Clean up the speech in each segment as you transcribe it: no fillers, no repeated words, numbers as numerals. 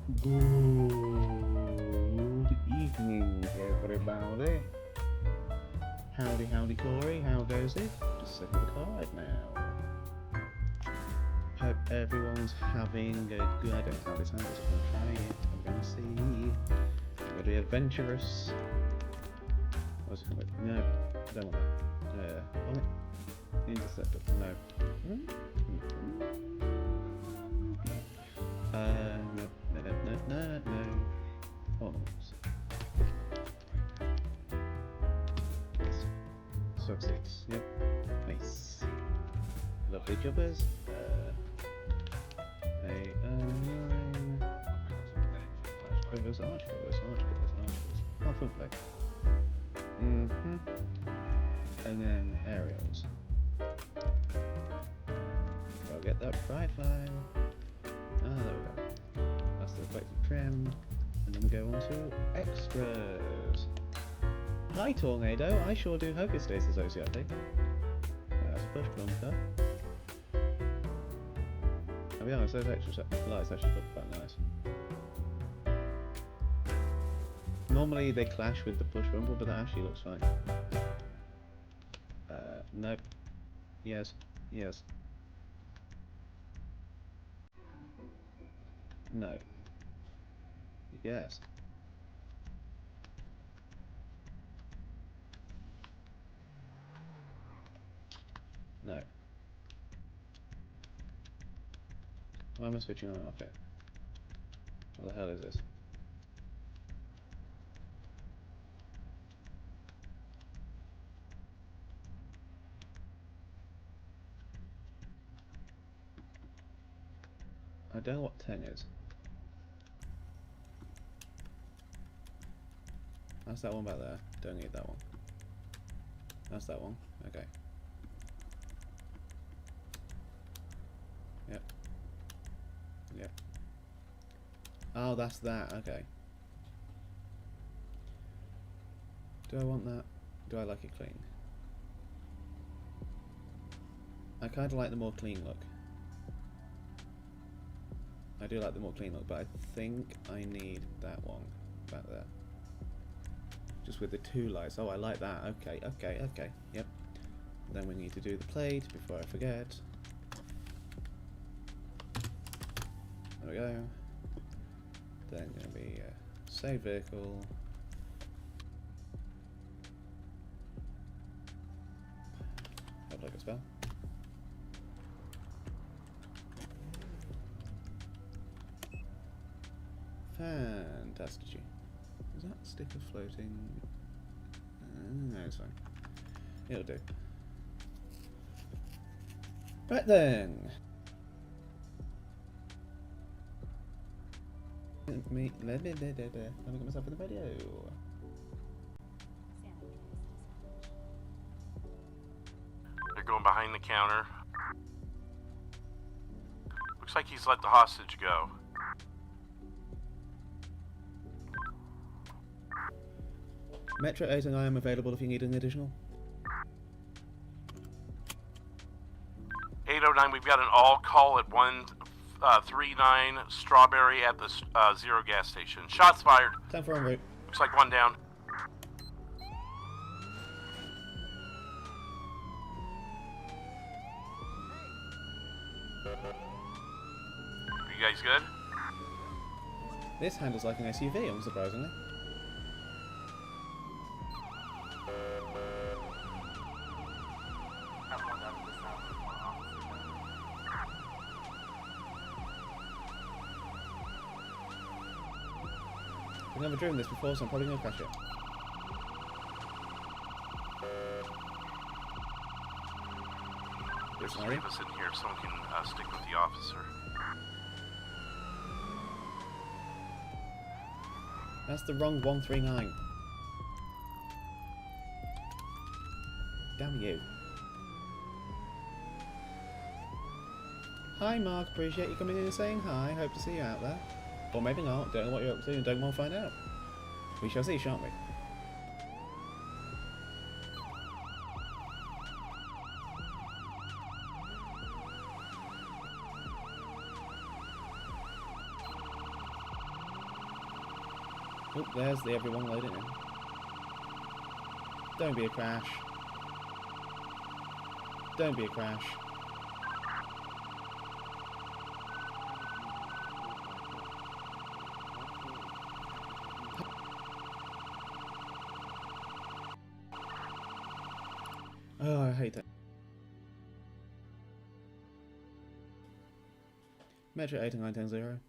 Good evening, everybody. Howdy, howdy, Corey. How goes it? Just look at the card now. Hope everyone's having a good. I don't know how this handles. I'm gonna try it. I'm gonna see. I'm gonna be adventurous. What's it called? No, I don't want that. Want it? Interceptor. No. No. Ornaments. Yes. Success. Yep. Nice. Lovely jobbers. Reverse arch. Oh, front play. And then aerials. I'll get that pride flag. There we go. That's the reflective trim. And then we go on to extras. Hi Tornado, I sure do hope it stays as OCRP. That's a push bumper. I'll be honest, those extra lights actually look quite nice. Normally they clash with the push bumper, but that actually looks fine. Nope. Yes. No. Yes. No. Why am I switching on? Okay. What the hell is this? I don't know what 10 is. That's that one back there. Don't need that one. That's that one. Okay. Yep. Oh, that's that. Okay. Do I want that? Do I like it clean? I kind of like the more clean look. I do like the more clean look, but I think I need that one back there. Just with the two lights. Oh, I like that. Okay. Yep. Then we need to do the plate before I forget. There we go. Then going to be save vehicle. Hope like a spell. Fantastic. Is that sticker floating? No, it's fine. It'll do. Right then. Let me get myself in the video. They're going behind the counter. Looks like he's let the hostage go. Metro 8 and I am available if you need an additional. 809, we've got an all call at 139 Strawberry at the Zero gas station. Shots fired. Time for en route. Looks like one down. Are you guys good? This handles like an SUV, unsurprisingly. I've never driven this before, so I'm probably going to crash it. There's three of us in here, someone can stick with the officer. That's the wrong 139. Damn you. Hi Mark, appreciate you coming in and saying hi. Hope to see you out there. Or maybe not, don't know what you're up to and don't want to find out. We shall see, shan't we? Oh, there's the everyone loading in. Don't be a crash. Don't be a crash. Oh, I hate that. Metro 89100.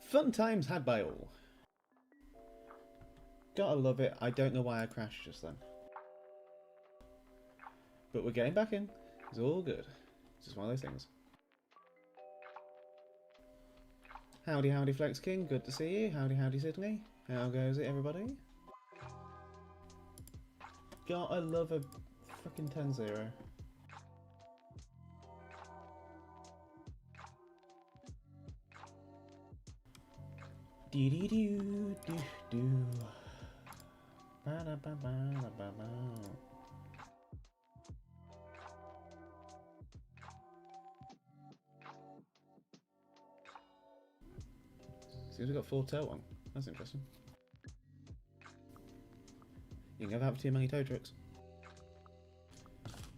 Fun times had by all. Gotta love it. I don't know why I crashed just then. But we're getting back in. It's all good. It's just one of those things. Howdy, howdy, Flex King. Good to see you. Howdy, howdy, Sydney. How goes it, everybody? Gotta love a freaking 10-0. Dee-dee-doo, doo-doo. Ba-da-ba-ba-da-ba-ba. Seems we've got 4 toe on. That's interesting. You can never have too many toe tricks.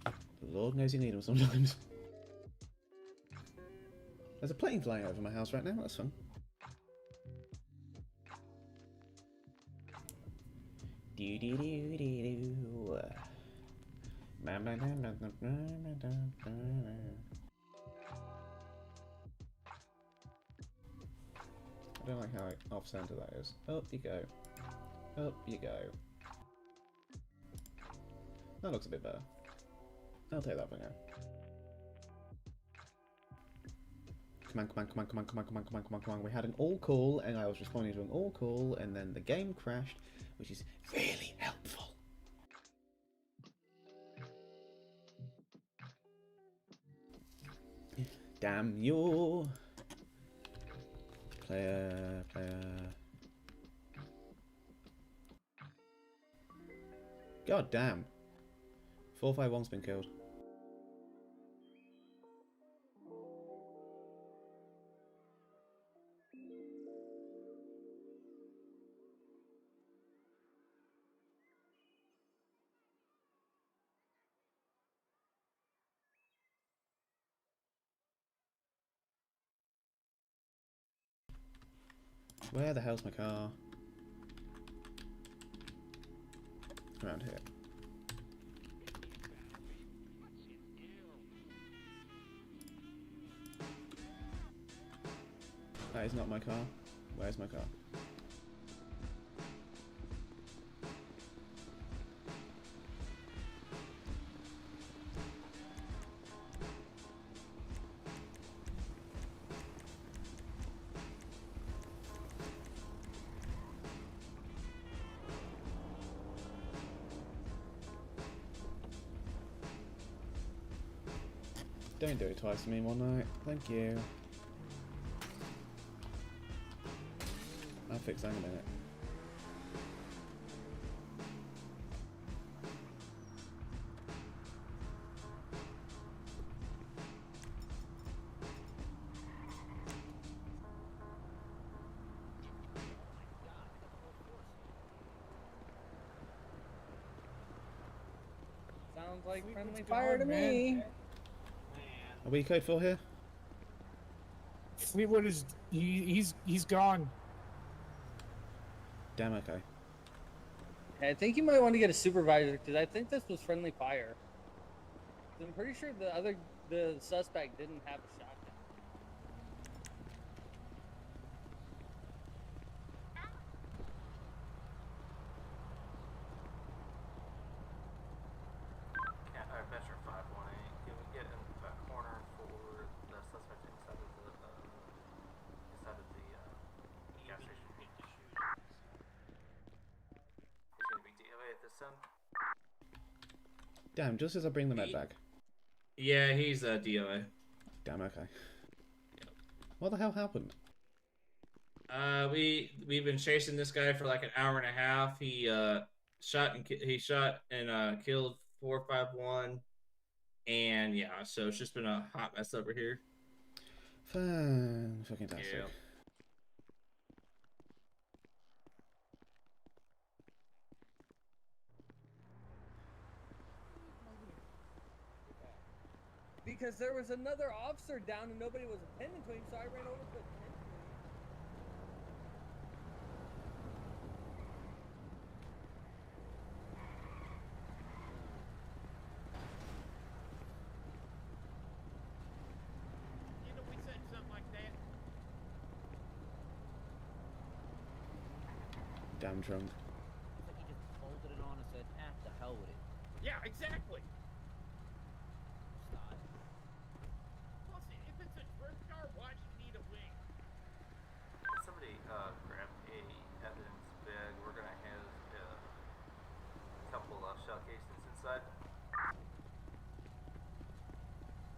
The Lord knows you need them sometimes. There's a plane flying over my house right now. That's fun. Do do do do do. I don't like how off-center that is. Up you go. Up you go. That looks a bit better. I'll take that for now. Come on, come on, come on, come on, come on, come on, come on, come on, come on. We had an all call, and I was responding to an all call, and then the game crashed, which is really helpful. Damn you. Player. God damn. 451's been killed. Where the hell's my car? Around here. That is not my car. Where's my car? Don't do it twice to me in one night. Thank you. I'll fix that in a minute. Sounds like friendly fire to me. Are we code 4 here? Fleetwood is he's gone. Damn, okay. I think you might want to get a supervisor because I think this was friendly fire. I'm pretty sure the suspect didn't have a shotgun. Metro 518. Can we get in that corner for the suspect inside of the gas station? He's gonna be DOA at this time. Damn, just as I bring the med back. Yeah, he's DOA. Damn, okay. What the hell happened? We've been chasing this guy for like an hour and a half. He he shot and killed 451, and yeah, so it's just been a hot mess over here. Fucking fantastic. Yeah. Because there was another officer down and nobody was attending to him, so I ran over to attend to him. You know, we said something like that. Damn drunk. It's like he just folded it on and said, the hell with it. Yeah, exactly. Stop. Plus, if it's a drift car, why do you need a wing? Somebody grab a evidence bag. We're gonna have a couple shell casings inside.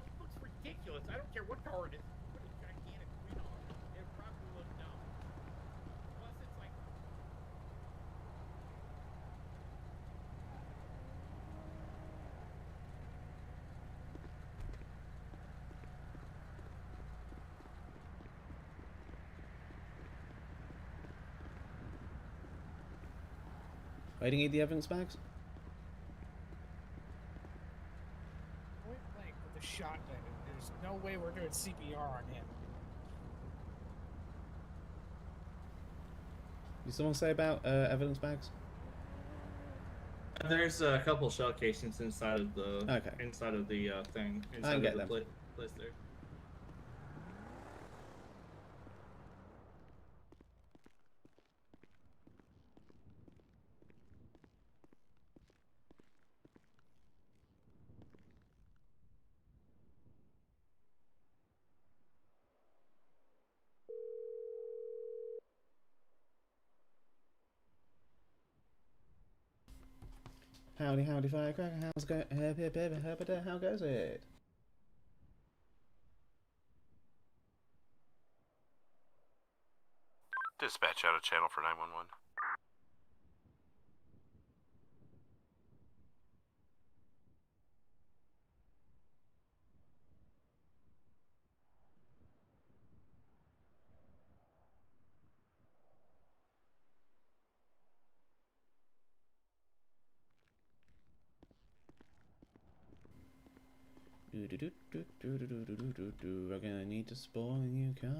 It looks ridiculous. I don't care what car it is. Put a gigantic wing on it. It probably look dumb. Plus, it's like. Why do you need the evidence bags? Point blank with a shotgun, and there's no way we're doing CPR on him. Did someone say about evidence bags? There's a couple shell casings inside of the Okay. inside of the thing. I Inside can of get the them. place there. Howdy, firecracker. How's go? How goes it? Dispatch out of channel for 911. We're gonna need to spoil a new car.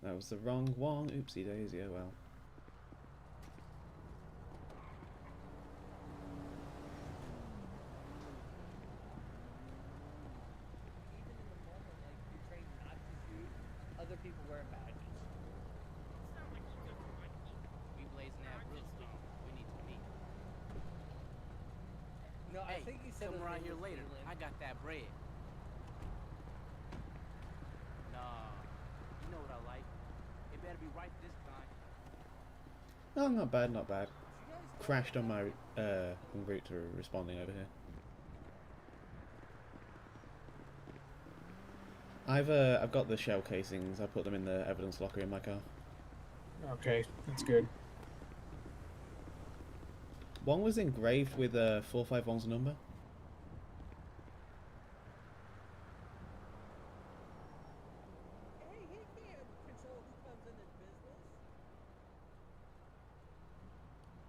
That was the wrong one. Oopsie daisy. Oh well. Even in the moment, like, you're trained not to shoot other people wearing badges. It's not like you just like. We blazing that real stuff. We need to meet. No, I Hey, think he said come his around name here was later. Leland. I got that bread. Nah, you know what I like. It better be right this time. Oh, not bad, not bad. Did you guys Crashed on my en route to responding over here. I've got the shell casings. I put them in the evidence locker in my car. Okay, that's good. One was engraved with 451's number. Hey, he can't control who comes in his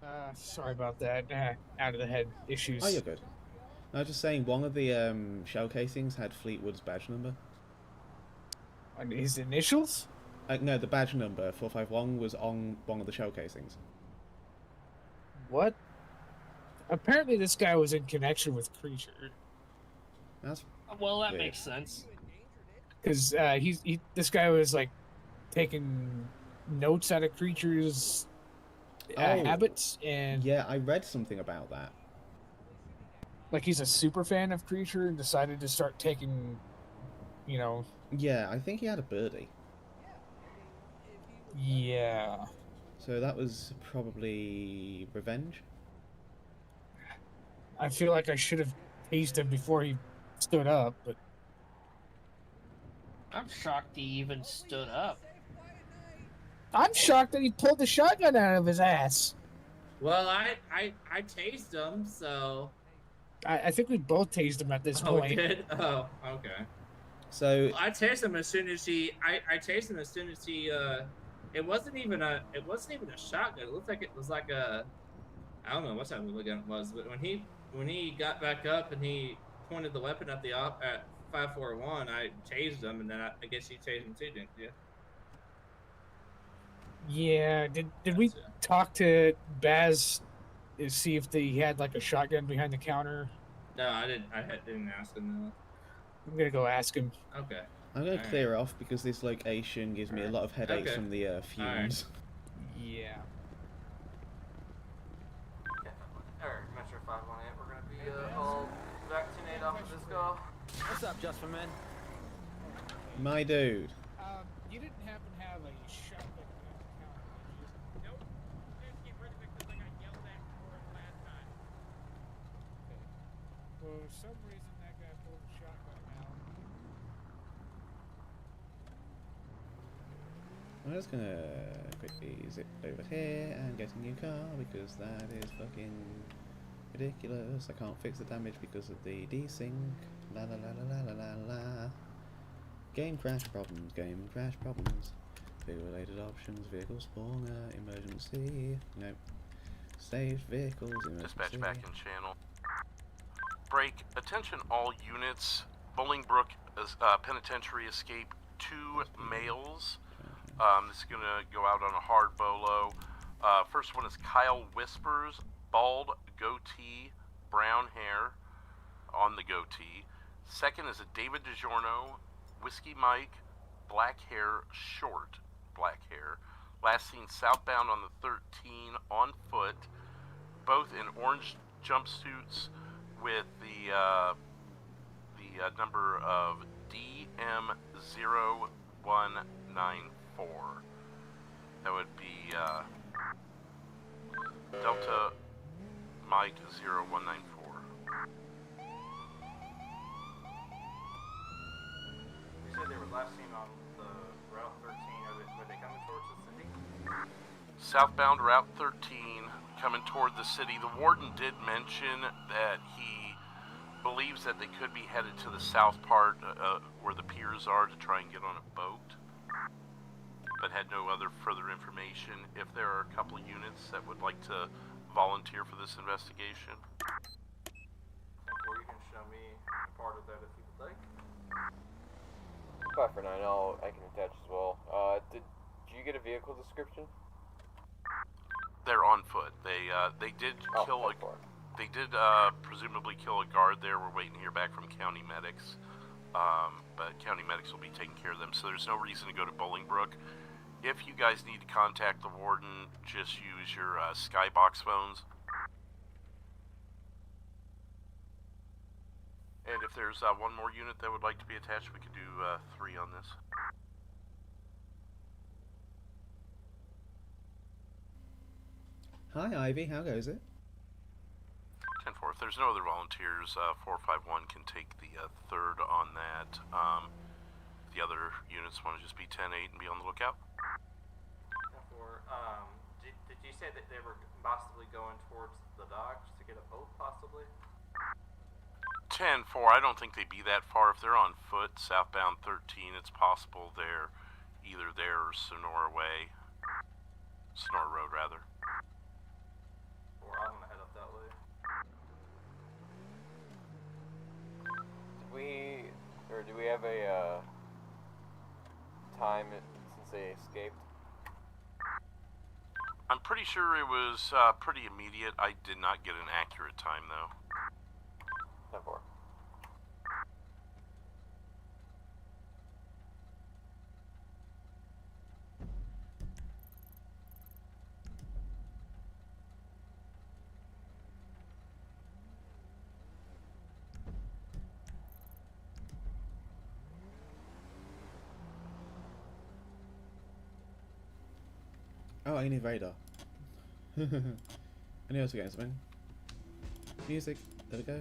business. Sorry about that. Out of the head issues. Oh, you're good. I was just saying, one of the shell casings had Fleetwood's badge number. And his initials? No, the badge number 451 was on one of the shell casings. What? Apparently, this guy was in connection with Creature. That's Well, that weird. makes sense. Because this guy was like taking notes out of Creature's habits, and Yeah, I read something about that. like he's a super fan of Creature and decided to start taking, Yeah, I think he had a birdie. Yeah. So that was probably revenge. I feel like I should have tased him before he stood up, but I'm shocked he even stood up. I'm shocked that he pulled the shotgun out of his ass. Well, I tased him, so. I think we both tased him at this Oh, point. did? Oh, okay. So Well, I tased him as soon as he. I tased him as soon as he. It wasn't even a shotgun. It looked like it was like a. I don't know what type of a gun it was, but when he got back up and he pointed the weapon at the op at 541, I tased him, and then I guess you tased him too, didn't you? Yeah. Did we talk to Baz to see if he had like a shotgun behind the counter? No, I didn't. Didn't ask him though. I'm gonna go ask him. Okay. I'm going to Alright. clear off because this location gives me a lot of headaches Okay. from the fumes. Yeah. Alright, Metro 518, we're gonna be all vaccinated off of this go. What's up, Just for Men? My dude. You didn't happen to have a shotgun behind the counter, did you? Nope. Just get rid of it because I got yelled at for it last time. For some reason, that guy pulled a shotgun out. I'm just gonna quickly zip over here and get a new car because that is fucking ridiculous. I can't fix the damage because of the desync. La la la la la la la la. Game crash problems, game crash problems. Vehicle related options, vehicle spawner, emergency. Nope. Saved vehicles, emergency. Dispatch back in channel. Break. Attention all units. Bolingbrook Penitentiary escape 2 males. This is going to go out on a hard bolo. First one is Kyle Whispers, bald goatee, brown hair on the goatee. Second is a David DiGiorno, Whiskey Mike, black hair, short black hair. Last seen southbound on the 13 on foot, both in orange jumpsuits with the number of DM0194. That would be Delta Mike 0194. You said they were last seen on the Route 13. Were they coming towards the city? Southbound Route 13 coming toward the city. The warden did mention that he believes that they could be headed to the south part where the piers are to try and get on a boat, but had no other further information. If there are a couple of units that would like to volunteer for this investigation. Or you can show me part of that if you would like. 549, I can attach as well. Did you get a vehicle description? They're on foot. They did kill a. They did presumably kill a guard there. We're waiting to hear back from county medics, but county medics will be taking care of them. So there's no reason to go to Bolingbrook. If you guys need to contact the warden, just use your skybox phones. And if there's one more unit that would like to be attached, we could do 3 on this. Hi Ivy, how goes it? 10-4. If there's no other volunteers, 451 can take the 3rd on that. The other units want to just be 10-8 and be on the lookout. Or, did you say that they were possibly going towards the docks to get a boat, possibly? 10-4, I don't think they'd be that far. If they're on foot, southbound 13, it's possible they're either there or Sonora Way. Sonora Road, rather. Or I'm gonna head up that way. Do we have a time since they escaped? I'm pretty sure it was pretty immediate. I did not get an accurate time, though. 10-4. Oh, I need radar. I knew I was getting something. Music, let it go.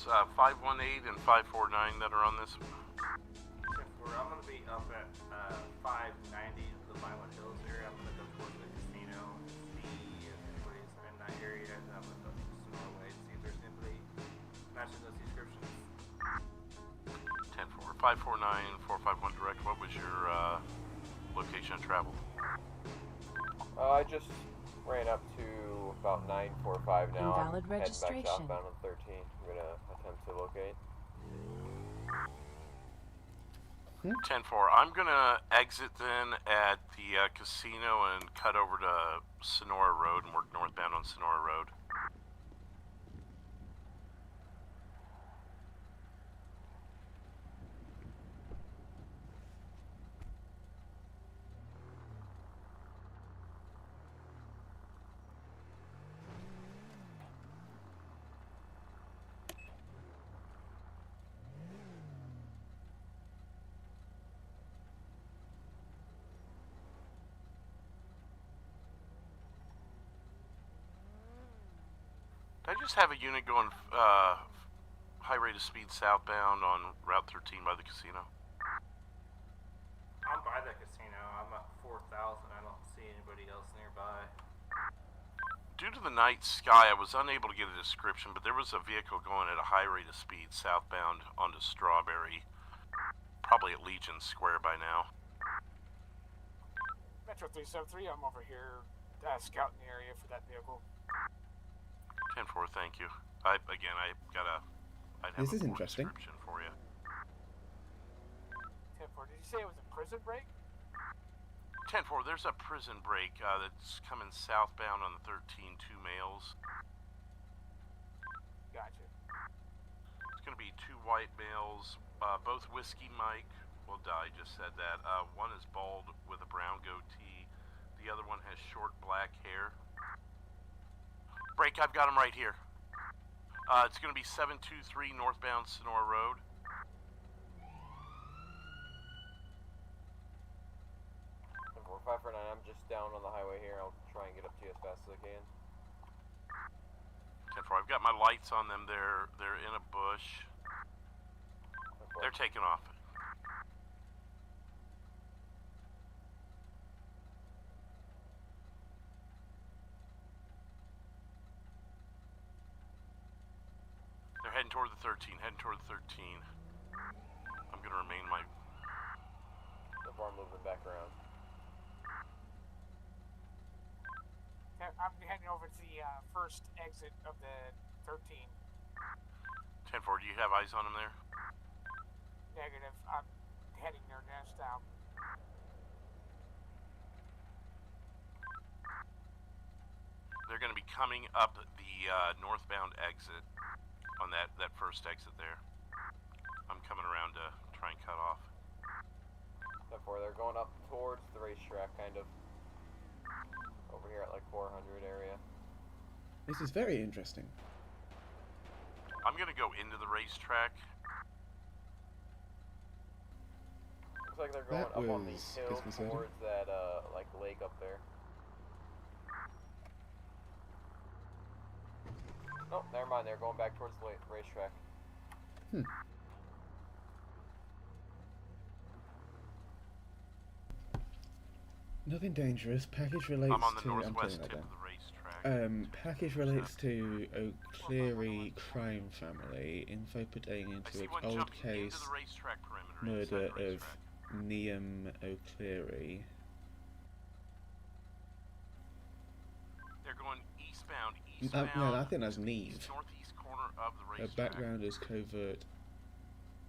was 518 and 549 that are on this. 10-4, I'm gonna be up at 590, the Violent Hills area. I'm gonna go towards the casino, see if anybody's in that area, and I'm gonna go some more way to see if there's anybody matching those descriptions. 10-4, 549, 451 direct. What was your location of travel? I just ran up to about 945 now. Invalid I'm heading back registration. southbound on 13. I'm gonna attempt to locate. 10-4, I'm gonna exit then at the casino and cut over to Sonora Road and work northbound on Sonora Road. I just have a unit going high rate of speed southbound on Route 13 by the casino. I'm by the casino. I'm at 4,000. I don't see anybody else nearby. Due to the night sky, I was unable to get a description, but there was a vehicle going at a high rate of speed southbound onto Strawberry, probably at Legion Square by now. Metro 373, I'm over here scouting the area for that vehicle. 10-4, thank you. I'd have This is a more interesting. description for you. 10-4, did you say it was a prison break? 10-4, there's a prison break that's coming southbound on the 13, 2 males. Gotcha. It's going to be 2 white males, both Whiskey Mike. Well, I just said that. One is bald with a brown goatee. The other one has short black hair. Break, I've got him right here. It's going to be 723 northbound Sonora Road. And 4549, I'm just down on the highway here. I'll try and get up to you as fast as I can. 10-4, I've got my lights on them. They're in a bush. They're taking off. They're heading toward the 13, heading toward the 13. I'm gonna remain my... Before I'm moving back around. I'm heading over to the first exit of the 13. 10-4, do you have eyes on them there? Negative. I'm heading there now. They're gonna be coming up the northbound exit on that first exit there. I'm coming around to try and cut off. 10-4, they're going up towards the racetrack, kind of. Over here at like 400 area. This is very interesting. I'm gonna go into the racetrack. Looks like they're going That up on the was hill disconcerting. towards that like lake up there. Oh, never mind. They're going back towards the racetrack. Nothing dangerous. Package relates I'm on the to. I'm northwest killing tip that of the racetrack. down. Package relates to O'Cleary crime family. Info pertaining I to see an one old jumping case into the racetrack perimeter murder inside the of racetrack. Neum O'Cleary. They're going eastbound, No, I think that's Neve. northeast corner of the Her racetrack. background is covert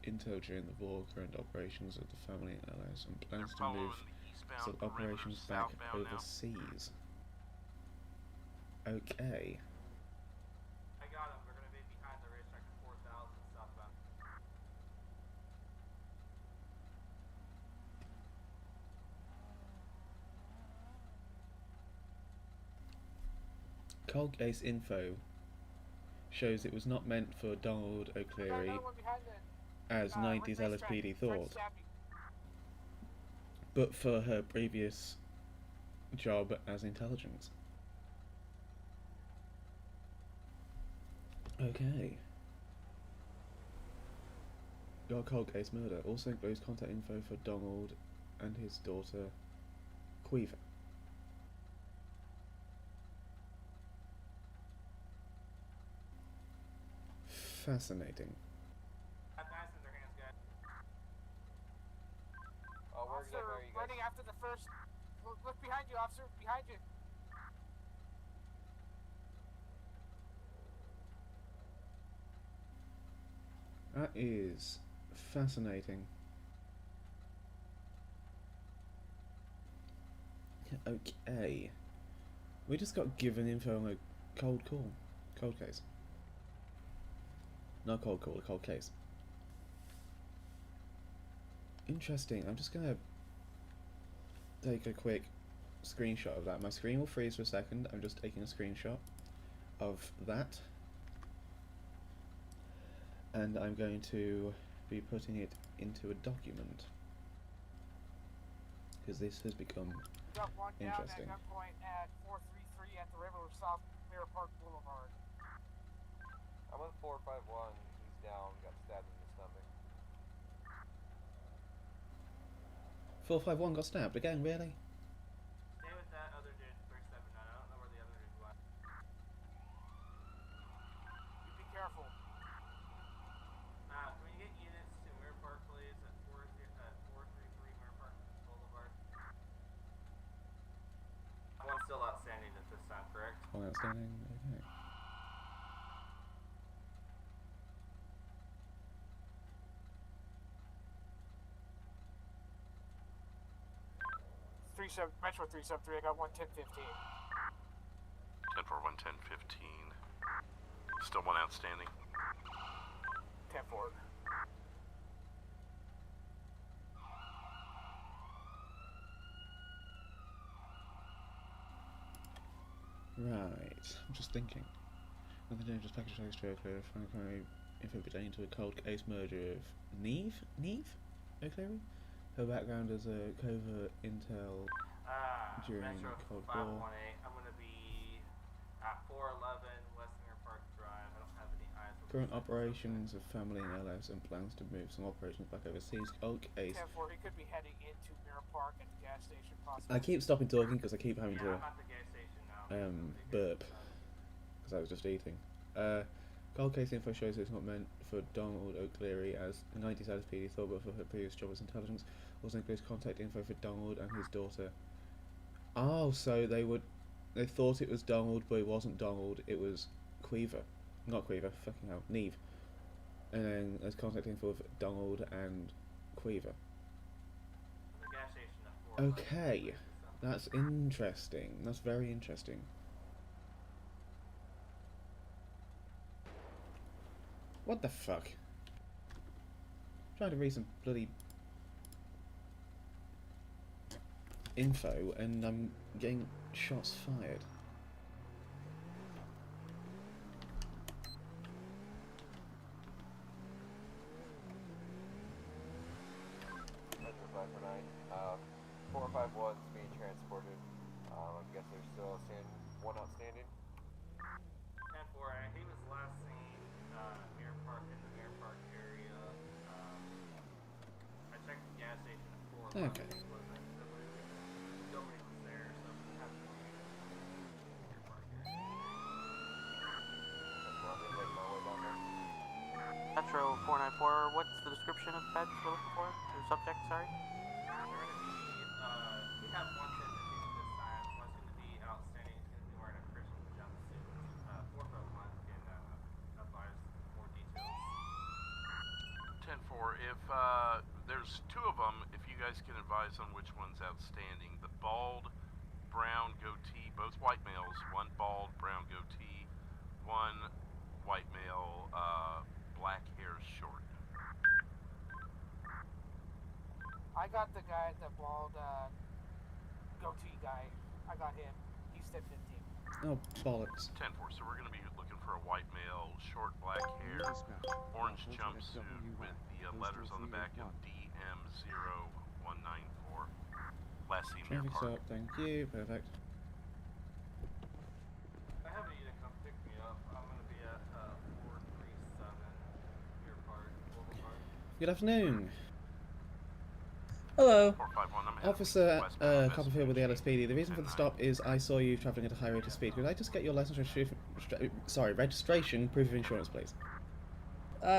intel during the war, current operations of the family allies, and They're plans to following move the eastbound some perimeter operations back southbound now. overseas. Okay. I got them. They're going to be behind the racetrack at 4,000 southbound. Cold case info shows it was not meant for Donald O'Cleary, Another one behind the as 90s racetrack. LSPD Tried to thought, stab me. but for her previous job as intelligence. Okay. Got a cold case murder. Also includes contact info for Donald and his daughter, Quiver. Fascinating. Got guys in their hands, guys. Oh, where exactly are you guys? Running after the first. Look behind you, officer. Behind you. That is fascinating. Okay. We just got given info on a cold call. Cold case. Not cold call, a cold case. Interesting. I'm just gonna take a quick screenshot of that. My screen will freeze for a second. I'm just taking a screenshot of that. And I'm going to be putting it into a document. Because this has become Got one down interesting. at gunpoint at 433 at the River South Mirror Park Boulevard. I'm with 451. He's down. Got stabbed in the stomach. 451 got stabbed again, really? Stay with that other dude, 379. I don't know where the other dude's at. You be careful. Can we get units to Mirror Park, please, at 433 Mirror Park Boulevard? One's still outstanding at this time, correct? One outstanding. Okay. Metro 373. I got 11015. 10-4, 110, 15. Still one outstanding. 10-4. Right. I'm just thinking. Another dangerous package takes to Oak Franco info pertaining to a cold case murder of Neve? O'Cleary? Her background as a covert intel during Metro Cold 518. War. I'm going to be at 411 West Mirror Park Drive. I don't have any eyes. Current operations of family in LS and plans to move some operations back overseas. Oak Ace. 10-4. He could be heading into Mirror Park at the gas station, possibly. I keep stopping talking because I keep having Yeah, to I'm at the gas station now. burp because I was just eating. Cold case info shows it's not meant for Donald O'Cleary as 90 status PD thought, but for her previous job as intelligence. Also includes contact info for Donald and his daughter. Oh, so they thought it was Donald, but it wasn't Donald. It was Quiver, not Quiver. Fucking hell, Neve. And then there's contact info for Donald and Quiver. The gas station at 411. Okay, that's interesting. That's very interesting. What the fuck? I'm trying to read some bloody info and I'm getting shots fired. Metro 549. 451's being transported. I guess there's still one outstanding. 10-4. He was last seen Mirror Park in the Mirror Park area. I checked the gas station at 411. Okay. Nobody was there, so we have to leave Mirror Park area. That's why I'm gonna make my way down there. Metro 494, what's the description of badge we're looking for? Or subject, sorry? They're going to be, we have 110 this time. One's going to be outstanding. He's going to be wearing a Christian jumpsuit. 451 can advise more details. 10-4, if there's two of them, if you guys can advise on which one's outstanding. The bald, brown goatee, both white males, one bald, brown goatee, one white male, black hair short. I got the guy, the bald goatee guy. I got him. He's 10-15. Oh, bollocks. 10-4, so we're going to be looking for a white male, short black hair, orange jumpsuit with the letters on the back of DM0194. Last seen Mirror Traffic Park. stop, thank you, perfect. I have a unit come pick me up. I'm going to be at 437 Mirror Park Boulevard. Good afternoon. Hello. 451, I'm heading Officer westbound Copperfield with the Vespucci, LSPD. The reason for the 10-9. stop is I saw you travelling at a high rate of speed. Could I just get your license registration, proof of insurance, please?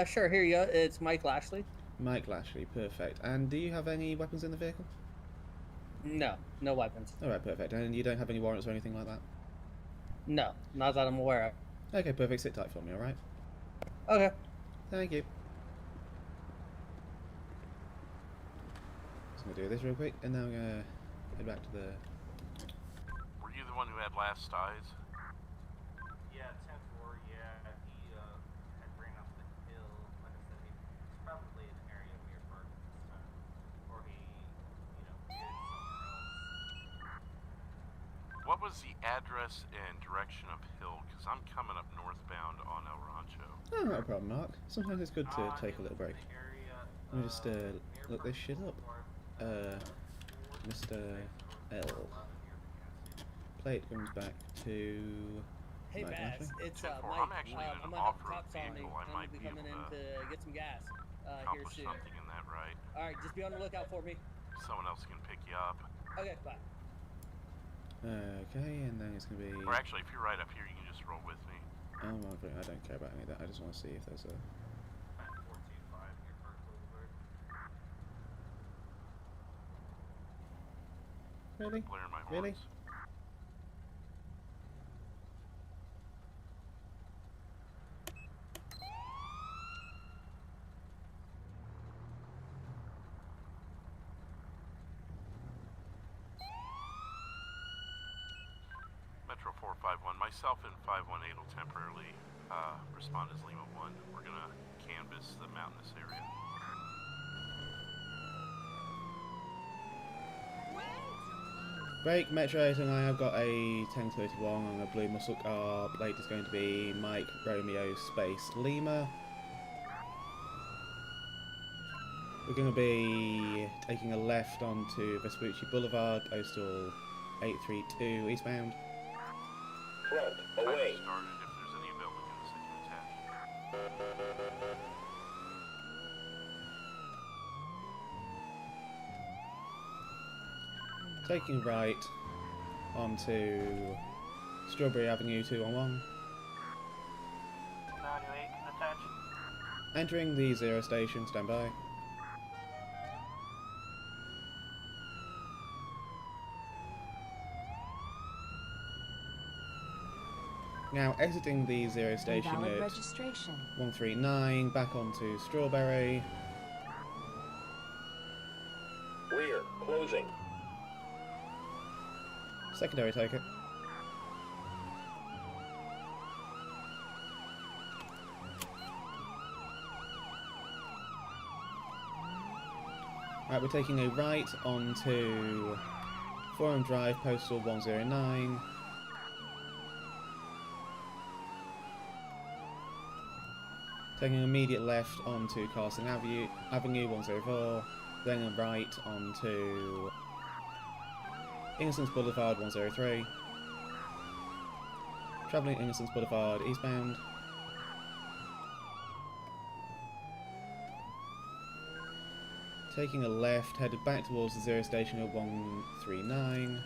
Sure, here you go. It's Mike Lashley. Mike Lashley, perfect. And do you have any weapons in the vehicle? No, no weapons. Alright, perfect. And you don't have any warrants or anything like that? No, not that I'm aware of. Okay, perfect. Sit tight for me, alright? Okay. Thank you. Just gonna do this real quick, and then I'm gonna head back to the... Were you the one who had last eyes? Yeah, 10-4, yeah. He had ran up the hill. Like I said, he's probably in an area we are parked at this time. Or he, you know, did somewhere else. What was the address and direction of Hill? Because I'm coming up northbound on El Rancho. Oh, not a problem, Mark. Sometimes it's good to take a little break. Area, Let me just look this shit up. Mr. L. Plate comes back to... Hey, Mike Baz, Lashley? it's 10-4, Mike. I'm actually in an I'm gonna have off-road cops on me. vehicle. I I'm might gonna be be coming in able to get some gas here accomplish soon. something in that, right? All right, just be on the lookout for me. Someone else can pick you up. Okay, bye. Okay, and then it's gonna be... Or actually, if you're right up here, you can just roll with me. Oh, well, I don't care about any of that. I just want to see if there's a... 425, you're parked over. Really? Blaring my Really? horns. Metro 451, myself and 518 will temporarily respond as Lima 1. We're gonna canvass the mountainous area. Break, Metro 8 and I have got a 1031 on a blue muscle car. Plate is going to be Mike Romeo Space Lima. We're going to be taking a left onto Vespucci Boulevard, postal 832 eastbound. Front, Time away. started. If there's any available units that can attach. Taking right onto Strawberry Avenue 211. 908 can attach. Entering the 0 station, stand by. Now exiting the 0 station Invalid at registration. 139, back onto Strawberry. Rear, closing. Secondary ticket. Right, we're taking a right onto Forum Drive, postal 109. Taking an immediate left onto Carson Avenue 104, then a right onto Innocence Boulevard 103. Travelling Innocence Boulevard eastbound. Taking a left, headed back towards the 0 station at 139.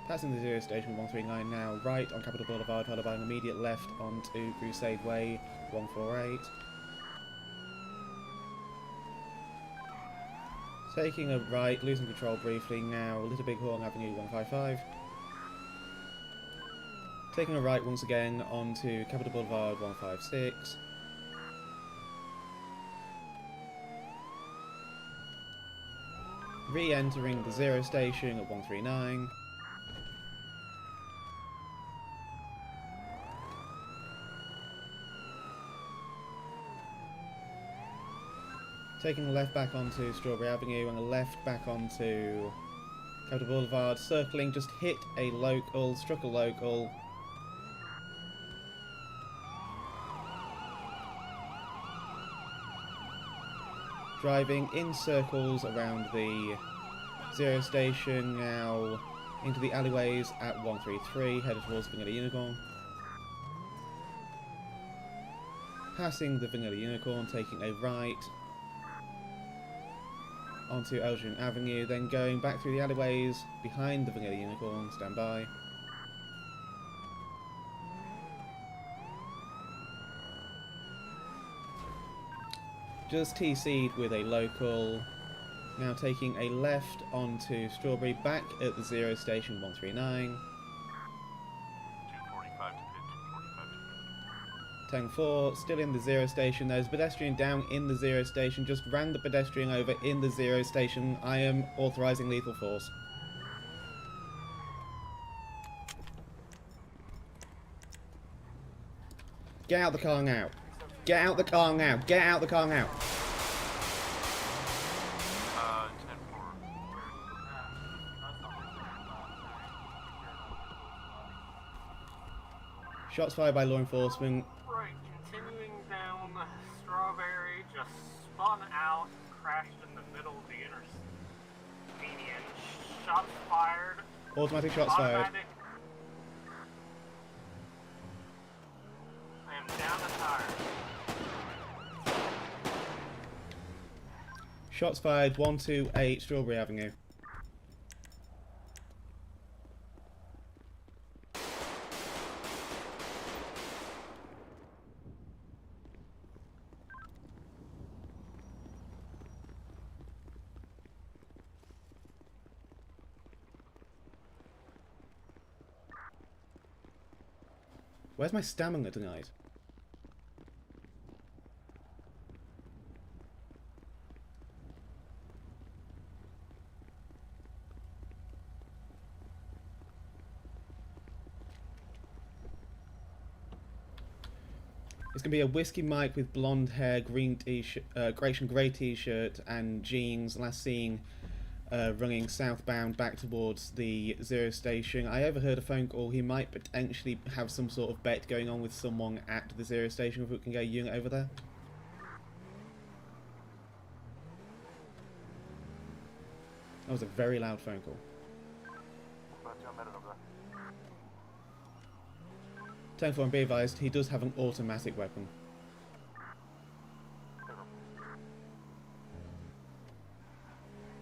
Passing the 0 station at 139 now, right on Capitol Boulevard, followed by an immediate left onto Crusade Way 148. Taking a right, losing control briefly now, Little Big Horn Avenue 155. Taking a right once again onto Capitol Boulevard 156. Re-entering the 0 station at 139. Taking a left back onto Strawberry Avenue and a left back onto Capitol Boulevard, circling, just hit a local, struck a local. Driving in circles around the 0 station now into the alleyways at 133, headed towards Vanilla Unicorn. passing the Vanilla Unicorn, taking a right onto Elgin Avenue, then going back through the alleyways behind the Vanilla Unicorn. Stand by. Just TC'd with a local. Now taking a left onto Strawberry, back at the 0 station 139. 245 to pit, 245 to pit. Tank 4, still in the 0 station. There's a pedestrian down in the 0 station. Just ran the pedestrian over in the 0 station. I am authorising lethal force. Get out the car now. Get out the car now. Get out the car now. 10-4. Shots fired by law enforcement. Right, continuing down Strawberry, just spun out, crashed in the middle of the median. Shots fired. Automatic shots fired. Automatic. I am down the tire. Shots fired 128 Strawberry Avenue. Where's my stamina tonight? It's gonna be a whiskey Mike with blonde hair, green t-shirt, grey t-shirt, and jeans. Last seen running southbound back towards the 0 station. I overheard a phone call. He might potentially have some sort of bet going on with someone at the 0 station. If we can get a unit over there. That was a very loud phone call. 10-4 and be advised, he does have an automatic weapon.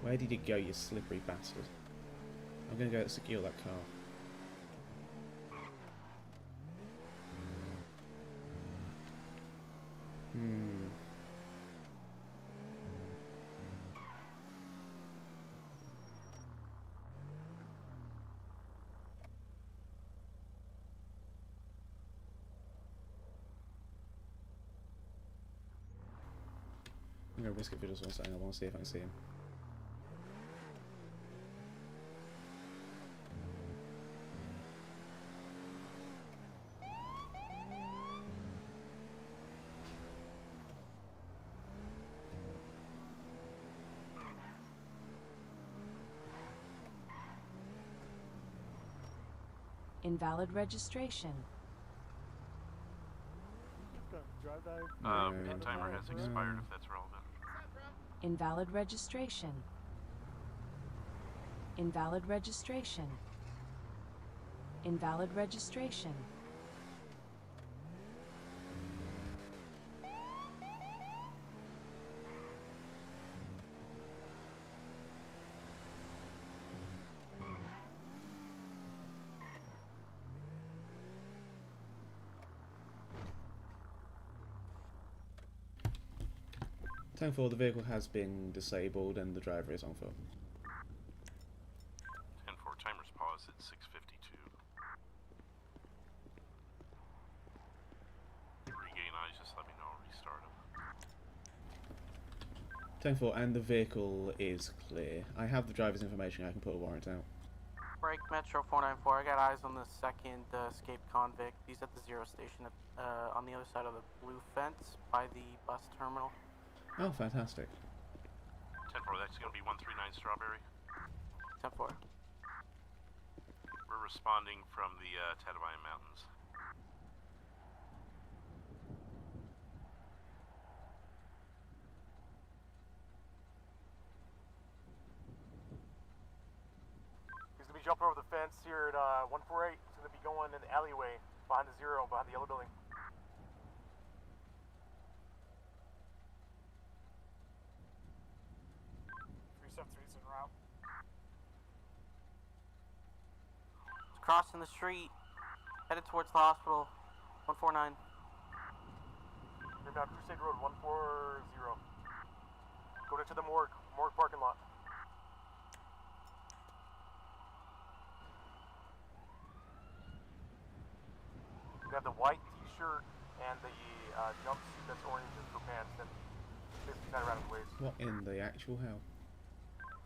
Where did you go, you slippery bastard? I'm gonna go secure that car. I'm gonna risk it for just 1 second. I want to see if I can see him. Invalid registration. Pit timer has expired if that's relevant. Invalid registration. Invalid registration. Invalid registration. Time for the vehicle has been disabled and the driver is on foot. 10-4 timer's paused at 6:52. Regain eyes, just let me know. Restart them. 10-4 and the vehicle is clear. I have the driver's information. I can put a warrant out. Break Metro 494. I got eyes on the second escaped convict. He's at the 0 station on the other side of the blue fence by the bus terminal. Oh, fantastic. 10-4, that's going to be 139 Strawberry. 10-4. We're responding from the Tatavian Mountains. He's going to be jumping over the fence here at 148. He's going to be going in the alleyway behind the 0, behind the yellow building. route. It's crossing the street, headed towards the hospital. 149. Inbound Crusade Road 140. Go into the morgue parking lot. We have the white t-shirt and the jumpsuit that's orange for pants. Then basically tied around his waist. What in the actual hell?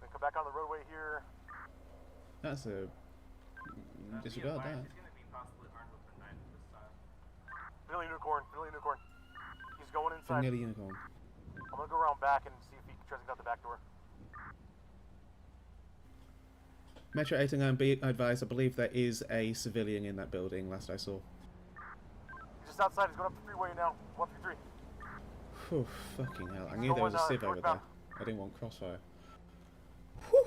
Then come back on the roadway here. That's a... disregard that. He's gonna be possibly armed with a knife this time. Vanilla Unicorn. He's going inside. Vanilla Unicorn. I'm gonna go around back and see if he tries to get out the back door. Metro 89, be advised, I believe there is a civilian in that building, last I saw. He's just outside. He's going up the freeway now. 133. Whew, fucking hell. I knew there was a civ over there. northbound. I didn't want crossfire. Whew.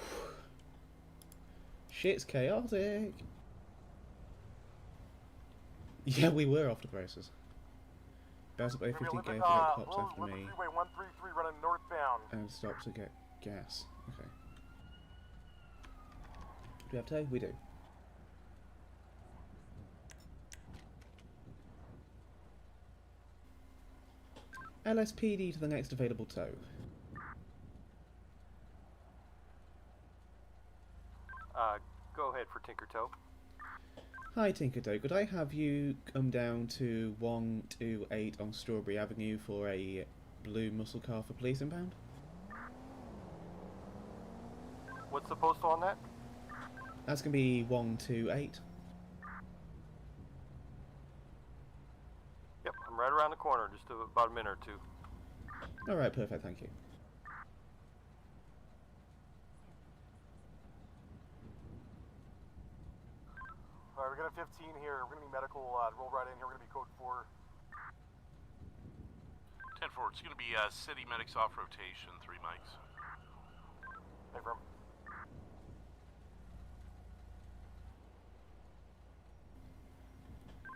Shit's chaotic. Yeah, we were off to the races. Bowser Bay 50 gave to get cops after me. Freeway 133 running northbound. And stop to get gas. Okay. Do we have tow? We do. LSPD to the next available tow. Go ahead for Tinker Toe. Hi Tinkertoe, could I have you come down to 128 on Strawberry Avenue for a blue muscle car for police impound? What's the postal on that? That's going to be 128. Yep, I'm right around the corner, just about a minute or two. Alright, perfect, thank you. Alright, we're gonna 15 here. We're gonna be medical. Roll right in here. We're gonna be code 4. 10-4, it's going to be City Medics off rotation, 3 mics. Hey, firm.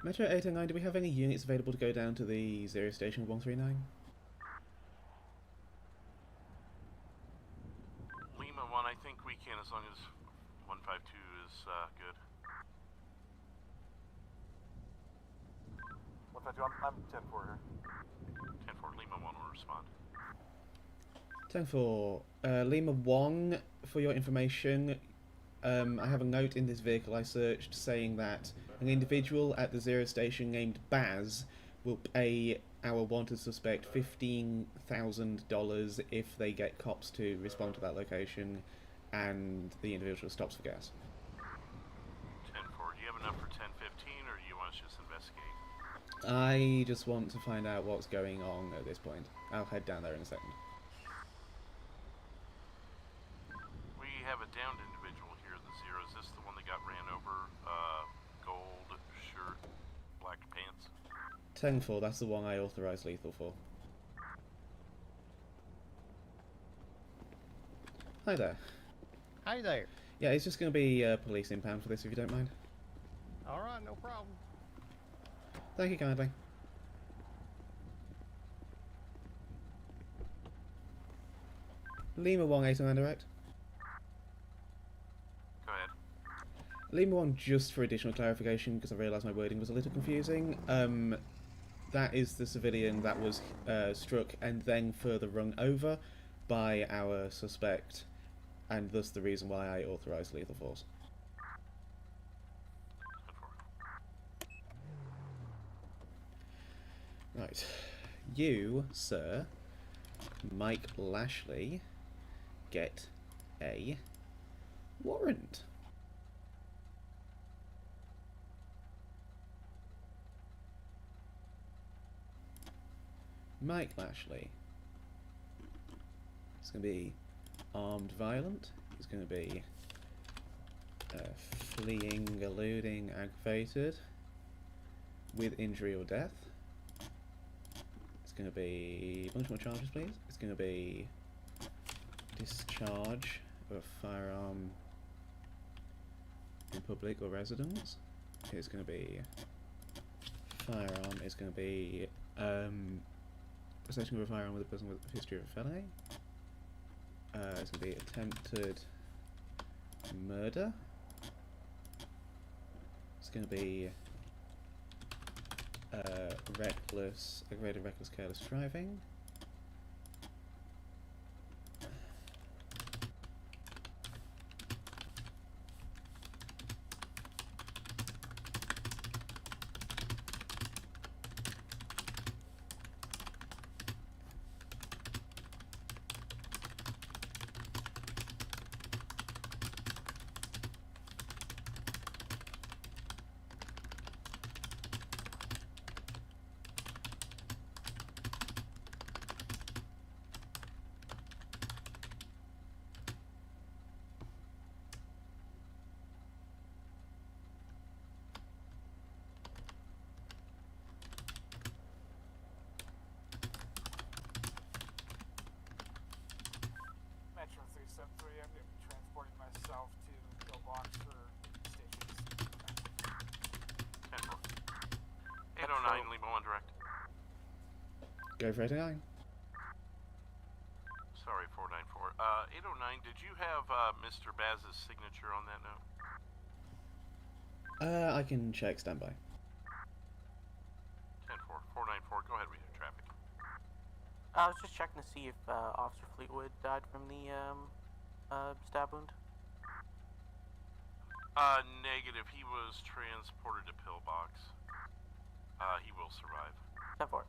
Metro 809, do we have any units available to go down to the 0 station 139? Lima 1, I think we can as long as 152 is good. 152, I'm 10-4 here. 10-4, Lima 1 will respond. 10-4, Lima 1, for your information, I have a note in this vehicle I searched saying that an individual at the 0 station named Baz will pay our wanted suspect $15,000 if they get cops to respond to that location and the individual stops for gas. 10-4, do you have enough for 10-15 or do you want us to just investigate? I just want to find out what's going on at this point. I'll head down there in a second. We have a downed individual here at the 0. Is this the one that got ran over? Gold shirt, black pants. 10-4, that's the one I authorised lethal for. Hi there. Hi there. Yeah, it's just going to be police impound for this if you don't mind. Alright, no problem. Thank you kindly. Lima 1, 809 direct. Go ahead. Lima 1, just for additional clarification, because I realised my wording was a little confusing. That is the civilian that was struck and then further run over by our suspect, and thus the reason why I authorised lethal force. Right. You, sir, Mike Lashley, get a warrant. Mike Lashley. It's going to be armed violent. It's going to be fleeing, eluding, aggravated, with injury or death. It's going to be a bunch more charges, please. It's going to be discharge of a firearm in public or residence. It's going to be firearm. It's going to be possession of a firearm with a person with a history of a felony. It's going to be attempted murder. It's going to be aggravated reckless careless driving. Metro 373, I'm going to be transporting myself to pillbox for stations. 809, Lima 1 direct. Go for 809. Sorry, 494. 809, did you have Mr. Baz's signature on that note? I can check standby. 10-4, 494, go ahead with your traffic. I was just checking to see if Officer Fleetwood died from the stab wound. Negative. He was transported to pillbox. He will survive. 10-4.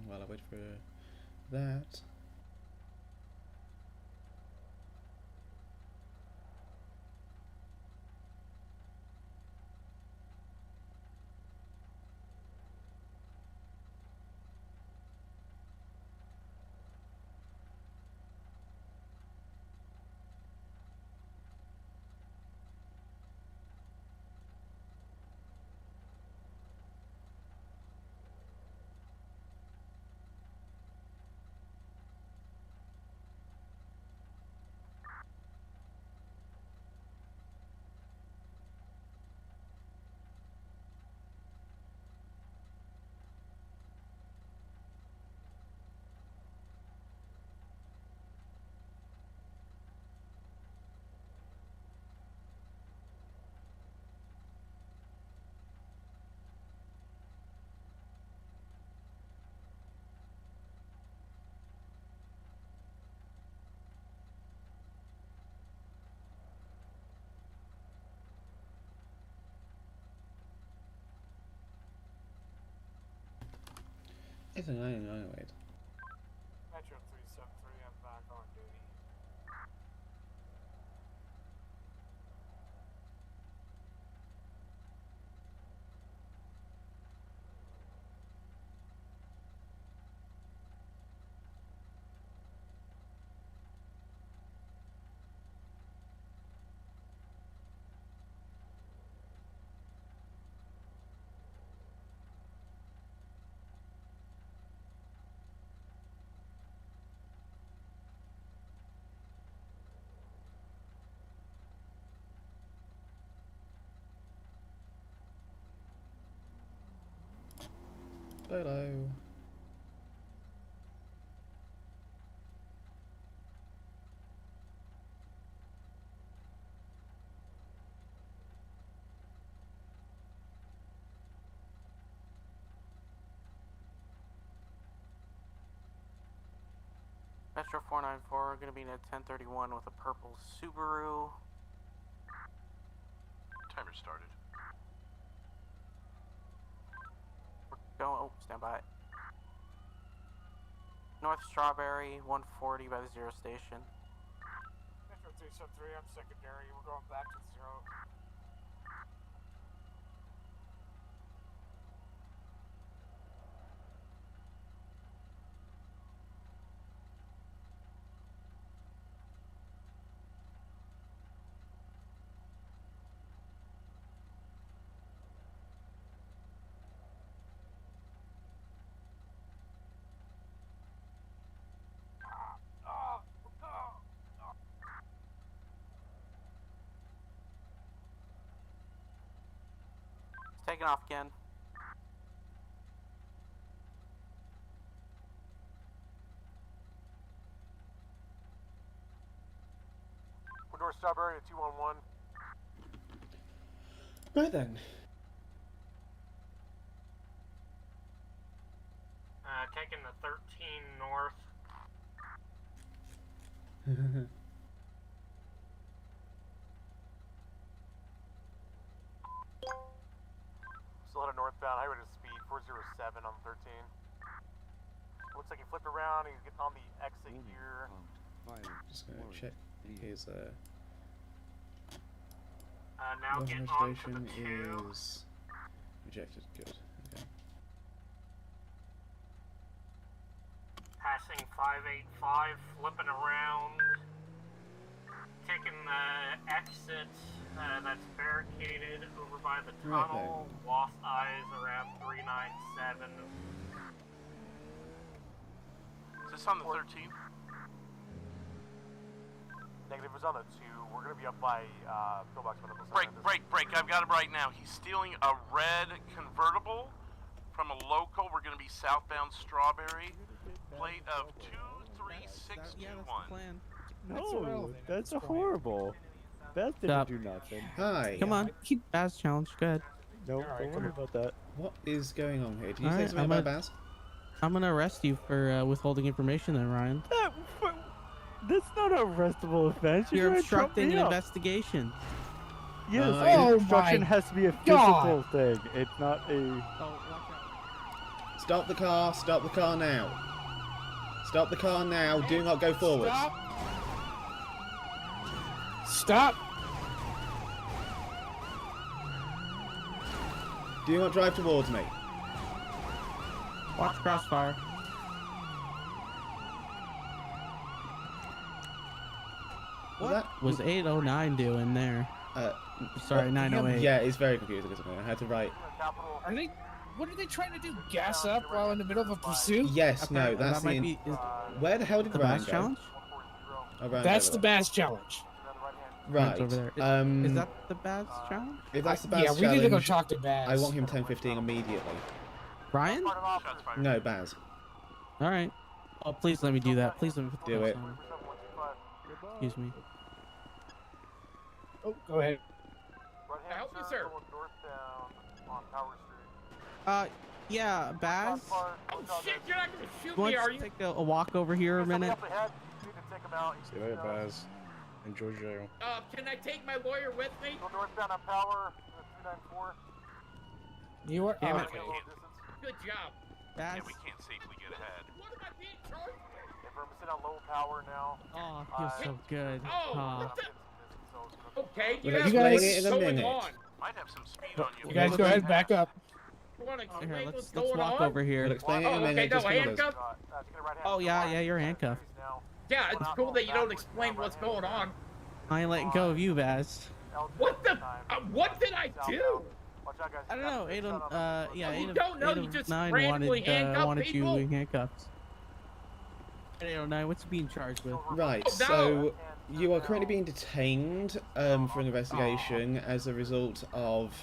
While I wait for that. It's an wait. Metro 373, I'm back on duty. Hello. Metro 494, going to be in a 1031 with a purple Subaru. Timer started. We're going, oh, stand by. North Strawberry, 140 by the Zero Station. Metro 373, I'm secondary. We're going back to zero. taking off again. We're North Strawberry at 211. Right then. Taking the 13 north. Still at a northbound, high rate of speed, 407 on 13. Looks like he flipped around, he's getting on the exit here. Just gonna check his Now get on to the registration 2. is rejected. Good. Okay. Passing 585, flipping around. Taking the exit that's barricaded over by the Right tunnel. Lost eyes around 397. Is this on the 13? Negative was on the 2. We're gonna be up by Pillbox Medical Center. Break. I've got it right now. He's stealing a red convertible from a local. We're going to be southbound Strawberry. Plate of 23621. No, that's a horrible. That didn't Stop. do nothing. Hi. Come on, keep Baz challenge. Go ahead. No, don't worry about that. What is going on here? Did you say Alright, something about Baz? I'm gonna arrest you for withholding information then, Ryan. That's not an arrestable offense. You're trying to trump obstructing me an up. investigation. Yes, Oh obstruction my has to be a God. physical thing. It's not a. Oh, watch out. Stop the car. Stop the car now. Stop the car now. Do not go forward. Stop. Do not drive towards me. Watch crossfire. What was 809 doing there? Sorry, 908. Yeah, it's very confusing. Isn't it? I had to write. Are they? What are they trying to do? Gas up while in the middle of a pursuit? Yes, no, that's that might the. be, Where the hell did the Ryan Bass go? challenge? Oh, Ryan's That's over the there. Bass challenge. Right. Over there. Is that the Bass challenge? If that's the Baz Yeah, we need to go challenge, talk to Baz. I want him 10:15 immediately. Ryan? No, Baz. All right. Oh, please let me do that. Please let me put the Do gas it. on. Excuse me. Oh, go ahead. I help you, sir. Yeah, Baz. Oh shit, you're not gonna shoot Want me, are to you? take a walk over here a minute? See you later, Baz. Enjoy jail. Can I take my lawyer with me? Go northbound on Power, 294. You are. Damn it. Okay. Good job. Baz. Yeah, we can't safely get ahead. What am I being charged with? If we're sit on low power now. Oh, feels so good. Oh, what the? Okay, you We'll have explain what's it in a going minute. on. Might have some speed on you. You guys go ahead, back up. You want to explain Here, what's let's going walk on? over here. We'll explain it in a Oh, okay, minute. no, Just come with us. handcuff. Oh yeah, you're handcuffed. Yeah, it's cool that you don't explain what's going on. I ain't letting go of you, Baz. What the? What did I do? I don't know. You don't know, you just randomly handcuff wanted people? you handcuffed. 809, what's he being charged with? Right, so you are currently being detained for an investigation as a result of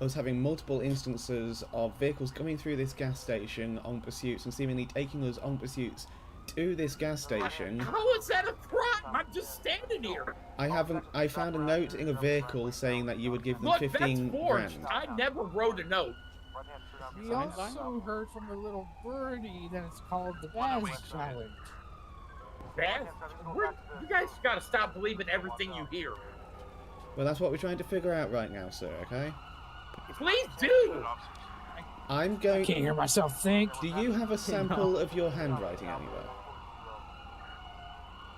us having multiple instances of vehicles coming through this gas station on pursuits and seemingly taking us on pursuits to this gas station. How is that a crime? I'm just standing here. I found a note in a vehicle saying that you would give them Look, 15 that's forged. grand. I never wrote a note. We also heard from a little birdie that it's called the Baz challenge. Baz? You guys gotta stop believing everything you hear. Well, that's what we're trying to figure out right now, sir, okay? Please do. I'm going... I can't hear myself think. Do you have a sample of your handwriting anywhere?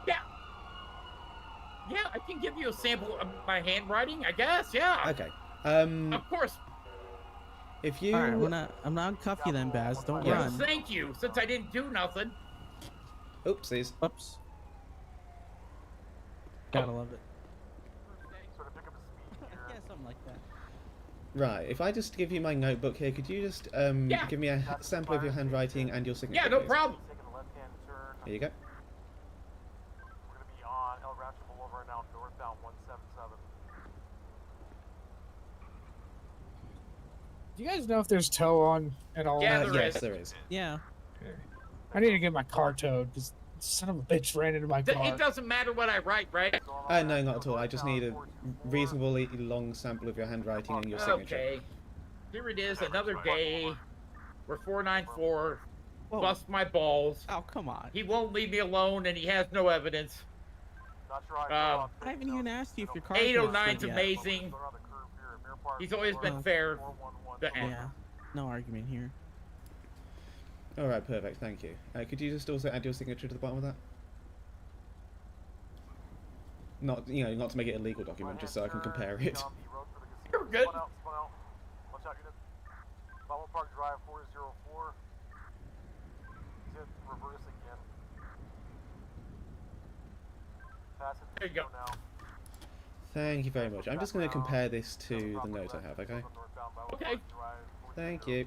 Yeah. Yeah, I can give you a sample of my handwriting, I guess, yeah. Okay. Of course. If you... Alright, I'm not uncuff you then, Baz. Don't Well, run. thank you, since I didn't do nothing. Oopsies. Oops. Gotta love it. Yeah, something like that. Right, if I just give you my notebook here, could you just Yeah. give me a sample of your handwriting and your signature, Yeah, no please? problem. Here you go. We're gonna be on El Rancho Boulevard now, northbound 177. Do you guys know if there's tow on at all? Yeah, there yes, is. there is. Yeah. Okay. I need to get my car towed because son of a bitch ran into my car. It doesn't matter what I write, right? No, not at all. I just need a reasonably long sample of your handwriting and your signature. Okay. Here it is, another day. We're 494. Bust my balls. Oh, come on. He won't leave me alone, and he has no evidence. I haven't even asked you if your car. 809's amazing. He's always been fair. Yeah. No argument here. All right, perfect. Thank you. Could you just also add your signature to the bottom of that? Not, not to make it a legal document, just so I can compare it. You're good. Watch out, unit. Bottle Park Drive 404. Zip reverse again. Pass it. There you go. Now. Thank you very much. I'm just going to compare this to the note I have, okay? Okay. Thank you.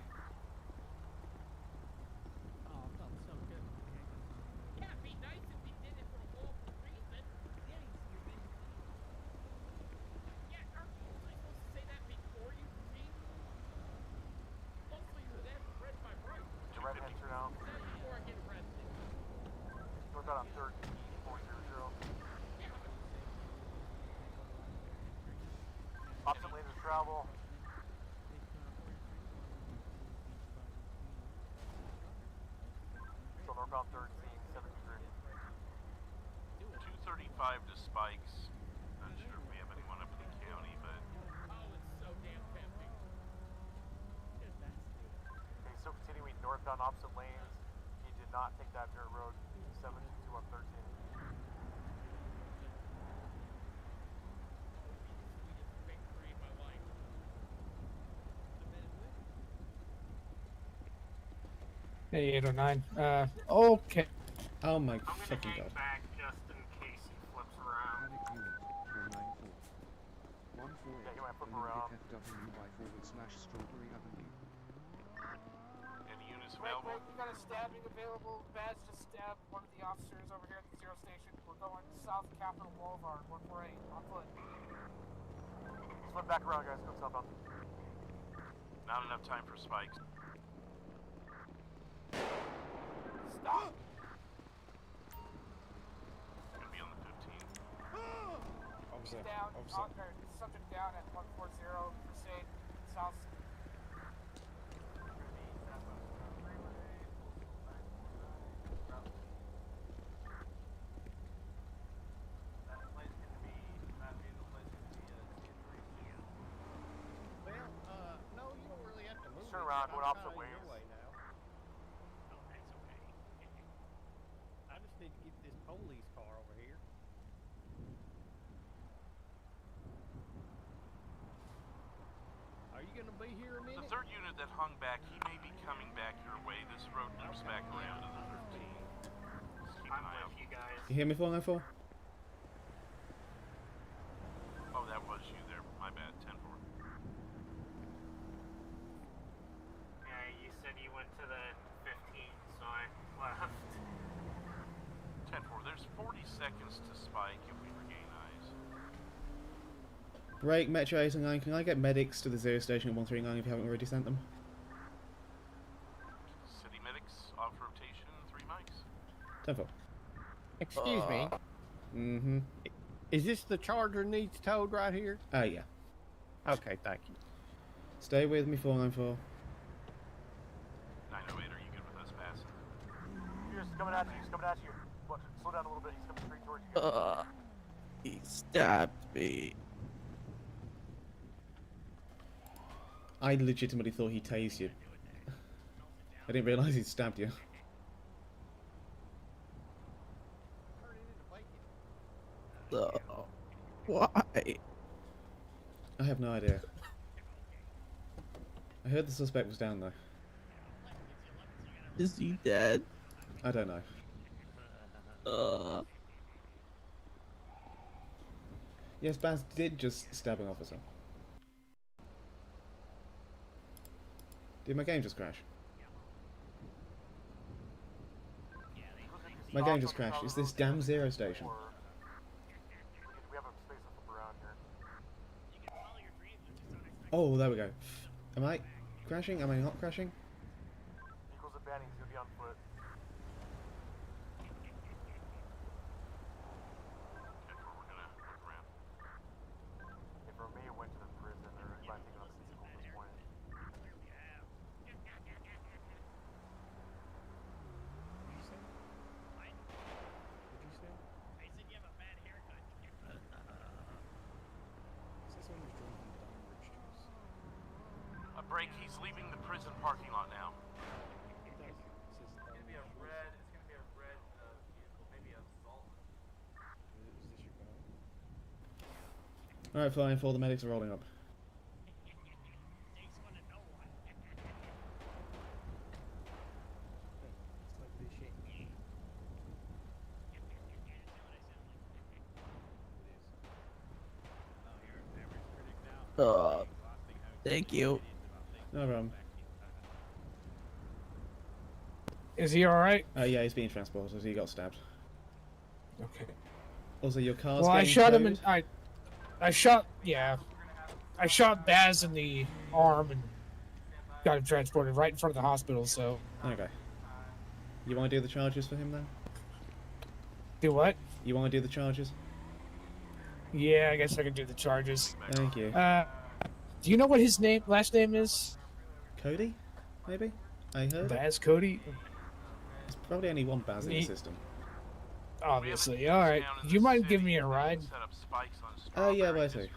Yeah, it'd be nice if he did it for a lawful reason. Yeah, aren't you usually supposed to say that before you proceed? Mostly you have read my rights. Right answer now. Before I get arrested. Northbound on 3rd, 400. Opposite lanes of travel. Still northbound 3rd, seeing 73. 235 to Spikes. Not sure if we have anyone up in the county, but Oh, it's so damn tempting. Okay, so continuing northbound opposite lanes. He did not take that dirt road. 722 on 13. Victory in my life. Hey, 809. Okay. Oh my I'm gonna fucking hang god. back just in case he flips around. Yeah, he might flip around. any units Wait, available? we got a stabbing available. Baz just stabbed one of the officers over here at the Zero Station. We're going South Capitol Boulevard, 148, on foot. Flip back around, guys. Go southbound. Not enough time for Spikes. Stop! Gonna be on the 15th. Officer, Down, officer. subject down at 140, Crusade, South. Well, no, you don't really have to move. Turn it. around, I'm going opposite kinda in ways. your way now. Oh, that's okay. I just need to get this police car over here. Are you gonna be here a The minute? 3rd unit that hung back, he may be coming back your way. This road loops back around to the 13th. Just keep an eye out. You guys. You hear me, 494? Oh, that was you there. My bad. 10-4. Yeah, you said you went to the 15, so I left. 10-4. There's 40 seconds to Spike if we regain eyes. Break, Metro 809. Can I get medics to the Zero Station at 139 if you haven't already sent them? City medics off rotation. 3 mics. 10-4. Excuse me. Mm-hmm. Is this the Charger needs towed right here? Yeah. Okay, thank you. Stay with me, 494. 908, are you good with us passing? He's coming at you. He's coming at you. Watch it. Slow down a little bit. He's coming straight towards you guys. He stabbed me. I legitimately thought he tased you. I didn't realise he'd stabbed you. Why? I have no idea. I heard the suspect was down though. Is he dead? I don't know. Yes, Baz did just stab an officer. Did my game just crash? My game just crashed. It's this damn Zero Station. We have a space to flip around here. Oh, there we go. Am I? crashing? Am I not crashing? Vehicle's abandoned, he's gonna be on foot. Okay, we're gonna look around. If Romeo went to the prison, or he might take it on physical at this point. Break, he's leaving the prison parking lot now. It's gonna be a red vehicle, maybe a Assault. Alright, flying 4, the medics are rolling up. Thank you. No problem. Is he alright? Yeah, he's being transported. He got stabbed. Okay. Also, your car's Well, I getting shot him towed? in. I shot. Yeah. I shot Baz in the arm and got him transported right in front of the hospital. So. Okay. You want to do the charges for him then? Do what? You want to do the charges? Yeah, I guess I can do the charges. Thank you. Do you know what his last name is? Cody? Maybe? I heard? Baz Cody? There's probably only one Baz in the system. Obviously. Alright. Do you mind giving me a ride? Oh, yeah, wait a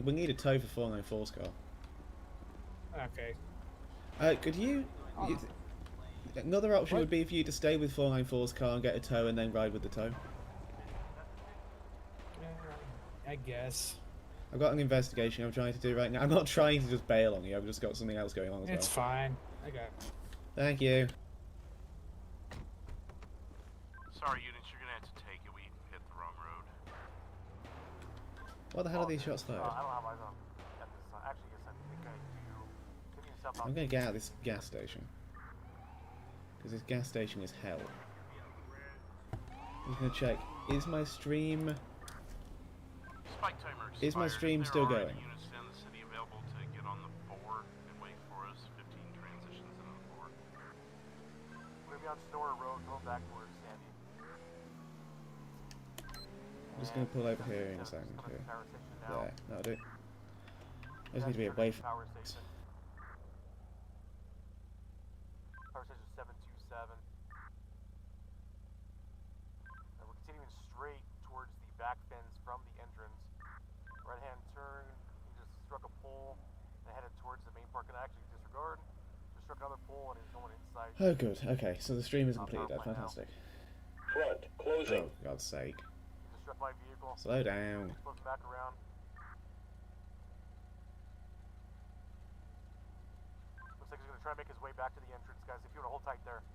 we need a tow for 494's car. Okay. Could you... Another option would be for you to stay with 494's car and get a tow and then ride with the tow. I guess. I've got an investigation I'm trying to do right now. I'm not trying to just bail on you, I've just got something else going on as well. It's fine. I got it. Thank you. Sorry, units, you're gonna have to take it. We hit the wrong road. What the hell are these shots fired? I don't have eyes on at this time. Actually, yes, I think I do. Give me yourself I'm gonna get out of this gas station. Because this gas station is hell. I'm just gonna check. Is my stream... Spike timer expired. Is my stream There still are going? Units in the city available to get on the 4 and wait for us. 15 transitions into the 4. We're gonna be on Storer Road, going back towards Sandy. I'm just gonna pull over here in a second. Here. There, that'll do. I just need to be away from... Power station. Power station 727. And we're continuing straight towards the back fence from the entrance. Right hand turn, he just struck a pole and headed towards the main parking lot. Actually, disregard. Just struck another pole and he's going inside. Oh good, okay, so the stream is completed, fantastic. Front, closing. Oh, God's sake. He just struck my vehicle. Slow down. Flipped back around. Looks like he's gonna try to make his way back to the entrance, guys. If you wanna hold tight there.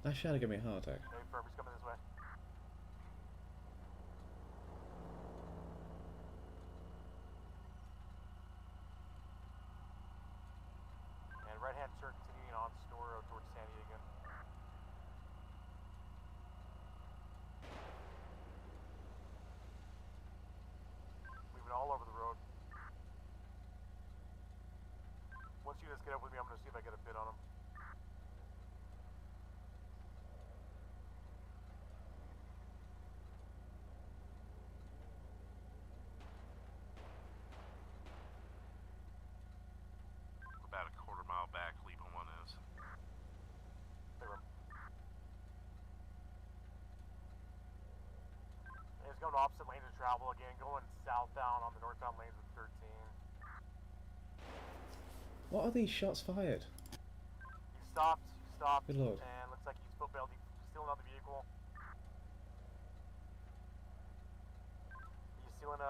That shadow gave me a heart attack. Okay, Furby's coming this way. And right hand turn continuing on Store Road towards Sandy again. Moving all over the road. Once you guys get up with me, I'm gonna see if I get a bit on him. About a quarter mile back, Lima 1 is. It's going opposite lanes of travel again, going southbound on the northbound lanes with 13. What are these shots fired? He stopped, Good lord. and looks like he's still stealing another vehicle. He's stealing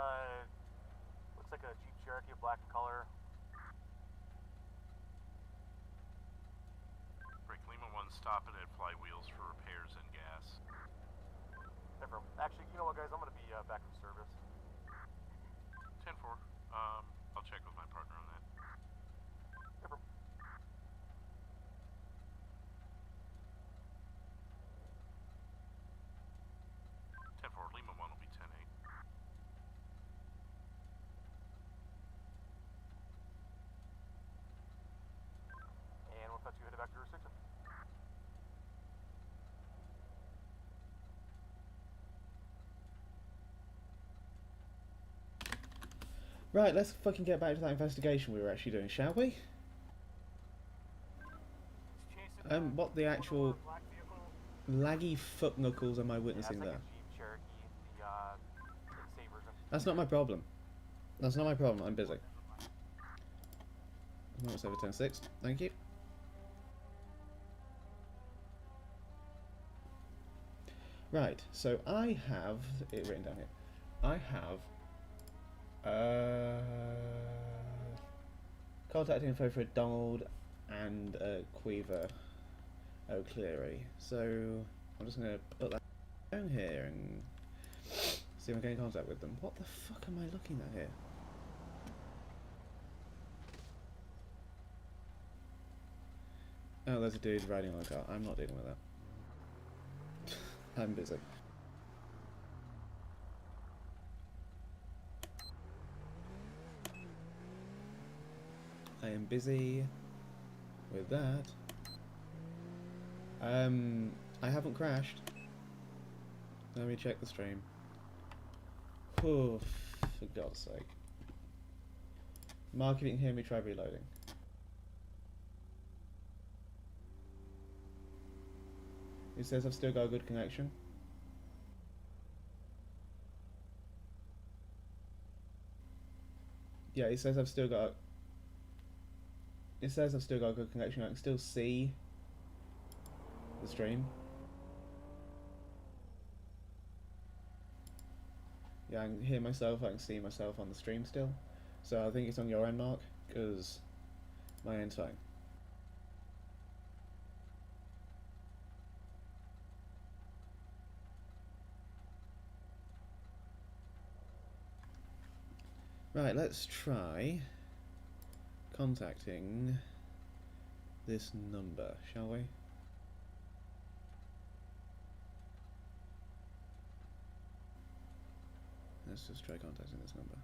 looks like a Jeep Cherokee, black in color. Break Lima 1, stop it at flywheels for repairs and gas. Actually, you know what, guys? I'm gonna be back in service. 10-4. I'll check with my partner on that. Never. 10-4, Lima 1 will be 10-8. Right, let's fucking get back to that investigation we were actually doing, shall we? What the actual laggy fuck knuckles am I witnessing there? Jeep Cherokee, the state version. That's not my problem. That's not my problem. I'm busy. No, it's over 10-6. Thank you. Right, so I have it written down here. I have contact info for Donald and Queever O'Cleary. So I'm just gonna put that down here and see if I can get in contact with them. What the fuck am I looking at here? Oh, there's a dude riding on a car. I'm not dealing with that. I'm busy. I am busy with that. I haven't crashed. Let me check the stream. Oh, for God's sake. Mark, if you can hear me, try reloading. It says I've still got a good connection. Yeah, it says I've still got. It says I've still got a good connection. I can still see the stream. Yeah, I can hear myself. I can see myself on the stream still. So I think it's on your end, Mark, because my end's fine. Right, let's try contacting this number, shall we? Let's just try contacting this number.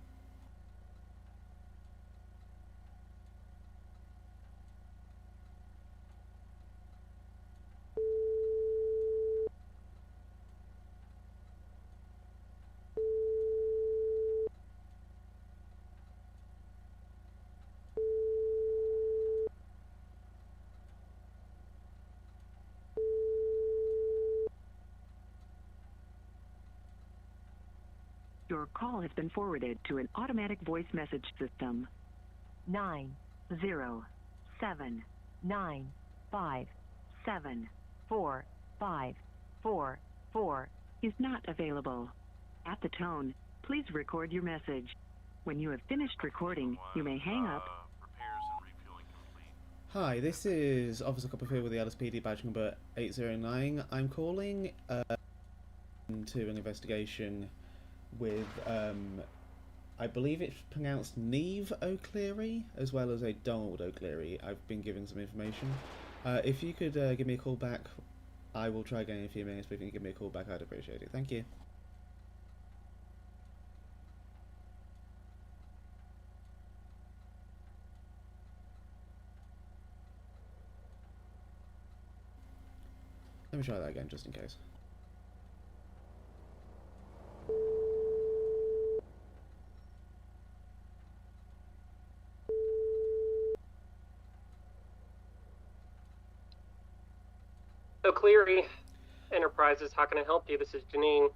Your call has been forwarded to an automatic voice message system. 90795745544 is not available. At the tone, please record your message. When you have finished recording, you may hang up. Hi, this is Officer Copperfield with the LSPD badge number 809. I'm calling to an investigation with, I believe it's pronounced Neve O'Cleary, as well as a Donald O'Cleary. I've been given some information. If you could give me a call back, I will try again in a few minutes, but if you can give me a call back, I'd appreciate it. Thank you. Let me try that again, just in case. O'Cleary Enterprises, how can I help you? This is Janine.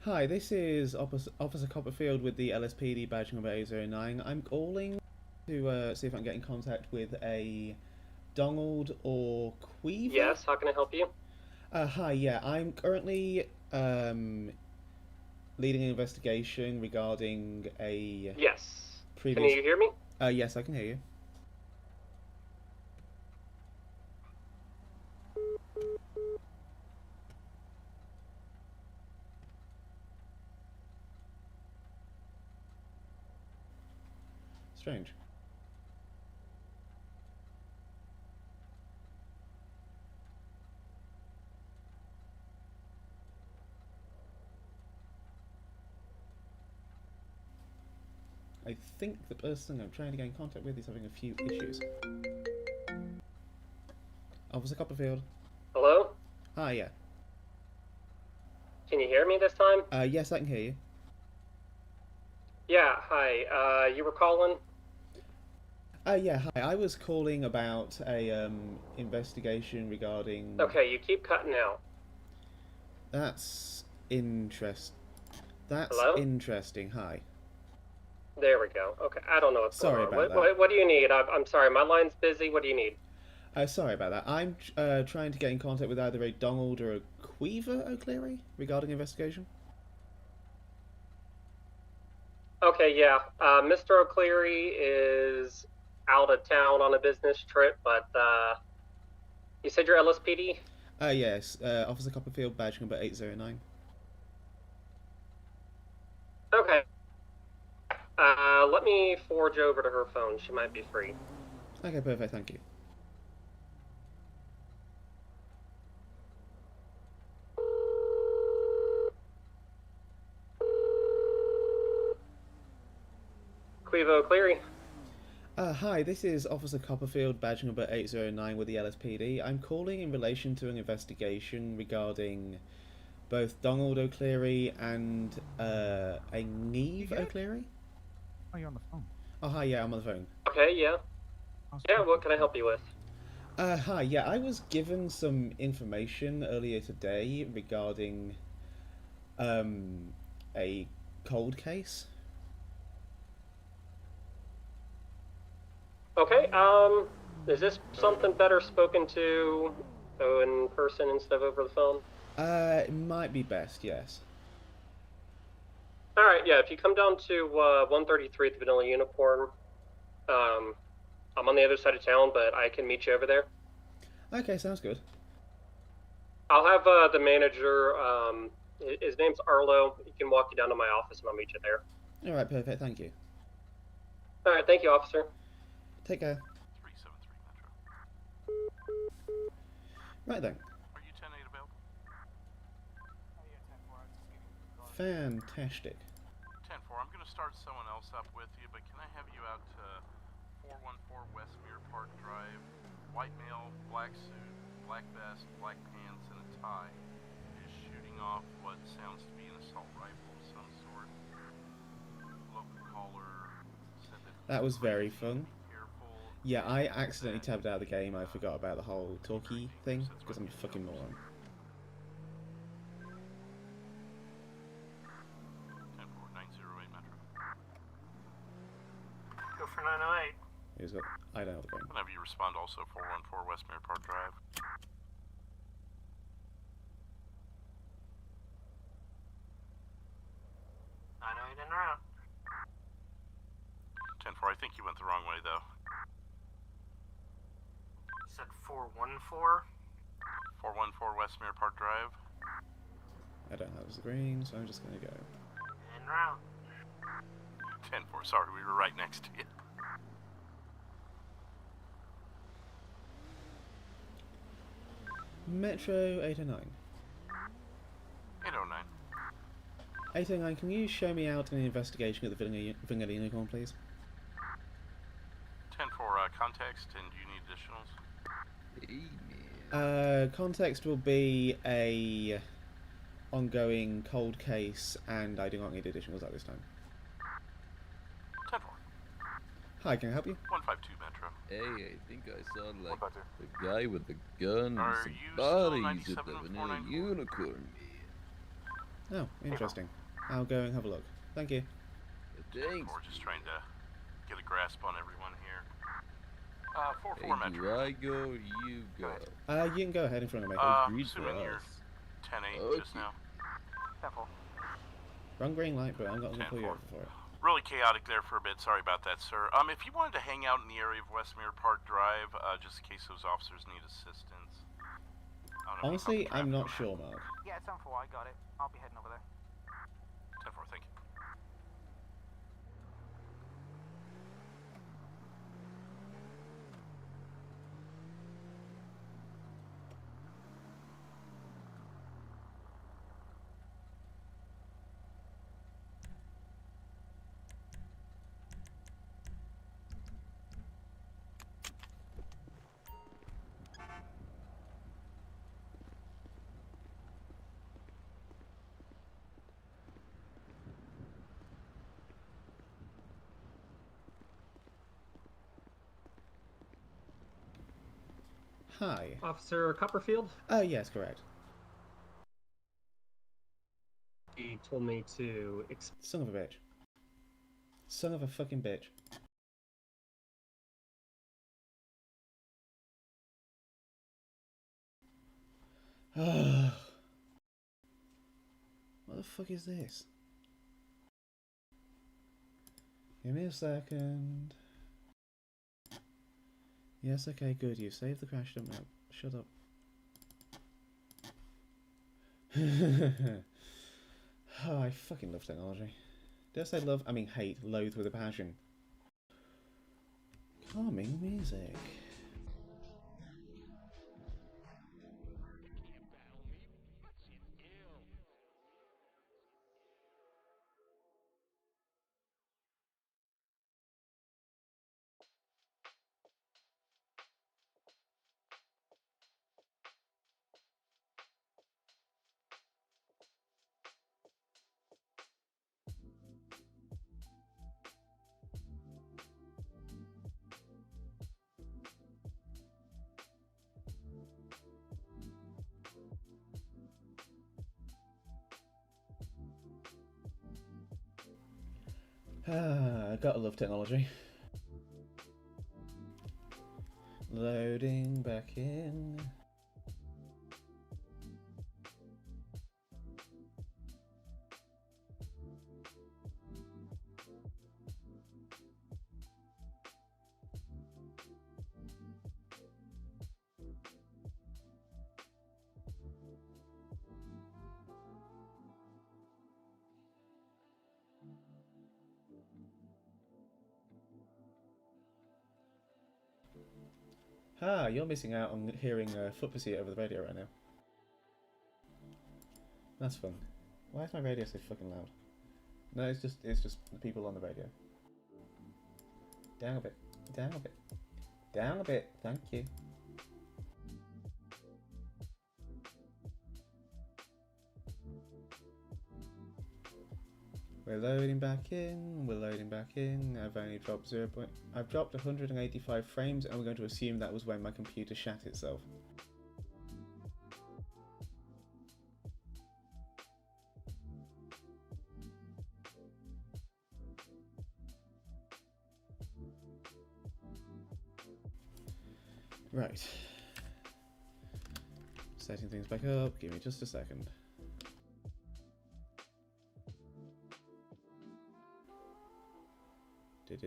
Hi, this is Officer Copperfield with the LSPD badge number 809. I'm calling to see if I can get in contact with a Donald or Queever. Yes, how can I help you? Hi, yeah, I'm currently leading an investigation regarding a Yes. previous... Can you hear me? Yes, I can hear you. Strange. I think the person I'm trying to get in contact with is having a few issues. Officer Copperfield. Hello? Hi, yeah. Can you hear me this time? Yes, I can hear you. Yeah, hi. You were calling? Yeah, hi. I was calling about a investigation regarding. Okay, you keep cutting out. That's Hello? interesting. Hi. There we go. Okay, I don't know what's Sorry going on. about that. What do you need? I'm sorry, my line's busy. What do you need? Sorry about that. I'm trying to get in contact with either a Donald or a Queever O'Cleary regarding investigation. Okay, yeah. Mr. O'Cleary is out of town on a business trip, but you said you're LSPD? Yes. Officer Copperfield, badge number 809. Okay. Let me forge over to her phone. She might be free. Okay, perfect. Thank you. Clevo O'Cleary? Hi, this is Officer Copperfield, badge number 809 with the LSPD. I'm calling in relation to an investigation regarding both Donald O'Cleary and a Neve O'Cleary. Oh, you're on the phone. Oh, hi, yeah, I'm on the phone. Okay, yeah. Yeah, what can I help you with? Hi, yeah, I was given some information earlier today regarding a cold case. Okay, is this something better spoken to in person instead of over the phone? It might be best, yes. Alright, yeah, if you come down to 133 at the Vanilla Unicorn, I'm on the other side of town, but I can meet you over there. Okay, sounds good. I'll have the manager, his name's Arlo. He can walk you down to my office and I'll meet you there. Alright, perfect, thank you. Alright, thank you, officer. Take care. 373 Metro. Right then. Are you 10-8 available? Fantastic. 10-4, I'm going to start someone else up with you, but can I have you out to 414 Westmere Park Drive? White male, black suit, black vest, black pants, and a tie. Is shooting off what sounds to be an assault rifle of some sort. Local caller said That was very fun. Yeah, I accidentally tabbed out of the game. I forgot about the whole talkie thing, because I'm a fucking moron. 10-4, 908 Metro. Go for 908. He's got. I don't know the game. Can I have you respond also 414 Westmere Park Drive? En route. 10-4, I think you went the wrong way though. You said 414? 414 Westmere Park Drive. I don't have the green, so I'm just gonna go. En route. 10-4, sorry, we were right next to you. Metro 809. 809. 809, can you show me out an investigation at the Vanilla Unicorn, please? 10-4, context, and do you need additionals? Context will be a ongoing cold case, and I do not need additionals at this time. 10-4. Hi, can I help you? 152 Metro. Hey, I think I saw like the guy with the gun Are and you some bodies still at the 97 Vanilla 494? Unicorn. Oh, interesting. I'll go and have a look. Thank you. Thanks. We're just trying to get a grasp on everyone here. 4-4 Hey, Metro. do I go or you go? You can go ahead in front of me. Agreed for assuming you're us. 10-8 just now. 10-4. Wrong green light, but I'm not going to pull you over for it. Really chaotic there for a bit. Sorry about that, sir. If you wanted to hang out in the area of Westmere Park Drive, just in case those officers need assistance. Honestly, I'm not sure, Mark. Yeah, it's 10-4. I got it. I'll be heading over there. 10-4, thank you. Hi. Officer Copperfield? Oh, yes, correct. He told me to... Son of a bitch. Son of a fucking bitch. What the fuck is this? Give me a second. Yes, okay, good. You saved the crash dump map. Shut up. Oh, I fucking love technology. Did I say love? I mean hate. Loathe with a passion. Calming music. Ah, gotta love technology. Loading back in. Ah, you're missing out on hearing foot pursuit over the radio right now. That's fun. Why is my radio so fucking loud? No, it's just the people on the radio. Down a bit. Down a bit. Down a bit. Thank you. We're loading back in. We're loading back in. I've only dropped 0. I've dropped 185 frames, and we're going to assume that was when my computer shat itself. Right. Setting things back up. Give me just a second. I'm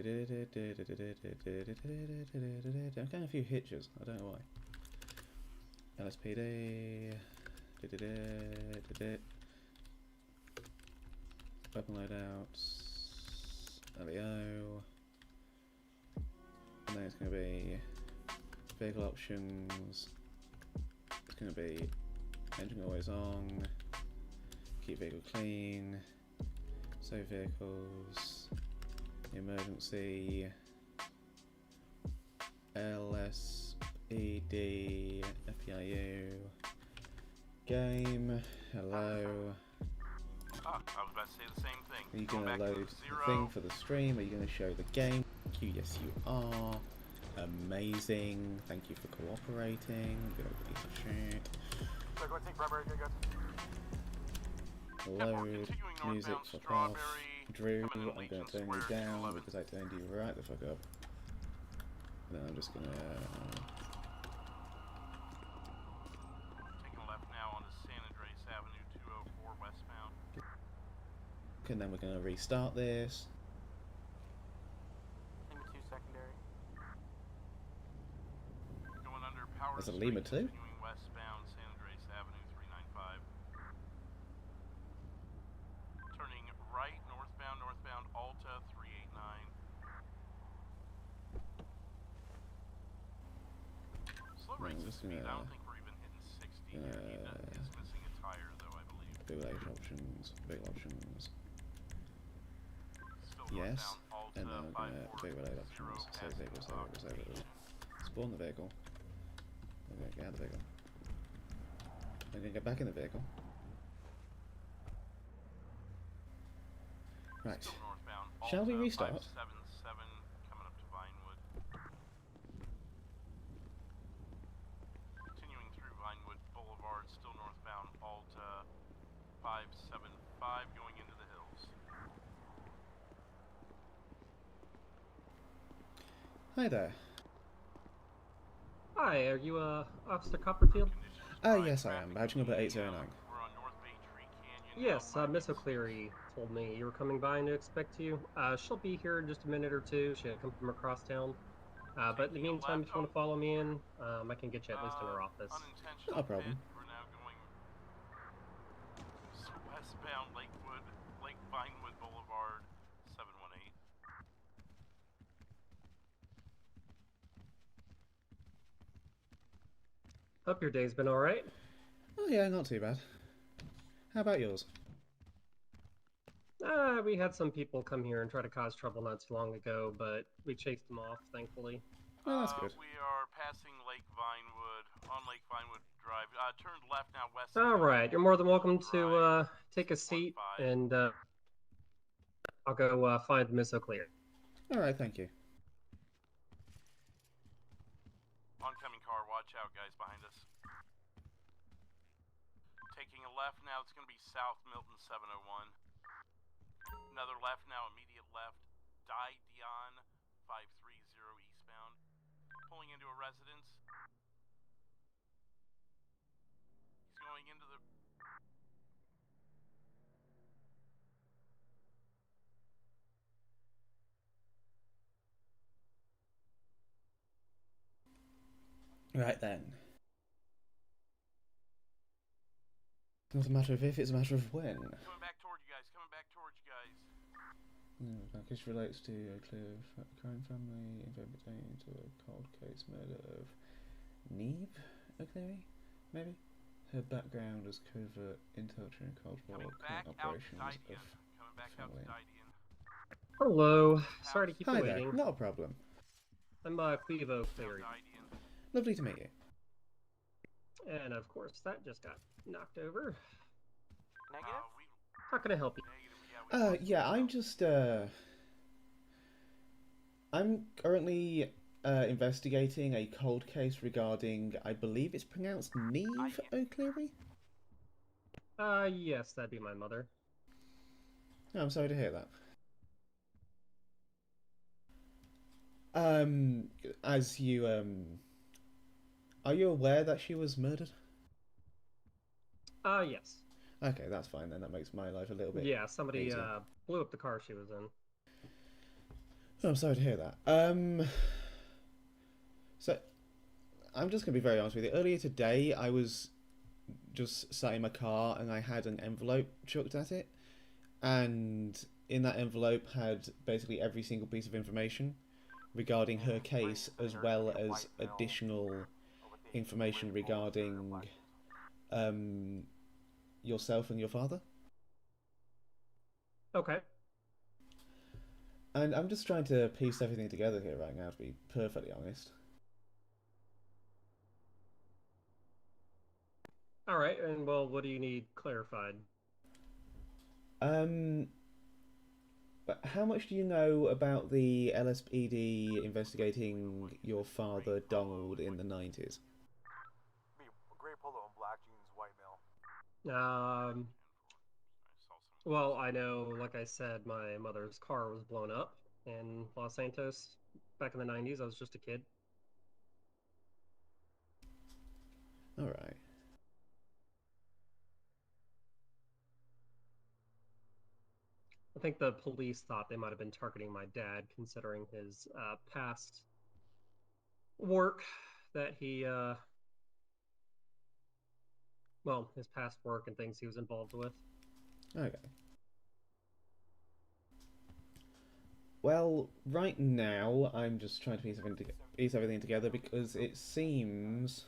getting a few hitches. I don't know why. LSPD. Weapon loadouts. LEO. And then it's going to be vehicle options. It's going to be engine always on. Keep vehicle clean. Save vehicles. Emergency. LSPD. FPIU. Game. Hello. I was about to say the same thing. Are you going to load the thing for the stream? Are you going to show the game? Thank you. Yes, you are. Amazing. Thank you for cooperating. You're a piece of shit. So go and take primary, good. Load music, fuck off. Drew, I'm going to turn you down because I turned you right the fuck up. Then I'm just going to... Taking a left now onto San Andreas Avenue 204 westbound. And then we're going to restart this. Lima 2 secondary. Going under Power There's a Street, Lima 2? continuing westbound San Andreas Avenue 395. Turning right northbound Alta 389. Slow rates of speed. I don't think we're even hitting 60 here. He's missing a tire though, I believe. Vehicle options, vehicle options. Still Yes, northbound Alta and then I'm going to vehicle options. Save vehicle, save vehicle. Spawn the vehicle. I'm going to get out of the vehicle. I'm going to get back in the vehicle. Right. Shall we restart? 577 coming up to Vinewood. Hi there. Hi, are you Officer Copperfield? Yes I am. Badge number 809. Yes, Miss O'Cleary told me you were coming by and to expect you. She'll be here in just a minute or two. She had come from across town. But in the meantime, if you want to follow me in, I can get you at least in her office. Not a problem. We're now going westbound Lakewood, Lake Vinewood Boulevard, 718. Hope your day's been alright. Oh yeah, not too bad. How about yours? We had some people come here and try to cause trouble not too long ago, but we chased them off, thankfully. Oh, that's good. We are passing Lake Vinewood, on Lake Vinewood Drive. Turned left now west. Alright, you're more than welcome to take a seat, and I'll go find Miss O'Cleary. Alright, thank you. Oncoming car, watch out guys behind us. Taking a left now, it's going to be South Milton 701. Another left now, immediate left. Dion 530 eastbound. Pulling into a residence. He's going into the... Right then. It's not a matter of if, it's a matter of when. Coming back towards you guys, coming back towards you guys. Package relates to a clear crime family pertaining to a cold case murder of Neve O'Cleary, maybe? Her background as covert intel during Cold War operations of family. Hello. Sorry to keep Hi you there, waiting. not a problem. I'm Quivo O'Cleary. Lovely to meet you. And of course, that just got knocked over. Negative? How can I help you? Yeah, I'm just, I'm currently investigating a cold case regarding, I believe it's pronounced Neve O'Cleary? Yes, that'd be my mother. Oh, I'm sorry to hear that. As you, are you aware that she was murdered? Yes. Okay, that's fine then. That makes my life a little bit Yeah, somebody easier. blew up the car she was in. Oh, I'm sorry to hear that. So, I'm just going to be very honest with you. Earlier today, I was just sat in my car and I had an envelope chucked at it. And in that envelope had basically every single piece of information regarding her case, as well as additional information regarding yourself and your father. Okay. And I'm just trying to piece everything together here right now, to be perfectly honest. Alright, and well, what do you need clarified? But how much do you know about the LSPD investigating your father, Donald, in the 90s? Gray polo and black jeans, white male. Well, I know, like I said, my mother's car was blown up in Los Santos back in the 90s. I was just a kid. Alright. I think the police thought they might have been targeting my dad, considering his past work that he, well, his past work and things he was involved with. Okay. Well, right now, I'm just trying to piece everything together because it seems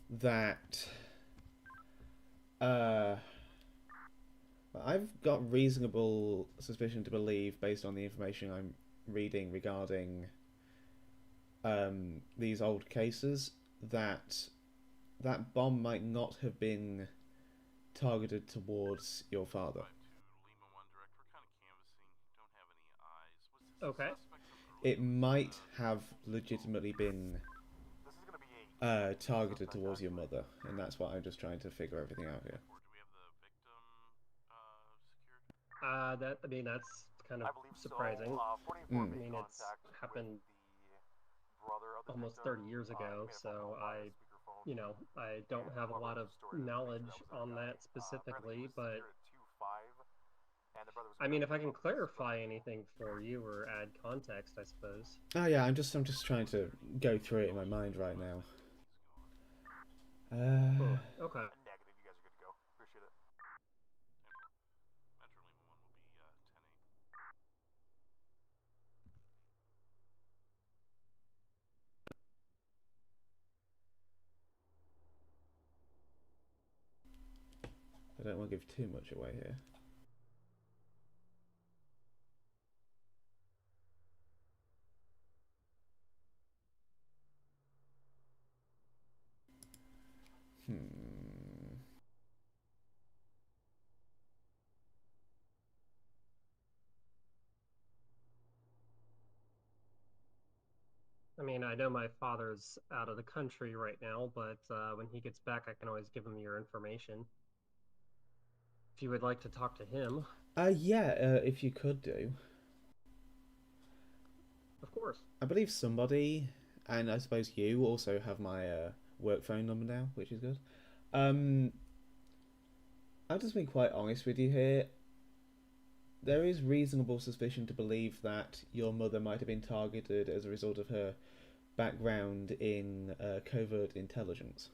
that I've got reasonable suspicion to believe, based on the information I'm reading regarding these old cases, that that bomb might not have been targeted towards your father. Okay. It might have legitimately been targeted towards your mother, and that's what I'm just trying to figure everything out here. That's kind of surprising. I mean, it's happened brother of the almost victim. 30 years He ago, made a phone so call via speakerphone. I don't have a lot of knowledge on that Apparently he specifically, was but secured at 2-5, and the brother was I mean, going if I can up clarify anything for you or add context, I suppose. Oh yeah, I'm just trying to go through it in my mind right now. Okay. Negative, you guys are good to go. Appreciate it. Metro Lima 1 will be 10-8. I don't want to give too much away here. I mean, I know my father's out of the country right now, but when he gets back, I can always give him your information. If you would like to talk to him. Yeah, if you could do. Of course. I believe somebody, and I suppose you, also have my work phone number now, which is good. I'll just be quite honest with you here. There is reasonable suspicion to believe that your mother might have been targeted as a result of her background in covert intelligence.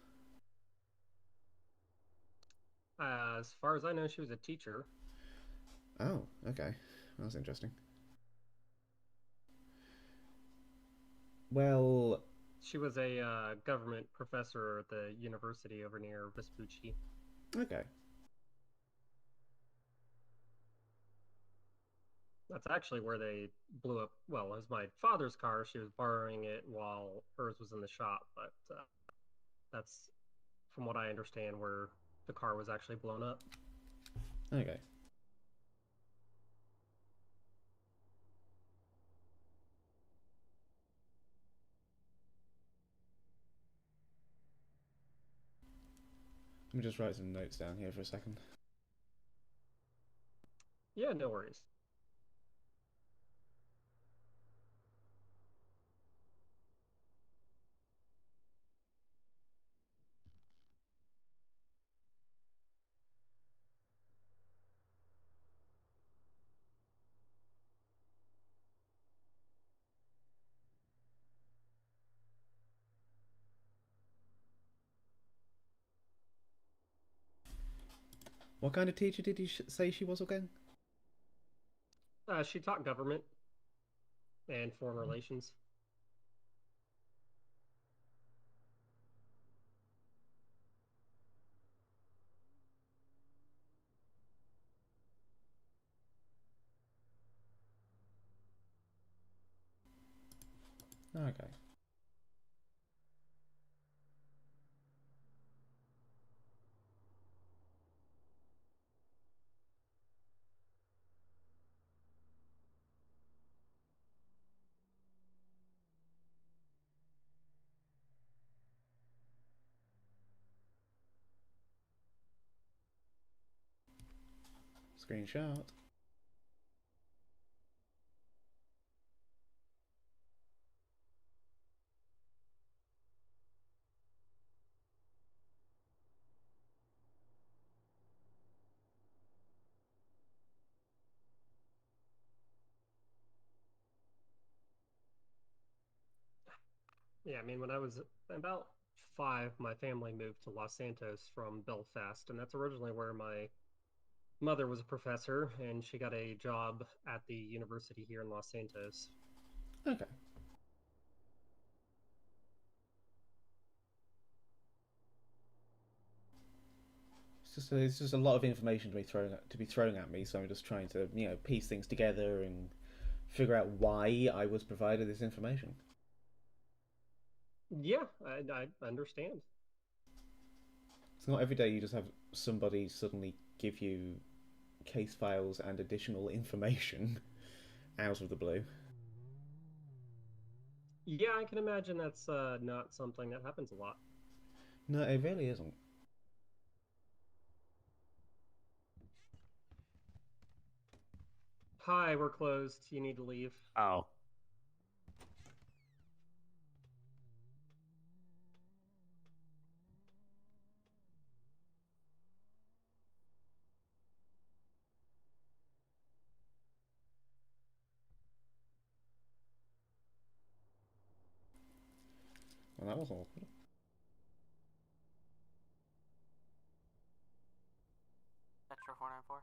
As far as I know, she was a teacher. Oh, okay. That's interesting. Well... She was a government professor at the university over near Vespucci. Okay. That's actually where they blew up. Well, it was my father's car. She was borrowing it while hers was in the shop, but that's, from what I understand, where the car was actually blown up. Okay. Let me just write some notes down here for a second. Yeah, no worries. What kind of teacher did you say she was again? She taught government and foreign relations. Okay. Screenshot. Yeah, I mean, when I was about 5, my family moved to Los Santos from Belfast, and that's originally where my mother was a professor, and she got a job at the university here in Los Santos. Okay. It's just a lot of information to be thrown at me, so I'm just trying to piece things together and figure out why I was provided this information. Yeah, I understand. It's not every day you just have somebody suddenly give you case files and additional information out of the blue. Yeah, I can imagine that's not something that happens a lot. No, it really isn't. Hi, we're closed. You need to leave. Oh. Well, that was awkward. Metro 494.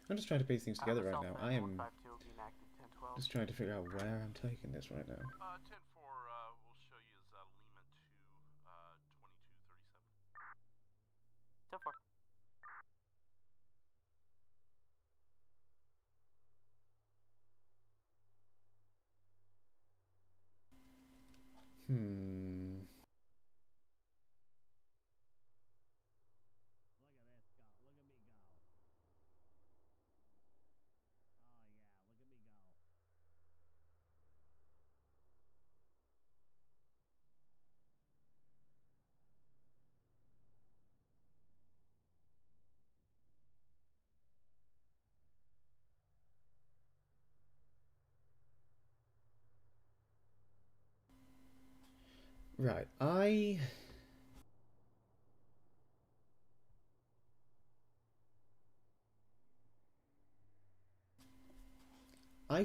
I'm just trying to piece things together right now. I am 152 will be inactive 1012. just trying to figure out where I'm taking this right now. 10-4 will show you as Lima 2, 2237. 10-4. Hmm. Right, I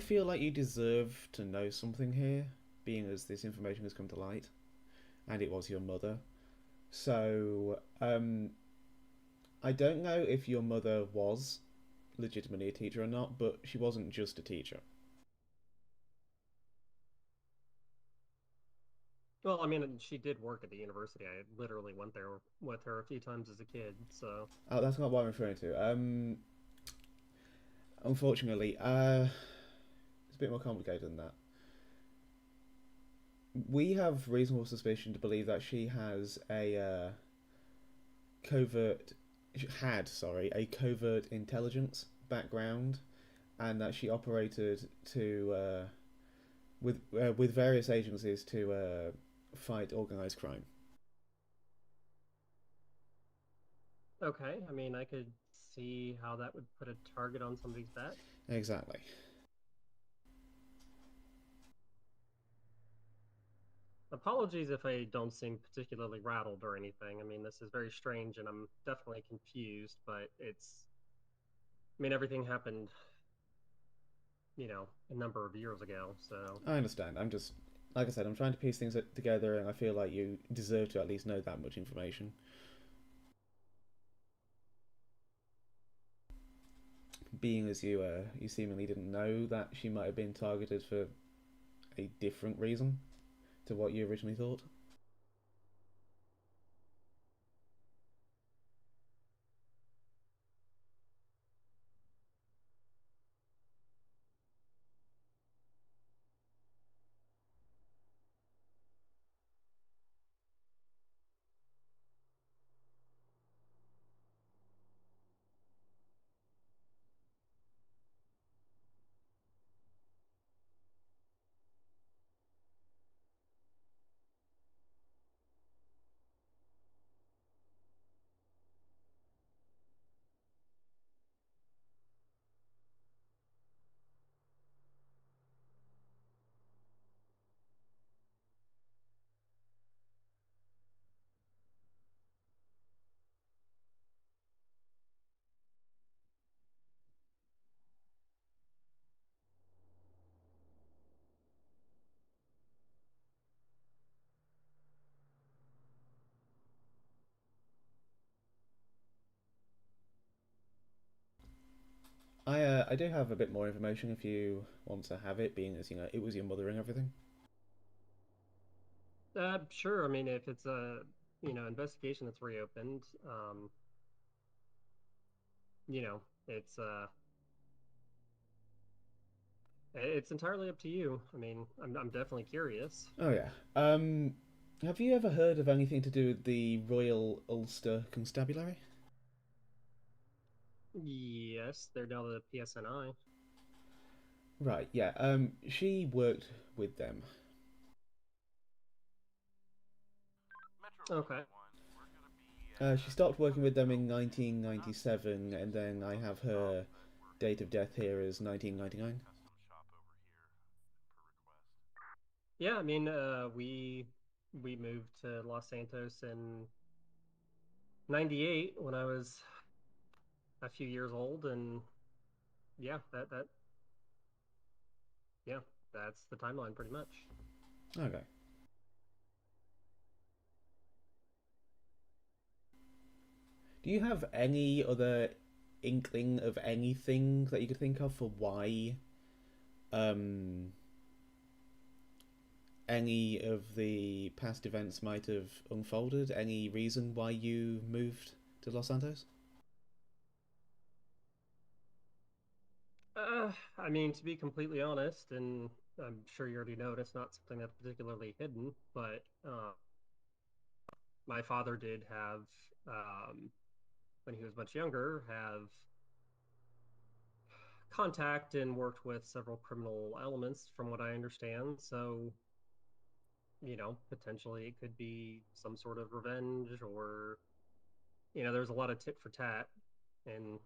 feel like you deserve to know something here, being as this information has come to light, and it was your mother. So, I don't know if your mother was legitimately a teacher or not, but she wasn't just a teacher. Well, I mean, she did work at the university. I literally went there with her a few times as a kid, so. Oh, that's not what I'm referring to. Unfortunately, it's a bit more complicated than that. We have reasonable suspicion to believe that she has a a covert intelligence background, and that she operated to with various agencies to fight organized crime. Okay, I mean, I could see how that would put a target on somebody's back. Exactly. Apologies if I don't seem particularly rattled or anything. I mean, this is very strange and I'm definitely confused, but it's. I mean, everything happened, a number of years ago, so. I understand. I'm just, like I said, I'm trying to piece things together, and I feel like you deserve to at least know that much information. Being as you seemingly didn't know that she might have been targeted for a different reason to what you originally thought. I do have a bit more information if you want to have it, being as it was your mother and everything. Sure. I mean, if it's a investigation that's reopened, it's it's entirely up to you. I mean, I'm definitely curious. Oh yeah. Have you ever heard of anything to do with the Royal Ulster Constabulary? Yes, they're now the PSNI. Right. Yeah. She worked with them. Okay. She stopped working with them in 1997, and then I have her date of death here as 1999. Yeah, I mean, we moved to Los Santos in '98 when I was a few years old, and yeah, yeah, that's the timeline pretty much. Okay. Do you have any other inkling of anything that you could think of for why any of the past events might have unfolded? Any reason why you moved to Los Santos? I mean, to be completely honest, and I'm sure you already know it, it's not something that's particularly hidden, but my father did have, when he was much younger, have contact and worked with several criminal elements, from what I understand. So, potentially it could be some sort of revenge, or there's a lot of tit for tat and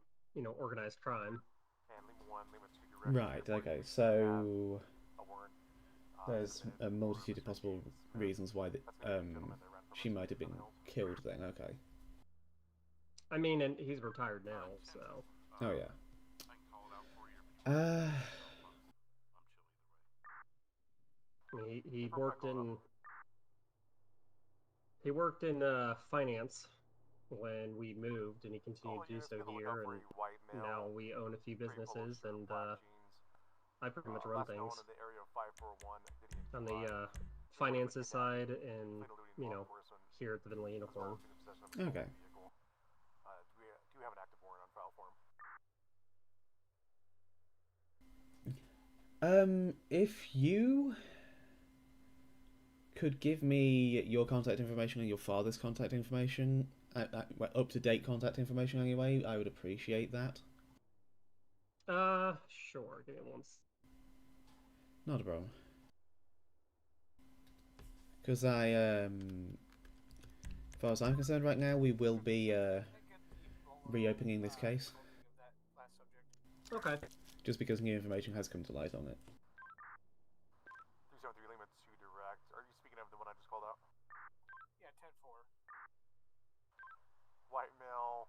organized crime. And Lima 1, Lima 2 direct. Right, okay, so A warrant. there's a multitude of possible reasons why she might have been killed then, okay. I mean, and he's retired now, so. Oh, yeah. He worked in finance when we moved, and he continued to do so here. And now we own a few businesses, and I pretty much run things on the finances side, and here at the Vanilla Unicorn. Okay. Do you have an active warrant on file for him? If you could give me your contact information and your father's contact information, up-to-date contact information anyway, I would appreciate that. Sure. Give me once. Not a problem. Because as far as I'm concerned right now, we will be reopening this case. Okay. Just because new information has come to light on it. 373 Lima 2 direct. Are you speaking of the one I just called out? Yeah, 10-4. White male,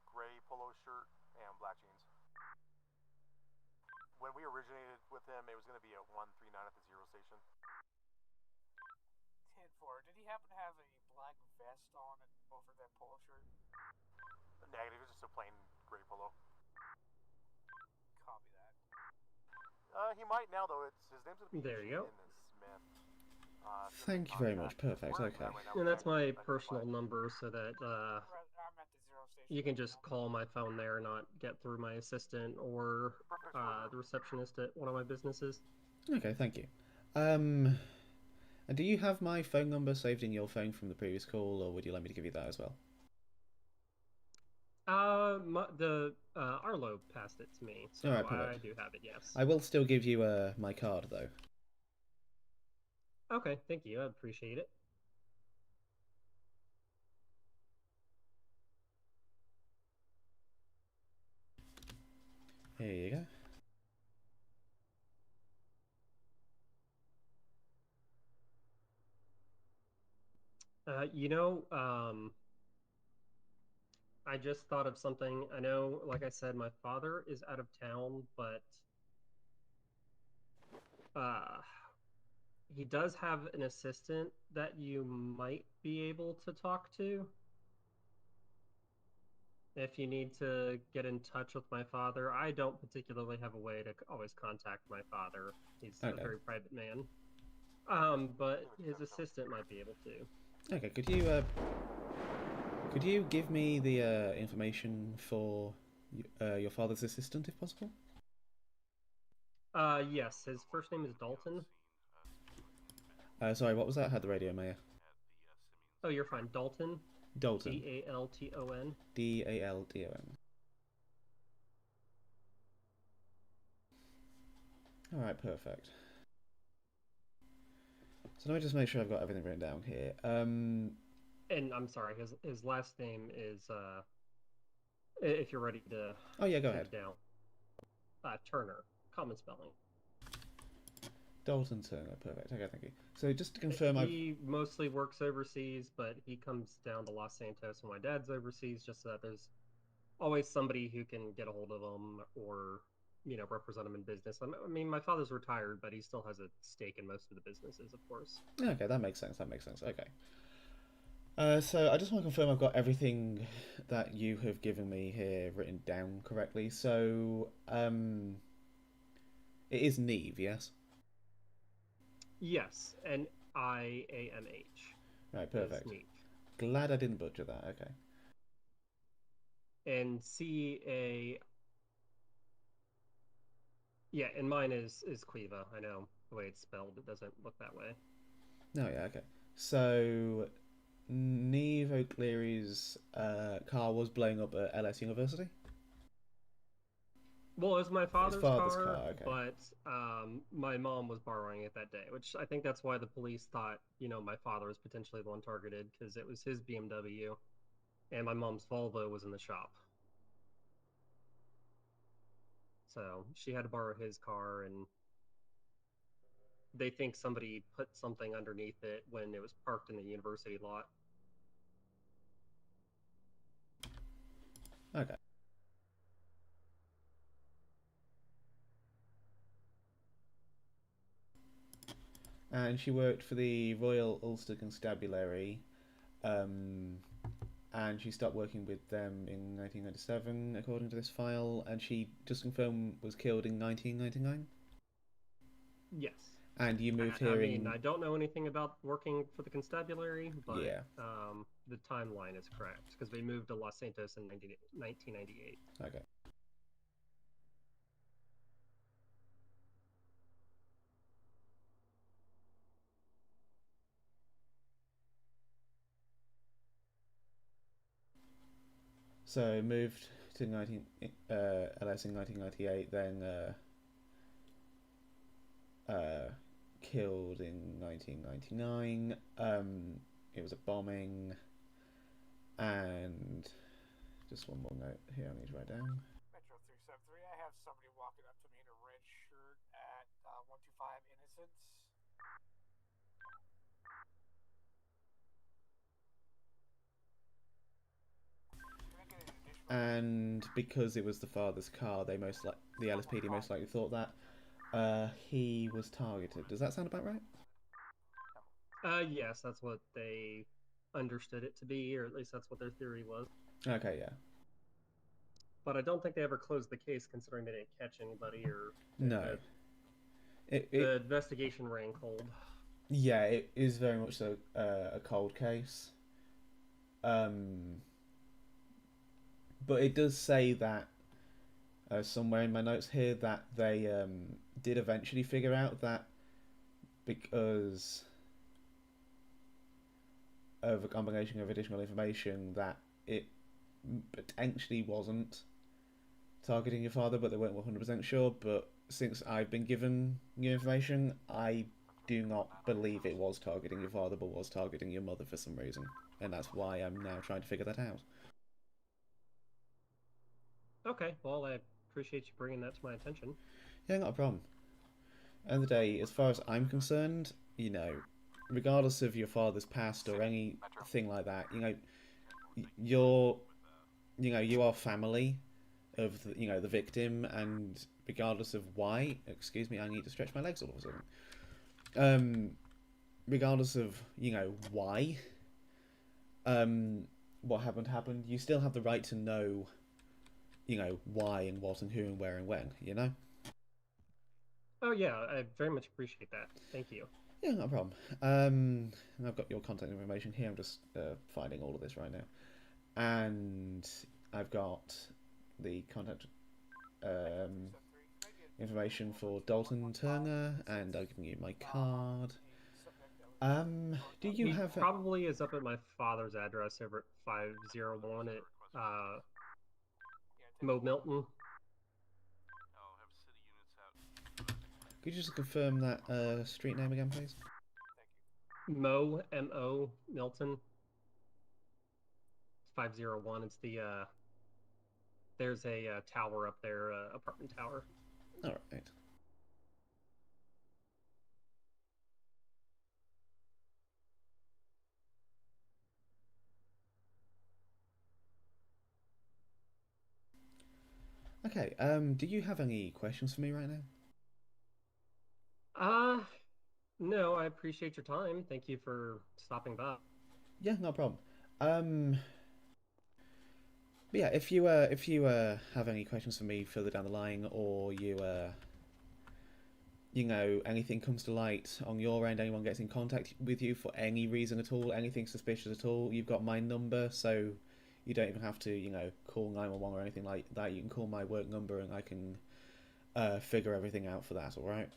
gray polo shirt, and black jeans. When we originated with him, it was going to be at 139 at the Zero Station. 10-4. Did he happen to have a black vest on it over that polo shirt? Negative, it's just a plain gray polo. Copy that. He might now, though. His name's going to be There you go. Smith. Thank you very much. Perfect. Okay. And that's my personal number, so that I'm at the Zero Station. you can just call my phone there, not get through my assistant or the receptionist at one of my businesses. Okay, thank you. And do you have my phone number saved in your phone from the previous call, or would you like me to give you that as well? Arlo passed it to me, so Alright, I do have it, yes. I will still give you my card, though. Okay, thank you. I appreciate it. Here you go. I just thought of something. I know, like I said, my father is out of town, but he does have an assistant that you might be able to talk to. If you need to get in touch with my father, I don't particularly have a way to always contact my father. He's a very private man. But his assistant might be able to. Okay, could you give me the information for your father's assistant, if possible? Yes, his first name is Dalton. Sorry, what was that? I had the radio, Mayor. Oh, you're fine. Dalton. Dalton. D-A-L-T-O-N. D-A-L-T-O-N. Alright, perfect. So let me just make sure I've got everything written down here. And I'm sorry, his last name is, if you're ready to go ahead. Down. Turner. Common spelling. Dalton Turner, perfect. Okay, thank you. So just to confirm, he mostly works overseas, but he comes down to Los Santos when my dad's overseas, just so that there's always somebody who can get a hold of him or represent him in business. I mean, my father's retired, but he still has a stake in most of the businesses, of course. Okay, that makes sense. That makes sense. Okay. So I just want to confirm I've got everything that you have given me here written down correctly. So, it is Neve, yes? Yes, Niamh. Right, perfect. Neve. Glad I didn't butcher that. Okay. And CA. Yeah, and mine is Quiva. I know the way it's spelled, it doesn't look that way. No, yeah, okay. So, Neve O'Cleary's car was blowing up at LS University? Well, it was my father's car, okay. but my mom was borrowing it that day, which I think that's why the police thought, my father was potentially the one targeted, because it was his BMW, and my mom's Volvo was in the shop. So she had to borrow his car, and they think somebody put something underneath it when it was parked in the university lot. Okay. And she worked for the Royal Ulster Constabulary, and she stopped working with them in 1997, according to this file, and she, just confirm, was killed in 1999? Yes. And you moved here I don't know anything about working for the constabulary, but yeah. The timeline is correct, because we moved to Los Santos in 1998. Okay. So moved to LS in 1998, then killed in 1999. It was a bombing, and just one more note here I need to write down. Metro 373, I have somebody walking up to me in a red shirt at 125 Innocence. And because it was the father's car, the LSPD most likely thought that he was targeted. Does that sound about right? Yes, that's what they understood it to be, or at least that's what their theory was. Okay, yeah. But I don't think they ever closed the case, considering they didn't catch anybody, or no. The investigation ran cold. Yeah, it is very much so a cold case. But it does say that somewhere in my notes here that they did eventually figure out that because of a combination of additional information that it potentially wasn't targeting your father, but they weren't 100% sure. But since I've been given new information, I do not believe it was targeting your father, but was targeting your mother for some reason. And that's why I'm now trying to figure that out. Okay, well, I appreciate you bringing that to my attention. Yeah, not a problem. End of the day, as far as I'm concerned, regardless of your father's past or anything like that, you are family of the victim, and regardless of why, excuse me, I need to stretch my legs all of a sudden. Regardless of why, what happened, you still have the right to know, why and what and who and where and when, Oh yeah, I very much appreciate that. Thank you. Yeah, no problem. And I've got your contact information here. I'm just finding all of this right now, and I've got the contact information for Dalton Turner, and I've given you my card. Do you have? Probably is up at my father's address over at 501 at Mo Milton. Could you just confirm that street name again, please? Mo, M-O, Milton. 501. It's the there's a tower up there, apartment tower. All right. Okay, do you have any questions for me right now? No, I appreciate your time. Thank you for stopping by. Yeah, no problem. But yeah, if you have any questions for me further down the line, or you know, anything comes to light on your end, anyone gets in contact with you for any reason at all, anything suspicious at all, you've got my number, so you don't even have to, you know, call 911 or anything like that. You can call my work number and I can figure everything out for that, alright?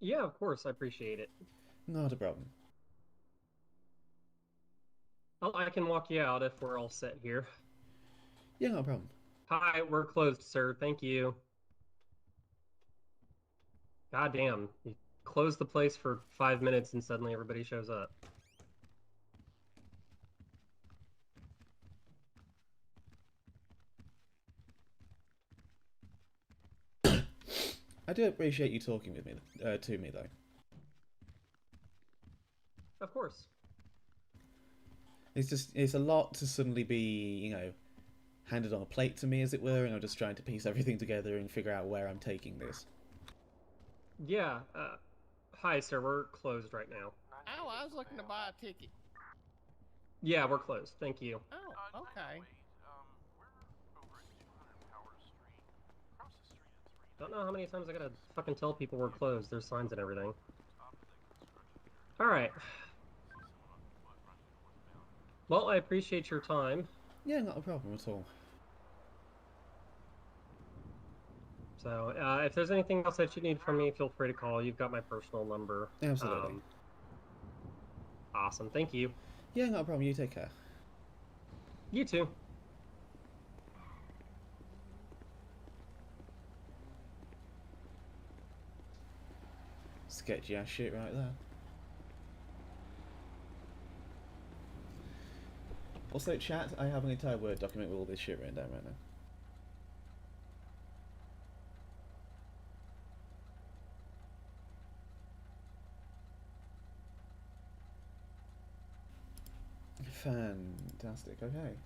Yeah, of course, I appreciate it. Not a problem. I can walk you out if we're all set here. Yeah, no problem. Hi, we're closed, sir. Thank you. God damn, you close the place for 5 minutes and suddenly everybody shows up. I do appreciate you talking with me, to me though. Of course. It's a lot to suddenly be, you know, handed on a plate to me, as it were, and I'm just trying to piece everything together and figure out where I'm taking this. Yeah, hi, sir. We're closed right now. Oh, I was looking to buy a ticket. Yeah, we're closed. Thank you. Oh, okay. Don't know how many times I gotta fucking tell people we're closed. There's signs and everything. Alright. Well, I appreciate your time. Yeah, not a problem at all. So, if there's anything else that you need from me, feel free to call. You've got my personal number. Absolutely. Awesome. Thank you. Yeah, not a problem. You take care. You too. Sketchy ass shit right there. Also, chat, I have an entire Word document with all this shit written down right now. Fantastic, okay.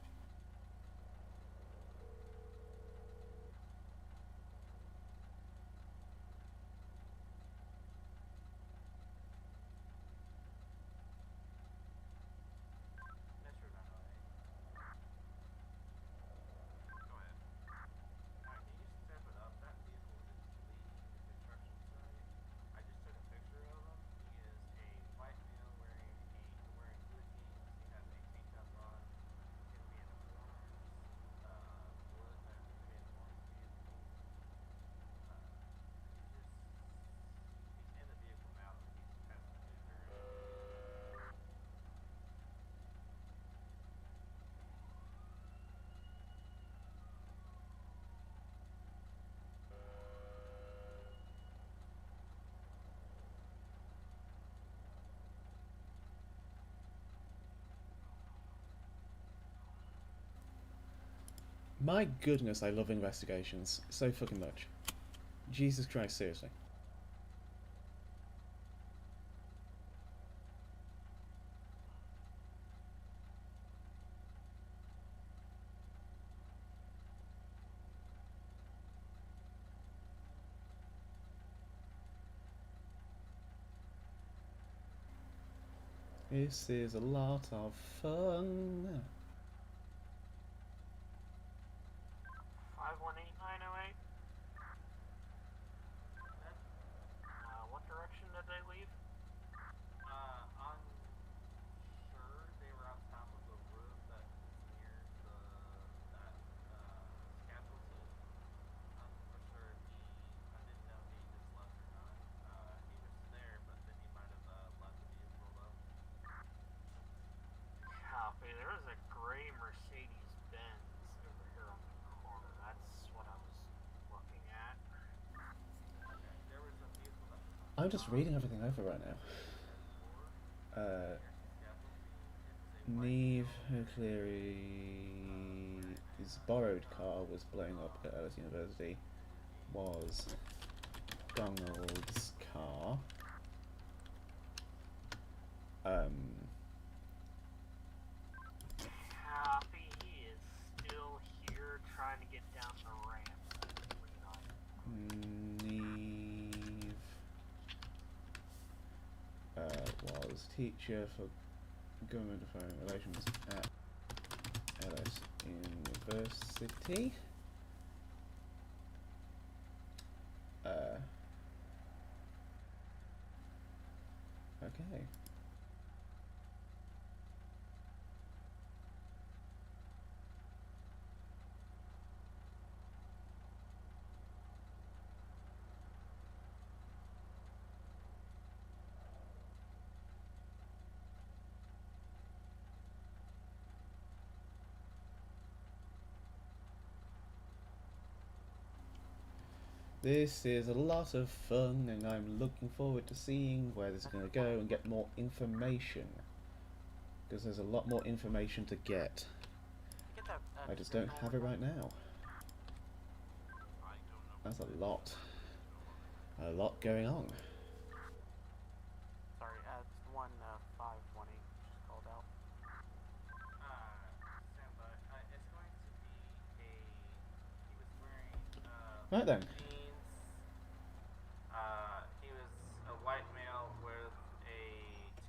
My goodness, I love investigations so fucking much. Jesus Christ, seriously. This is a lot of fun. 518908. What direction did they leave? Unsure. They were on top of the roof that is near that scaffold team. I'm not sure if I didn't know if he just left or not. He was there, but then he might have left the vehicle though. Copy. There was a gray Mercedes Benz over here on the corner. That's what I was looking at. Okay. There was a vehicle that was I'm just reading everything over right now. Neve Cleary's borrowed car was blowing up at Ellis University. Was Donald's car. Copy. He is still here trying to get down the ramp. was teacher for government and foreign relations at LS University. Okay. This is a lot of fun, and I'm looking forward to seeing where this is going to go and get more information. Because there's a lot more information to get. I just don't have it right now. That's a lot. A lot going on. Sorry, it's 518 just called out. Standby. It's going to be a. He was wearing Right then. jeans. He was a white male with a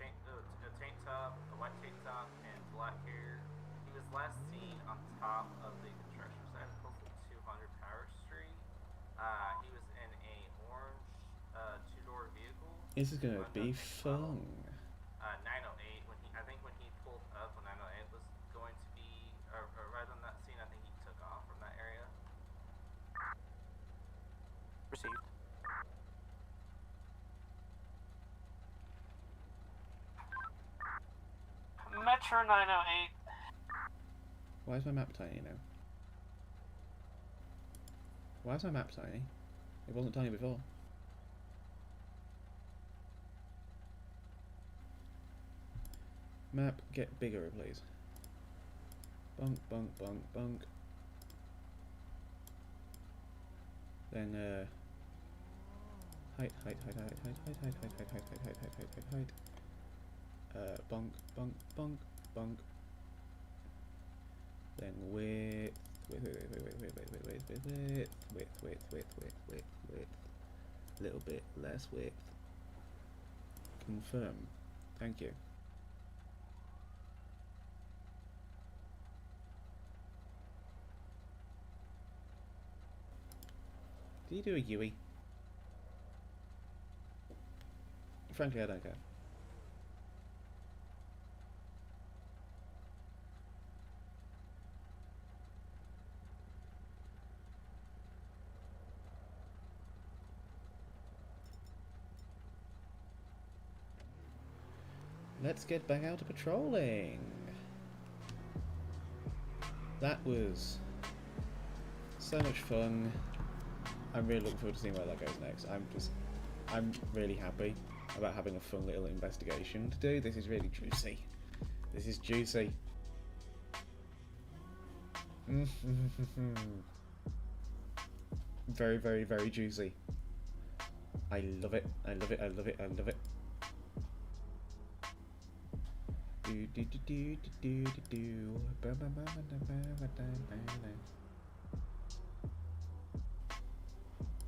tank top, a white tank top, and black hair. He was last seen on top of the construction site close to 200 Power Street. He was in a orange two-door vehicle. This is gonna be fun. 908. When he pulled up, when 908 was going to be right on that scene, I think he took off from that area. Received. Metro 908. Why is my map tiny now? Why is my map tiny? It wasn't tiny before. Map, get bigger, please. Bunk, bunk, bunk, bunk. Then, height. Bunk, bunk, bunk, bunk. Then width. Little bit less width. Confirm. Thank you. Did you do a Yui? Frankly, I don't care. Let's get back out to patrolling. That was so much fun. I'm really looking forward to seeing where that goes next. I'm really happy about having a fun little investigation to do. This is really juicy. This is juicy. Very, very, very juicy. I love it. I love it. I love it. I love it.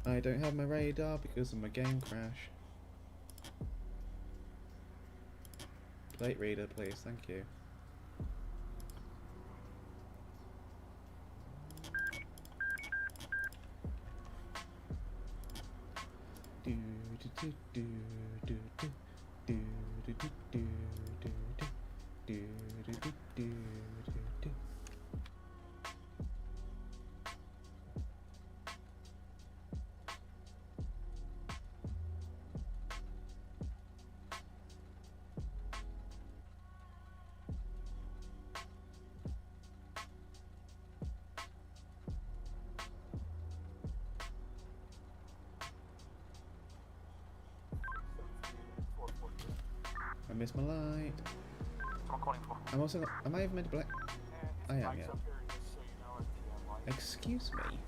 I don't have my radar because of my game crash. Plate reader, please, thank you. I missed my light. I'm also not, am I even meant to black? I am, yeah. Excuse me.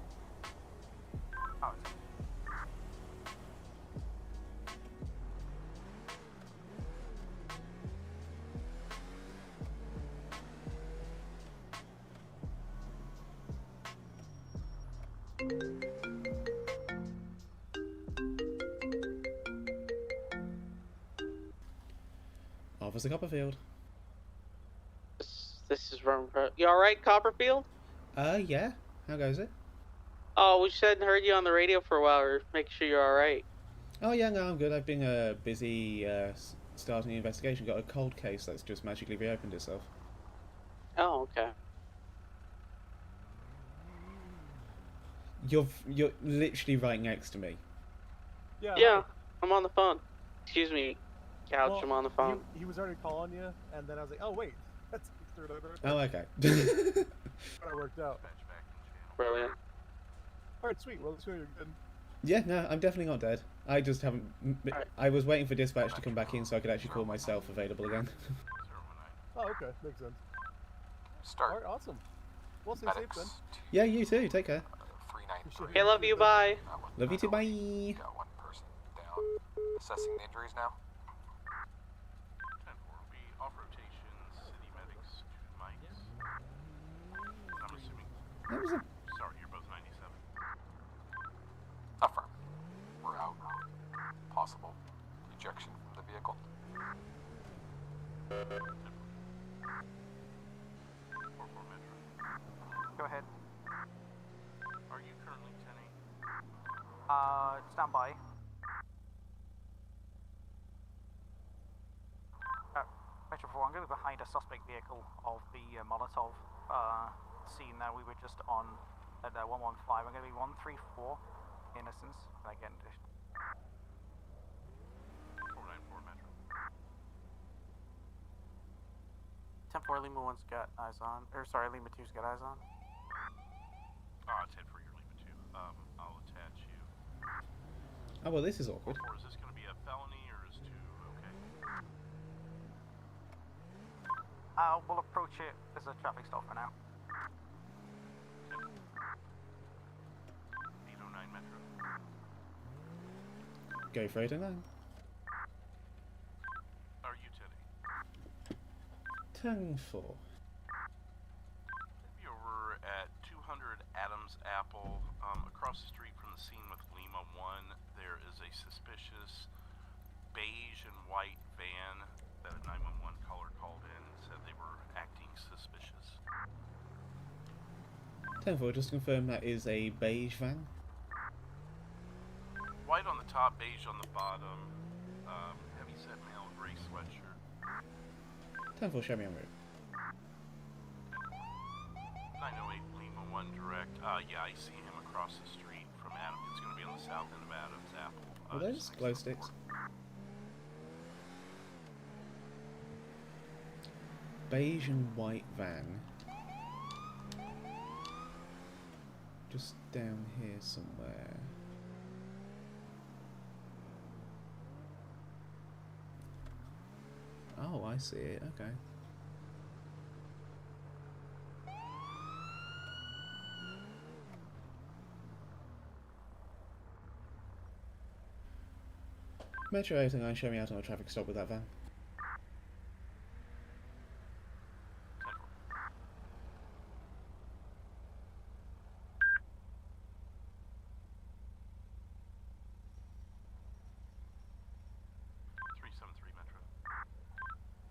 Officer Copperfield. This is wrong. You alright, Copperfield? Yeah. How goes it? Oh, we just hadn't heard you on the radio for a while. Or make sure you're alright. Oh yeah, no, I'm good. I've been busy starting the investigation. Got a cold case that's just magically reopened itself. Oh, okay. You're literally right next to me. Yeah, I'm on the phone. Excuse me, Couch, Well, I'm on the phone. He was already calling you, and then I was like, oh wait, that's third over. Oh, okay. That worked out. Brilliant. All right, sweet. Well, sure you're good. Yeah, no, I'm definitely not dead. I just haven't. I was waiting for dispatch to come back in so I could actually call myself available again. Oh, okay, makes sense. Start. All right, awesome. Well, stay safe then. Yeah, you too. Take care. Hey, love you. Bye. Love you too. Bye. Got one person down. Assessing the injuries now. 10-4 will be off rotation, city medics, 2 mics. I'm assuming. That was a... Sorry, you're both 97. Affirm. We're out. Possible ejection from the vehicle. Go ahead. Are you currently 10-8? Stand by. Metro 4, I'm going to be behind a suspect vehicle of the Molotov scene that we were just on at 115. I'm going to be 134 Innocence. Again, 494 Metro. 10-4, Lima 1's got eyes on. Or, sorry, Lima 2's got eyes on. 10-4, you're Lima 2. I'll attach you. Oh well, this is awkward. 4, is this going to be a felony or is 2 okay? we'll approach it as a traffic stop for now. 809 Metro. Go for 809. Are you 10-4. Maybe over at 200 Adams Apple, across the street from the scene with Lima 1, there is a suspicious beige and white van that a 911 caller called in and said they were acting suspicious. 10-4, just to confirm that is a beige van. White on the top, beige on the bottom, heavy set male, gray sweatshirt. 10-4, show me en route. 908 Lima 1 direct. Yeah, I see him across the street from Adams. It's going to be on the south end of Adams Apple. Are those glow sticks? Beige and white van. Just down here somewhere. Oh, I see it. Okay. Metro 809, show me out on a traffic stop with that van.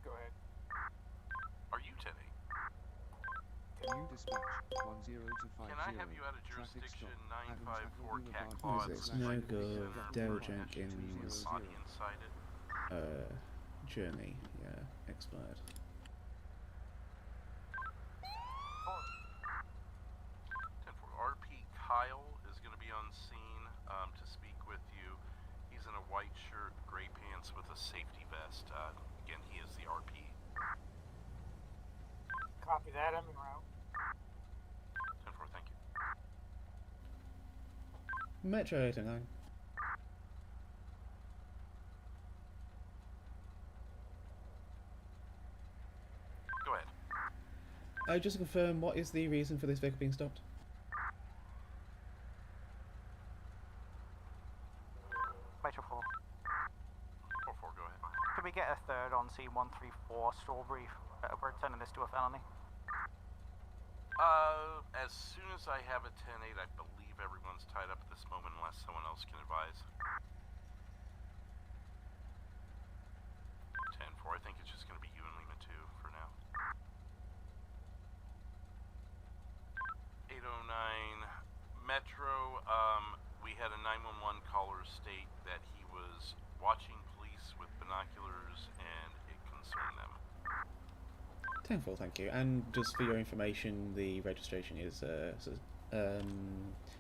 Go ahead. Are you 10-8? Can you dispatch 10-250? Can I have you out of jurisdiction 954 Cat What Claws? is this? No good. Dale Jenkins. Body inside it. Journey. Yeah, expired. 10-4. RP Kyle is going to be on scene to speak with you. He's in a white shirt, gray pants with a safety vest. Again, he is the RP. Copy that, I'm en route. 10-4, thank you. Metro 809. Go ahead. Just to confirm, what is the reason for this vehicle being stopped? Metro 4. 4-4, go ahead. Can we get a third on C134 Strawberry? We're turning this to a felony. As soon as I have a 10-8, I believe everyone's tied up at this moment unless someone else can advise. 10-4, I think it's just going to watching police with binoculars and it concerned them. Tenfold, thank you. And just for your information, the registration is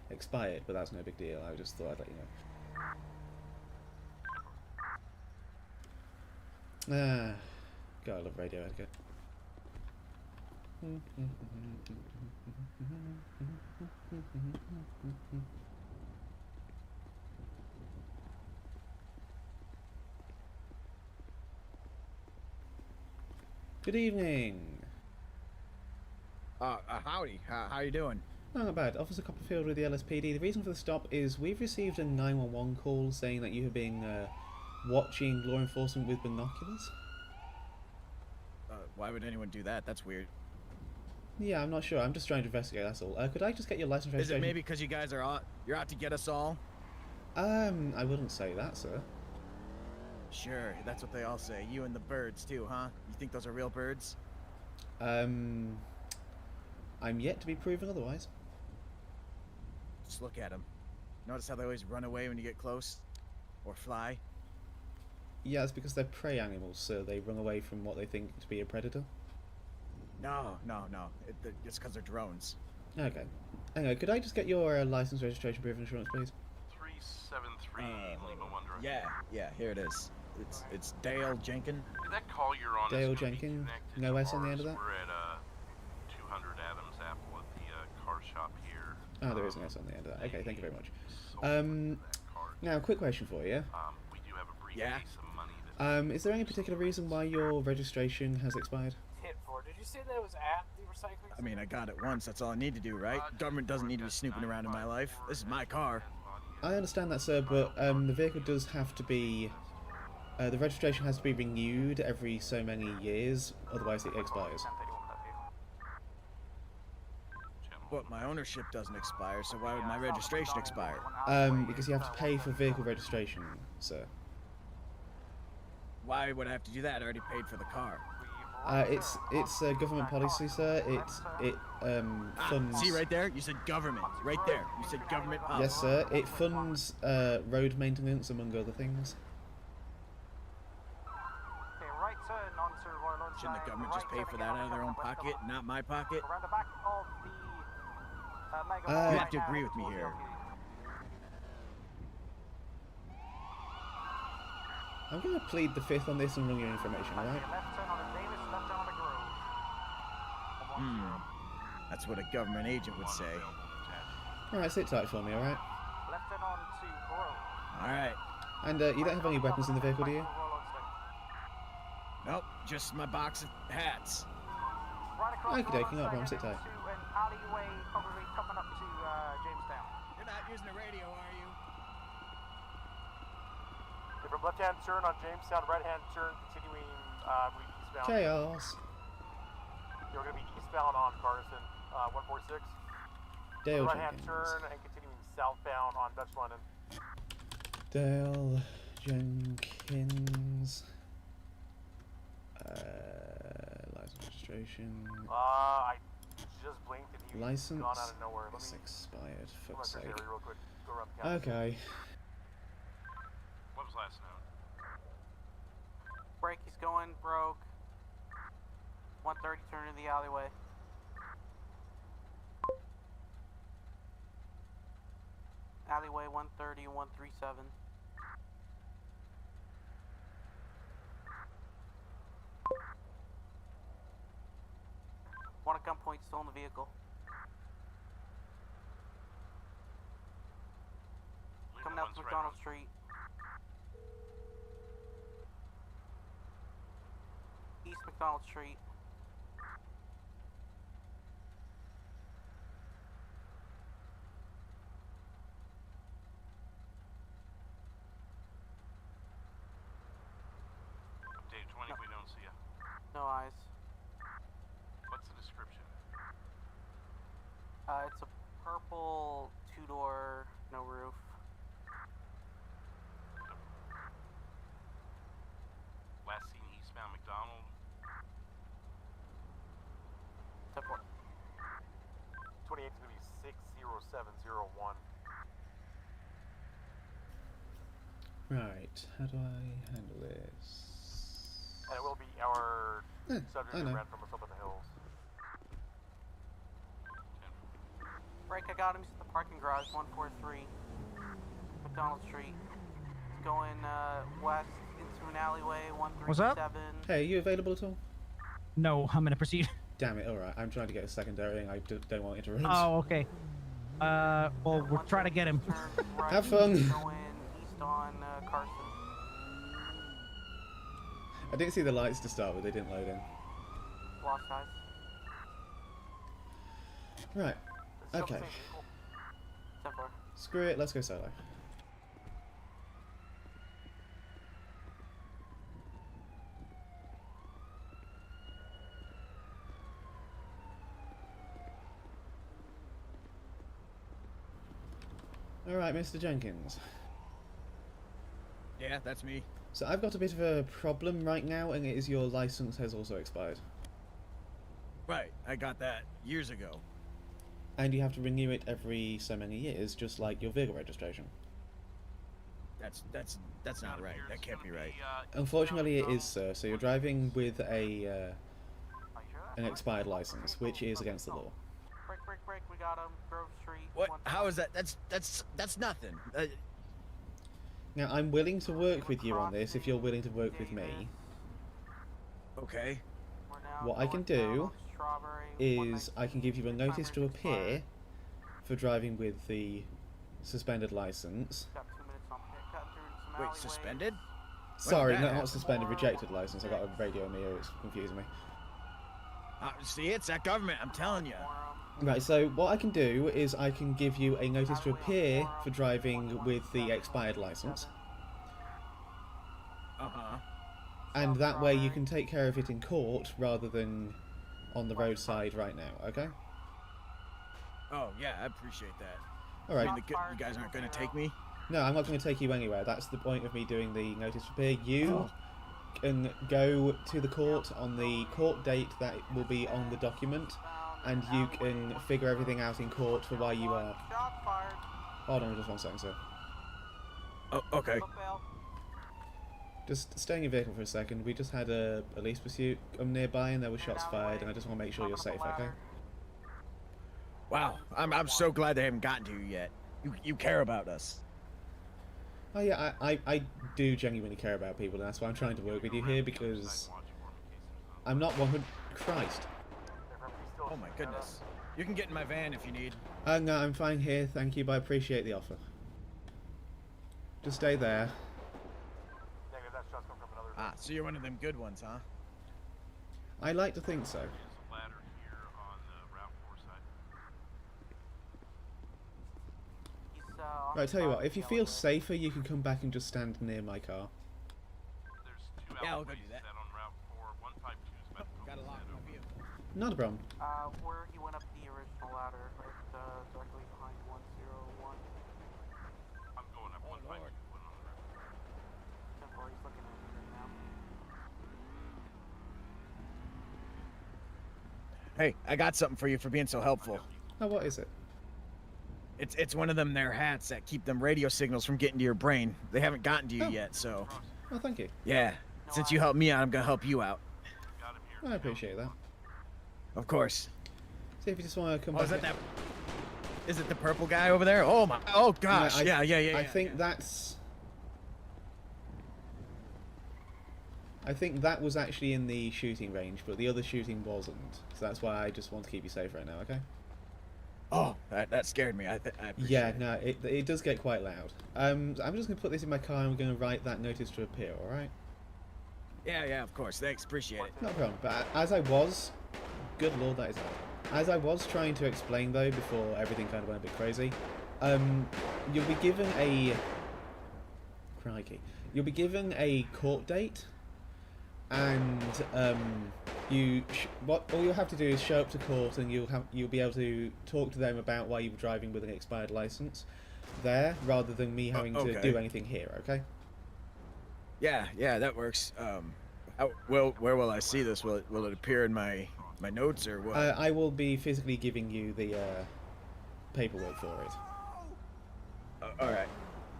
expired, but that's no big deal. I just thought I'd let you know. God, I love radio etiquette. Good evening. Howdy. How you doing? Oh, not bad. Officer Copperfield with the LSPD. The reason for the stop is we've received a 911 call saying that you have been watching law enforcement with binoculars. Why would anyone do that? That's weird. Yeah, I'm not sure. I'm just trying to investigate, that's all. Could I just get your license Is registration? it maybe because you guys are you're out to get us all? I wouldn't say that, sir. Sure, that's what they all say. You and the birds too, huh? You think those are real birds? I'm yet to be proven otherwise. Just look at them. Notice how they always run away when you get close? Or fly? Yeah, it's because they're prey animals, so they run away from what they think to be a predator. No. It's because they're drones. Okay. Anyway, could I just get your license, registration, proof of insurance, please? 373 Lima 1 Direct. Yeah, here it is. It's Dale Jenkins. That call you're on Dale is gonna be Jenkins? connected No to S on the end of ours. that? We're at 200 Adams Apple at the car shop here. Oh, there is an S on the end of that. Okay, thank you very much. Now, quick question for you. We do have a briefcase of money. Is there any particular reason why your registration has expired? Hit for. Did you say that was at the recycling? I mean, I got it once. That's all I need to do, right? Government doesn't need to be snooping around in my life. This is my car. I understand that, sir, but the vehicle does have to be... the registration has to be renewed every so many years, otherwise it expires. But my ownership doesn't expire, so why would my registration expire? Because you have to pay for vehicle registration, sir. Why would I have to do that? I already paid for the car. It's a government policy, sir. It funds... See right there? You said government. Right there. You said government policy. Yes, sir. It funds road maintenance, among other things. Shouldn't the government just pay for that out of their own pocket, not my pocket? You have to agree with me here. I'm going to plead the fifth on this and run your information, alright? That's what a government agent would say. Alright, sit tight for me, alright? Alright. And you don't have any weapons in the vehicle, do you? Nope, just my box of hats. Okie dokie, no problem, sit tight. You're not using the radio, are you? Okay, from left-hand turn on Jamestown, right-hand turn continuing eastbound. Chaos. You're going to be eastbound on Carson, 146. Dale Right-hand Jenkins. turn and continuing southbound on Dutch London. Dale Jenkins. License registration. I just blinked and he License gone out of nowhere. Let is me expired. run Fuck's this sake. area real quick. Go around the county. Okay. What was last note? Brake is going broke. 130 turn in the alleyway. Alleyway 130 and 137. One at gunpoint still in the vehicle. Coming out to McDonald Street. East McDonald Street. Update 20 if we don't see you. No eyes. What's the description? It's a purple two-door, no roof. Last seen eastbound McDonald. 28 is going to be 60701. Right, how do I handle this? And it will be our subject I who know. ran from us up in the hills. Break, I got him. He's at the parking garage, 143 McDonald Street. He's going west into an alleyway, 137. What's up? Hey, are you available at all? No, I'm gonna proceed. Damn it, alright. I'm trying to get a secondary and I don't want to interrupt. Oh, okay. Well, we're trying to get him. Have fun. Going east on Carson. I didn't see the lights to start with, they didn't load in. Lost eyes. Right, okay. Screw it, let's go solo. Alright, Mr. Jenkins. Yeah, that's me. So I've got a bit of a problem right now, and it is your license has also expired. Right, I got that years ago. And you have to renew it every so many years, just like your vehicle registration. That's not right. That can't be right. Unfortunately, it is, sir. So you're driving with a an expired license, which is against the law. Break, we got him. Grove Street. What? How is that? That's nothing. Now, I'm willing to work with you on this if you're willing to work with me. Okay. What I can do is I can give you a notice to appear for driving with the suspended license. Wait, suspended? Sorry, not suspended, rejected license. I got a radio in my ear, it's confusing me. See, it's that government, I'm telling you. Right, so what I can do is I can give you a notice to appear for driving with the expired license. Uh-huh. And that way you can take care of it in court rather than on the roadside right now, okay? Oh, yeah, I appreciate that. Alright. I mean, you guys aren't going to take me? No, I'm not going to take you anywhere. That's the point of me doing the notice to appear. You can go to the court on the court date that will be on the document, and you can figure everything out in court for why you are. Hold on just 1 second, sir. Oh, okay. Just stay in your vehicle for a second. We just had a police pursuit nearby and there were shots fired, and I just want to make sure you're safe, okay? Wow, I'm so glad they haven't gotten to you yet. You care about us. Oh yeah, I do genuinely care about people, and that's why I'm trying to work with you here, because I'm not 100... Christ. Oh my goodness. You can get in my van if you need. No, I'm fine here, thank you, but I appreciate the offer. Just stay there. Ah, so you're one of them good ones, huh? I like to think so. Right, tell you what, if you feel safer, you can come back and just stand near my car. Yeah, I'll go do that. Gotta lock my vehicle. Not a problem. Where he went up the original ladder, right, directly behind 101. I'm going up 152. Simple, he's looking at me right now. Hey, I got something for you for being so helpful. Oh, what is it? It's one of them there hats that keep them radio signals from getting to your brain. They haven't gotten to you yet, so... Oh, thank you. Yeah, since you helped me out, I'm gonna help you out. I appreciate that. Of course. See if you just want to come back... Is that Is it the purple guy over there? Oh my... Oh gosh, yeah, yeah. I think that's... I think that was actually in the shooting range, but the other shooting wasn't. So that's why I just want to keep you safe right now, okay? Oh, that scared me. I appreciate yeah, no, it does get quite loud. I'm just going to put this in my car and we're going to write that notice to appear, alright? Yeah, of course. Thanks, appreciate it. No problem. But as I was... Good lord, that is loud. As I was trying to explain, though, before everything kind of went a bit crazy, you'll be given a... Crikey. You'll be given a court date, and all you'll have to do is show up to court, and you'll be able to talk to them about why you were driving with an expired license there, rather than me having to do anything here. Okay? Yeah, that works. Where will I see this? Will it appear in my notes or what? I will be physically giving you the paperwork for it. All right.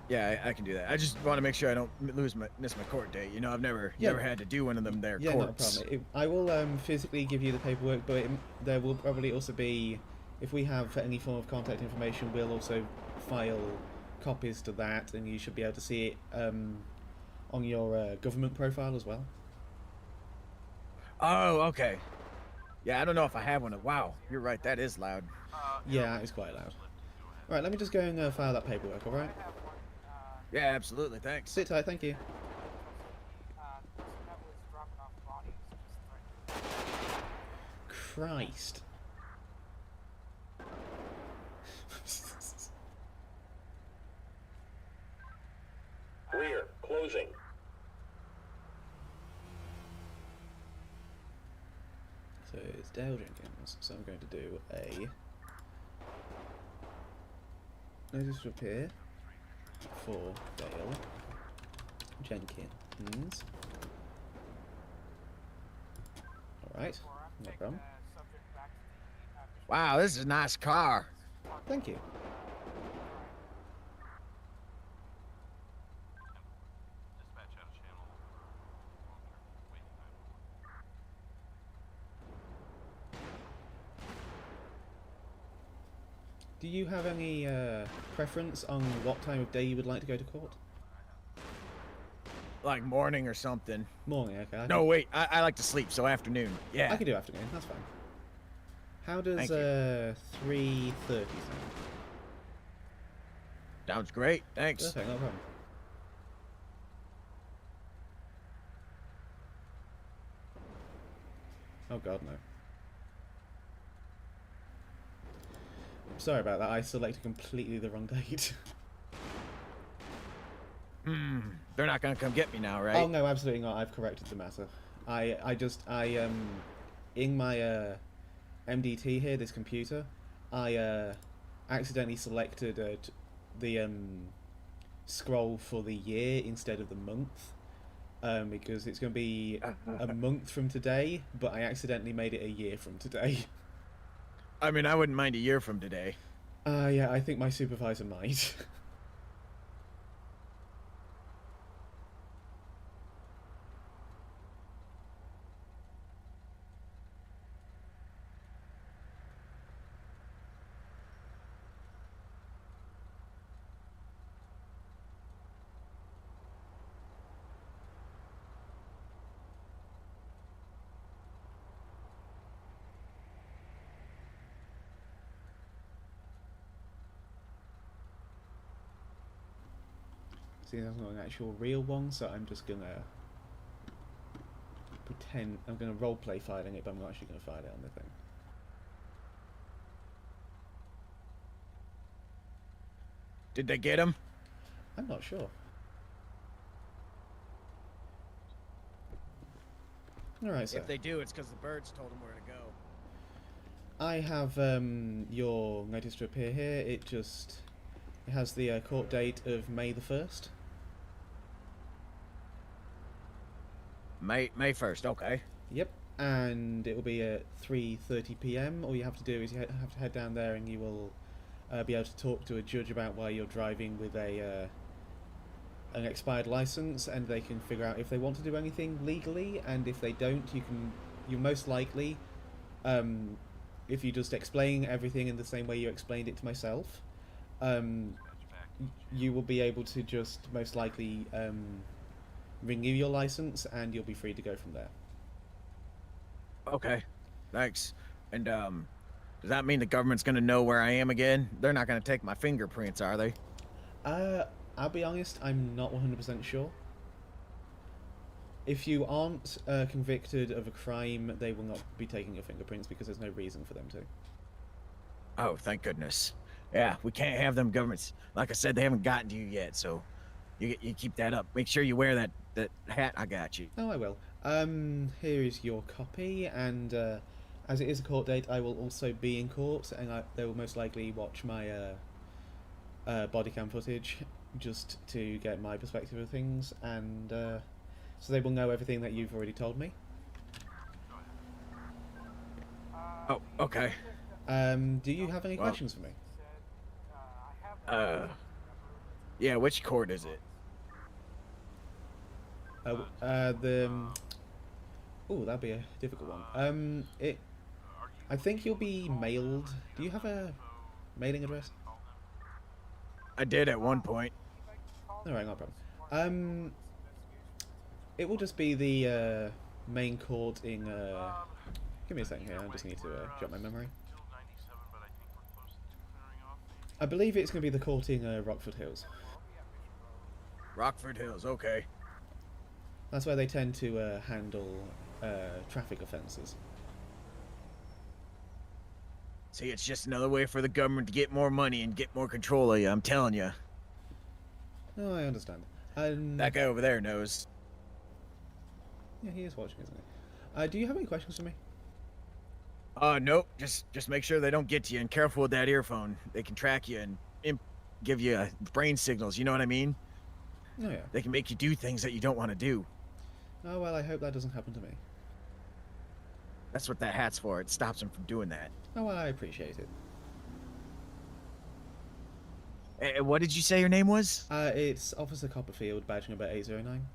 Yeah, I can do that. I just want to make sure I don't miss my court date. You know, I've never had to do one of them there Yeah, courts. not a problem. I will physically give you the paperwork, but there will probably also be, if we have any form of contact information, we'll also file copies to that, and you should be able to see it on your government profile as well. Oh, okay. Yeah, I don't know if I have one. Wow, you're right. That is loud. Yeah, it's quite loud. Right, let me just go and file that paperwork, alright? Yeah, absolutely. Thanks. Sit tight, thank you. Christ. Rear, closing. So it's Dale Jenkins, so I'm going to do a notice to appear for Dale Jenkins. Alright, no problem. Wow, this is a nice car. Thank you. Do you have any preference on what time of day you would like to go to court? Like morning or something. Morning, okay. No, wait. I like to sleep, so afternoon. Yeah. I can do afternoon, that's fine. How does 3:30 sound? Sounds great. Thanks. Perfect, no problem. Oh god, no. I'm sorry about that, I selected completely the wrong date. They're not gonna come get me now, right? Oh no, absolutely not. I've corrected the matter. In my MDT here, this computer, I accidentally selected the scroll for the year instead of the month, because it's going to be a month from today, but I accidentally made it a year from today. I mean, I wouldn't mind a year from today. Yeah, I think my supervisor might. See, that's not an actual real one, so I'm just gonna pretend I'm gonna roleplay filing it, but I'm not actually gonna file it on the thing. Did they get him? I'm not sure. Alright, so If they do, it's because the birds told them where to go. I have your notice to appear here. It has the court date of May the 1st. May 1st, okay. Yep, and it will be at 3:30 p.m. All you have to do is you have to head down there, and you will be able to talk to a judge about why you're driving with an expired license, and they can figure out if they want to do anything legally, and if they don't, you'll most likely, if you just explain everything in the same way you explained it to myself, you will be able to just most likely renew your license, and you'll be free to go from there. Okay, thanks. And does that mean the government's gonna know where I am again? They're not gonna take my fingerprints, are they? I'll be honest, I'm not 100% sure. If you aren't convicted of a crime, they will not be taking your fingerprints because there's no reason for them to. Oh, thank goodness. Yeah, we can't have them governments. Like I said, they haven't gotten to you yet, so you keep that up. Make sure you wear that hat I got you. Oh, I will. Here is your copy, and as it is a court date, I will also be in court, and they will most likely watch my body cam footage just to get my perspective of things, and so they will know everything that you've already told me. Oh, okay. Do you have any questions for me? Yeah, which court is it? Oh, that'd be a difficult one. I think you'll be mailed. Do you have a mailing address? I did at one point. Alright, no problem. It will just be the main court in. Give me a second here. I just need to jot my memory. I believe it's going to be the court in Rockford Hills. Rockford Hills, okay. That's where they tend to handle traffic offences. See, it's just another way for the government to get more money and get more control of you, I'm telling you. Oh, I understand. That guy over there knows. Yeah, he is watching, isn't he? Do you have any questions for me? Nope. Just make sure they don't get to you, and careful with that earphone. They can track you and give you brain signals, you know what I mean? Oh, yeah. They can make you do things that you don't want to do. Oh, well, I hope that doesn't happen to me. That's what that hat's for. It stops them from doing that. Oh, well, I appreciate it. What did you say your name was? It's Officer Copperfield, badge number 809.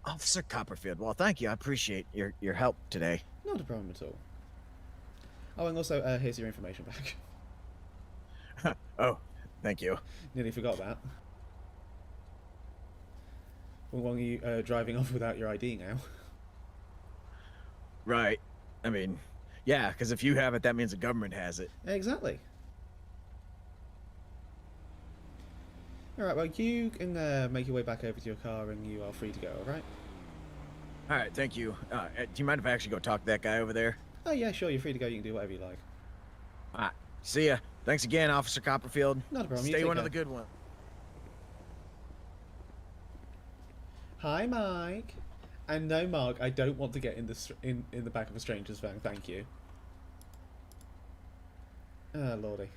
Officer Copperfield. Well, thank you. I appreciate your help today. Not a problem at all. Oh, and also, here's your information back. Oh, thank you. Nearly forgot that. Well, you driving off without your ID now? Right. I mean, yeah, because if you have it, that means the government has it. Exactly. Alright, well, you can make your way back over to your car and you are free to go, alright? Alright, thank you. Do you mind if I actually go talk to that guy over there? Oh, yeah, sure, you're free to go. You can do whatever you like. Alright, see ya. Thanks again, Officer Copperfield. Not a problem. Stay one of the good ones. Hi, Mike. And no, Mark, I don't want to get in the back of a stranger's van. Thank you. Ah, lordy.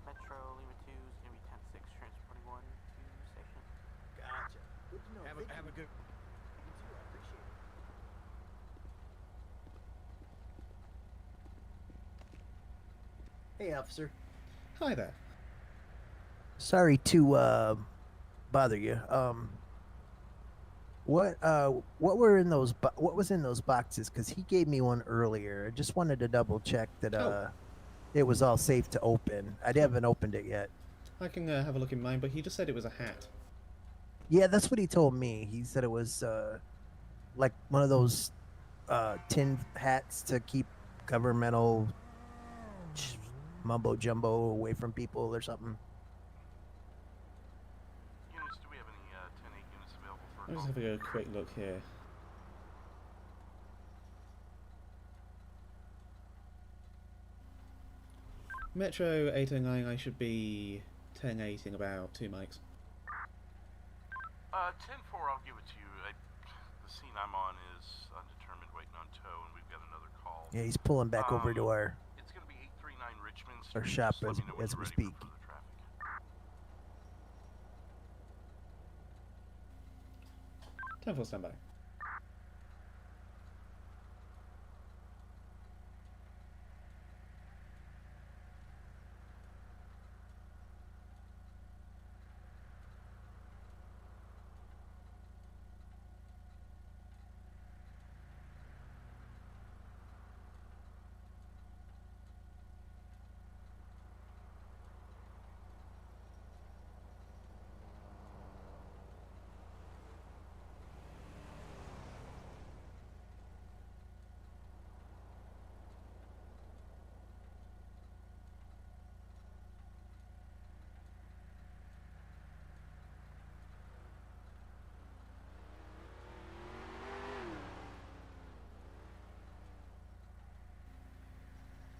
Metro Lima 2 is going to be 10-6, transporting 1 to station. Gotcha. Good to know. Have a good... You too, I appreciate it. Hey, officer. Hi there. Sorry to bother you. What were in those? What was in those boxes? Because he gave me one earlier. I just wanted to double check that it was all safe to open. I haven't opened it yet. I can have a look in mine, but he just said it was a hat. Yeah, that's what he told me. He said it was like one of those tin hats to keep governmental mumbo jumbo away from people or something. Units, do we have any 10-8 units available for I'm just having a quick look here. Metro 809, I should be 10-8 in about 2 mics. 10-4, I'll give it to you. The scene I'm on is undetermined, waiting on tow, and we've got another call. Yeah, he's pulling back over to our It's going to be 839 Richmond Street. our shop Just let me know when as you're we ready speak. for further traffic. 10-4 standby.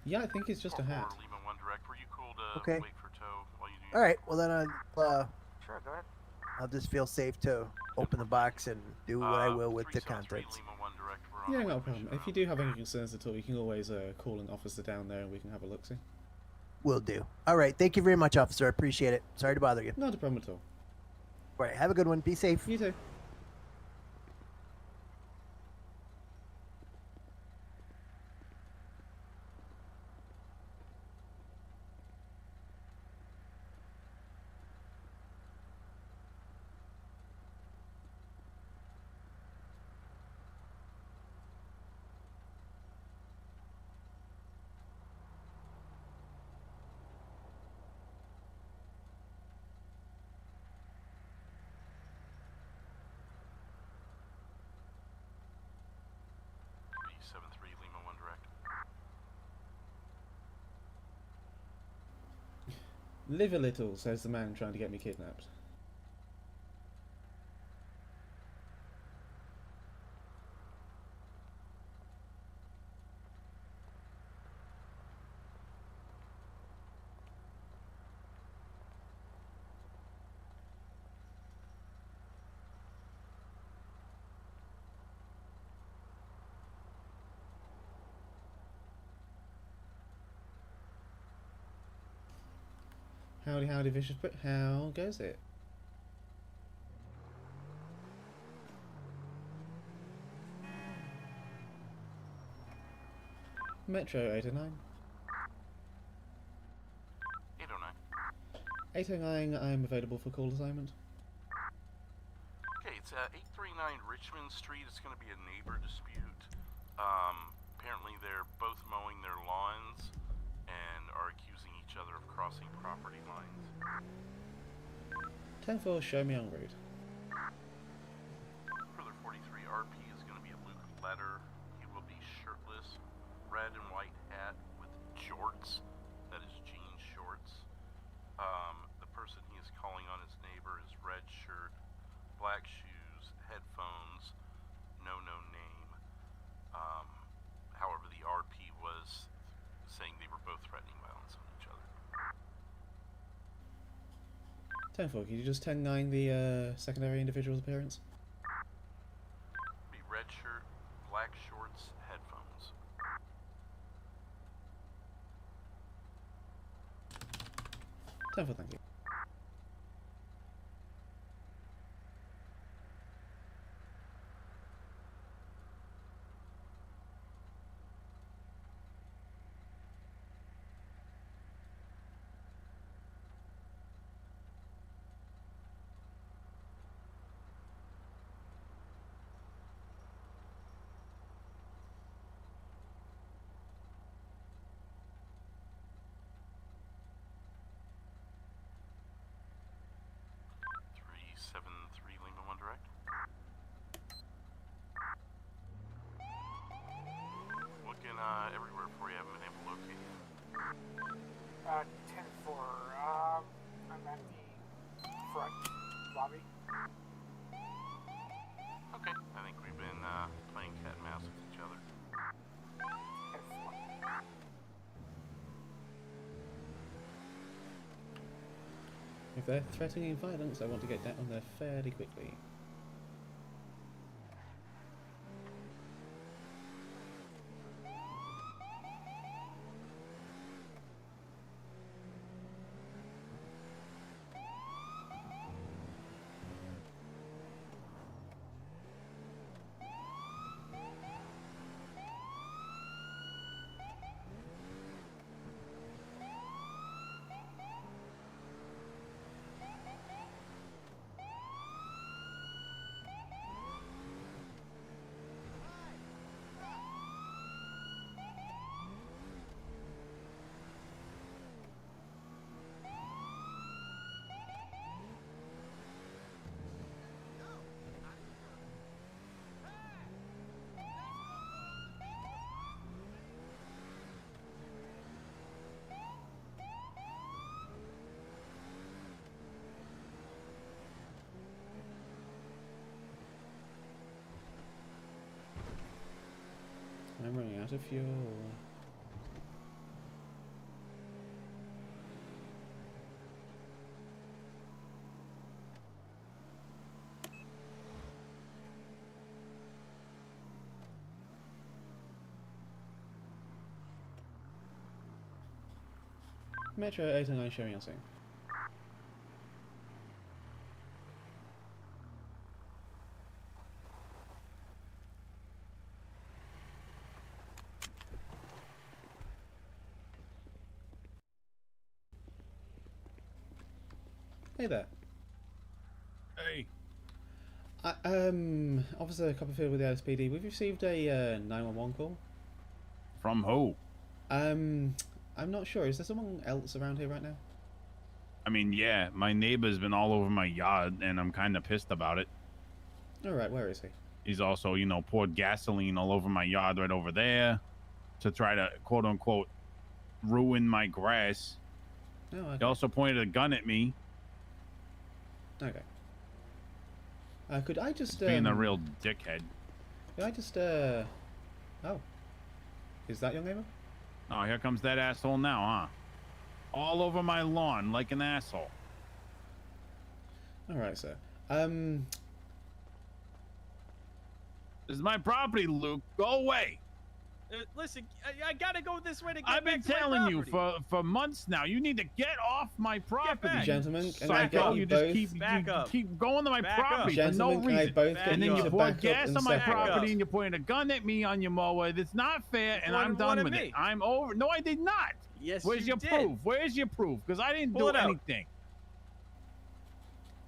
Yeah, I think it's just a hat. Lima 1 direct, were you cool to Okay. wait for tow while you do All right. Well, then Sure, go ahead. I'll just feel safe to open the box and do what I will with the contents. Lima 1 direct, we're on Yeah, the not a way to problem. mission. If you do have any concerns at all, you can always call an officer down there and we can have a look-see. Will do. All right. Thank you very much, officer. I appreciate it. Sorry to bother you. Not a problem at all. All right. Have a good one. Be safe. You too. Lima 1 direct. Live a little, says the man trying to get me kidnapped. Howdy, howdy, vicious, but how goes it? Metro 809. 809. 809, I'm available for call assignment. Okay, it's 839 Richmond Street. It's going to be a neighbor dispute. Apparently they're both mowing their lawns and are accusing each other of crossing property lines. 10-4, show me en route. Further 43 RP is going to be a Luke Letter. He will be shirtless, red and white hat with jorts. That is jean shorts. The person he is calling on his neighbor is red shirt, black shoes, headphones, no name. However, the RP was saying they were both threatening violence on each other. 10-4, can you just 10-9 the secondary individual's appearance? Be red shirt, black shorts, headphones. 10-4, thank you. Lima 1 direct. Looking everywhere for you. Haven't been able to locate you. 10-4. I'm at the front lobby. Okay. I think we've been playing cat and mouse with each other. 10-4. If they're threatening violence, I want to get down there fairly quickly. I'm running out of fuel. Metro 809 showing on scene. Hey there. Hey. Officer Copperfield with the LSPD. We've received a 911 call. From who? I'm not sure. Is there someone else around here right now? I mean, yeah, my neighbor's been all over my yard, and I'm kind of pissed about it. Alright, where is he? He's also, you know, poured gasoline all over my yard right over there to try to, quote-unquote, ruin my grass. Oh, okay. He also pointed a gun at me. Okay. Could I just, being a real dickhead. Could I just, Oh. Is that your neighbor? Oh, here comes that asshole now, huh? All over my lawn like an asshole. Alright, sir. This is my property, Luke. Go away. Listen, I gotta go this way to get I've been back to my telling you property. for months now. You need to get off my property. Gentlemen, can Psycho. I get you just both... keep going to my property for no Gentlemen, can I reason. both get And then you you to pour back up gas and on my separate? property and you're pointing a gun at me on your mower. That's not fair, and I'm done with it. I'm over. No, I did not. Yes, Where's you your did. proof? Where's your proof? Because I didn't Pull do it out. anything.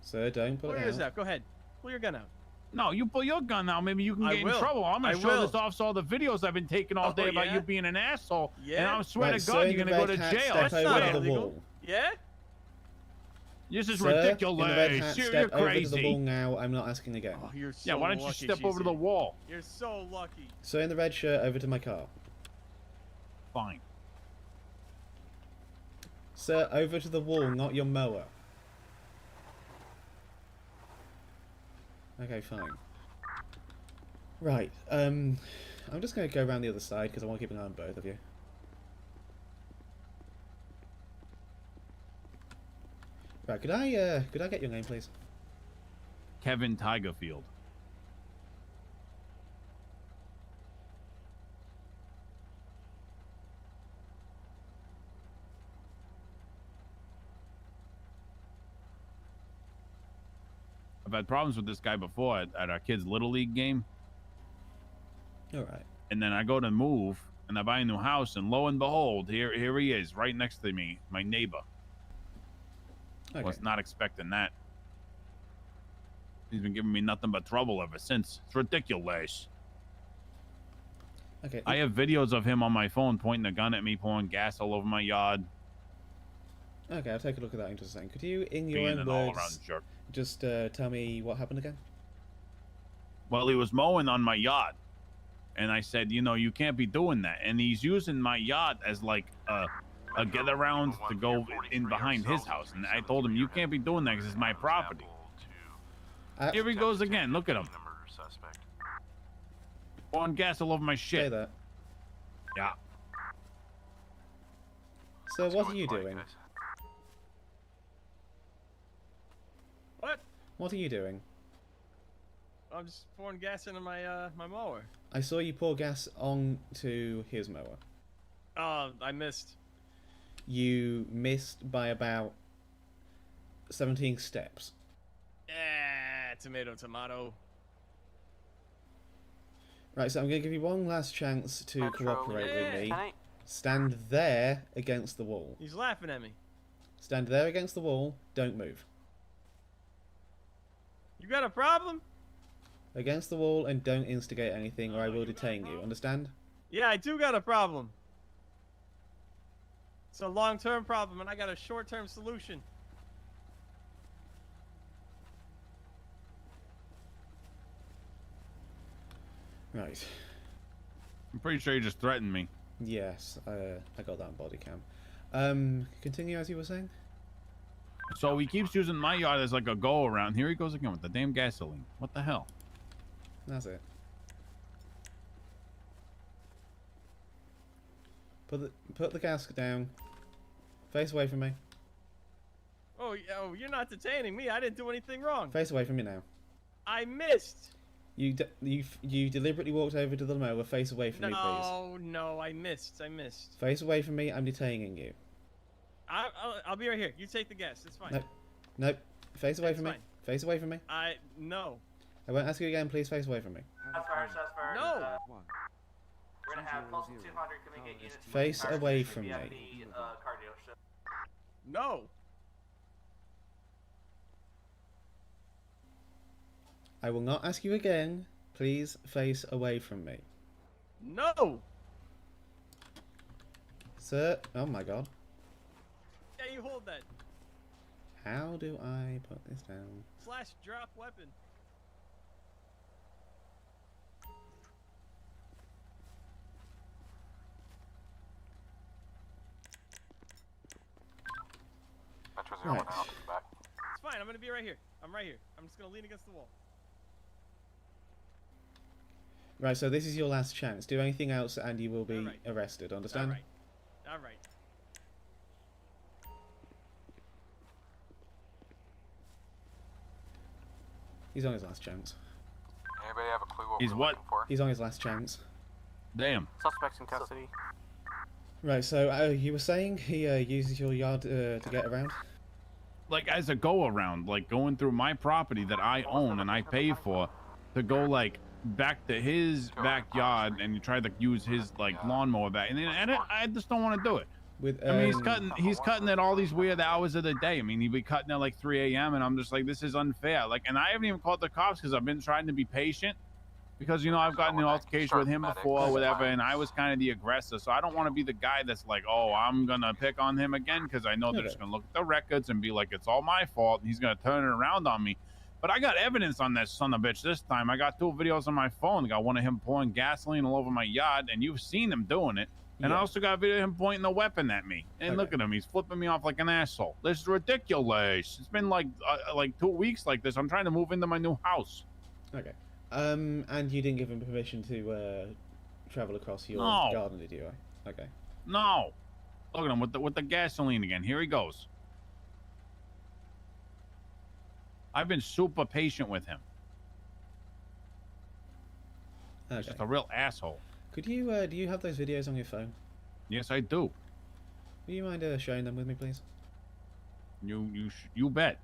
Sir, don't pull Pull it yours out. out. Go ahead. Pull your gun out. No, you pull your gun out. Maybe you can I get will. in trouble. I'm I gonna show will. this officer all the videos I've been taking all Oh, day about yeah? you being an asshole. Yeah? And I swear Right, to sir God, in you're the gonna go red to hat, jail. step I over swear. to the wall. Yeah? This is Sir, ridiculous. in the red hat, You're step over to crazy. the wall now. I'm not asking again. Oh, you're so Yeah, why don't you lucky, step over to the GC. wall? You're so lucky. Sir in the red shirt, over to my car. Fine. Sir, over to the wall, not your mower. Okay, fine. Right, I'm just going to go around the other side because I want to keep an eye on both of you. Right, could I get your name, please? Kevin Tigerfield. I've had problems with this guy before at our kids' Little League game. Alright. And then I go to move, and I buy a new house, and lo and behold, here he is, right next to me, my neighbor. Okay. Was not expecting that. He's been giving me nothing but trouble ever since. It's ridiculous. Okay. I have videos of him on my phone pointing a gun at me, pouring gas all over my yard. Okay, I'll take a look at that in just a second. Could you, in your Being own an words, all-around jerk. just tell me what happened again? Well, he was mowing on my yard. And I said, you know, you can't be doing that. And he's using my yard as like a get around to go in behind his house. And I told him, you can't be doing that because it's my property. Here he goes again. Look at him. Pouring gas all over my shit. Say that. Yeah. So what are you doing? What? What are you doing? I'm just pouring gas into my my mower. I saw you pour gas onto his mower. Oh, I missed. You missed by about 17 steps. Yeah, tomato. Right, so I'm going to give you one last chance to Metro, cooperate with me. can I- Stand there against the wall. He's laughing at me. Stand there against the wall. Don't move. You got a problem? Against the wall and don't instigate anything or I will detain you. Understand? Yeah, I do got a problem. It's a long-term problem, and I got a short-term solution. Right. I'm pretty sure you just threatened me. Yes, I got that on body cam. Continue as you were saying? So he keeps using my yard as like a go-around. Here he goes again with the damn gasoline. What the hell? That's it. Put the gas down. Face away from me. Oh, you're not detaining me. I didn't do anything wrong. Face away from me now. I missed. You deliberately walked over to the mower. Face away from me, please. No, I missed. Face away from me. I'm detaining you. I'll be right here. You take the gas. It's fine. Nope. Nope. Face away It's from me. fine. Face away from me. No. I won't ask you again. Please face away from me. Shots fired. No. We're gonna have Pulse 200 come and get units. Face away from me. At the car dealership. No. I will not ask you again. Please face away from me. No. Sir, oh my god. Yeah, you hold that. How do I put this down? / drop weapon. Right. It's fine. I'm gonna be right here. I'm right here. I'm just gonna lean against the wall. Right, so this is your last chance. Do anything else and you will be arrested, understand? All right. He's on his last chance. Anybody have a clue what He's we're what? looking for? He's on his last chance. Damn. Suspects in custody. Right, so you were saying he uses your yard to get around? Like as a go around, like going through my property that I own and I pay for, to go like back to his backyard and you try to use his like lawnmower back, and I just don't want to do it. With I mean, he's cutting at all these weird hours of the day. I mean, he'd be cutting at like 3 a.m. and I'm just like, this is unfair. Like, and I haven't even called the cops because I've been trying to be patient. Because, you know, I've gotten in an altercation with him before, whatever, and I was kind of the aggressor. So I don't want to be the guy that's like, oh, I'm going to pick on him again because I know they're just going to look at the records and be like, it's all my fault. And he's going to turn it around on me. But I got evidence on that son of a bitch this time. I got 2 videos on my phone. I got one of him pouring gasoline all over my yard, and you've seen him doing it. And I also got a video of him pointing a weapon at me. And look at him. He's flipping me off like an asshole. This is ridiculous. It's been like 2 weeks like this. I'm trying to move into my new house. Okay. And you didn't give him permission to travel across your garden, did you? Okay. No. Look at him with the gasoline again. Here he goes. I've been super patient with him. Okay. Just a real asshole. Could you do you have those videos on your phone? Yes, I do. Do you mind sharing them with me, please? You bet.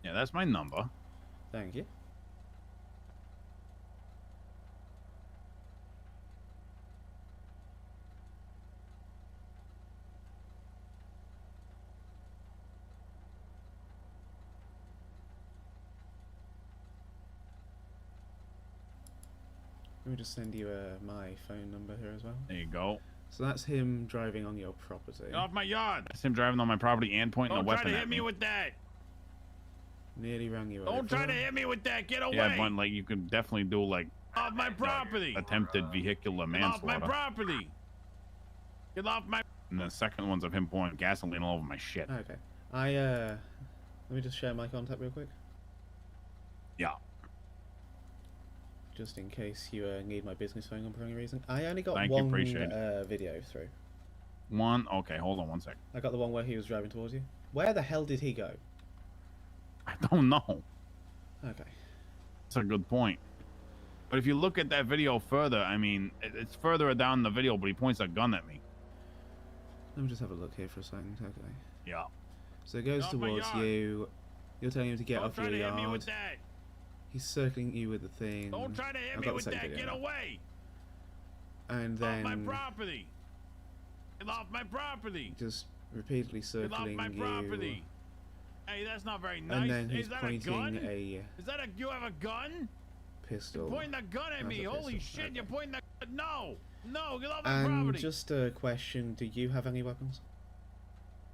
Yeah, that's my number. Thank you. Let me just send you my phone number here as well. There you go. So that's him driving on your property. Get off my yard. That's him driving on my property and pointing a weapon at me. Don't try to hit me with that. Nearly rang you over. Don't try to hit me with that. Get away. Yeah, but like you could definitely do like off my property. Attempted vehicular manslaughter. Get off my property. Get off my. And the second one's of him pouring gasoline all over my shit. Okay. Let me just share my contact real quick. Yeah. Just in case you need my business phone number for any reason. I only got Thank you, one appreciate it. video through. One? Okay, hold on one sec. I got the one where he was driving towards you. Where the hell did he go? I don't know. Okay. That's a good point. But if you look at that video further, I mean, it's further down the video, but he points a gun at me. Let me just have a look here for a second. Okay. Yeah. So it goes towards you. You're telling him to get off your yard. Don't try to hit me with that. He's circling you with the thing. Don't try to hit me with that. Get away. And then off my property. Get off my property. Just repeatedly circling Get off my property. Hey, that's not very nice. And then he's Is that pointing a gun? a Is that a? You have a gun? Pistol. You're pointing a gun at me. Holy shit! Okay. You're pointing a no. No, get off my And property. just a question: do you have any weapons?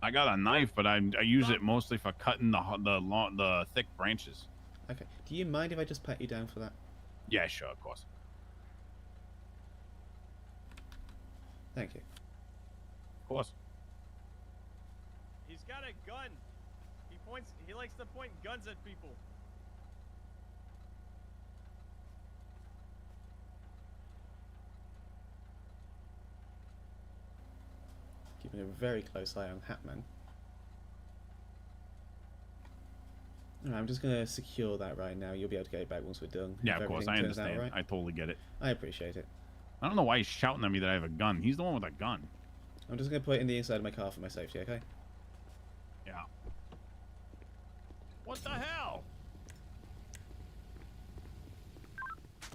I got a knife, but I use it mostly for cutting the thick branches. Okay. Do you mind if I just pat you down for that? Yeah, sure, of course. Thank you. Of course. He's got a gun. He likes to point guns at people. Keeping a very close eye on Hatman. Alright, I'm just gonna secure that right now. You'll be able to get it back once we're done. Yeah, if of course. I everything turns out understand. right. I totally get it. I appreciate it. I don't know why he's shouting at me that I have a gun. He's the one with a gun. I'm just gonna put it in the inside of my car for my safety, okay? Yeah. What the hell?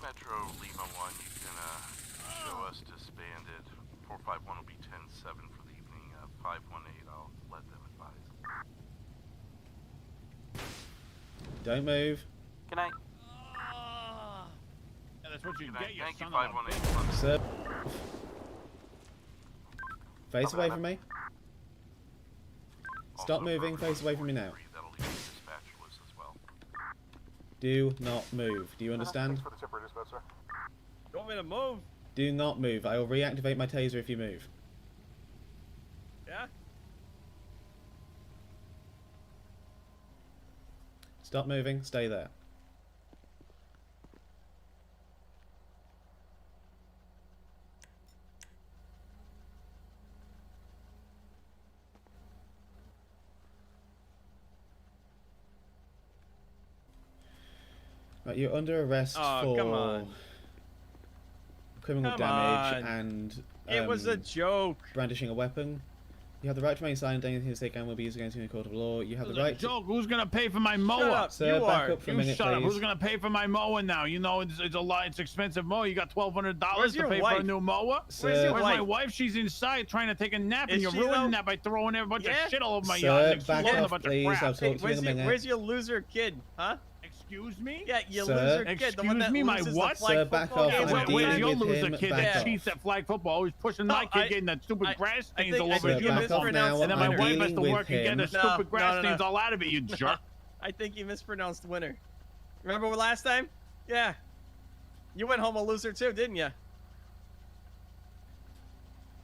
Metro Lima 1, you can show us disbanded. 451 will be 10-7 for the evening. 518, I'll let them advise. Don't move. Good night. Yeah, that's what you get, you Thank you, son of a 518. Sir. Face away from me. Stop moving. Face away from me now. That'll leave the dispatch list as well. Do not move. Do you understand? Thanks for the temporary dispatch, sir. You want me to move? Do not move. I will reactivate my taser if you move. Yeah? Stop moving. Stay there. Right, you're under arrest Oh, come for on. criminal Come damage on. and It was a joke. brandishing a weapon. You have the right to remain silent. Anything you say can will be used against you in a court of law. You have the right. Joke. Who's gonna pay for my mower? Shut up. Sir, You back are. up for a You minute, shut up. please. Who's gonna pay for my mower now? You know it's a lot. It's expensive mower. You got $1,200 Where's to your pay for wife? a new mower. Where's your Where's my wife? wife? She's inside trying to take a nap, and Is you're she, ruining though? that by throwing a bunch Yeah? of shit all over my Sir, yard. And back exploding a off, bunch please. of I'll crap. talk to you in a minute. Where's your loser kid? Huh? Excuse me? Yeah, you Sir? loser kid. The one Excuse that me, my loses what? the flag Sir, back football off. game. I'm Where's dealing your with loser him. kid Back that off. cheats at flag football? Always pushing my No, kid getting that stupid grass stains all I over think his you back off uniform. mispronounced And then the my I'm winner. wife has dealing to with work and get him. the stupid No, grass no. stains all out of it, you jerk. I think you mispronounced winner. Remember last time? Yeah. You went home a loser too, didn't you?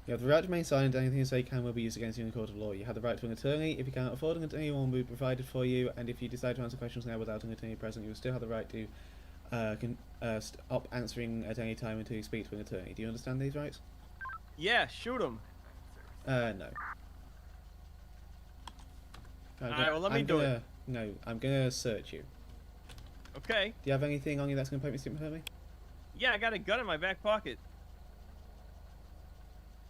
You have the right to remain silent. Anything you say can will be used against you in a court of law. You have the right to an attorney. If you cannot afford an attorney, one will be provided for you. And if you decide to answer questions now without an attorney present, you will still have the right to stop answering at any time until you speak to an attorney. Do you understand these rights? Yeah, shoot him. No. Alright, well, let me do it. No, I'm gonna search you. Okay. Do you have anything on you that's gonna make me stupid for me? Yeah, I got a gun in my back pocket.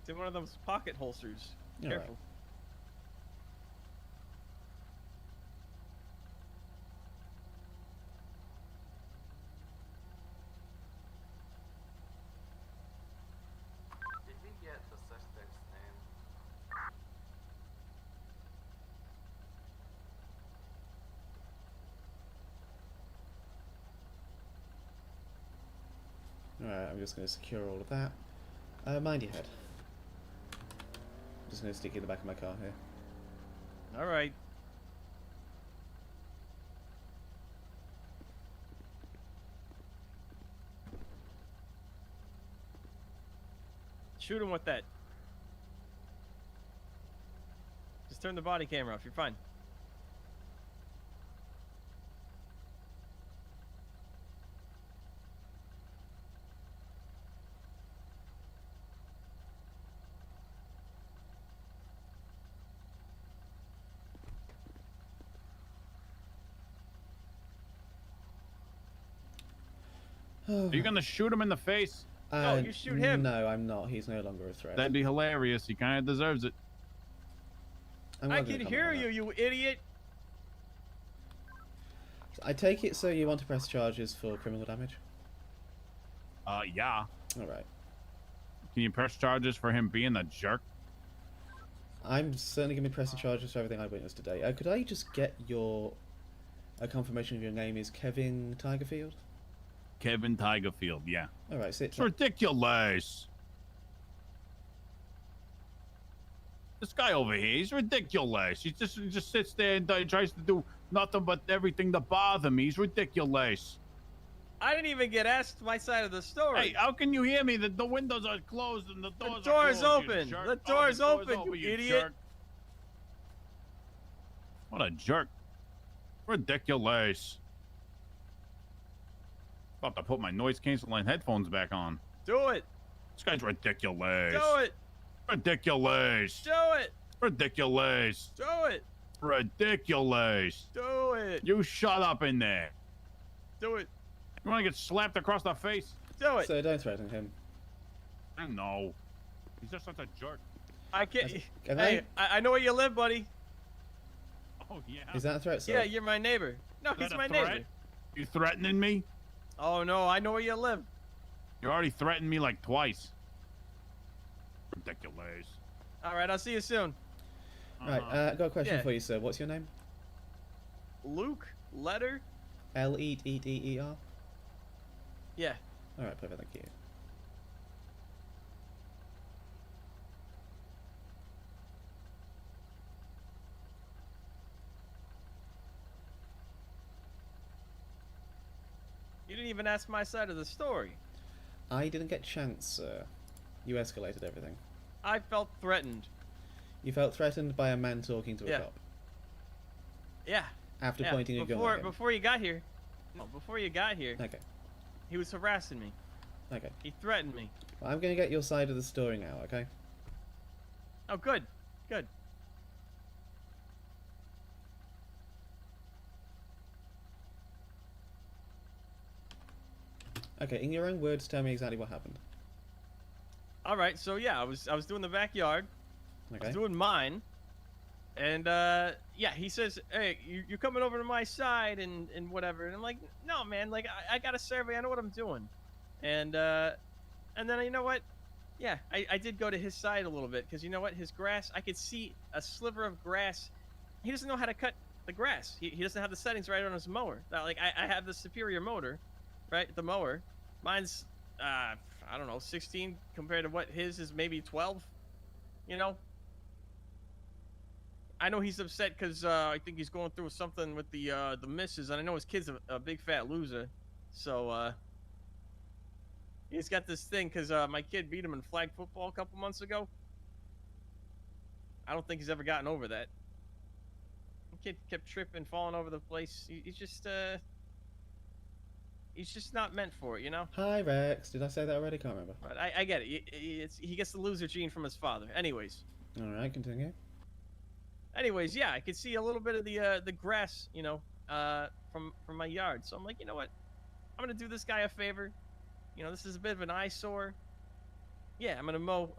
It's in one of those pocket holsters. All Careful. right. Did we get the suspect's name? Alright, I'm just gonna secure all of that. Mind your head. I'm just gonna stick you in the back of my car here. All right. Shoot him with that. Just turn the body camera off. You're fine. Are you gonna shoot him in the face? No, you shoot him. No, I'm not. He's no longer a threat. That'd be hilarious. He kind of deserves it. I'm I not gonna can comment hear on that. you, you idiot. I take it so you want to press charges for criminal damage? Yeah. Alright. Can you press charges for him being a jerk? I'm certainly going to be pressing charges for everything I witnessed today. Could I just get your confirmation of your name is Kevin Tigerfield? Kevin Tigerfield, yeah. Alright, sit It's ridiculous. This guy over here, he's ridiculous. He just sits there and tries to do nothing but everything to bother me. He's ridiculous. I didn't even get asked my side of the story. Hey, how can you hear me? The windows are closed and the doors The door's are closed, open. you jerk. The door's Oh, open, you idiot. jerk. What a jerk. Ridiculous. About to put my noise canceling headphones back on. Do it. This guy's ridiculous. Do it. Ridiculous. Do it. Ridiculous. Do it. Ridiculous. Do it. it. You shut up in there. Do it. You want to get slapped across the face? Do it. So don't threaten him. I know. He's just such a jerk. I can't. Can Hey, I know where you live, buddy. Oh, yeah? Is that a threat, sir? Yeah, you're my neighbor. No, Is he's that a my threat? neighbor. You threatening me? Oh, no, I know where you live. You already threatened me like twice. Ridiculous. All right, I'll see you soon. Right, got a question Yeah. for you, sir. What's your name? Luke Letter? L-E-D-D-E-R? Yeah. Alright, perfect, thank you. You didn't even ask my side of the story. I didn't get chance, sir. You escalated everything. I felt threatened. You felt threatened by a man talking to a Yeah. cop. Yeah. After yeah. pointing a gun before at him. before you got here. No, before you got here. Okay. He was harassing me. Okay. He threatened me. Well, I'm going to get your side of the story now, okay? Oh, good. Good. Okay, in your own words, tell me exactly what happened. All right. So yeah, I was doing the backyard. I Okay. was doing mine. And yeah, he says, "Hey, you're coming over to my side and whatever." And I'm like, "No, man. Like I got a survey. I know what I'm doing." And then you know what? Yeah, I did go to his side a little bit because you know what? His grass, I could see a sliver of grass. He doesn't know how to cut the grass. He doesn't have the settings right on his mower. Now, like I have the superior motor, right? The mower. Mine's I don't know, 16 compared to what his is, maybe 12. You know. I know he's upset because I think he's going through something with the missus, and I know his kid's a big fat loser, so he's got this thing because my kid beat him in flag football a couple months ago. I don't think he's ever gotten over that. The kid kept tripping, falling over the place. He's just not meant for it, you know. Hi, Rex. Did I say that already? Can't remember. But I get it. He gets the loser gene from his father. Anyways. All right, continue. Anyways, yeah, I could see a little bit of the grass, you know, from my yard. So I'm like, you know what? I'm gonna do this guy a favor. You know, this is a bit of an eyesore. Yeah, I'm gonna mow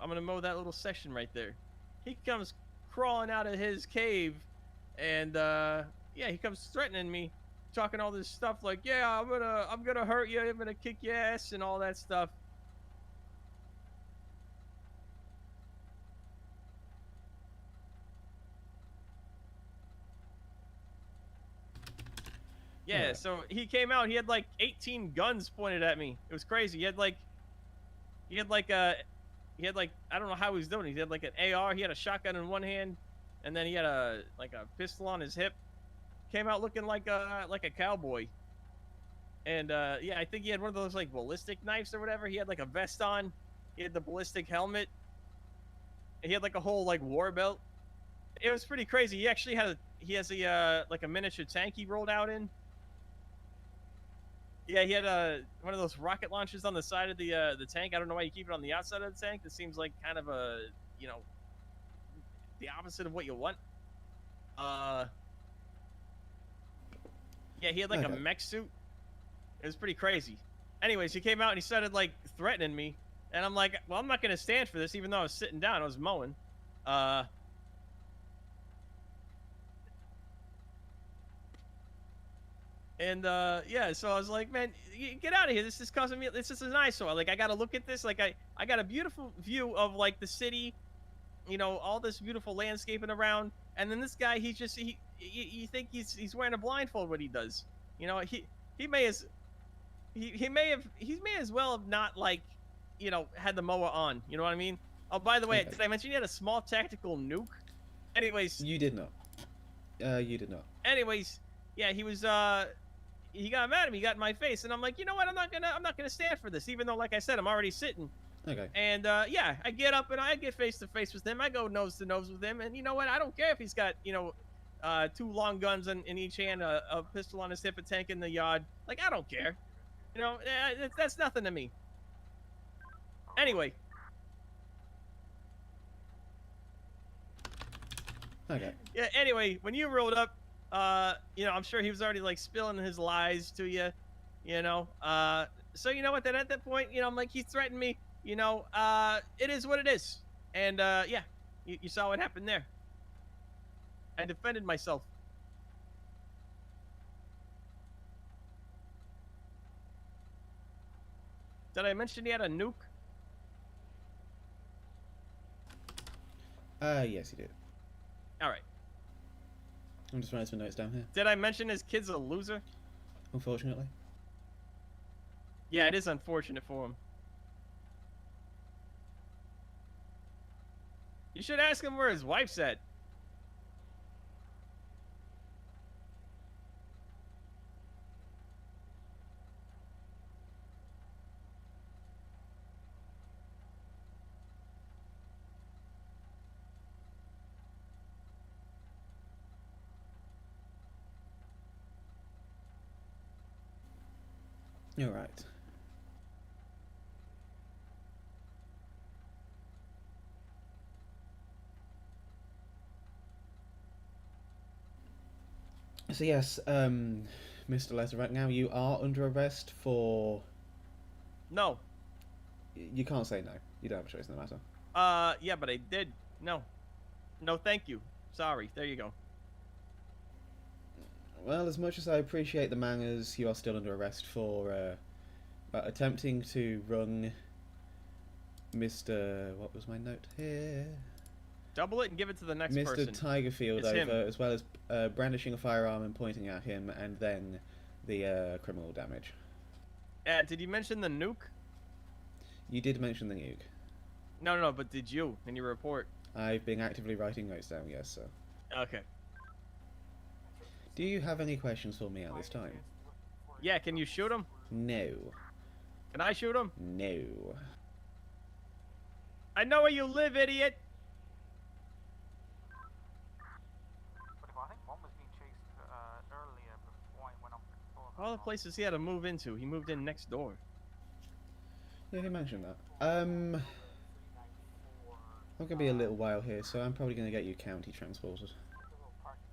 that little section right there. He comes crawling out of his cave, and yeah, he comes threatening me, talking all this stuff like, yeah, I'm gonna hurt you, I'm gonna kick your ass, and all that stuff. Yeah, so he came out. He had like 18 guns pointed at me. It was crazy. He had like I don't know how he was doing it. He had like an AR. He had a shotgun in one hand, and then he had a pistol on his hip. Came out looking like a cowboy. And yeah, I think he had one of those like ballistic knives or whatever. He had like a vest on. He had the ballistic helmet. He had like a whole like war belt. It was pretty crazy. He actually has a like a miniature tank he rolled out in. Yeah, he had one of those rocket launchers on the side of the tank. I don't know why you keep it on the outside of the tank. This seems like kind of a, you know, the opposite of what you want. Yeah, he had like a mech suit. It was pretty crazy. Anyways, he came out and he started like threatening me, and I'm like, well, I'm not gonna stand for this, even though I was sitting down, I was mowing. And yeah, so I was like, man, get out of here. This is causing me. This is an eyesore. Like, I gotta look at this. Like, I got a beautiful view of like the city, you know, all this beautiful landscaping around. And then this guy, you think he's wearing a blindfold when he does. You know, he may as well have not, like, you know, had the mower on. You know what I mean? Oh, by the way, did I mention he had a small tactical nuke? Anyways, you did not. You did not. Anyways, yeah, he was he got mad at me, he got in my face, and I'm like, you know what, I'm not gonna stand for this, even though, like I said, I'm already sitting. Okay. And yeah, I get up and I get face to face with him. I go nose to nose with him, and you know what? I don't care if he's got, you know, 2 long guns in each hand, a pistol on his hip, a tank in the yard. Like, I don't care. You know, that's nothing to me. Anyway. Okay. Yeah. Anyway, when you rolled up, You know, I'm sure he was already like spilling his lies to you, you know. So you know what? Then at that point, you know, I'm like, he threatened me. You know, it is what it is. And yeah, you saw what happened there. I defended myself. Did I mention he had a nuke? Yes, you did. All right. I'm just writing some notes down here. Did I mention his kid's a loser? Unfortunately. Yeah, it is unfortunate for him. You should ask him where his wife's at. You're right. So yes, Mr. Letter, right now you are under arrest for... No. You can't say no. You don't have a choice in the matter. Yeah, but I did. No. No, thank you. Sorry. There you go. Well, as much as I appreciate the manners, you are still under arrest for attempting to run Mr... What was my note here? Double it and give it to the next Mr. person. Tigerfield It's over, him. as well as brandishing a firearm and pointing at him, and then the criminal damage. Did you mention the nuke? You did mention the nuke. No, but did you in your report? I've been actively writing notes down, yes, sir. Okay. Do you have any questions for me at this time? Yeah, can you shoot him? No. Can I shoot him? No. I know where you live, idiot! I think one was being chased earlier before I went on patrol. All the places he had to move into, he moved in next door. Yeah, he mentioned that. I'm gonna be a little while here, so I'm probably gonna get you county transported.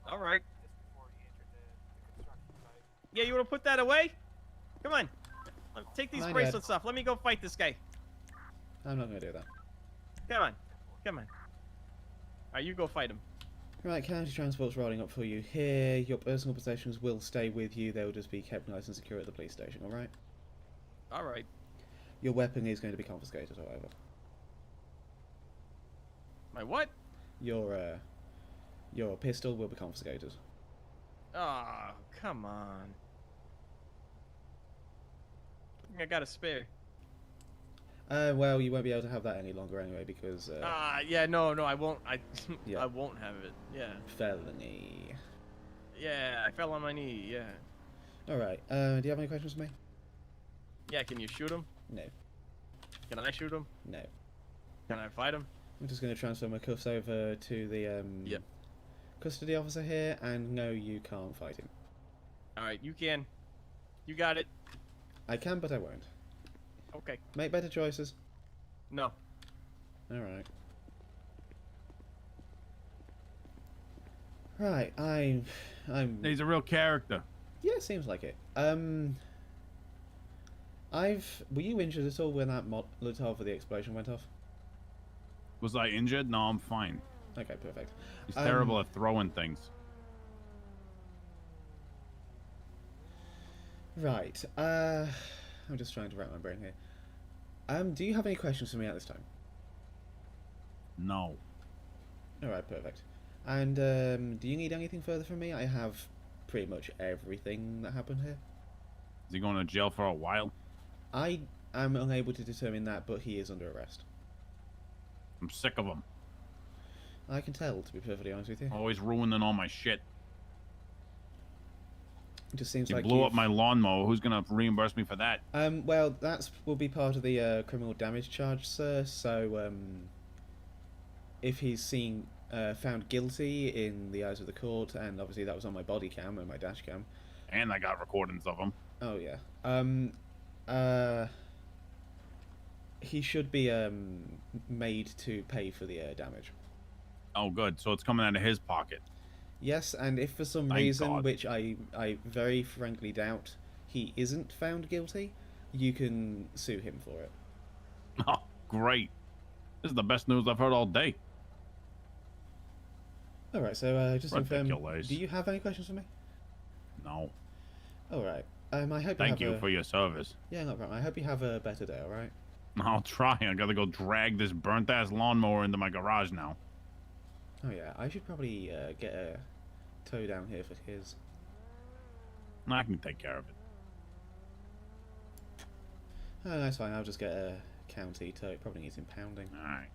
All right. Yeah, you want to put that away? Come on. Take these Mine bracelets off. Let me go fight this guy. I'm not gonna do that. Come on. Come on. All right, you go fight him. Right, county transport's rolling up for you here. Your personal possessions will stay with you. They'll just be kept nice and secure at the police station, alright? All right. Your weapon is going to be confiscated, however. My what? Your pistol will be confiscated. Oh, come on. I think I got a spare. Well, you won't be able to have that any longer anyway because... yeah, no, I won't. Yeah. I won't have it. Yeah. Felony. Yeah, I fell on my knee, yeah. Alright, do you have any questions for me? Yeah, can you shoot him? No. Can I shoot him? No. Can I fight him? I'm just going to transfer my cuffs over to the custody officer here, and no, you can't fight him. Alright, you can. You got it. I can, but I won't. Okay. Make better choices. No. Alright. Right, I'm... He's a real character. Yeah, seems like it. Were you injured at all when that Molotov for the explosion went off? Was I injured? No, I'm fine. Okay, perfect. He's terrible at throwing things. Right, I'm just trying to wrap my brain here. Do you have any questions for me at this time? No. Alright, perfect. And, do you need anything further from me? I have pretty much everything that happened here. Is he going to jail for a while? I am unable to determine that, but he is under arrest. I'm sick of him. I can tell, to be perfectly honest with you. Always ruining all my shit. It just seems he like blew up my lawnmower. Who's gonna reimburse me for that? Well, that will be part of the criminal damage charge, sir. So, if he's found guilty in the eyes of the court, and obviously that was on my body cam and my dash cam. And I got recordings of him. Oh yeah. He should be made to pay for the damage. Oh, good. So it's coming out of his pocket. Yes, and if for some Thank reason, God. which I very frankly doubt, he isn't found guilty, you can sue him for it. Oh, great. This is the best news I've heard all day. Alright, so just to confirm, Ridiculous. do you have any questions for me? No. Alright. I hope Thank you you have for your service. Yeah, no problem. I hope you have a better day, alright? I'll try. I gotta go drag this burnt-ass lawnmower into my garage now. Oh yeah, I should probably get a tow down here for his. I can take care of it. Oh, that's fine. I'll just get a county tow. It probably needs impounding. Alright.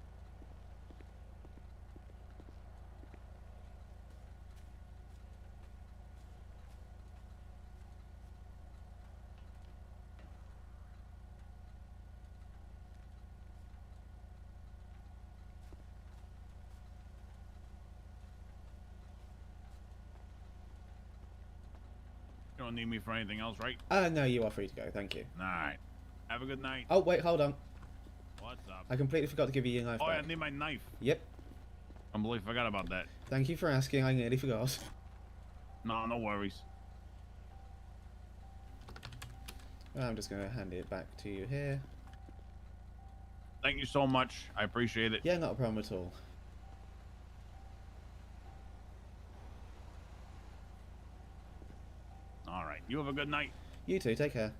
You don't need me for anything else, right? No, you are free to go. Thank you. Alright. Have a good night. Oh, wait, hold on. What's up? I completely forgot to give you your knife Oh, back. I need my knife. Yep. Completely forgot about that. Thank you for asking. I nearly forgot. No, no worries. I'm just going to hand it back to you here. Thank you so much. I appreciate it. Yeah, not a problem at all. All right. You have a good night. You too. Take care.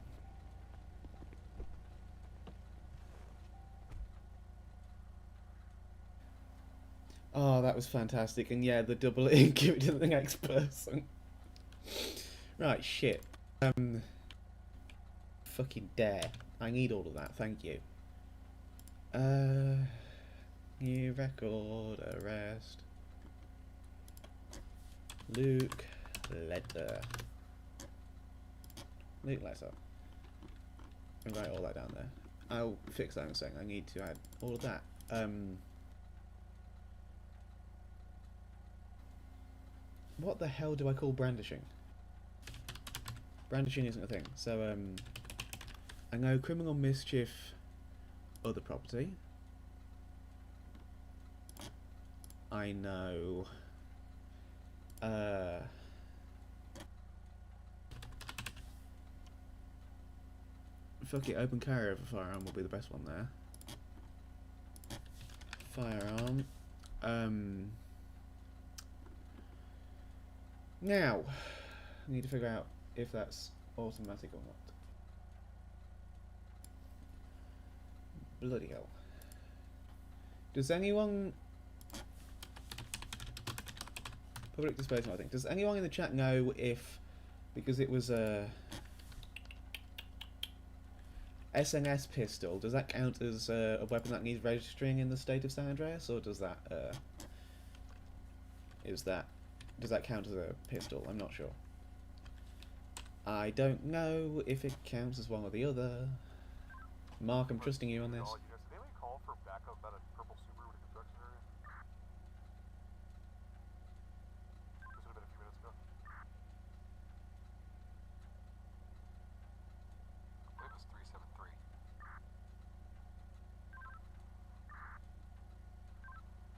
Oh, that was fantastic. And yeah, the double it and give it to the next person. Right, shit. Fucking dare. I need all of that, thank you. New record, arrest. Luke letter. Luke letter. And write all that down there. I'll fix that in a second. I need to add all of that. What the hell do I call brandishing? Brandishing isn't a thing. So, I know criminal mischief, other property. I know, fuck it, open carry of a firearm will be the best one there. Firearm. Now, I need to figure out if that's automatic or not. Bloody hell. Does anyone... Public disposal, I think. Does anyone in the chat know if, because it was a SNS pistol, does that count as a weapon that needs registering in the state of San Andreas, or does that does that count as a pistol? I'm not sure. I don't know if it counts as one or the other. Mark, I'm trusting you on this. Did anybody call for backup at a purple Subaru in a construction area? This would have been a few minutes ago. I believe it's 373.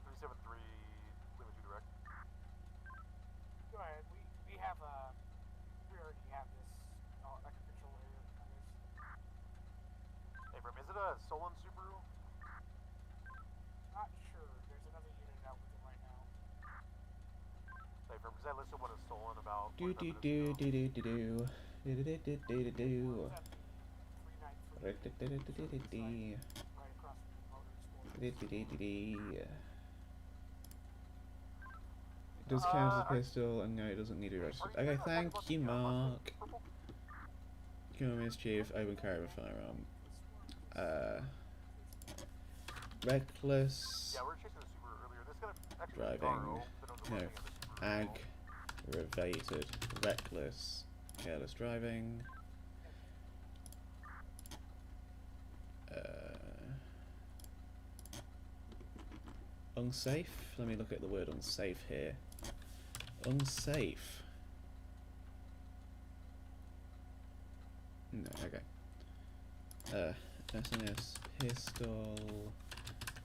373, limit 2 direct. Go ahead. We have we already have this like a control area. Hey, Brim, is it a stolen Subaru? Not sure. There's another unit out with it right now. Hey, Brim, because I listed what is stolen about. Do do do do do do do do do do do do do. Right across from the motor. Does count as a pistol, and no, it doesn't need to be registered. Okay, thank you, Mark. Criminal mischief, open carry of a firearm. Reckless. Yeah, we were chasing a Subaru earlier. This guy actually driving. no, Aggravated, reckless, careless driving. Unsafe? Let me look at the word unsafe here. Unsafe. No, okay. SNS pistol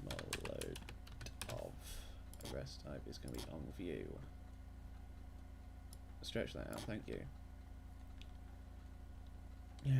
Molotov. Arrest type is going to be on view. stretch that out. Thank you. Yeah.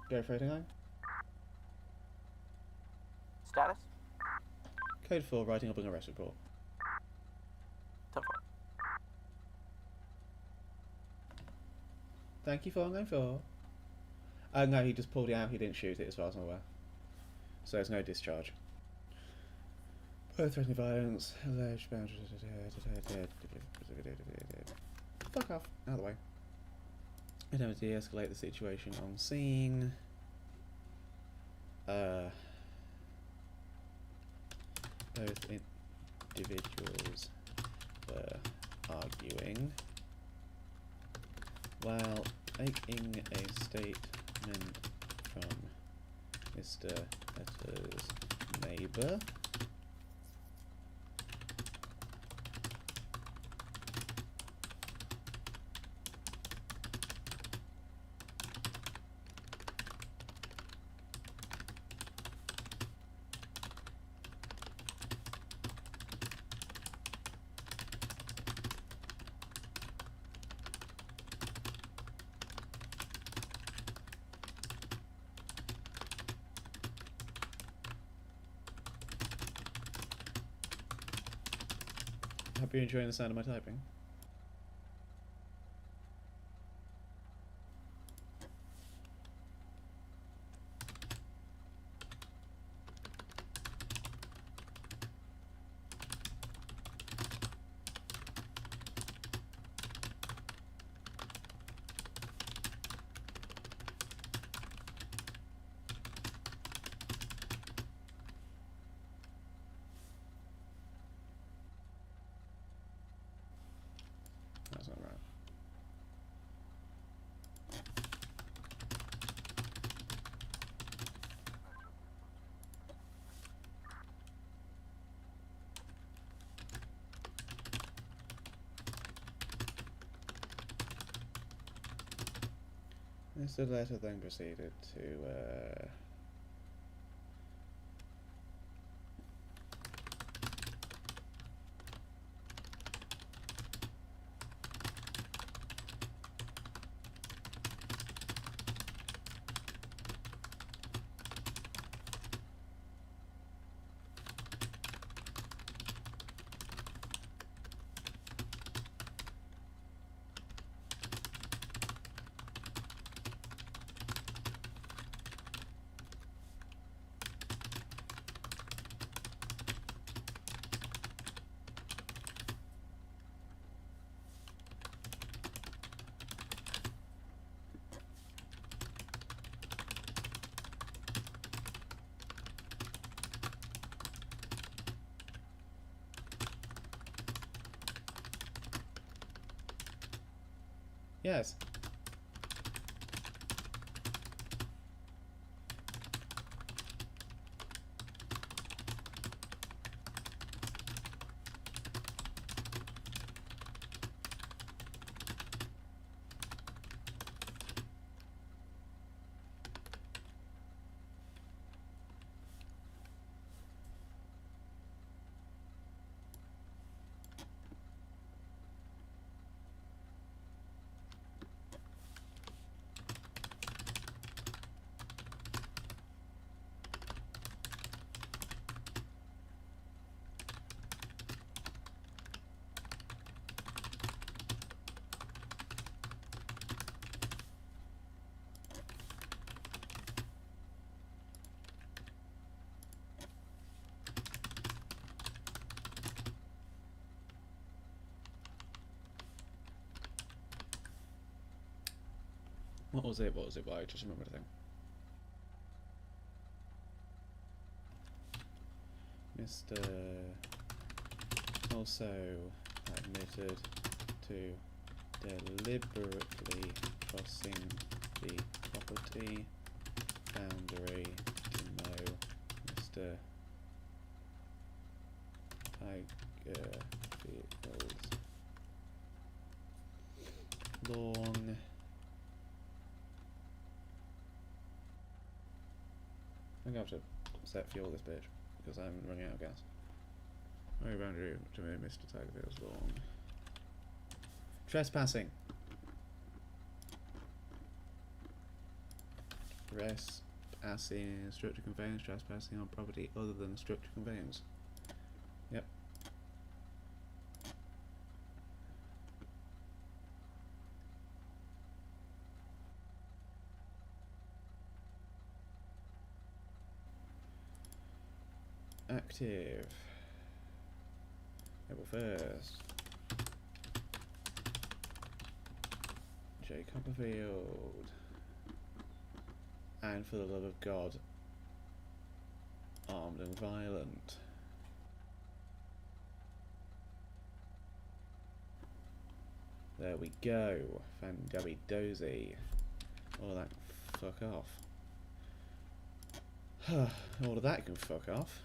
Go for 89. Status? Code 4, writing up an arrest report. 10-4. Thank you, 494. No, he just pulled it out, he didn't shoot it as far as I'm aware. So there's no discharge. Both threatening violence, alleged boundaries. Fuck off, out of the way. Attempt to de-escalate the situation on scene. Both individuals were arguing while making a statement from Mr. Petter's neighbour. Hope you're enjoying the sound of my typing. That's not right. This letter then proceeded to yes. What was it? What was it? Well, I just remember the thing. Mr. Also admitted to deliberately crossing the property boundary to mow Mr. Tigerfield's lawn. I'm going to have to set fuel this bitch because I'm running out of gas. Mow boundary to mow Mr. Tigerfield's lawn. Trespassing. Trespassing, structure conveyance, trespassing on property other than structure conveyance. Yep. Active. April 1st. J. Copperfield. And for the love of God, armed and violent. There we go. Fandabby dozy. All that can fuck off. All of that can fuck off.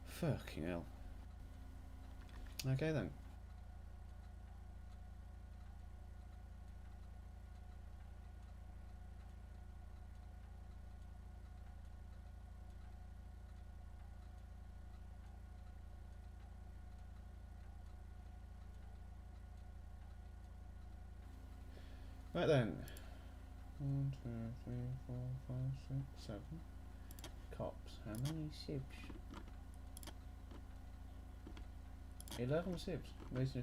Fucking hell. Okay then. Right then. 1, 2, 3, 4, 5, 6, 7. Cops. How many ships? 11 ships. Nice.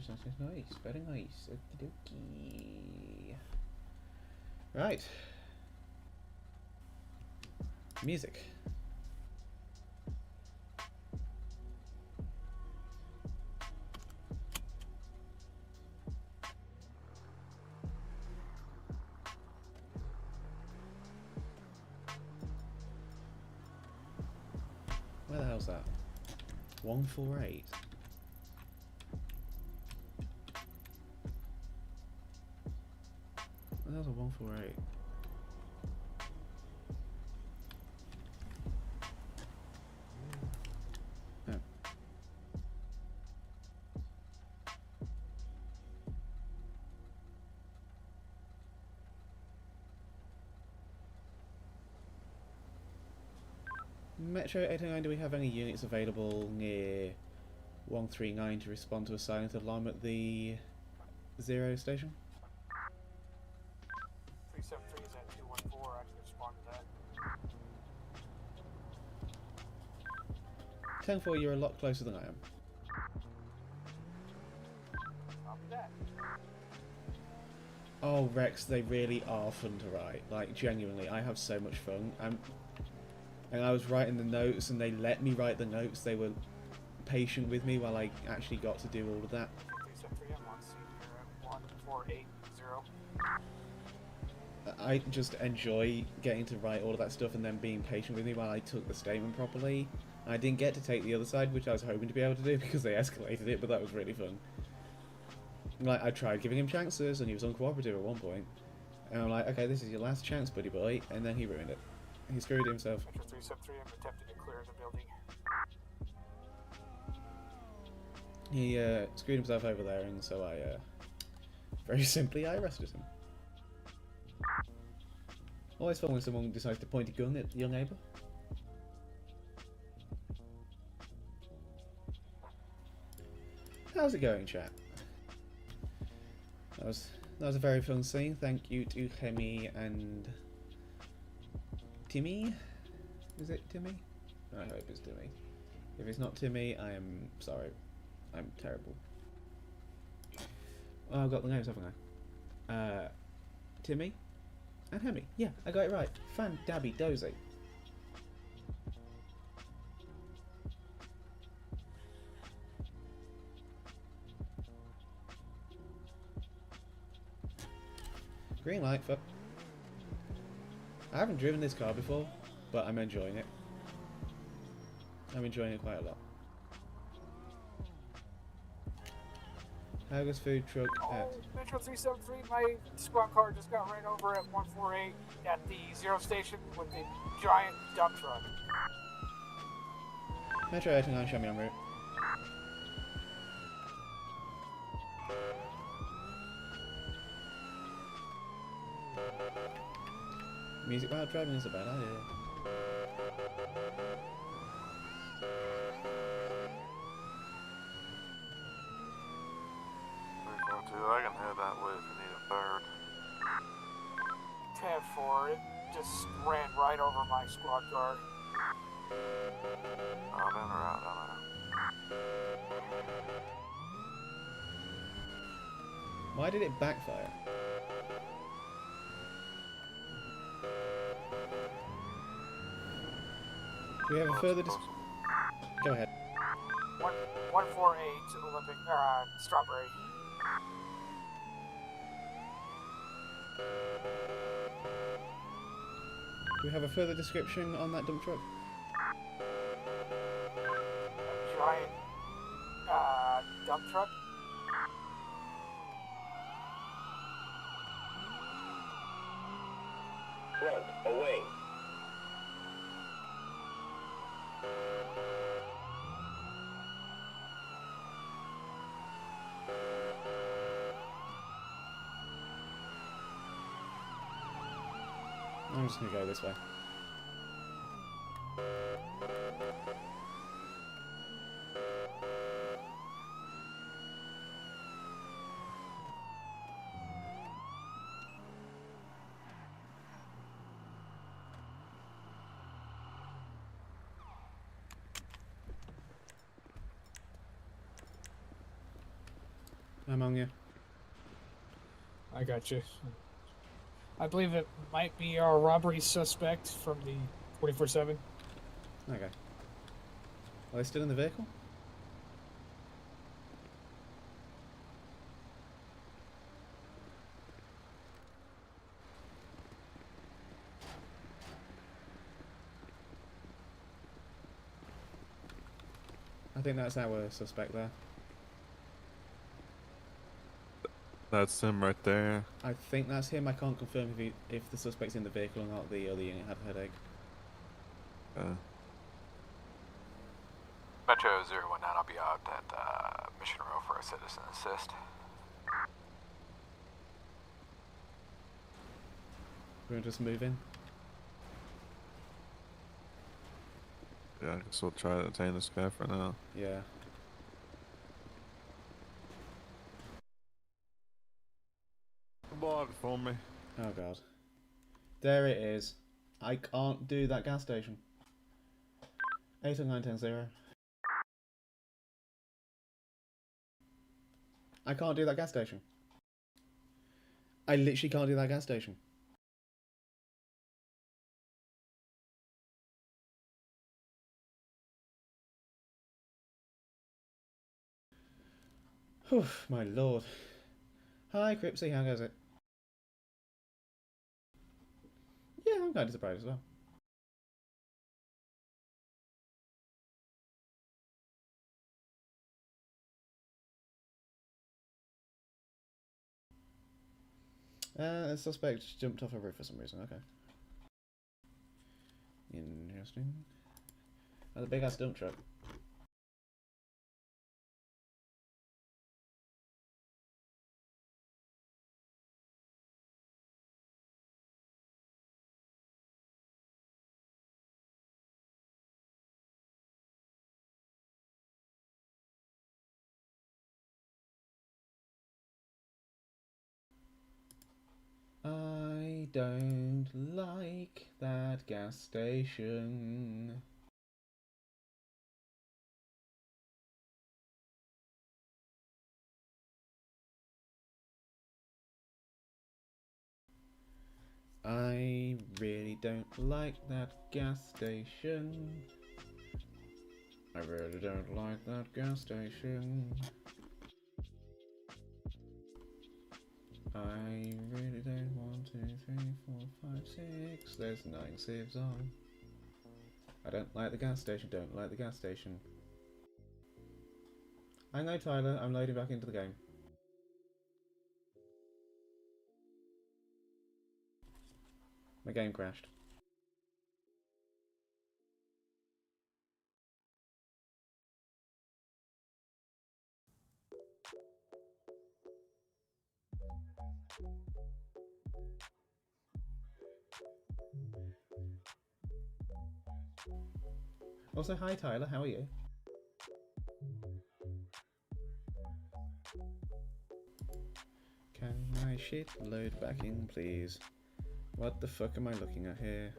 Very nice. Okie dokie. Right. Music. Where the hell's that? 148. That was a 148. Oh. Metro 809, do we have any units available near 139 to respond to a silent alarm at the 0 station? 373 is at 214. I can respond to that. 10-4, you're a lot closer than I am. Copy that. Oh, Rex, they really are fun to write. Like, genuinely, I have so much fun. And I was writing the notes, and they let me write the notes. They were patient with me while I actually got to do all of that. 373, I'm on scene here at 1480. I just enjoy getting to write all of that stuff and then being patient with me while I took the statement properly. I didn't get to take the other side, which I was hoping to be able to do because they escalated it, but that was really fun. Like, I tried giving him chances, and he was uncooperative at one point. And I'm like, okay, this is your last chance, buddy boy, and then he ruined it. He screwed himself. Metro 373, I'm attempting to clear the building. He screwed himself over there, and so I, very simply, I arrested him. Always fun when someone decides to point a gun at your neighbour. How's it going, chat? That was a very fun scene. Thank you to Hemi and Timmy. Is it Timmy? I hope it's Timmy. If it's not Timmy, I am sorry. I'm terrible. Oh, I've got the names, haven't I? Timmy and Hemi. Yeah, I got it right. Fandabby dozy. Green light, fuck. I haven't driven this car before, but I'm enjoying it. I'm enjoying it quite a lot. How goes food truck at? Metro 373, my squad car just got ran over at 148 at the Zero Station with the giant dump truck. Metro 89, show me en route. Music while driving is a bad idea. I can head that way if you need a third. 10-4, it just ran right over my squad car. I'm in or out, I don't know. Why did it backfire? Do we have a further Go ahead. 148 Olympic, Strawberry. Do we have a further description on that dump truck? Giant, dump truck. Front, away. I'm just gonna go this way. I'm on you. I got you. I believe it might be our robbery suspect from the 24/7. Okay. Are they still in the vehicle? I think that's our suspect there. That's him right there. I think that's him. I can't confirm if the suspect's in the vehicle or not. The other unit had a headache. Metro 019, I'll be out at Mission Row for a citizen assist. We're gonna just move in. Yeah, I guess we'll try to detain this guy for now. Yeah. Block for me. Oh god. There it is. I can't do that gas station. 80910. I can't do that gas station. I literally can't do that gas station. Whew, my lord. Hi, Cripsy, how goes it? Yeah, I'm kind of surprised as well. The suspect jumped off a roof for some reason, okay. Interesting. That's a big ass dump truck. I don't like that gas station. I really don't like that gas station. I really don't like that gas station. I really don't want there's 9 civs on. I don't like the gas station, don't like the gas station. I know, Tyler, I'm loading back into the game. My game crashed. Also, hi Tyler, how are you? Can my shit load back in, please? What the fuck am I looking at here?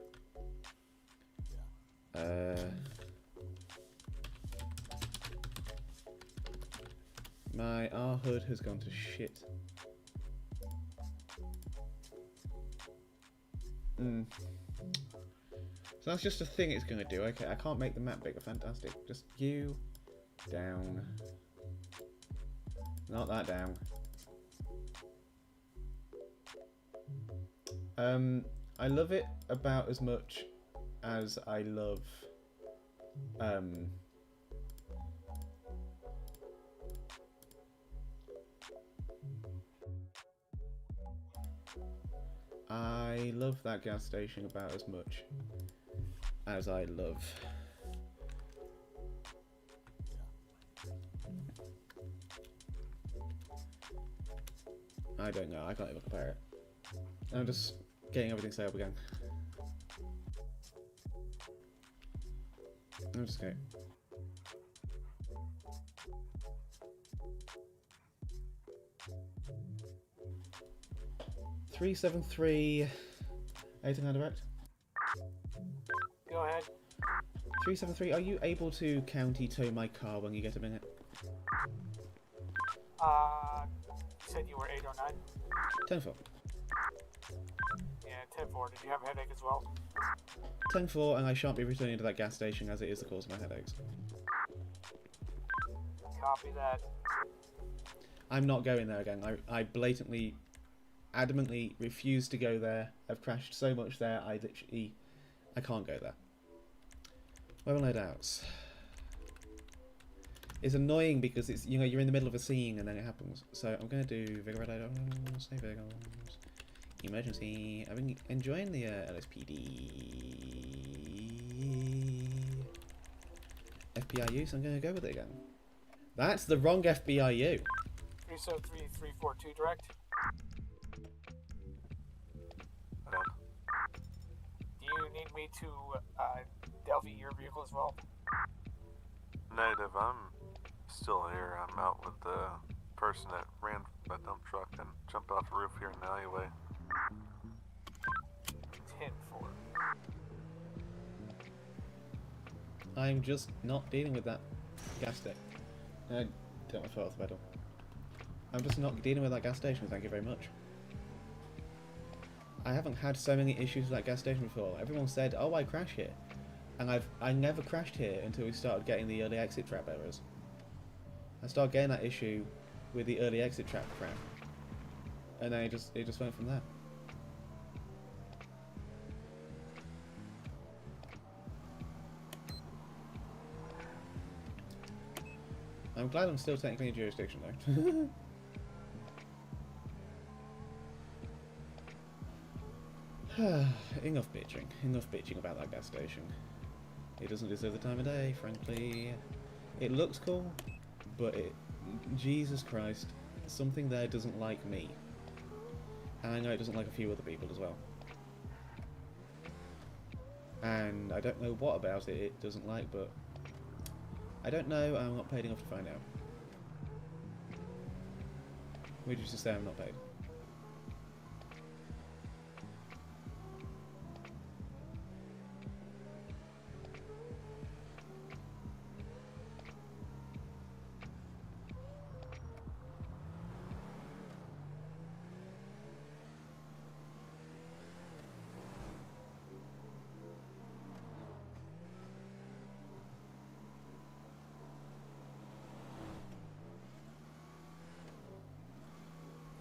My R HUD has gone to shit. So that's just a thing it's gonna do. Okay, I can't make the map bigger. Fantastic. Just you down. Not that down. I love it about as much as I love I love that gas station about as much as I love I don't know, I can't even compare it. I'm just getting everything set up again. I'm just going. $373 18 direct. Go ahead. 373. Are you able to county tow my car when you get a minute? You said you were 8 or 9? 10-4. Yeah, 10-4. Did you have a headache as well? 10-4, and I shan't be returning to that gas station as it is the cause of my headaches. Copy that. I'm not going there again. I blatantly, adamantly refuse to go there. I've crashed so much there, I can't go there. Weapon loadouts. It's annoying because it's, you know, you're in the middle of a scene and then it happens. So I'm going to do vigor loadouts, say vigors, emergency. I've been enjoying the LSPD FBIU, so I'm going to go with it again. That's the wrong FBIU. 373-342 direct. Do you need me to Delphi your vehicle as well? Negative, I'm still here. I'm out with the person that ran my dump truck and jumped off the roof here in the alleyway. 10-4. I'm just not dealing with that gas stick. I don't want to fall off the pedal. I'm just not dealing with that gas station, thank you very much. I haven't had so many issues with that gas station before. Everyone said, oh, I crash here. And I never crashed here until we started getting the early exit trap errors. I started getting that issue with the early exit trap crap. And then it just went from there. I'm glad I'm still technically in jurisdiction though. Enough bitching about that gas station. It doesn't deserve the time of day, frankly. It looks cool, but Jesus Christ, something there doesn't like me. And I know it doesn't like a few other people as well. And I don't know what about it doesn't like, but I don't know, I'm not paid enough to find out. Which is to say I'm not paid.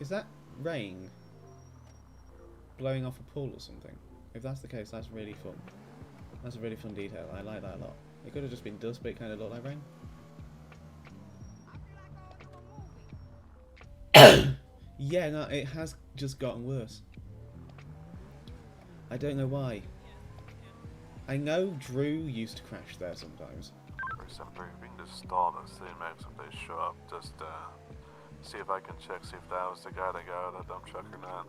Is that rain blowing off a pool or something? If that's the case, that's really fun. That's a really fun detail. I like that a lot. It could have just been dust, but it kind of looked like rain. Yeah, no, it has just gotten worse. I don't know why. I know Drew used to crash there sometimes. If we can just stall the city max if they show up, just see if I can check, see if that was the guy that got out of the dump truck or not.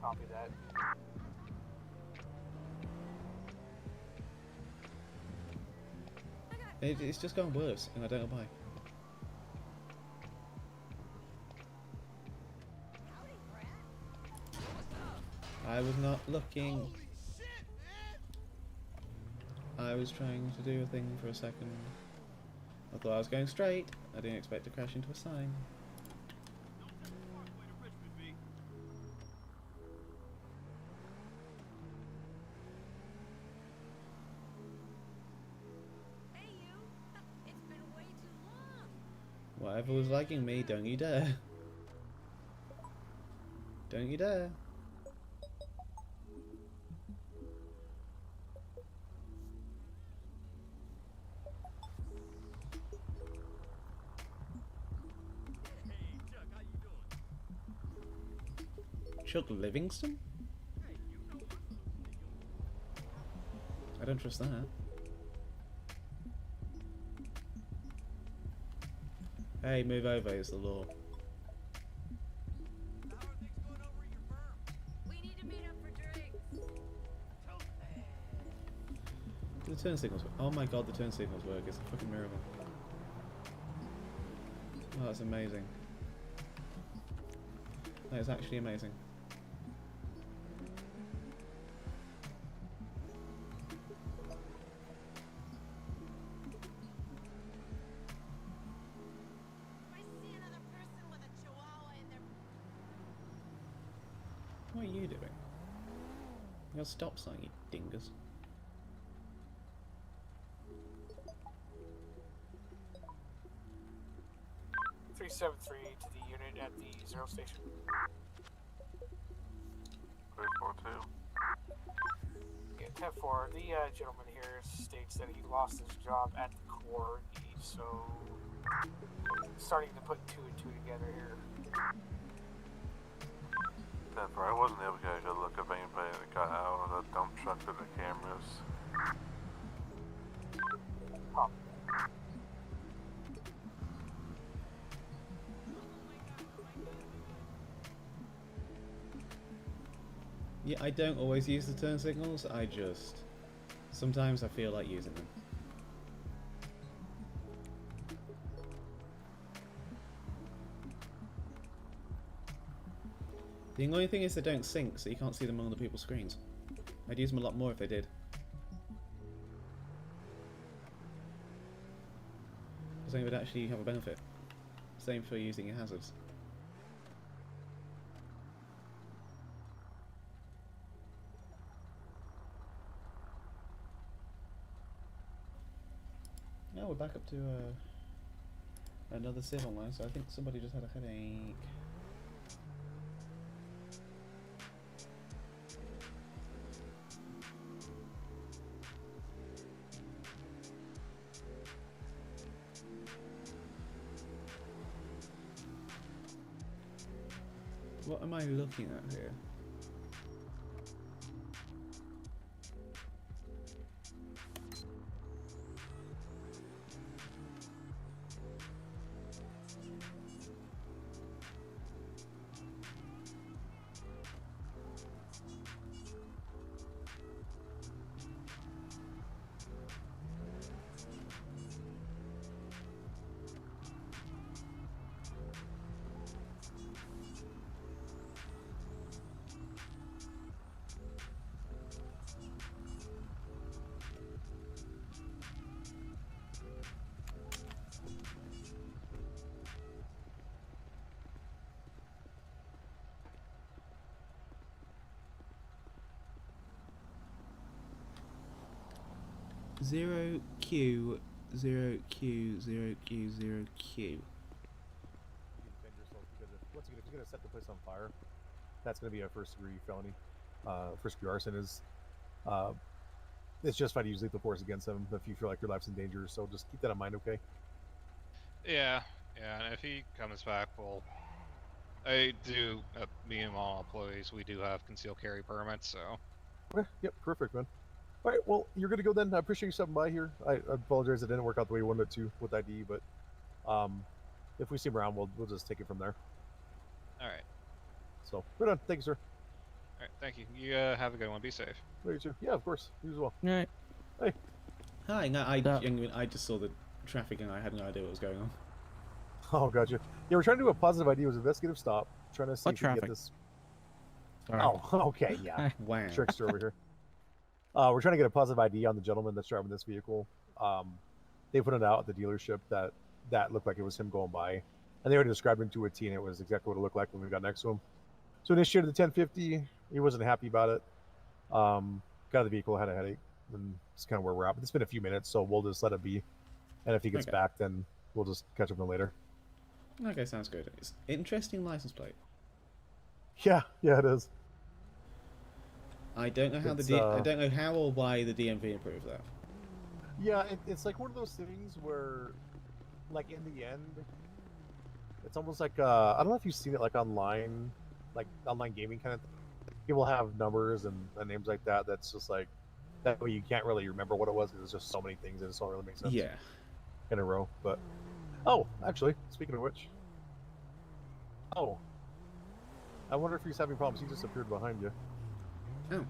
Copy that. It's just gone worse, and I don't know why. I was not looking. I was trying to do a thing for a second. I thought I was going straight. I didn't expect to crash into a sign. Whatever was lagging me, don't you dare. Don't you dare. Chuck Livingston? I don't trust that. Hey, move over, it's the law. Do the turn signals work? Oh my god, the turn signals work. It's a fucking miracle. Oh, that's amazing. That is actually amazing. What are you doing? You got stop sign, you dingus. .373 to the unit at the Zero Station. 342. Yeah, 10-4. The gentleman here states that he lost his job at the Corps, so starting to put two and two together here. 10-4. I wasn't able to get a good look of anybody that got out of the dump truck through the cameras. Pop. Yeah, I don't always use the turn signals, sometimes I feel like using them. The annoying thing is they don't sync, so you can't see them on other people's screens. I'd use them a lot more if they did. Because then it would actually have a benefit. Same for using your hazards. Now we're back up to another civil line, so I think somebody just had a headache. What am I looking at here? Zero Q, 0Q, 0Q, 0Q. You defend yourself because if, once again, if you're going to set the place on fire, that's going to be a first degree felony. first degree arson is. It's justified to use lethal force against him if you feel like your life's in danger. So just keep that in mind, okay? Yeah, and if he comes back, well, me and all employees, we do have concealed carry permits, so. Okay, yep, perfect, man. All right, well, you're good to go then. I appreciate you stopping by here. I apologize it didn't work out the way you wanted it to with ID, but if we see him around, we'll just take it from there. All right. So, right on. Thank you, sir. All right, thank you. You have a good one. Be safe. You too. Yeah, of course. You as well. All right. Hey. Hi, no, I just saw the traffic and I had no idea what was going on. Oh, gotcha. Yeah, we're trying to do a positive ID. It was an investigative stop. Trying to see What if we can traffic? get this. Sorry. Oh, okay, yeah. Wow. Trickster over here. We're trying to get a positive ID on the gentleman that's driving this vehicle. They put it out at the dealership that looked like it was him going by. And they already described him to a T, and it was exactly what it looked like when we got next to him. So initiated the 1050. He wasn't happy about it. Got the vehicle, had a headache, and it's kind of where we're at. But it's been a few minutes, so we'll just let it be. And if he gets back, then we'll just catch up with him later. Okay, sounds good. It's interesting license plate. Yeah, it is. I don't know how I don't know how or why the DMV approved that. Yeah, it's like one of those things where, like in the end, it's almost like I don't know if you've seen it like online gaming kind of thing. People have numbers and names like that. That's just like that way you can't really remember what it was because there's just so many things that it don't really make sense. Yeah. In a row, but actually, speaking of which, I wonder if he's having problems. He just appeared behind you. Oh.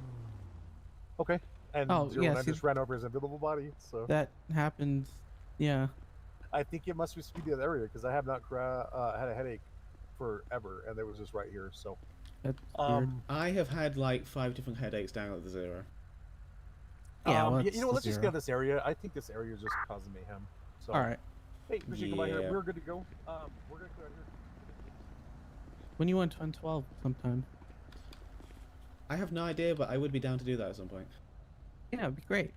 Okay. And I just ran over his invisible body. So that happens. Yeah. I think it must be the area because I have not had a headache forever, and it was just right here. So that's weird. I have had like 5 different headaches down at the zero. Yeah, let's just get out this area. I think this area is just causing mayhem. So, all right. Hey, appreciate you coming by here. We're good to go. We're gonna clear out here. When you went on 12 sometime. I have no idea, but I would be down to do that at some point. Yeah, it'd be great.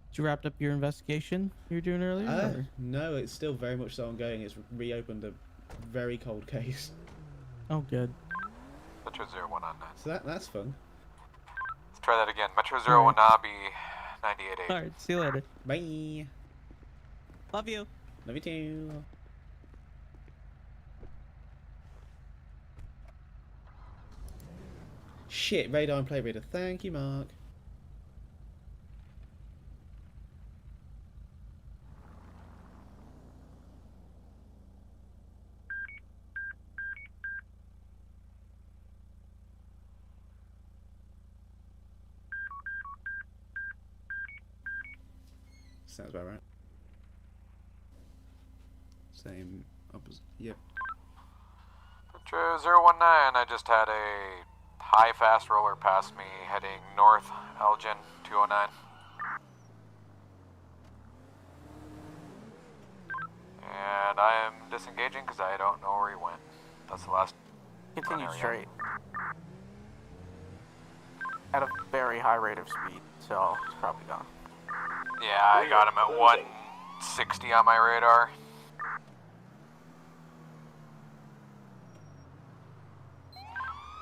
Did you wrap up your investigation you were doing earlier? No, it's still very much so ongoing. It's reopened a very cold case. Oh, good. Metro 0199. So that's fun. Let's try that again. Metro 0199 98.8. Alright, see you later. Bye. Love you. Love you too. Shit, radar and play reader. Thank you, Mark. Sounds about right. Same opposite. Yep. Metro 019, I just had a high fast roller past me heading north, Elgin 209. And I am disengaging because I don't know where he went. That's the last. Continue straight. At a very high rate of speed, so he's probably gone. Yeah, I got him at 160 on my radar.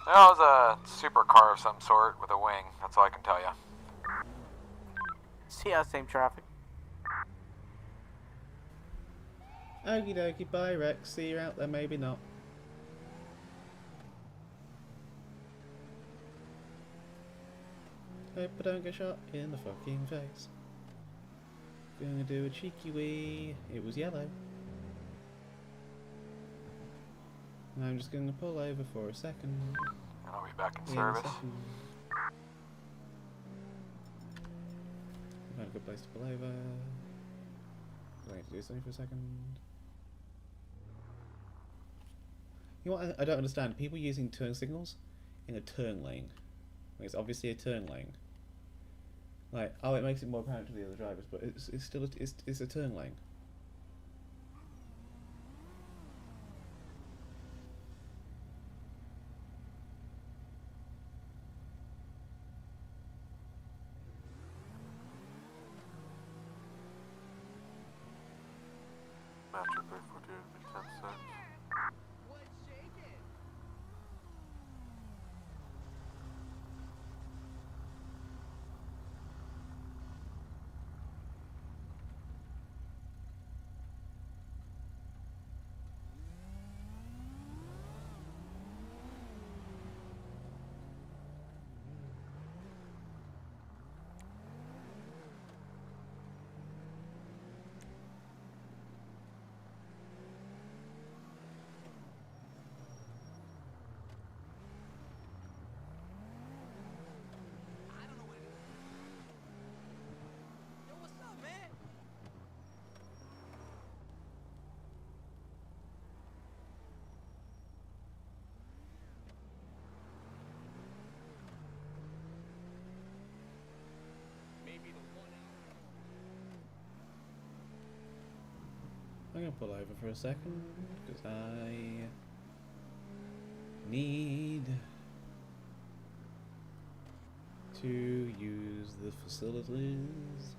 That was a supercar of some sort with a wing, that's all I can tell you. See, same traffic. Okie dokie, bye Rex. See you out there, maybe not. Hope I don't get shot in the fucking face. Gonna do a cheeky wee. It was yellow. I'm just gonna pull over for a second. I'll be back in service. Find a good place to pull over. I need to do something for a second. You know what I don't understand? People using turn signals in a turn lane. It's obviously a turn lane. Like, it makes it more apparent to the other drivers, but it's still it's a turn lane. Metro 342, 10 cents. gonna pull over for a second because I need to use the facilities.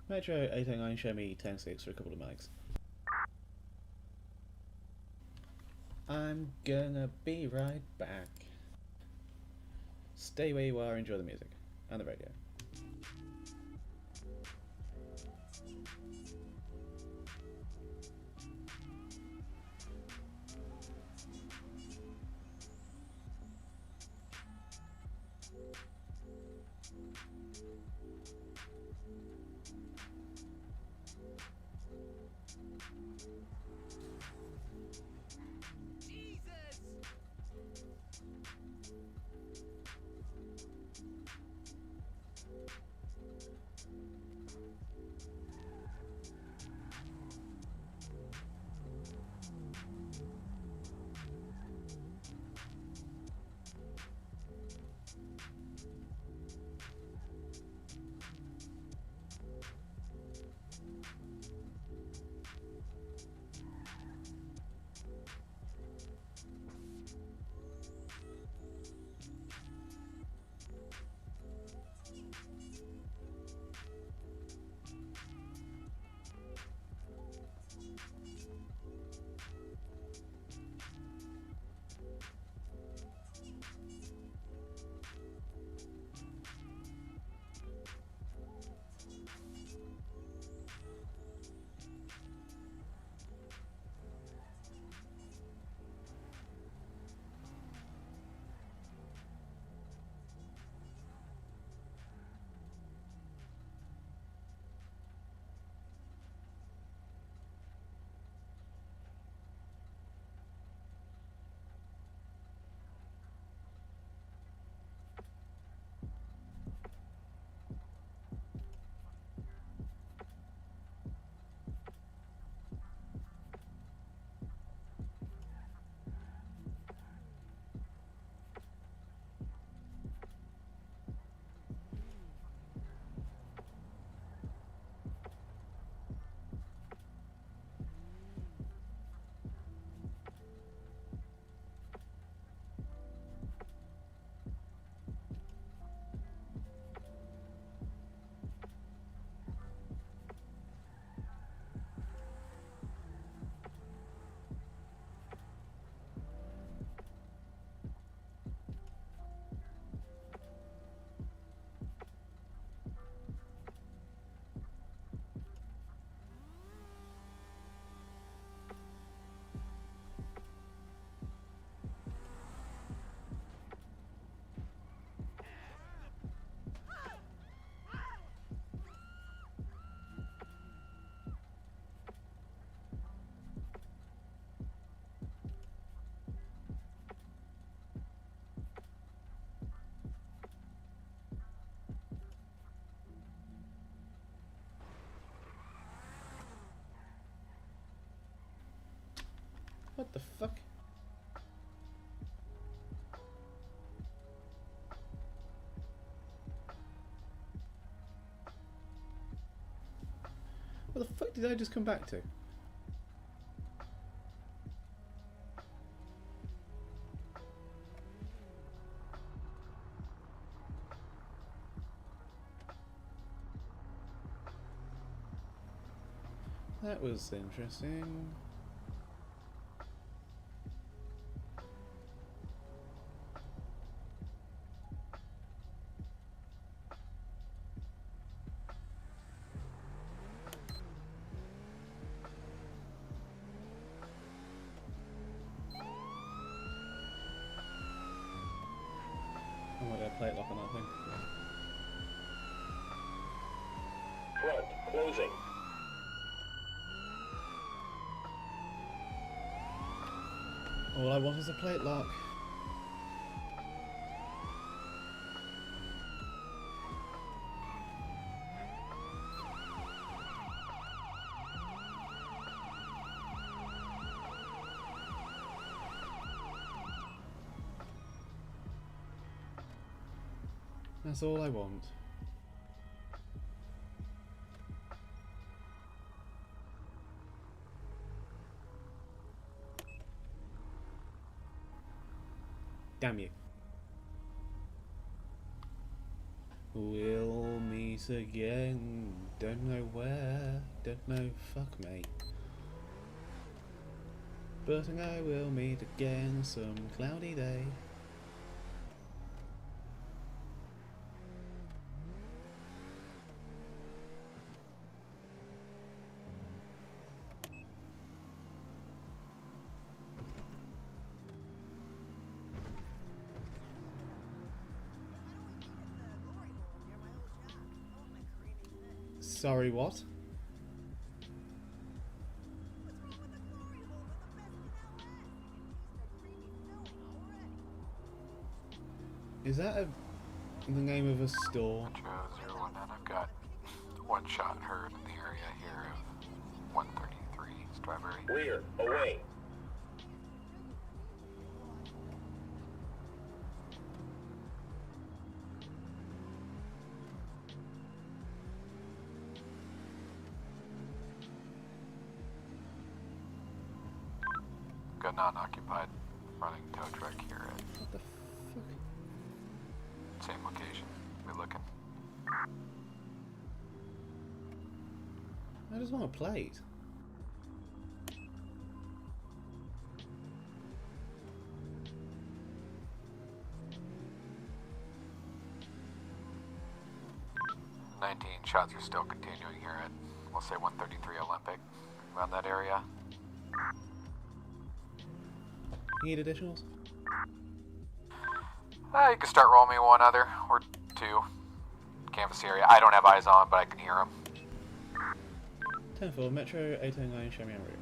Metro 809, show me 10-6 for a couple of mics. I'm gonna be right back. Stay where you are, enjoy the music and the radio. What the fuck? What the fuck did I just come back to? That was interesting. Oh, I got a plate lock on that thing. Front, closing. All I want is a plate lock. That's all I want. Damn you. We'll meet again. Don't know where. Don't know. Fuck me. But I know we'll meet again some cloudy day. Sorry, what? Is that the name of a store? Metro 01, and I've got one shot heard in the area here of 133 Strawberry. Clear. Away. Got non-occupied running tow truck here at What the fuck? same location. We're looking. I just want a plate. Shots are still continuing here at, we'll say 133 Olympic, around that area. Need additionals? You can start rolling me one other, or two. Canvas area. I don't have eyes on, but I can hear them. 10-4, Metro 809, show me en route.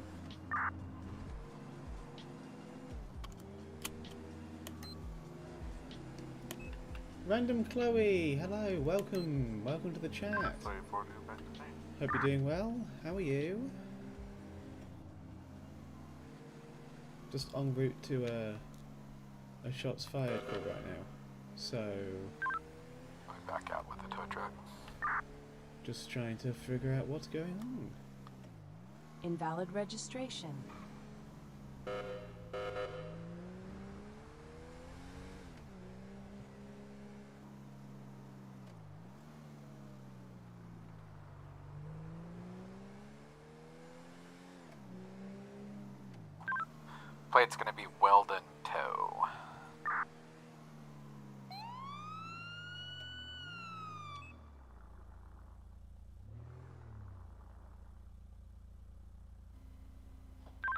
Random Chloe, hello, welcome to the chat. Hope you're doing well. How are you? Just en route to a shots fired call right now. So Let me back out with the tow truck. just trying to figure out what's going on. Invalid registration. Plate's gonna be Weldon Tow.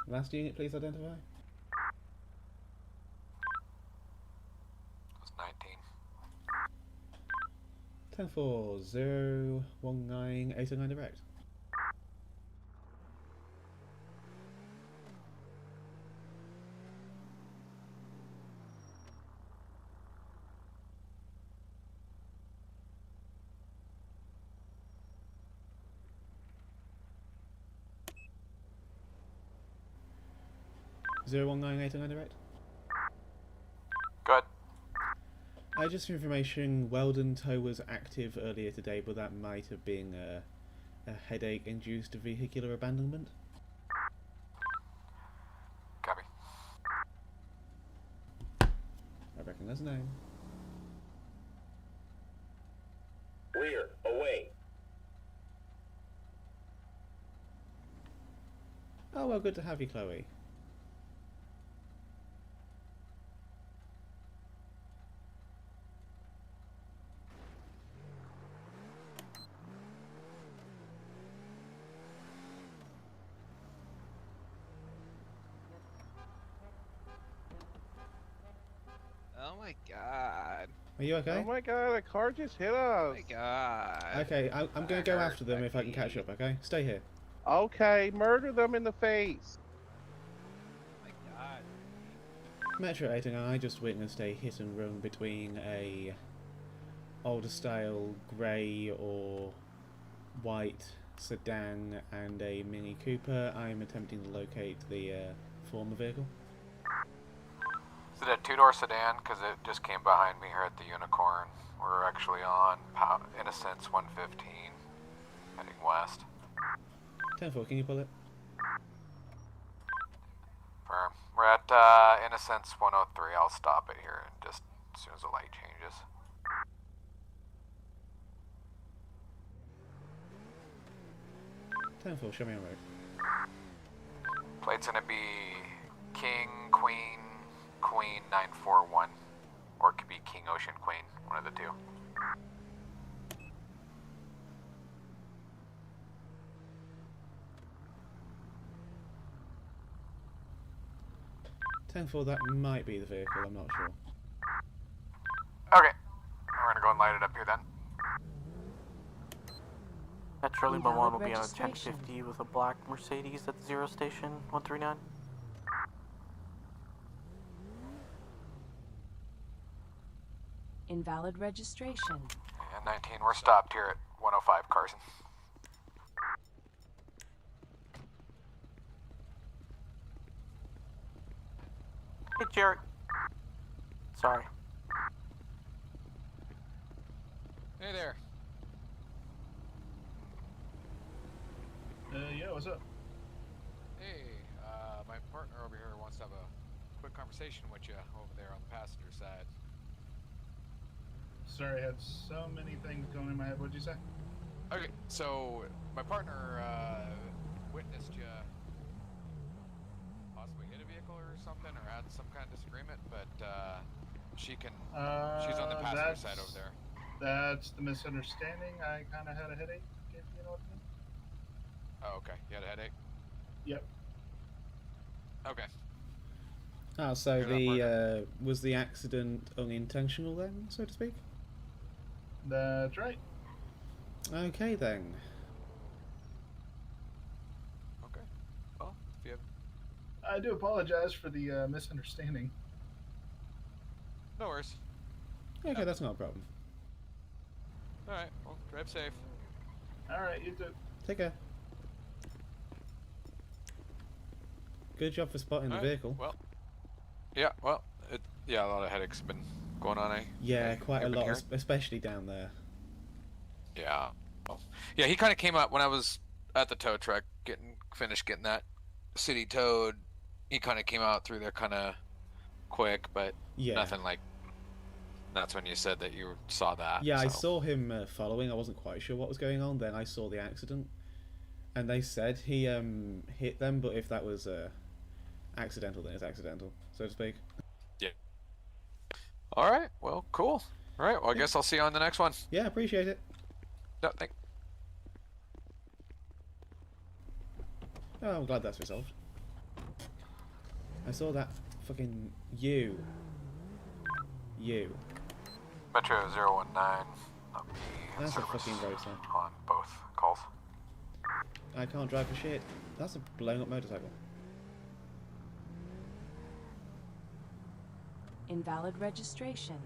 Last unit, please identify. It's 19. 10-4, 019 809 direct. Zero 19 809 direct. Good. Just for information, Weldon Tow was active earlier today, but that might have been a headache-induced vehicular abandonment. Copy. I reckon that's a name. Clear. Away. Oh well, good to have you, Chloe. Oh my god. Are you okay? Oh my god, a car just hit us. Oh my god. Okay, I'm going to go after them if I can catch up, okay? Stay here. Okay, murder them in the face. Oh my god. Metro 809, I just witnessed a hit and run between a older style grey or white sedan and a Mini Cooper. I'm attempting to locate the former vehicle. Is it a two-door sedan? Because it just came behind me here at the Unicorn. We're actually on Innocence 115, heading west. 10-4, can you pull it? Firm. We're at Innocence 103. I'll stop it here and just as soon as the light changes. Show me on road. Plate's gonna be King, Queen, Queen 941. Or it could be King, Ocean, Queen. One of the two. That might be the vehicle, I'm not sure. Okay. We're gonna go and light it up here then. Metro Lima 1 will be on a 1050 with a black Mercedes at the 0 station 139. Invalid registration. And 19, we're stopped here at 105 Carson. Hey, Jared. Sorry. Hey there. Yeah, what's up? Hey, my partner over here wants to have a quick conversation with you over there on the passenger side. Sorry, I had so many things going in my head. What'd you say? Okay, so my partner witnessed you possibly hit a vehicle or something, or had some kind of disagreement, but she's on the passenger side over there. That's the misunderstanding. I kind of had a headache, if you know what I mean. Oh, okay. You had a headache? Yep. Okay. Ah, so the was the accident unintentional then, so to speak? That's right. Okay then. Okay. Well, if you have... I do apologize for the misunderstanding. No worries. Okay, that's not a problem. Alright, well, drive safe. Alright, you too. Take care. Good job for spotting the vehicle. Well, yeah, well, a lot of headaches have been going on, eh? Yeah, quite a lot, hearing? especially down there. Yeah. Well, yeah, he kind of came up when I was at the tow truck finished getting that city towed. He kind of came out through there kind of quick, but nothing like. That's when you said that you saw that. Yeah, so. I saw him following. I wasn't quite sure what was going on. Then I saw the accident, and they said he hit them. But if that was accidental, then it's accidental, so to speak. Yeah. All right. Well, cool. All right. Well, I guess I'll see you on the next one. Yeah, appreciate it. No, thank. Oh, I'm glad that's resolved. I saw that fucking you. Metro 019. That's a fucking roadster. On both calls. I can't drive for shit. That's a blown up motorcycle. Invalid registration.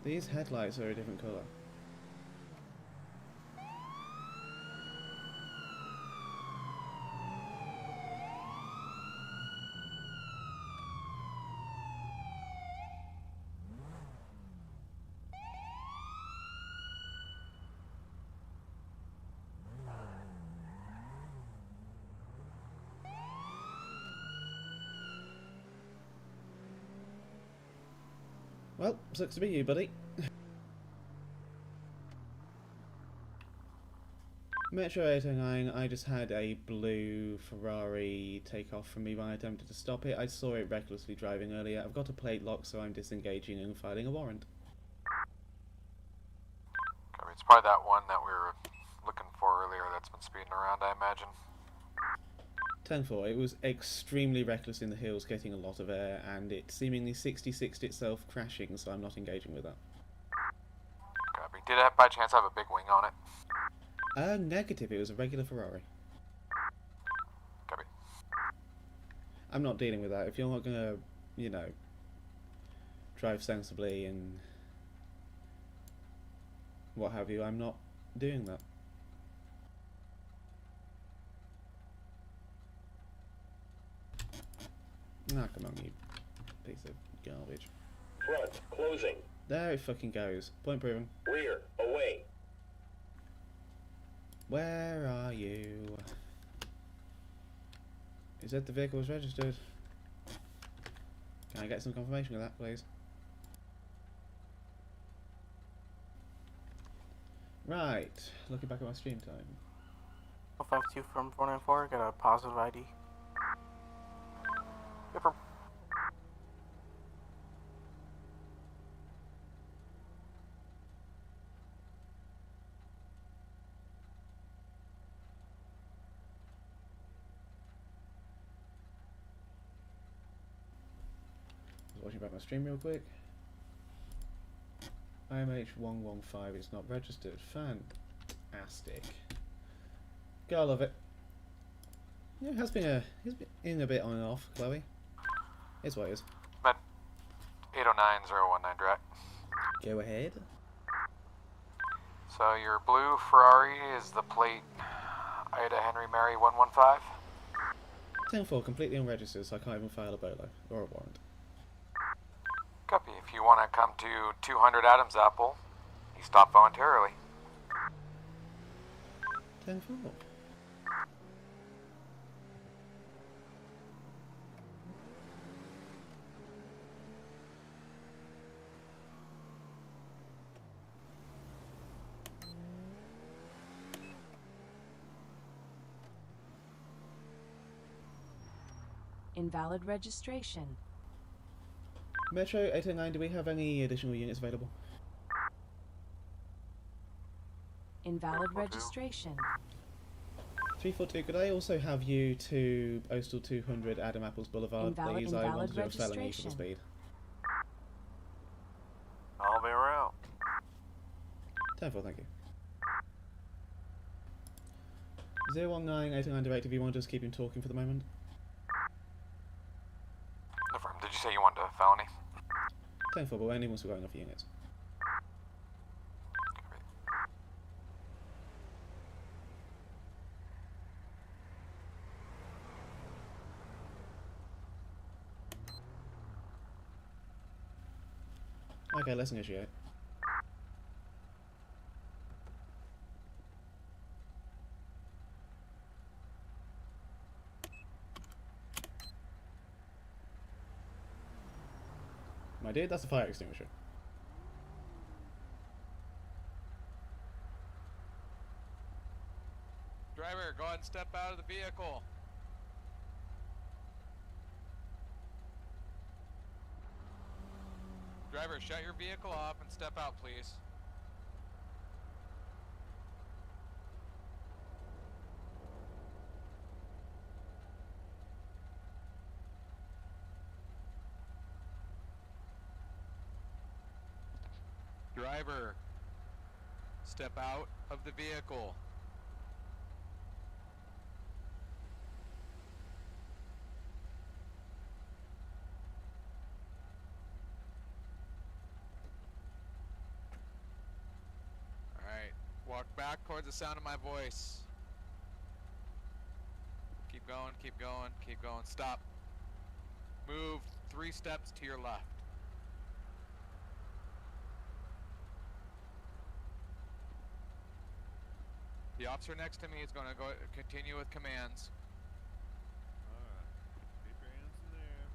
These headlights are a different colour. Well, sucks to be you, buddy. Metro 809, I just had a blue Ferrari take off from me when I attempted to stop it. I saw it recklessly driving earlier. I've got a plate lock, so I'm disengaging and filing a warrant. Okay, it's probably that one that we were looking for earlier that's been speeding around, I imagine. 10-4, it was extremely reckless in the hills, getting a lot of air, and it seemingly 60-60'd itself, crashing, so I'm not engaging with that. Copy. Did it by chance have a big wing on it? Negative, it was a regular Ferrari. Copy. I'm not dealing with that. If you're not gonna, you know, drive sensibly and what have you, I'm not doing that. Ah, come on, you piece of garbage. Front, closing. There it fucking goes. Point proven. Rear, away. Where are you? Is that the vehicle is registered? Can I get some confirmation of that, please? Right, looking back at my stream time. 152 from 494, got a positive ID. Confirm. Just watching back my stream real quick. IMH115 is not registered. Fantastic. Gotta love it. Yeah, it has been in a bit on and off, Chloe. It's what it is. Med 809019 direct. Go ahead. So your blue Ferrari is the plate Ida Henry Mary 115? 10-4, completely unregistered, so I can't even file a BOLO or a warrant. Copy. If you want to come to 200 Adams Apple, you stop voluntarily. 10-4. Invalid registration. Metro 809, do we have any additional units available? Invalid registration. 342, could I also have you to Postal 200 Adam Apples Boulevard, please? I want to do a felony for the speed. I'll be around. 10-4, thank you. 019 directive, you want to just keep him talking for the moment? Affirm. Did you say you wanted a felony? 10-4, but only once we've got enough units. Okay, let's initiate. My dude, that's a fire extinguisher. Driver, go ahead and step out of the vehicle. Driver, shut your vehicle off and step out, please. Driver, step out of the vehicle. Alright, walk back towards the sound of my voice. Keep going, keep going, keep going. Stop. Move 3 steps to your left. The officer next to me is going to go continue with commands. Alright. Keep your hands in there.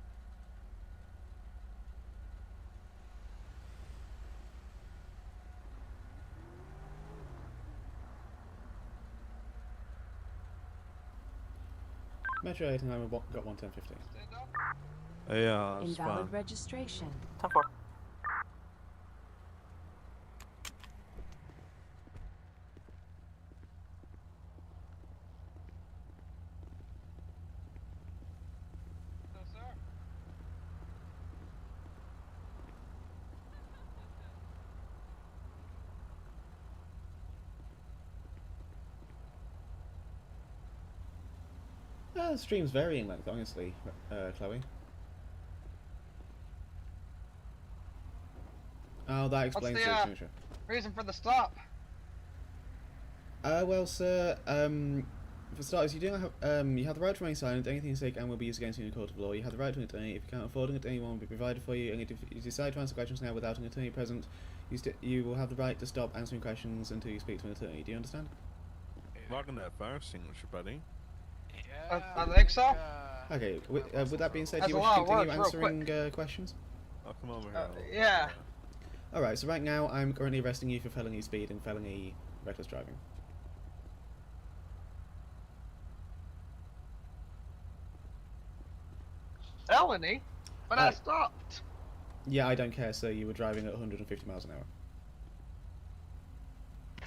Metro 89, we've got 11015. Yeah, that's Invalid fine. registration. 10-4. The stream's varying length, honestly, Chloe. Oh, that explains the extinguisher. Reason for the stop? Well, sir, For starters, you do have you have the right to remain silent. Anything you say and will be used against you in a court of law. You have the right to an attorney. If you can't afford an attorney, one will be provided for you. And if you decide to answer questions now without an attorney present, you will have the right to stop answering questions until you speak to an attorney. Do you understand? Logging that fire extinguisher, buddy. I think so. Okay. With that being said, That's do you a wish to lot of continue words, real answering questions? I'll come over here. Yeah. All right. So right now, I'm currently arresting you for felony speed and felony reckless driving. Felony? But I stopped. Yeah, I don't care, sir. You were driving at 150 miles an hour.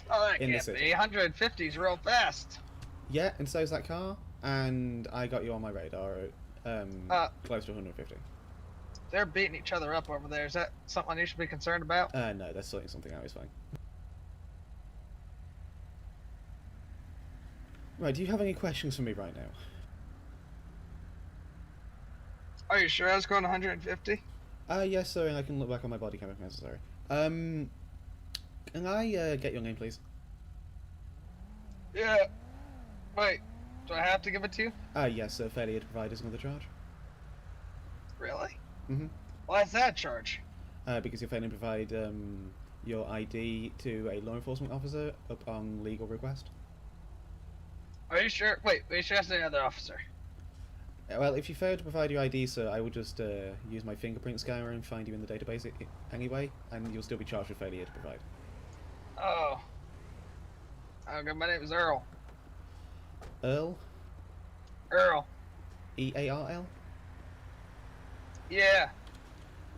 Oh, that In the can't city. be. 150 is real fast. Yeah, and so is that car. And I got you on my radar at close to 150. They're beating each other up over there. Is that something you should be concerned about? No, they're sorting something out. It's fine. Right, do you have any questions for me right now? Are you sure I was going 150? Yes, sir, and I can look back on my body cam if necessary. Can I get your name, please? Yeah. Wait, do I have to give it to you? Yes, sir, failure to provide is another charge. Really? Mm-hmm. Why is that a charge? Because you're failing to provide your ID to a law enforcement officer upon legal request. Are you sure? Wait, are you sure that's the other officer? Well, if you fail to provide your ID, sir, I will just use my fingerprint scanner and find you in the database anyway, and you'll still be charged with failure to provide. Oh. Okay, my name is Earl. Earl? Earl. E-A-R-L? Yeah.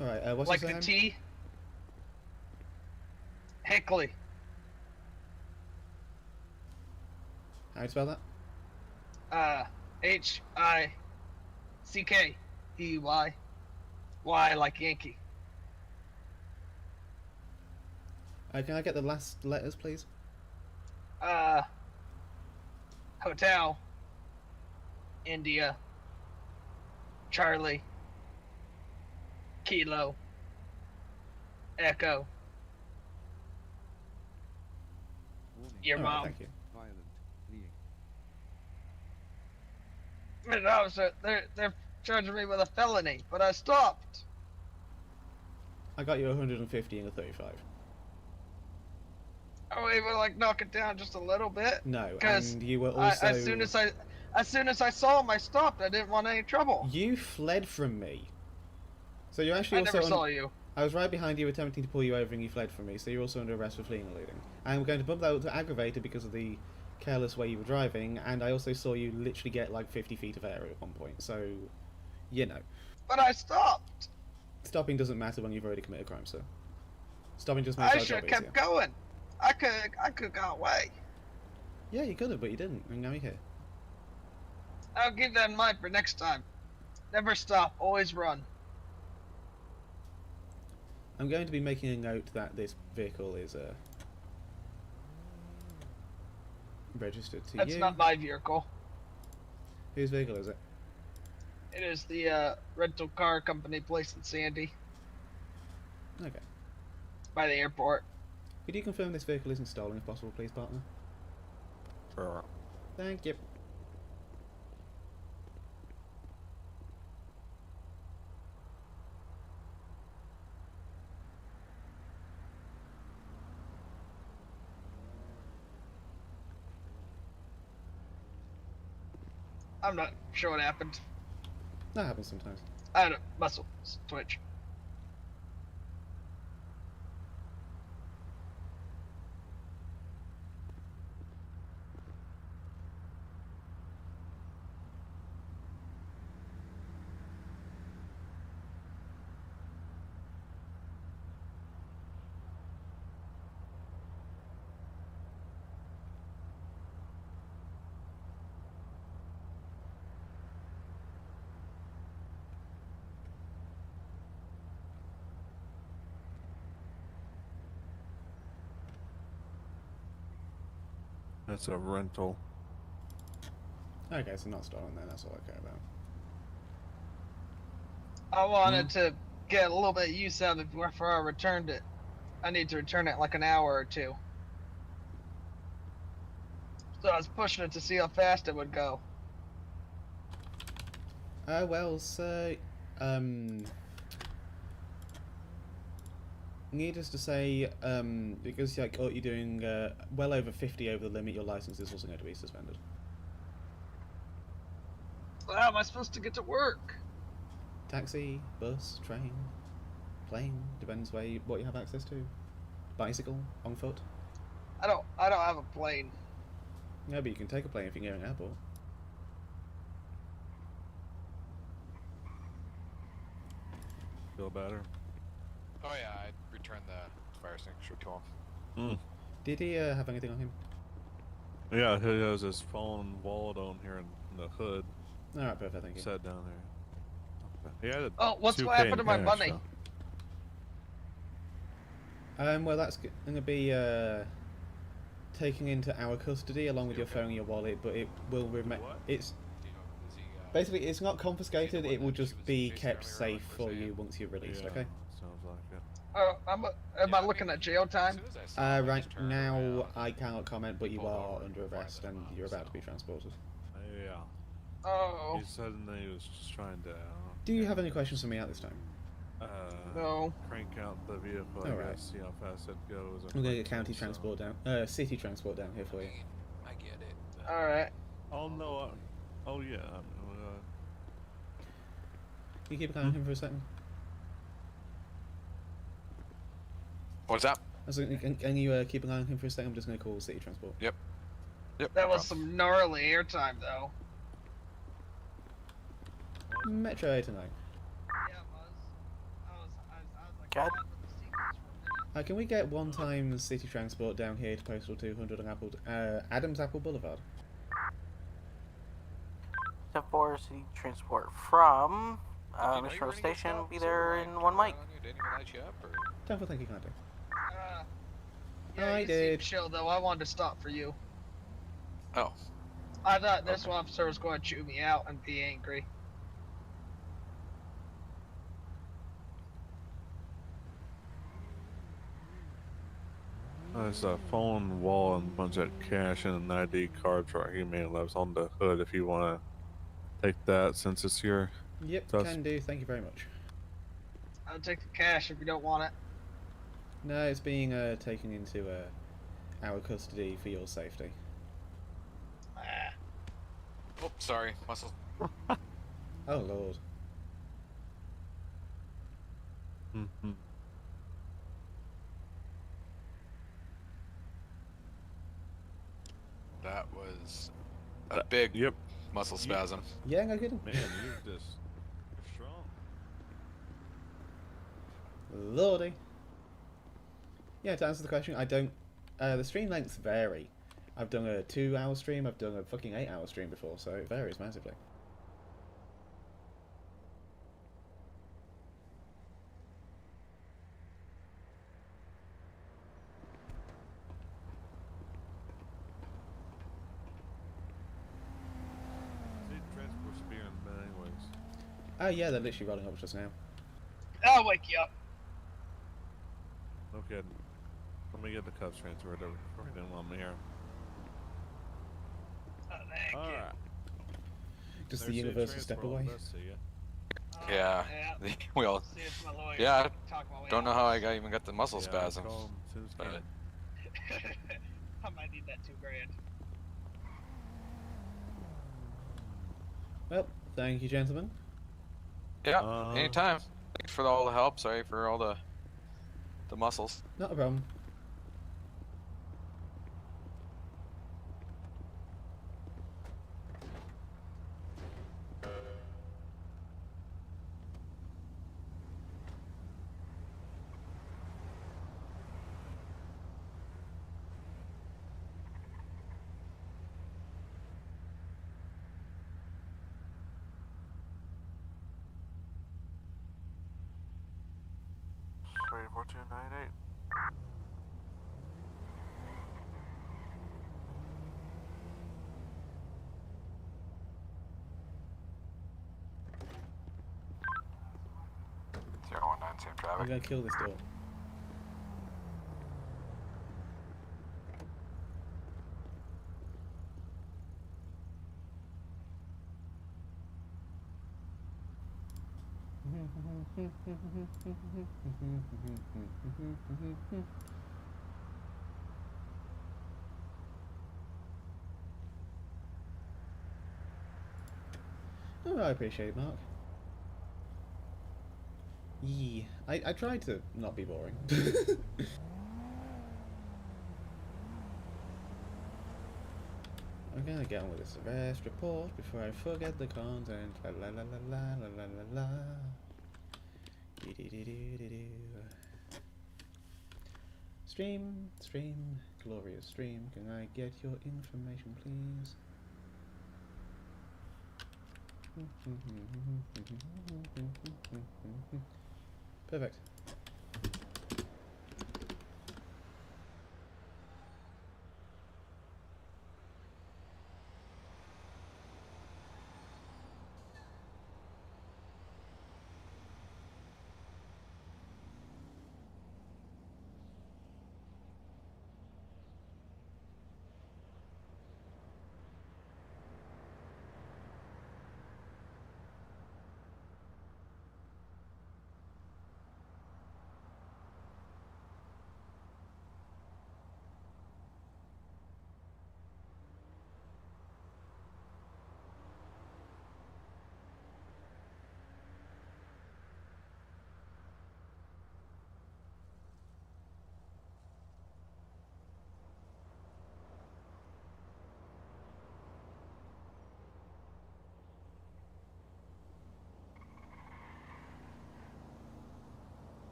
Alright, what's like your the surname? T? Hickley. How do you spell that? H-I-C-K-E-Y. Y like Yankee. Can I get the last letters, please? Hotel. India. Charlie. Kilo. Echo. Your Alright, mom. thank you. Mr. Officer, they're charging me with a felony, but I stopped. I got you 150 and a 35. Are we able to like knock it down just a little bit? No, Because and you were also... as soon as I saw him, I stopped. I didn't want any trouble. You fled from me. So you're actually I also... never saw you. I was right behind you attempting to pull you over and you fled from me, so you're also under arrest for fleeing and eluding. And we're going to bump that up to aggravated because of the careless way you were driving, and I also saw you literally get like 50 feet of air at one point, so, you know. But I stopped. Stopping doesn't matter when you've already committed a crime, sir. Stopping just makes I our should job have easier. kept going. I could have got away. Yeah, you could have, but you didn't, and now you're here. I'll keep that in mind for next time. Never stop, always run. I'm going to be making a note that this vehicle is registered to That's you. not my vehicle. Whose vehicle is it? It is the rental car company place in Sandy Okay. by the airport. Could you confirm this vehicle isn't stolen if possible, please, partner? Sure. Thank you. I'm not sure what happened. That happens sometimes. I had a muscle twitch. That's a rental. Okay, so not stolen then, that's all I care about. I wanted to get a little bit of use out of it before I returned it. I need to return it in like an hour or two. So I was pushing it to see how fast it would go. Well, sir, needless to say, because like you're doing well over 50 over the limit, your license is also going to be suspended. Well, how am I supposed to get to work? Taxi, bus, train, plane, depends what you have access to. Bicycle, on foot. I don't have a plane. No, but you can take a plane if you can go to an airport. Feel better? Oh yeah, I returned the fire extinguisher to him. Did he have anything on him? Yeah, he has his phone wallet on here in the hood. Alright, perfect, thank you. Set down there. He had what's what happened to my money? Well, that's going to be taken into our custody along with your phone and your wallet, but it will remain. It's basically it's not confiscated. It will just be kept safe for you once you're released. Yeah, Okay. sounds like it. Am I looking at jail time? Right now, I cannot comment, but you are under arrest and you're about to be transported. Yeah. Oh. He said that he was just trying to. Do you have any questions for me at this time? No. Crank out the vehicle. I guess, see how fast it goes. I'm going to get county transport down, city transport down here for you. I get it. All right. Oh no. Oh yeah. Can you keep an eye on him for a second? What's that? Can you keep an eye on him for a second? I'm just going to call city transport. Yep. That was some gnarly airtime, though. Metro 8 tonight. Yeah, it was. I was like, Can we get one-time city transport down here to Postal 200 on Adams Apple Boulevard? 10-4 city transport from Metro Station. Be there in 1 mic. Didn't even light you up, or? Don't think you can do. Yeah, I you did. seemed chill, though. I wanted to stop for you. Oh. I thought this officer was going to chew me out and be angry. There's a phone, wallet, and a bunch of cash and an ID card for he may have left on the hood if you want to take that since it's your. Yep, can do. Thank you very much. I'll take the cash if you don't want it. No, it's being taken into our custody for your safety. Oh, sorry, muscle. Oh lord. That was a big muscle spasm. Yeah, no kidding. Man, you're just strong. Lordy. Yeah, to answer the question, I don't. The stream lengths vary. I've done a 2-hour stream, I've done a fucking 8-hour stream before, so it varies massively. Transport's being anyways. Oh yeah, they're literally rolling up just now. I'll wake you up. No kidding. Let me get the cuffs transferred over before I didn't want me here. Alright. Just the universal step away. Yeah. We all. Yeah. Don't know how I even got the muscle spasms. But I might need that $2 grand. Well, thank you, gentlemen. yeah. Anytime. Thanks for all the help. Sorry for all the muscles. Not a problem. Sorry, 4298. Safe I'm traffic. gonna kill this door. Oh, I appreciate it, Mark. Yeah, I tried to not be boring. I'm gonna get on with this arrest report before I forget the content. La la la la la la la la la. Dee dee dee dee dee dee. Stream, stream, glorious stream. Can I get your information, please? Perfect.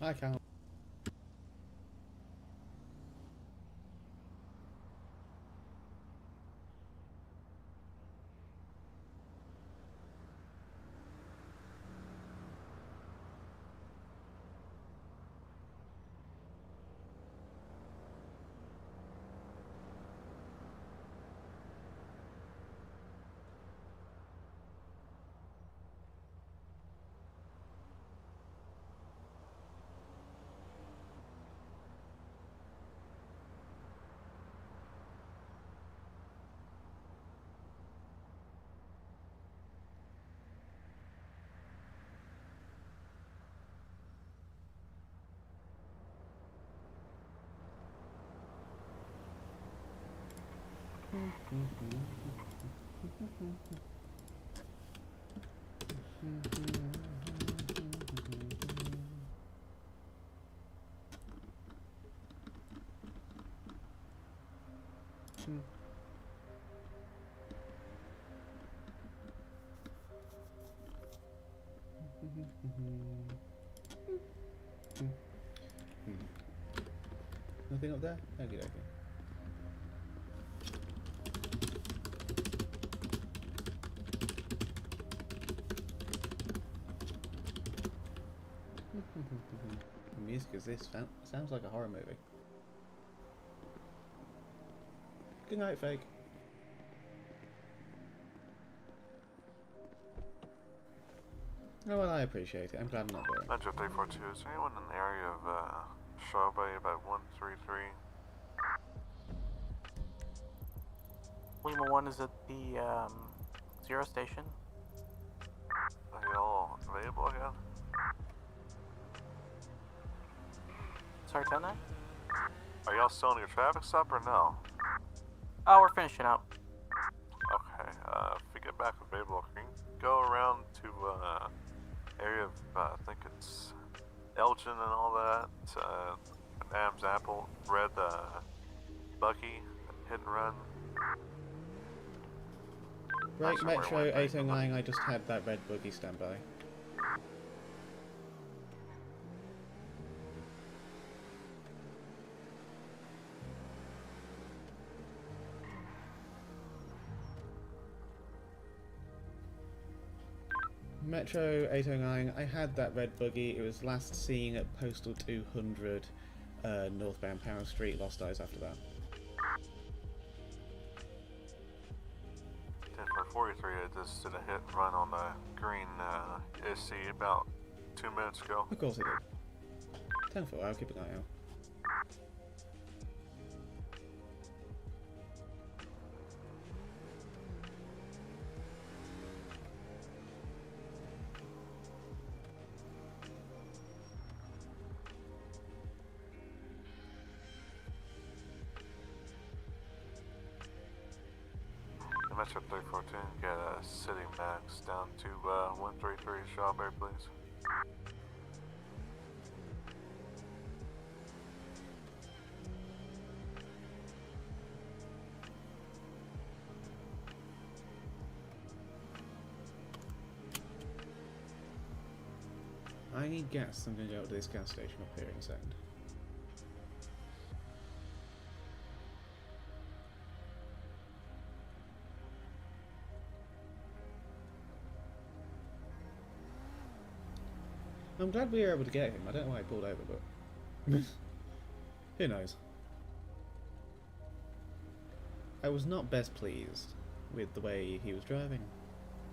I can't. Nothing up there? Okay, okay. The music is this sounds like a horror movie. Good night, Fake. Oh well, I appreciate it. I'm glad I'm not boring. Metro 342, is there anyone in the area of Shaw Bay about 133? Lima 1 is at the Zero Station. Are y'all available again? Sorry, tell that? Are y'all still on your traffic stop or no? Oh, we're finishing up. Okay, if we get back available, can you go around to area of, I think it's Elgin and all that, Adam's Apple, Red Bucky, Hit and Run. Right, Metro 809, I just had that red buggy stand by. Metro 809, I had that red buggy. It was last seen at Postal 200, northbound Power Street. Lost eyes after that. 10-4-43, I just did a hit and run on the green SC about 2 minutes ago. Of course it did. 10-4, I'll keep an eye out. Metro 314, get a City Max down to 133 Strawberry, please. I need gas. I'm going to go to this gas station up here in a second. I'm glad we were able to get him. I don't know why he pulled over, but who knows. I was not best pleased with the way he was driving.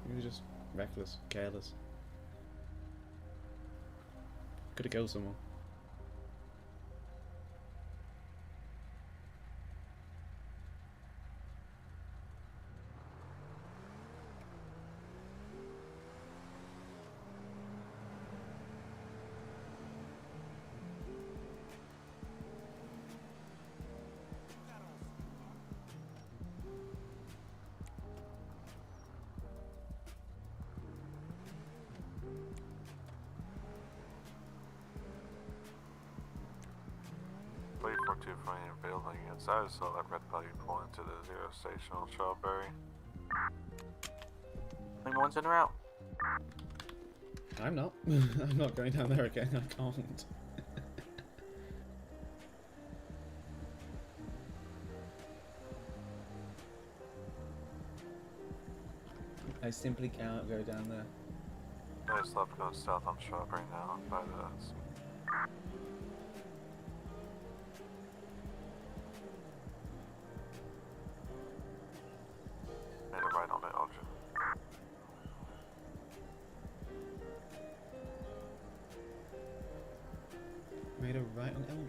He was just reckless, careless. Could have killed someone. From your building inside, so that red buggy pull into the 0 station on Strawberry. Lima 1's in route. I'm not. I'm not going down there again. I can't. I simply cannot go down there. I just left going south on Strawberry now by the made a right on the Elgin. Made a right on Elgin.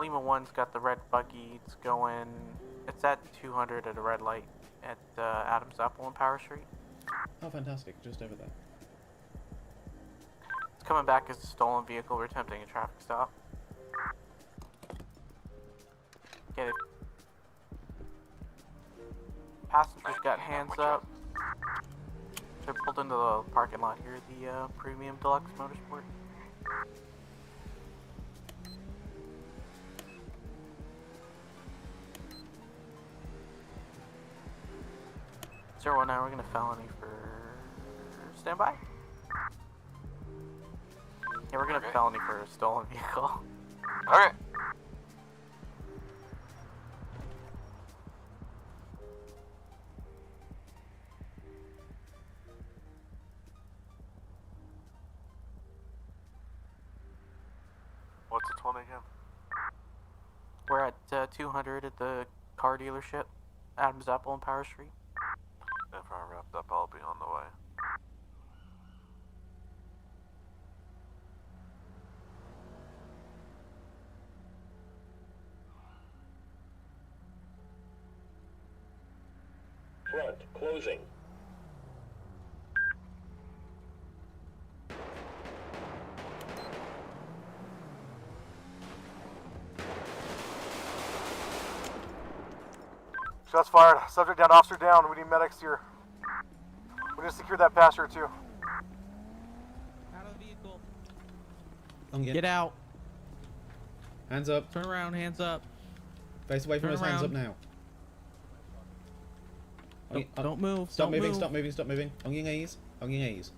Lima 1's got the red buggy. It's going. It's at 200 at a red light at Adams Apple and Power Street. Oh, fantastic! Just over there. It's coming back as a stolen vehicle. We're attempting a traffic stop. Get it. Passengers got hands up. They pulled into the parking lot here. The Premium Deluxe Motorsport. Now we're gonna felony for standby. Yeah, we're gonna felony for a stolen vehicle. Alright. What's the 20 again? We're at 200 at the car dealership, Adams Apple and Power Street. After I wrapped up, I'll be on the way. Front, closing. Shots fired. Subject down, officer down. We need medics here. We need to secure that passenger too. Out of the vehicle. Get Get out. Hands up. Turn around. Hands up. Face away from Turn us. Hands up around. now. Don't move. Stop Don't moving. move. Stop moving. Stop moving. On your knees. On your knees.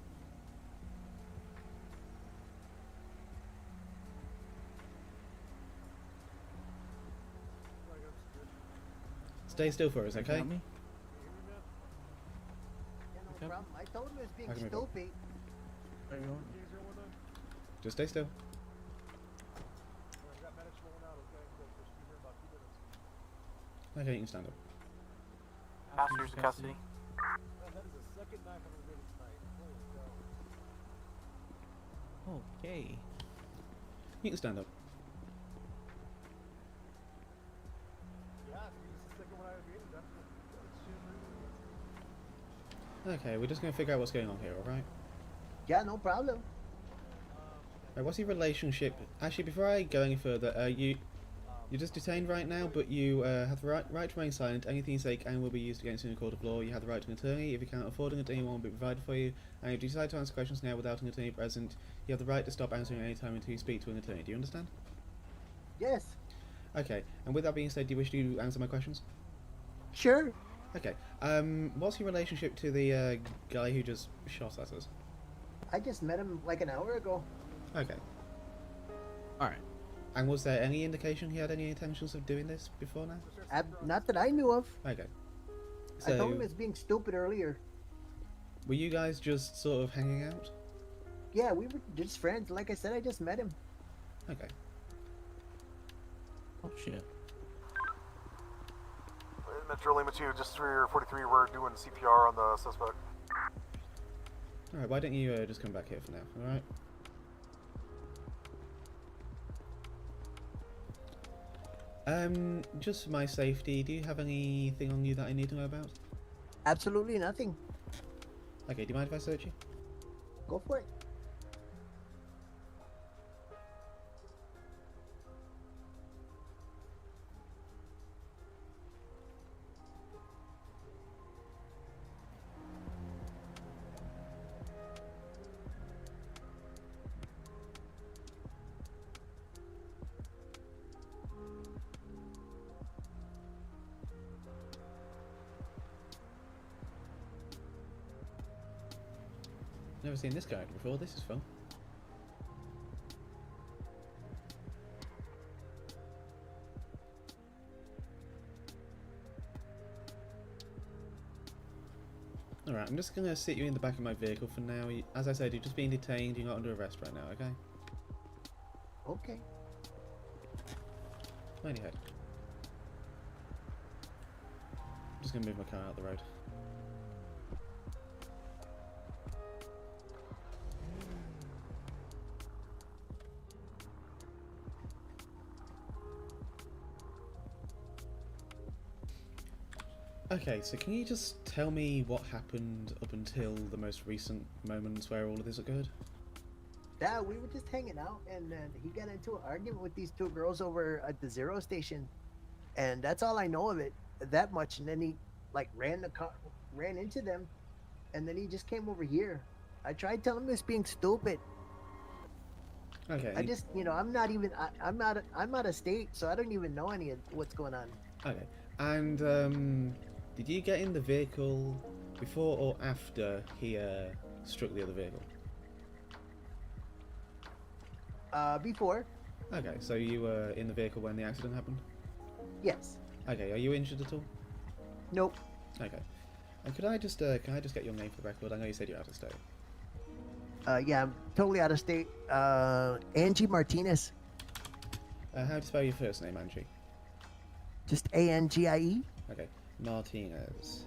Stay still for us, okay? Me? No problem. I told him he was being I can move on. stupid. Just stay still. Okay, you can stand up. Passengers in custody. That is the second 900 rated tonight. Holy cow. Okay. You can stand up. Yeah, this is the second one I've rated. That's Okay, we're just gonna figure out what's going on here, alright? Yeah, no problem. Right, what's your relationship? Actually, before I go any further, you're just detained right now, but you have the right to remain silent. Anything you say can and will be used against you in a court of law. You have the right to an attorney. If you can't afford an attorney, one will be provided for you. And if you decide to answer questions now without an attorney present, you have the right to stop answering at any time until you speak to an attorney. Do you understand? Yes. Okay, and with that being said, do you wish to answer my questions? Sure. Okay, what's your relationship to the guy who just shot at us? I just met him like an hour ago. Okay. Alright. And was there any indication he had any intentions of doing this before now? Not that I knew of. Okay. I told So, him he was being stupid earlier. were you guys just sort of hanging out? Yeah, we were just friends. Like I said, I just met him. Okay. Oh shit. Metro Lima 2, just 3 or 43, we're doing CPR on the suspect. Alright, why don't you just come back here for now, alright? Just for my safety, do you have anything on you that I need to know about? Absolutely nothing. Okay, do you mind if I search you? Go for it. Never seen this character before, this is fun. Alright, I'm just gonna sit you in the back of my vehicle for now. As I said, you're just being detained, you're not under arrest right now, okay? Okay. Mind your head. I'm just gonna move my car out the road. Okay, so can you just tell me what happened up until the most recent moments where all of this occurred? Yeah, we were just hanging out, and then he got into an argument with these two girls over at the Zero station, and that's all I know of it. That much, and then he like ran into them, and then he just came over here. I tried telling him he was being stupid. Okay. I just, I'm not even. I'm out of state, so I don't even know any of what's going on. Okay, and did you get in the vehicle before or after he struck the other vehicle? Before. Okay, so you were in the vehicle when the accident happened? Yes. Okay, are you injured at all? Nope. Okay. And can I just get your name for the record? I know you said you're out of state. Yeah, I'm totally out of state. Angie Martinez. How do you spell your first name, Angie? Just A-N-G-I-E. Okay, Martinez.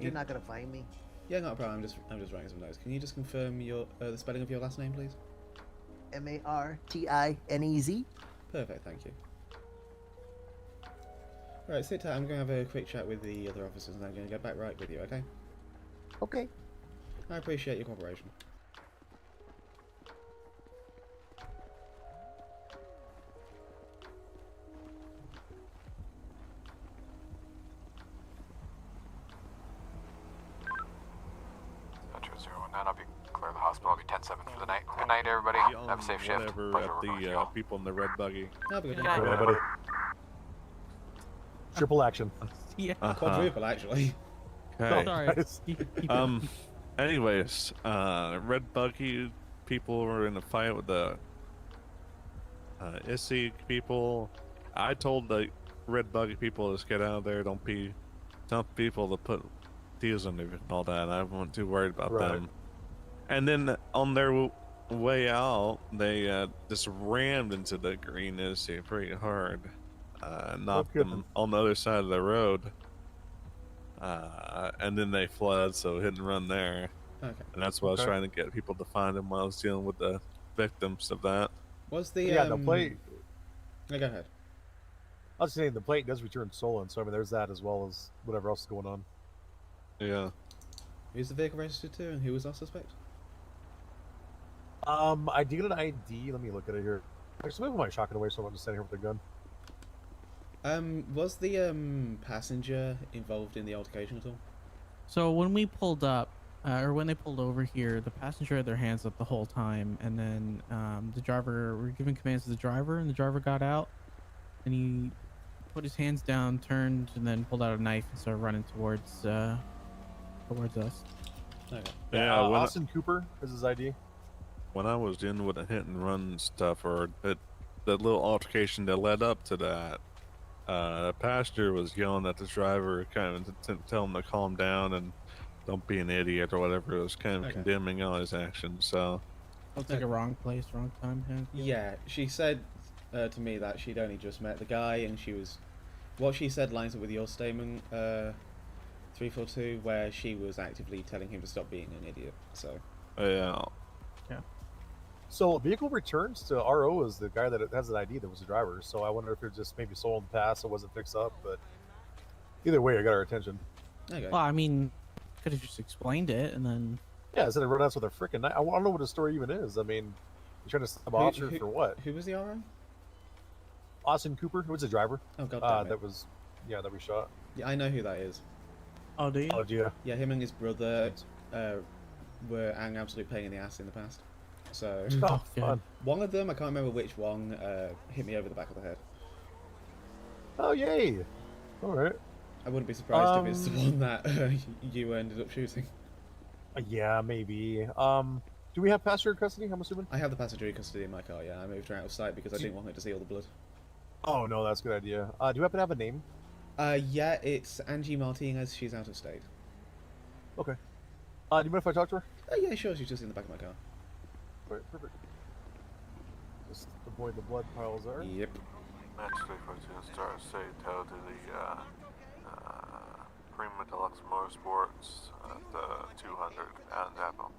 You're not gonna find me. Yeah, not a problem. I'm just writing some notes. Can you just confirm your the spelling of your last name, please? M-A-R-T-I-N-E-Z. Perfect, thank you. Right, sit tight. I'm going to have a quick chat with the other officers, and I'm going to get back right with you. Okay? Okay. I appreciate your cooperation. Metro 019, I'll be clear the hospital. I'll be 10-7 for the night. Good night, everybody. Have a safe shift. Whatever Pleasure at reporting, the y'all. people in the red buggy. Have a good Good night. night, buddy. Triple action. Yeah. Quadruple, actually. Okay. Sorry. Anyways, red buggy people were in a fight with the ISSI people. I told the red buggy people to just get out of there. Don't be some people to put deals on and all that. I wasn't too worried about them. And then on their way out, they just rammed into the green ISSI pretty hard. knocked them on the other side of the road. And then they fled, so hit and run there. Okay. And that's why I was trying to get people to find him while I was dealing with the victims of that. Was the the plate? No, go ahead. I was saying the plate does return stolen, so I mean there's that as well as whatever else is going on. Yeah. Who's the vehicle registered to, and who was our suspect? I did get an ID. Let me look at it here. Actually, maybe my shotgun away, so I'm just standing here with a gun. Was the passenger involved in the altercation at all? So when we pulled up, or when they pulled over here, the passenger had their hands up the whole time, and then the driver, we were giving commands to the driver, and the driver got out, and he put his hands down, turned, and then pulled out a knife and started running towards us. Okay. Yeah, Austin Cooper is his ID. When I was dealing with the hit and run stuff, or the little altercation that led up to that, the passenger was yelling at the driver, kind of to tell him to calm down and don't be an idiot or whatever. It was kind of condemning all his actions. So Looks like a wrong place, wrong time. Yeah, she said to me that she'd only just met the guy, and she was. What she said lines up with your statement, 342, where she was actively telling him to stop being an idiot. So. Yeah. So vehicle returns to RO is the guy that has an ID that was the driver. So I wonder if it just maybe sold in the past, it wasn't fixed up. But either way, it got our attention. Okay. Well, I mean, could have just explained it and then. Yeah, instead of running out with a freaking knife. I don't know what the story even is. I mean, you're trying to stop officer for what? Who was the RO? Austin Cooper, who was the driver. Oh god damn it. That was, that we shot. Yeah, I know who that is. Oh, do you? Oh, do you? Yeah, him and his brother were an absolute pain in the ass in the past. So, fun. One of them, I can't remember which one, hit me over the back of the head. Oh, yay! All right. I wouldn't be surprised if it's the one that you ended up shooting. Yeah, maybe. Do we have passenger custody? I'm assuming. I have the passenger in custody in my car. Yeah, I moved her out of sight because I didn't want her to see all the blood. Oh no, that's a good idea. Do you happen to have a name? Yeah, it's Angie Martinez. She's out of state. Okay. Do you mind if I talk to her? Yeah, sure. She's just in the back of my car. Right, perfect. Just avoid the blood piles there. Yep. Match 342 start say tow to the Prima Deluxe Motorsports at the 200 at Apple.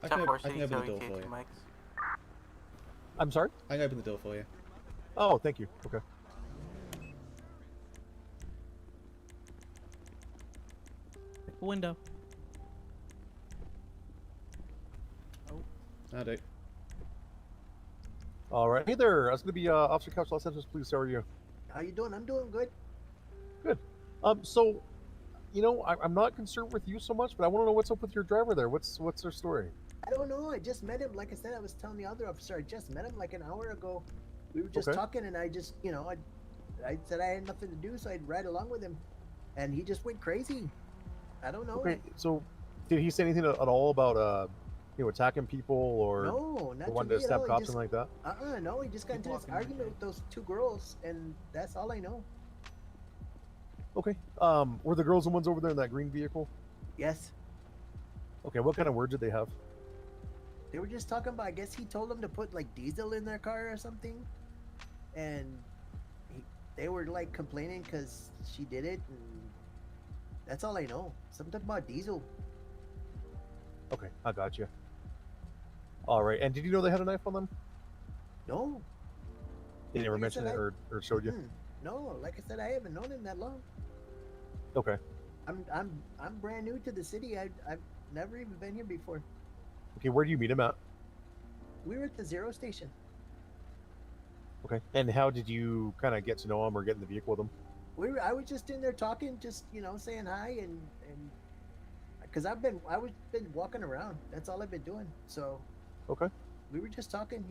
I can open the door for you. I'm sorry? I can open the door for you. Oh, thank you. Okay. Window. I do. All right. Hey there. I was going to be Officer Couch Los Santos. Please, how are you? How you doing? I'm doing good. Good. So, I'm not concerned with you so much, but I want to know what's up with your driver there. What's their story? I don't know. I just met him. Like I said, I was telling the other officer, I just met him like an hour ago. We were just talking, and I just, I said I had nothing to do, so I'd ride along with him, and he just went crazy. I don't know. Okay. So, did he say anything at all about attacking people or no, not wanted to stab cops, just, something like that? No, he just got into this argument with those two girls, and that's all I know. Okay. Were the girls the ones over there in that green vehicle? Yes. Okay. What kind of words did they have? They were just talking about. I guess he told them to put like diesel in their car or something, and they were like complaining because she did it, and that's all I know. Something about diesel. Okay, I got you. All right. And did you know they had a knife on them? No. They never mentioned it or showed you? No, like I said, I haven't known him that long. Okay. I'm brand new to the city. I've never even been here before. Okay, where do you meet him at? We were at the Zero station. Okay. And how did you kind of get to know him or get in the vehicle with him? I was just in there talking, just saying hi and because I've been walking around. That's all I've been doing. So. Okay. We were just talking,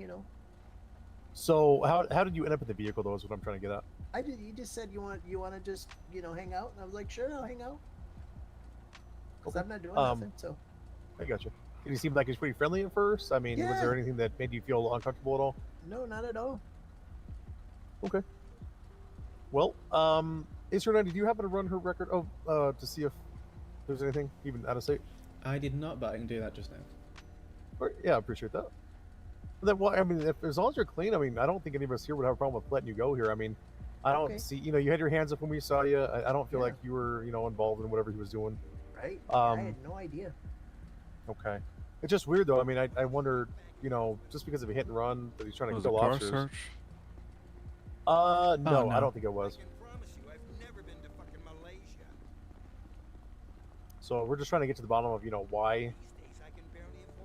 So how did you end up in the vehicle though? Is what I'm trying to get at. You just said you want to just hang out, and I was like, sure, I'll hang out. Because I'm not doing nothing. So. I got you. Did he seem like he was pretty friendly at first? I mean, was there anything that made you feel uncomfortable at all? No, not at all. Okay. Well, Israel, did you happen to run her record to see if there's anything even out of state? I did not, but I can do that just now. All right, yeah, I appreciate that. Then, well, I mean, if as long as you're clean, I mean, I don't think any of us here would have a problem with letting you go here. I mean, I don't Okay. see, you had your hands up when we saw you. I don't feel Yeah. like you were, involved in whatever he was doing. Right? I had no idea. Okay. It's just weird though. I mean, I wonder, just because of a hit and run that he's trying to Was kill it car officers. search? No, no. I don't think it was. So we're just trying to get to the bottom of, why,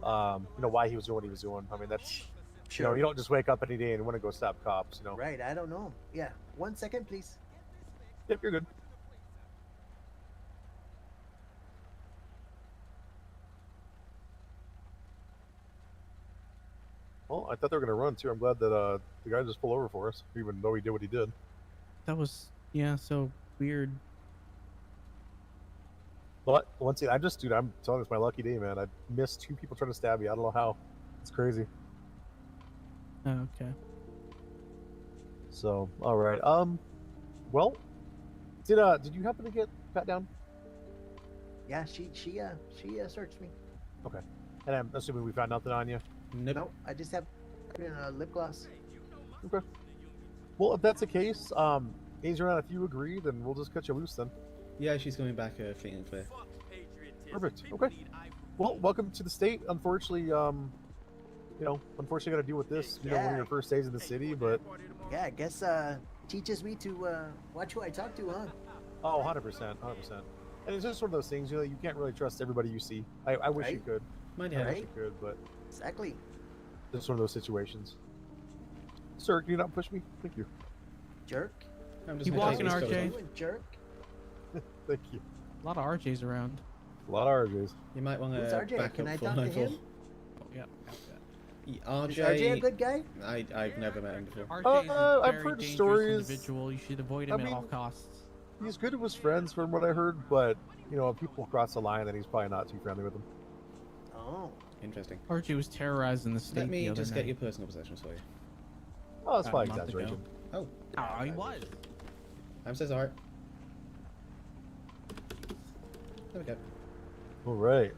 why he was doing what he was doing. I mean, that's, Sure. you don't just wake up any day and want to go stop cops, Right, I don't know. Yeah. 1 second, please. Yep, you're good. Well, I thought they were going to run too. I'm glad that the guy just pulled over for us, even though he did what he did. That was so weird. But once again, I'm telling you, it's my lucky day, man. I missed 2 people trying to stab me. I don't know how. It's crazy. Oh, okay. So, all right. Well, did you happen to get pat down? Yeah, she searched me. Okay. And I'm assuming we found nothing on you. Nope. I just have lip gloss. Okay. Well, if that's the case, Adrian, if you agree, then we'll just cut you loose then. Yeah, she's coming back clean and clear. Perfect. Okay. Well, welcome to the state. Unfortunately, unfortunately, got to deal with this. One of your first days in the city, but Yeah, I guess teaches me to watch who I talk to, huh? oh, 100%, 100%. And it's just one of those things, you can't really trust everybody you see. I wish you Right. could. Mind I you, wish you could, but Exactly. it's one of those situations. Sir, can you not push me? Thank you. Jerk. I'm Keep gonna walking, take these RJ. photos. You a jerk. Thank you. A lot of RJs around. A lot of RJs. You might want Who's to RJ? back Can up I for talk to my him? fault. Oh, yeah. Is RJ a good guy? I've never met him before. RJ is a I've very heard dangerous stories. individual. You should avoid him I at all mean- costs. He's good with his friends, from what I heard, but if people cross the line, then he's probably not too friendly with them. Oh. Interesting. RJ was terrorizing the state Let me the other just night. get your personal possessions for you. Oh, that's About probably a month ago. exaggeration. Oh. Oh, he was. I'm so sorry. There we go. All right.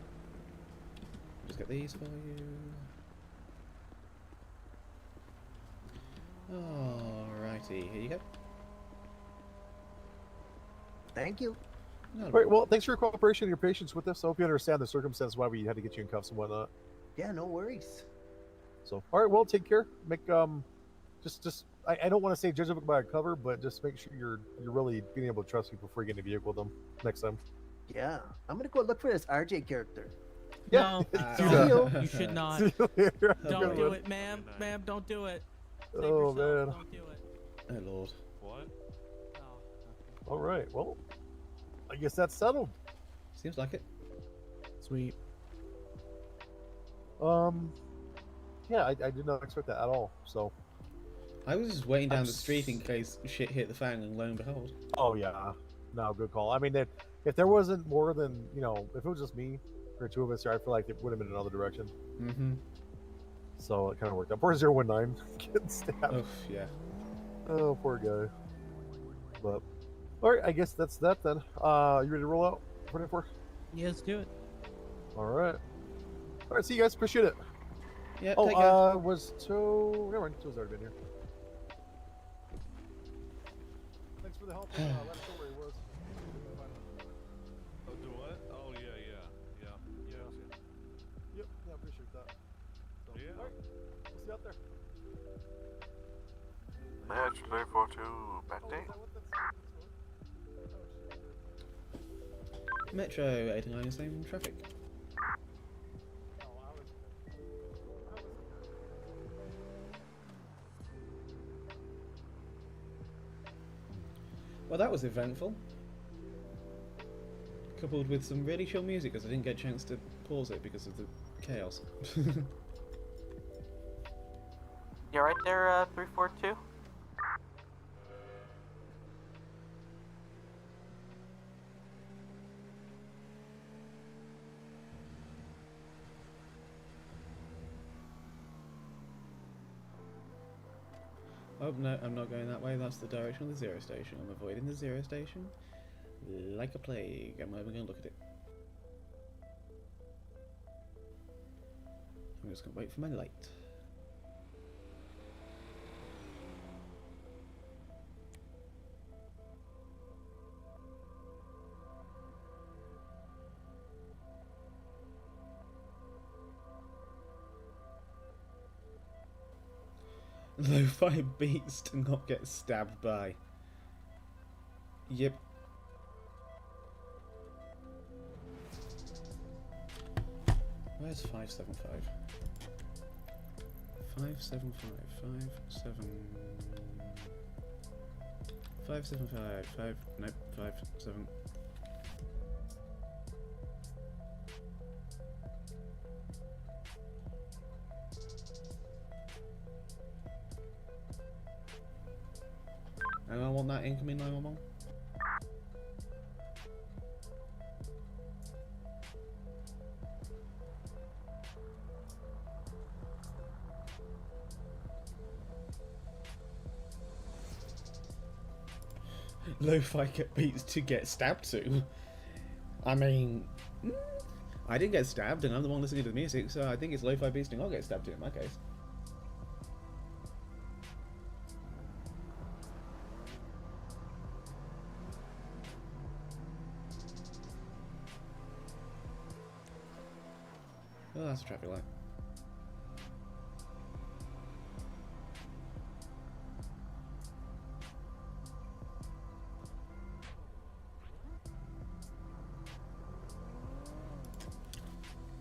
Just get these for you. Alrighty, here you go. Thank you. No, All right. Well, thanks for your cooperation and your patience with us. I hope you understand the circumstances why we had to get you in cuffs and whatnot. Yeah, no worries. So, all right. Well, take care. Make I don't want to say judge a book by a cover, but just make sure you're really being able to trust people before you get in a vehicle with them next time. Yeah, I'm gonna go look for this RJ character. No, do don't. that. You should not. See you later. Have a Don't good do one. it, ma'am. Ma'am, don't do it. Save Oh, yourself. man. Don't do it. Oh lord. What? All right. Well, I guess that's settled. Seems like it. Sweet. Yeah, I did not expect that at all. So. I was just waiting down the street in case shit hit the fan, and lo and behold. Oh yeah. No, good call. I mean, if there wasn't more than if it was just me or 2 of us here, I feel like it would have been another direction. Mm-hmm. So it kind of worked out. Poor 019 getting stabbed. Oof, yeah. Oh, poor guy. But all right, I guess that's that then. You ready to roll out? 24. Yeah, let's do it. All right. All right. See you guys. Appreciate it. Yeah. Oh, take care. was Toe? Never mind. Toe's already been here. Thanks for the help. Let us know where he was. Oh, do what? Oh, yeah. Yep. Yeah, I appreciate that. So, Yeah. All right. We'll see you out there. Match day 42, back day. Metro 89 is in traffic. Well, that was eventful. Coupled with some really chill music, because I didn't get a chance to pause it because of the chaos. You right there, 342? Oh no, I'm not going that way. That's the direction of the zero station. I'm avoiding the zero station like a plague. I'm not even going to look at it. I'm just going to wait for my light. Lo-fi beats to not get stabbed by. Yep. Where's 575? 575, 575, nope, 57. And I want that incoming 911. Lo-fi beats to get stabbed to. I mean, I didn't get stabbed, and I'm the one listening to the music, so I think it's lo-fi beats to not get stabbed to in my case. Oh, that's a traffic light.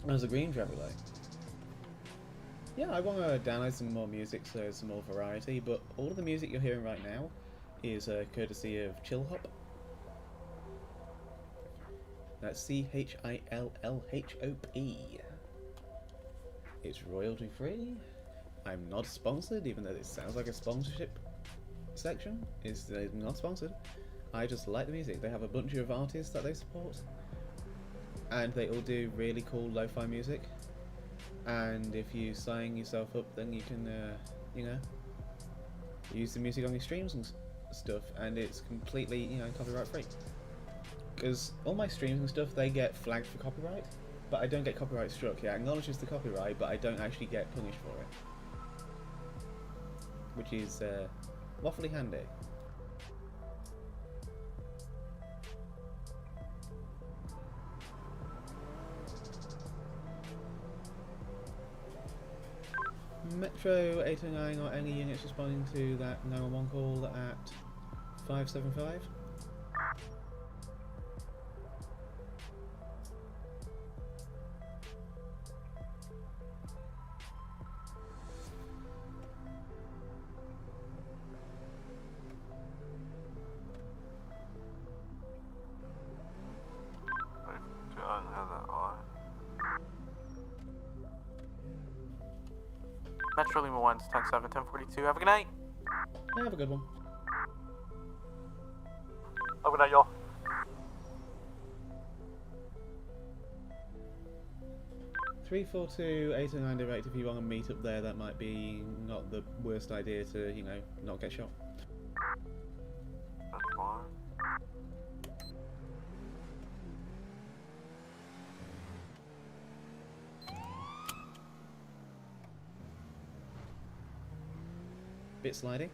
There's a green traffic light. Yeah, I want to download some more music so there's some more variety, but all of the music you're hearing right now is courtesy of Chill Hop. That's CHILLHOP. It's royalty free. I'm not sponsored, even though this sounds like a sponsorship section. It's not sponsored. I just like the music. They have a bunch of artists that they support, and they all do really cool lo-fi music. And if you sign yourself up, then you can, you know, use the music on your streams and stuff, and it's completely, you know, copyright free. Because all my streams and stuff, they get flagged for copyright, but I don't get copyright struck. Yeah, it acknowledges the copyright, but I don't actually get punished for it, which is awfully handy. Metro 809 or any units responding to that 911 call at 575. Metro Lima 1's 10-7, 1042. Have a good night. Yeah, have a good one. Have a good night, y'all. Three, 4, 2, 809 direct. If you want to meet up there, that might be not the worst idea to, you know, not get shot. That's fine. Bit sliding.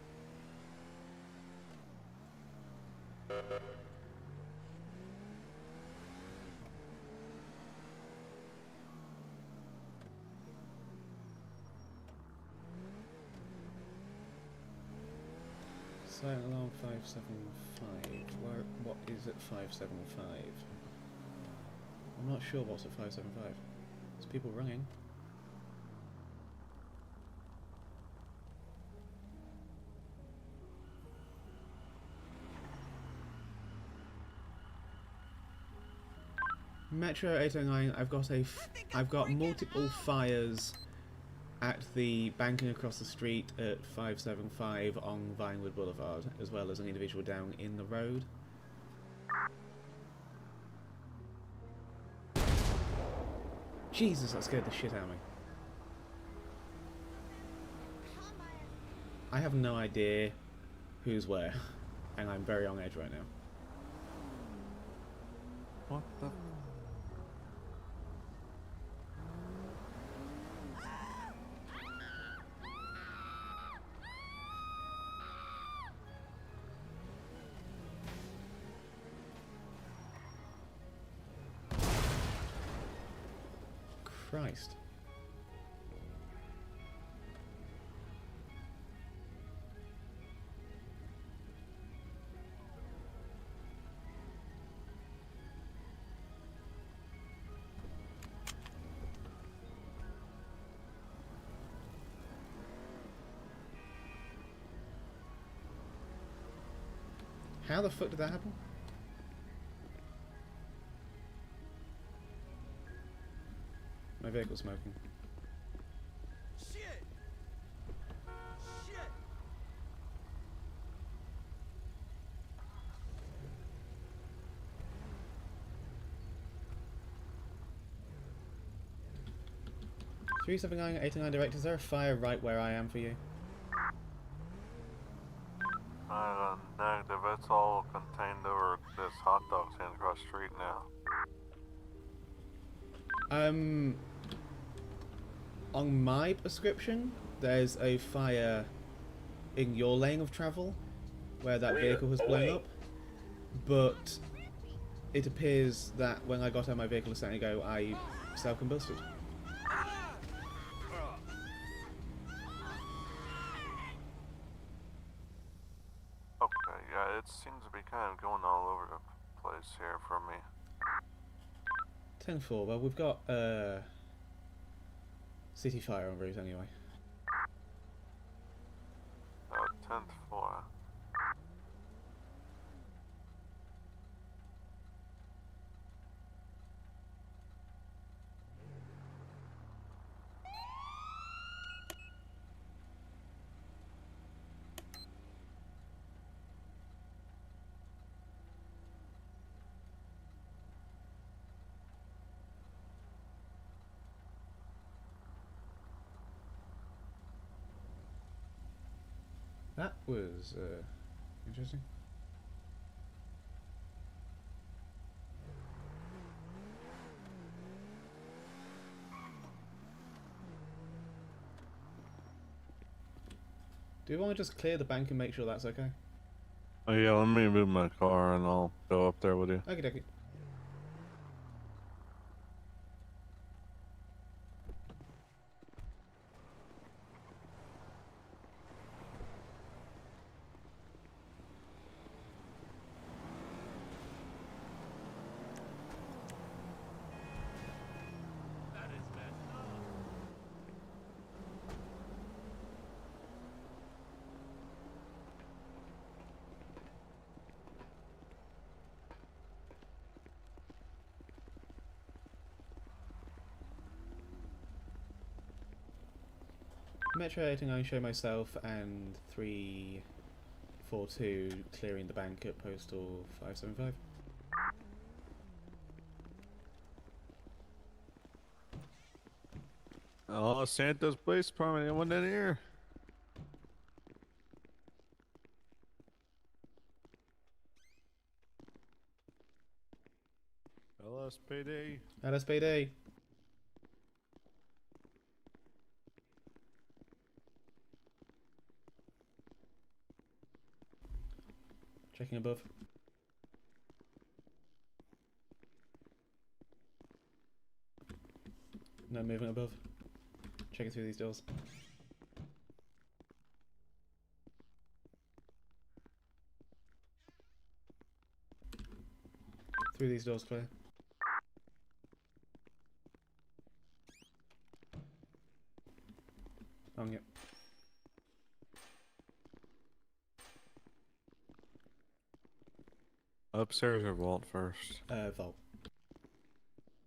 Silent alarm 575. What is at 575? I'm not sure what's at 575. There's people running. Metro 809. I've got multiple fires at the banking across the street at 575 on Vinewood Boulevard, as well as an individual down in the road. Jesus, that scared the shit out of me. I have no idea who's where, and I'm very on edge right now. What the? Christ. How the fuck did that happen? My vehicle's smoking. Shit! Shit! 379, 89 direct. Is there a fire right where I am for you? Negative. It's all contained over this hot dog stand across the street now. On my prescription, there's a fire in your lane of travel where that vehicle has blown up, but it appears that when I got out of my vehicle a second ago, I self-combusted. Okay, yeah, it seems to be kind of going all over the place here for me. 10-4, well we've got city fire en route anyway. 10th floor. That was interesting. Do you want to just clear the bank and make sure that's okay? Oh yeah, let me move my car and I'll go up there with you. Okie dokie. Metro 89 show myself and 342 clearing the bank at postal 575. Oh, Santos Police Department, anyone in here? LSPD. LSPD. Checking above. No movement above. Checking through these doors. Through these doors, clear. Yep. Upstairs or vault first? Vault.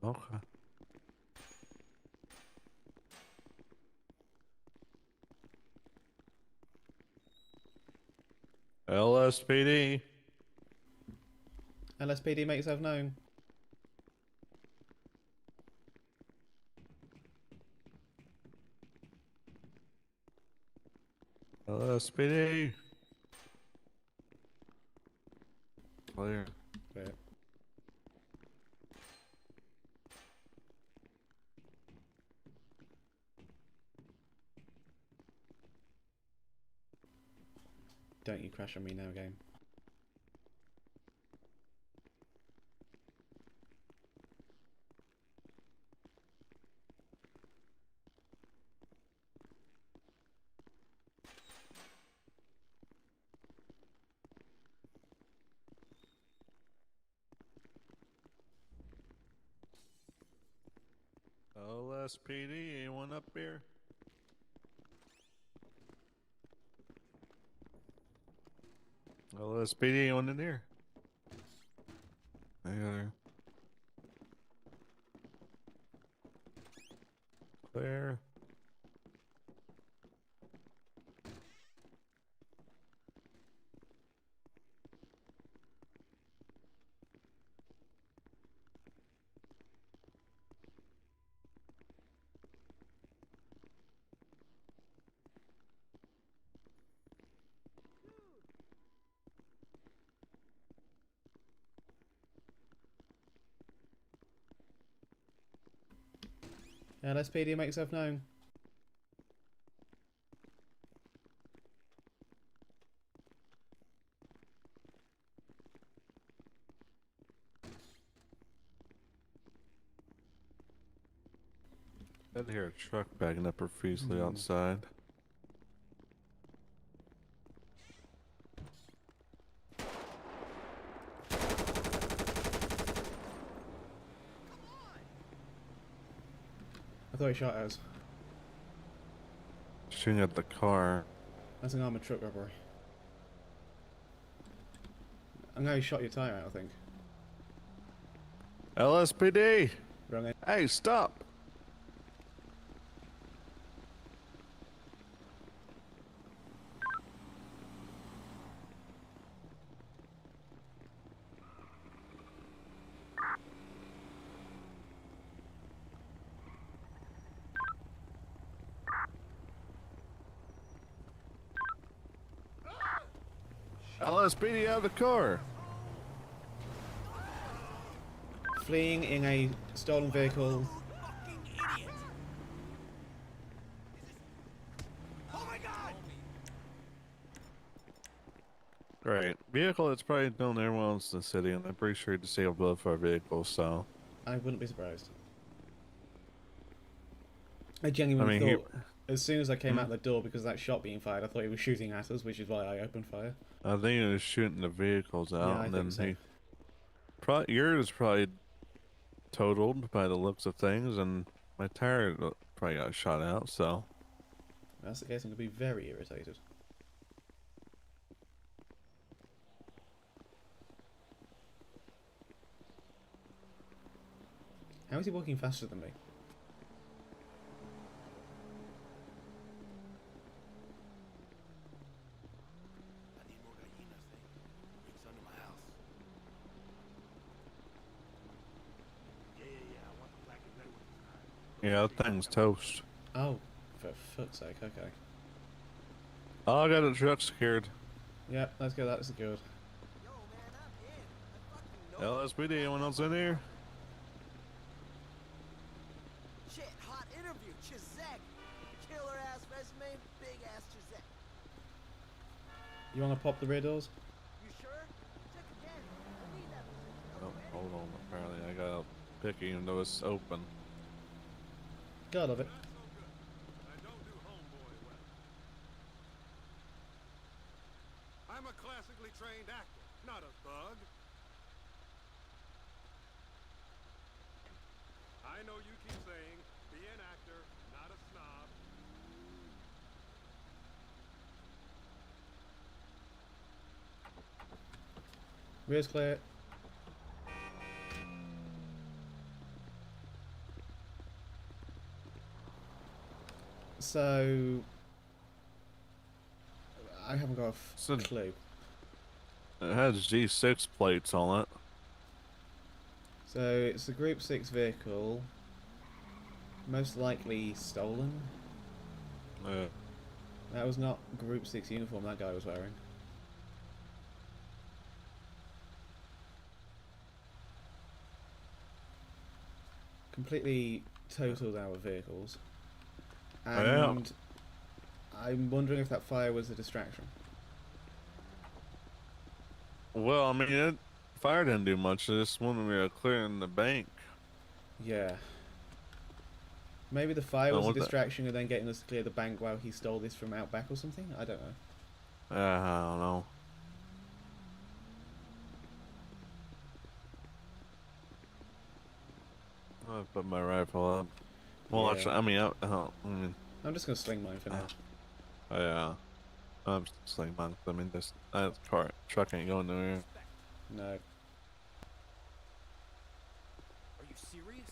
Okay. LSPD. LSPD, make yourself known. LSPD. Clear. Clear. Don't you crash on me now, game. LSPD, anyone up here? LSPD on in here. There. Clear. LSPD, make yourself known. I hear a truck backing up profusely outside. I thought he shot us. Shooting at the car. That's an armored truck robbery. I'm glad he shot your tire out, I think. LSPD! Wrong end. Hey, stop! LSPD out of the car! Fleeing in a stolen vehicle. Great. Vehicle that's probably known everyone else in the city, and I'm pretty sure he disabled both of our vehicles, so... I wouldn't be surprised. I genuinely thought, as soon as I came out the door because of that shot being fired, I thought he was shooting at us, which is why I opened fire. I think he was shooting the vehicles out, Yeah, I and think then so. yours probably totaled by the looks of things, and my tire probably got shot out, so... If that's the case, I'm going to be very irritated. How is he walking faster than me? Yeah, that thing's toast. Oh, for fuck's sake, okay. Oh, I got the truck secured. Yep, let's get that secured. LSPD, anyone else in here? Shit, hot interview, Chizek. Killer ass resume, big ass Chizek. You want to pop the rear doors? You sure? Check again. I need that position. Oh, hold on. Apparently, I got a pick even though it's open. God love it. I'm a classically trained actor, not a thug. I know you keep saying, be an actor, not a snob. Rear's clear. So... I haven't got a clue. It has G6 plates on it. So it's a Group 6 vehicle. Most likely stolen. Yeah. That was not Group 6 uniform that guy was wearing. Completely totaled our vehicles. And I'm wondering if that fire was a distraction. Well, I mean, fire didn't do much. Just when we were clearing the bank. Yeah. Maybe the fire was a distraction and then getting us to clear the bank while he stole this from out back or something? I don't know. I don't know. I'll put my rifle up. Well, Yeah. actually, I mean, I mean... I'm just gonna sling mine for now. Yeah. I'm just like, man, I mean, this truck ain't going nowhere. No. Are you serious?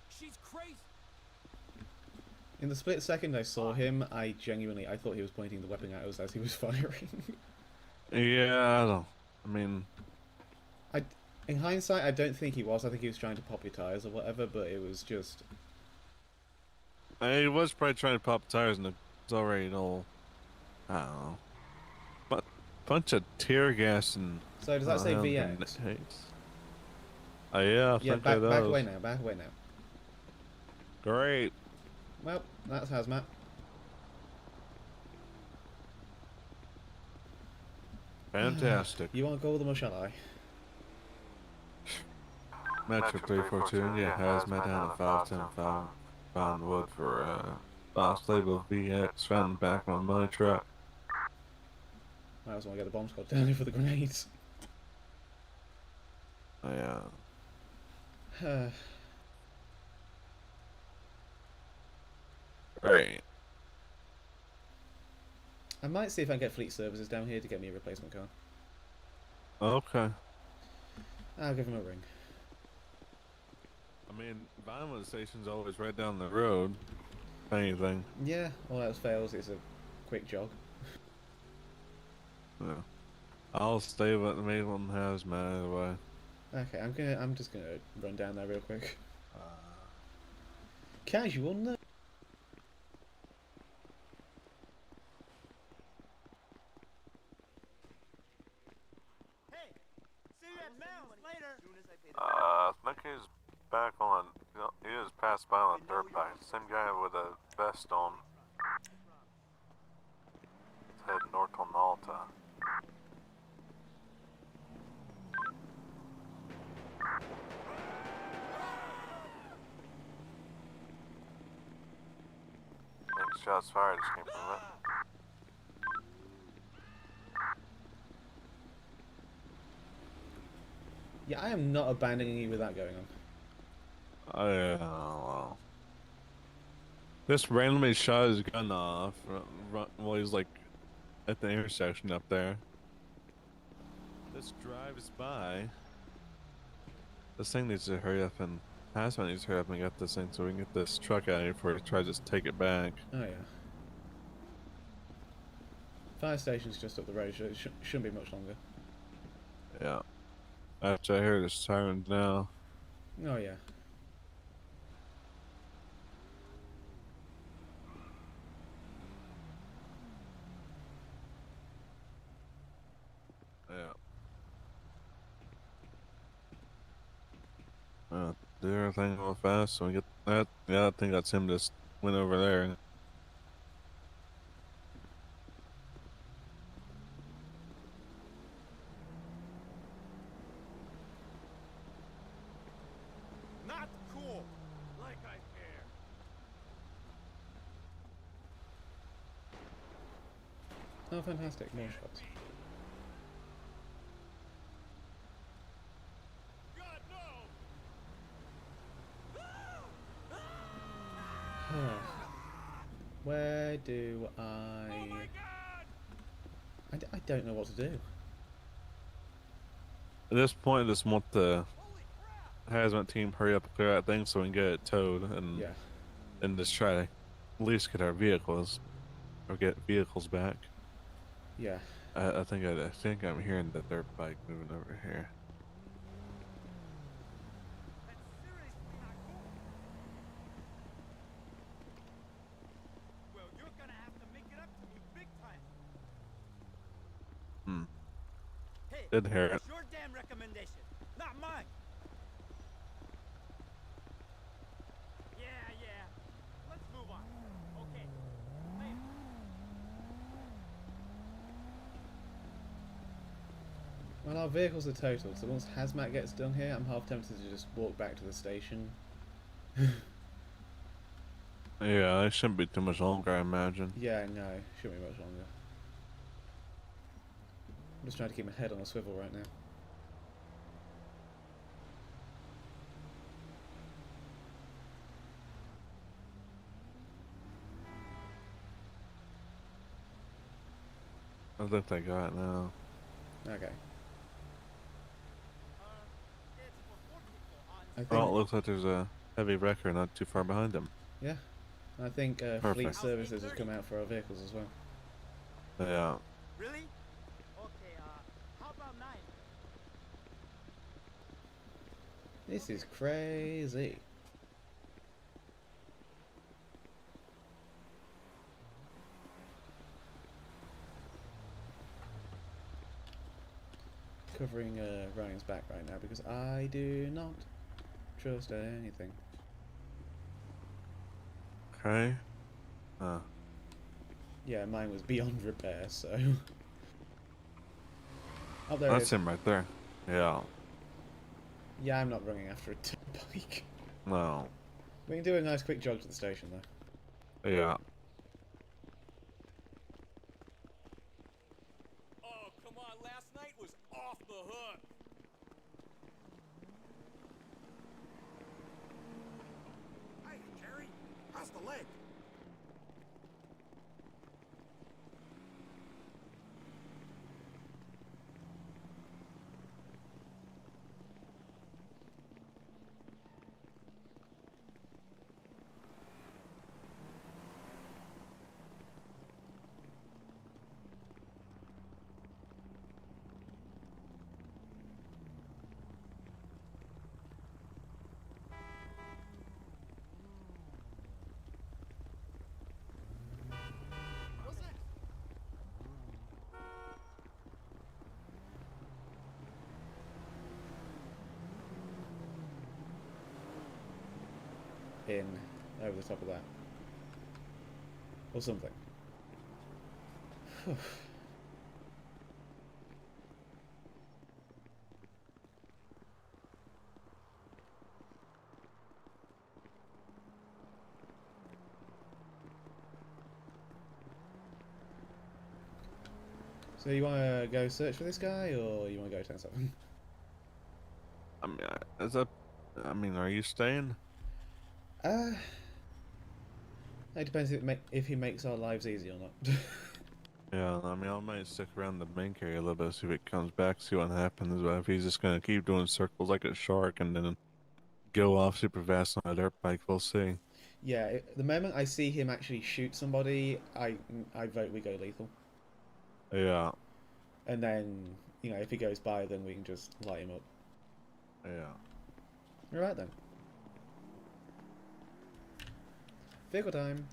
She's crazy. In the split second I saw him, I thought he was pointing the weapon at us as he was firing. Yeah, I mean, in hindsight, I don't think he was. I think he was trying to pop your tires or whatever, but it was just... he was probably trying to pop tires and it's already all, I don't know. But bunch of tear gas and... So does that say VX? Oh yeah, I think back it does. Back away now. Great. Well, that's hazmat. Fantastic. You want to go with them or shall I? Metro 342, yeah, hazmat down at 510 found wood for box label VX, found back on my truck. Might as well get the bomb squad down here for the grenades. Yeah. Right. I might see if I can get fleet services down here to get me a replacement car. Okay. I'll give him a ring. I mean, Vinewood Station's always right down the road. If anything. Yeah, all else fails, it's a quick jog. Yeah. I'll stay with the Maitland hazmat either way. Okay, I'm just gonna run down there real quick. Casual, no. I think he's back on. He is passed by on a dirt bike. Same guy with a vest on. He's heading north on Alta. Shots fired just came from it. Yeah, I am not abandoning you with that going on. Oh yeah, well. This randomly shot his gun off while he's like at the intersection up there. This drives by. This thing needs to hurry up and Hazmat needs to hurry up and get this thing so we can get this truck out of here before it tries to just take it back. Oh yeah. Fire station's just up the road, so it shouldn't be much longer. Yeah. After I hear the sirens now. Oh yeah. Do everything real fast so we get that. Yeah, I think that's him just went over there. Not cool. Like I care. Oh, fantastic. More shots. Where do I don't know what to do. At this point, I just want the hazmat team hurry up and clear that thing so we can get it towed and just try to at least get our vehicles or get vehicles back. Yeah. I think I'm hearing the dirt bike moving over here. Didn't hear it. It's your damn recommendation, not mine. Yeah. Let's move on. Okay. Later. Well, our vehicles are totaled, so once hazmat gets done here, I'm half tempted to just walk back to the station. Yeah, it shouldn't be too much longer, I imagine. Yeah, no, shouldn't be much longer. I'm just trying to keep my head on a swivel right now. I think they got it now. Okay. I think. Oh, it looks like there's a heavy wrecker not too far behind them. Yeah. I think Fleet Perfect. Services has come out for our vehicles as well. Yeah. Really? Okay, how about 9? This is crazy. Covering Ryan's back right now because I do not trust anything. Okay. Huh. Yeah, mine was beyond repair, so. Oh, there it That's is. him right there. Yeah. Yeah, I'm not running after a bike. No. We can do a nice quick jog to the station though. Yeah. Oh, come on, last night was off the hook. Hey, Jerry, how's the leg? In over the top of that. Or something. So you want to go search for this guy, or you want to go 10-7? I mean, are you staying? It depends if he makes our lives easy or not. Yeah, I mean, I might stick around the bank area a little bit, see if it comes back, see what happens. But if he's just gonna keep doing circles like a shark and then go off super fast on a dirt bike, we'll see. Yeah, the moment I see him actually shoot somebody, I vote we go lethal. Yeah. And then, if he goes by, then we can just light him up. Yeah. Alright then. Vehicle time.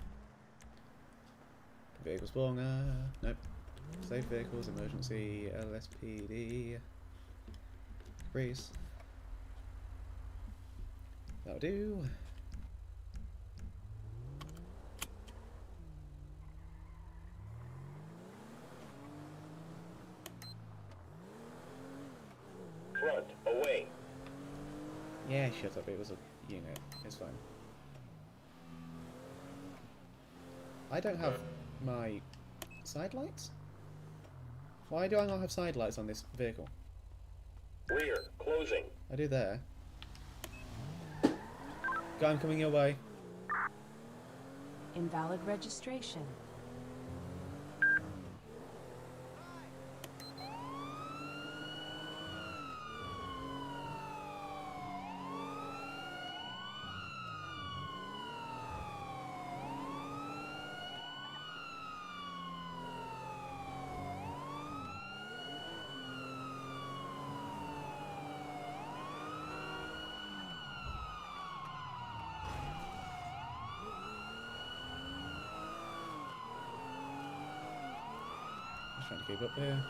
Vehicle spawner. Nope. Safe vehicles, emergency, LSPD. Grease. That'll do. Front, away. Yeah, shut up, it was a unit. It's fine. I don't have my side lights? Why do I not have side lights on this vehicle? Rear, closing. I do there. Guy, I'm coming your way. Invalid registration. Just trying to keep up here.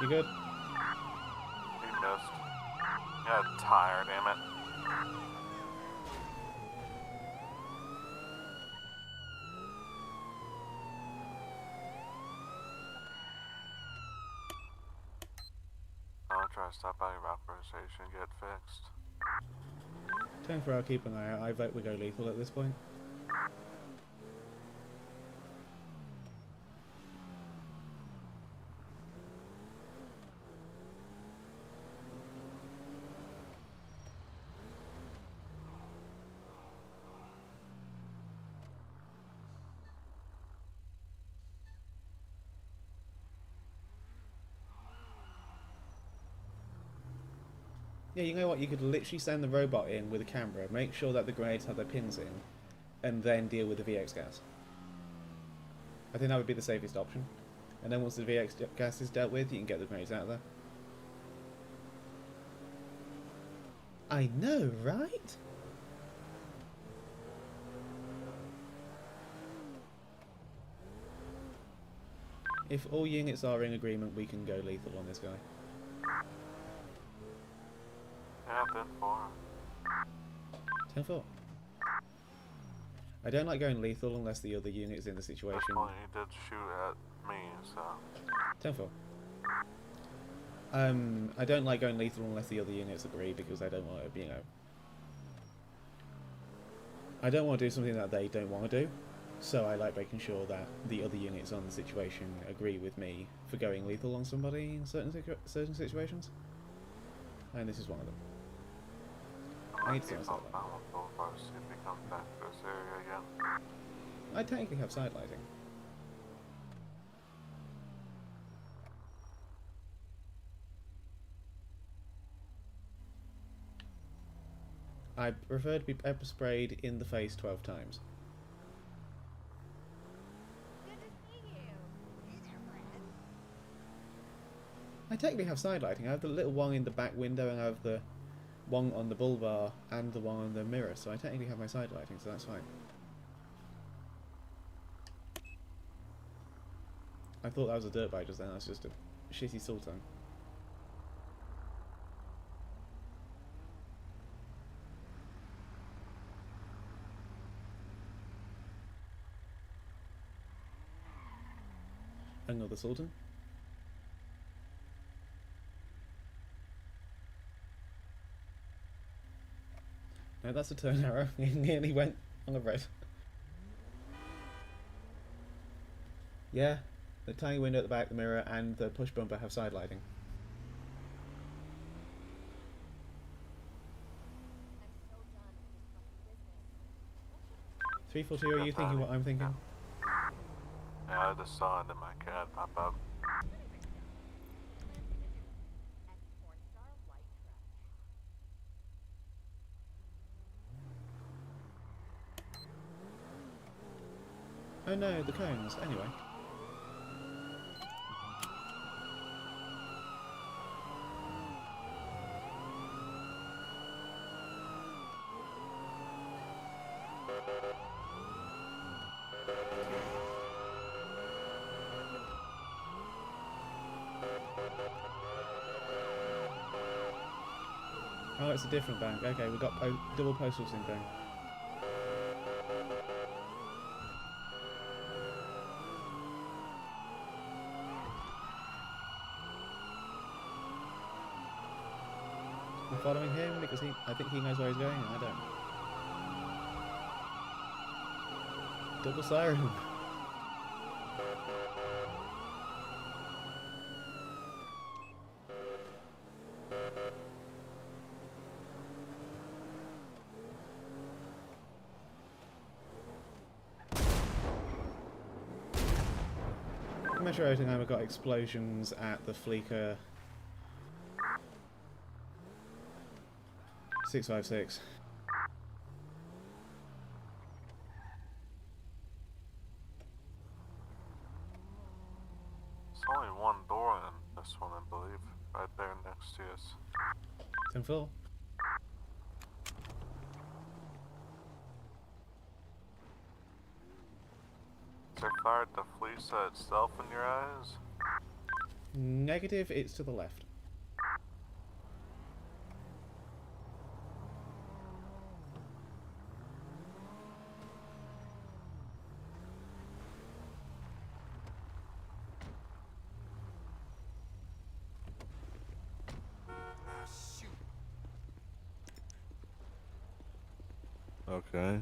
You good? He missed. Got a tire, damn it. I'll try to stop by your opera station and get it fixed. 10-4, keep an eye out. I vote we go lethal at this point. Yeah, you know what? You could literally send the robot in with a camera, make sure that the grenades have their pins in, and then deal with the VX gas. I think that would be the safest option. And then once the VX gas is dealt with, you can get the grenades out of there. I know, right? If all units are in agreement, we can go lethal on this guy. Yeah, 10-4. 10-4. I don't like going lethal unless the other unit is in the situation. Definitely, he did shoot at me, so. 10-4. I don't like going lethal unless the other units agree, because I don't want to, you know... I don't want to do something that they don't want to do, so I like making sure that the other units on the situation agree with me for going lethal on somebody in certain situations. And this is one of them. I need to see my side lighting. See if he comes back to this area again. I technically have side lighting. I prefer to be pepper sprayed in the face 12 times. I technically have side lighting. I have the little one in the back window, and I have the one on the bull bar and the one on the mirror, so I technically have my side lighting, so that's fine. I thought that was a dirt bike just then, that's just a shitty Sultan. Another Sultan. No, that's a turn arrow. He nearly went on the road. Yeah, the tiny window at the back, the mirror, and the push bumper have side lighting. I'm 342, are you thinking what I'm thinking? Yeah, I just saw it in my CAD pop up. Oh no, the cones. Anyway. Oh, it's a different bank. Okay, we've got double postal sync going. I'm following him because I think he knows where he's going and I don't. Double siren. Metro Oatingham have got explosions at the Fleeker 656. There's only one door in this one, I believe, right there next to us. 10-4. Is there fire at the Fleece itself in your eyes? Negative, it's to the left. Okay.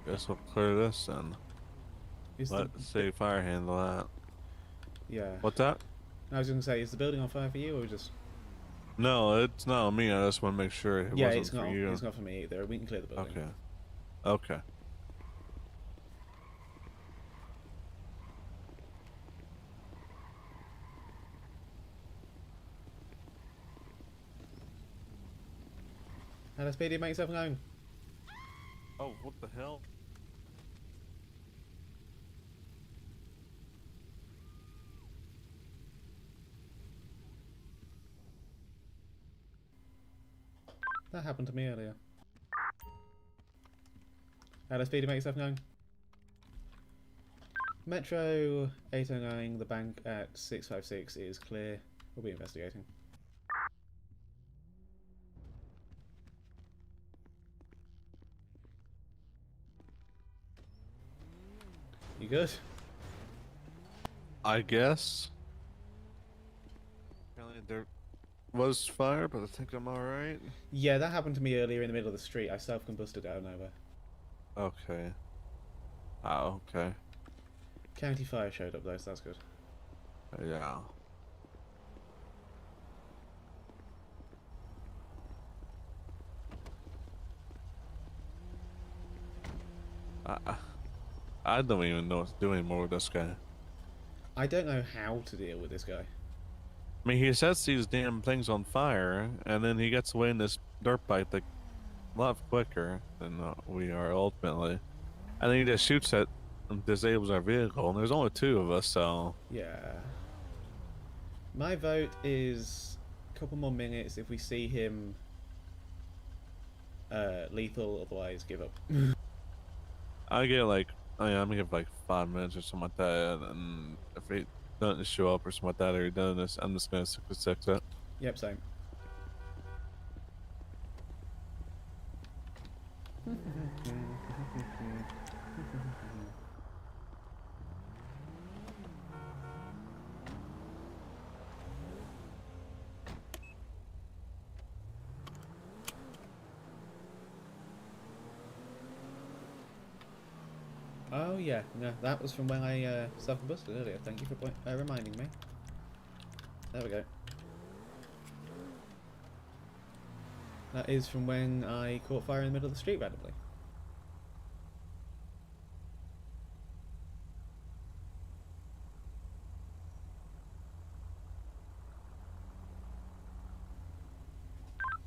Guess we'll clear this then. Let say fire handle that. Yeah. What's that? I was going to say, is the building on fire for you or just... No, it's not me. I just want to make sure it wasn't it's not, for you. it's not for me either. We can clear the building. Okay. Okay. LSPD, make yourself known. Oh, what the hell? That happened to me earlier. LSPD, make yourself known. Metro 809, the bank at 656 is clear. We'll be investigating. You good? I guess. Apparently there was fire, but I think I'm alright. Yeah, that happened to me earlier in the middle of the street. I self-combusted out of nowhere. Okay. Oh, okay. County fire showed up though, so that's good. Yeah. I don't even know what to do anymore with this guy. I don't know how to deal with this guy. I mean, he sets these damn things on fire, and then he gets away in this dirt bike like a lot quicker than we are ultimately. And then he just shoots at and disables our vehicle, and there's only two of us, so... Yeah. My vote is a couple more minutes. If we see him lethal, otherwise give up. I get like, I'm gonna give like 5 minutes or something like that, and if he doesn't show up or something like that, or he does this, I'm just gonna 6 it. Yep, same. Oh yeah, no, that was from when I self-combusted earlier. Thank you for reminding me. There we go. That is from when I caught fire in the middle of the street randomly.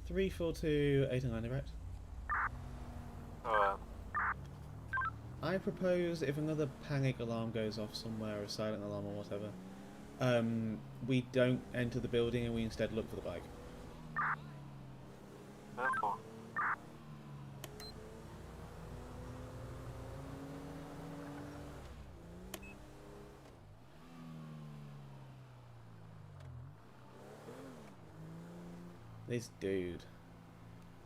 Three, 4, 2, 8 and 9 direct. I propose if another panic alarm goes off somewhere, a silent alarm or whatever, we don't enter the building and we instead look for the bike. Therefore. This dude.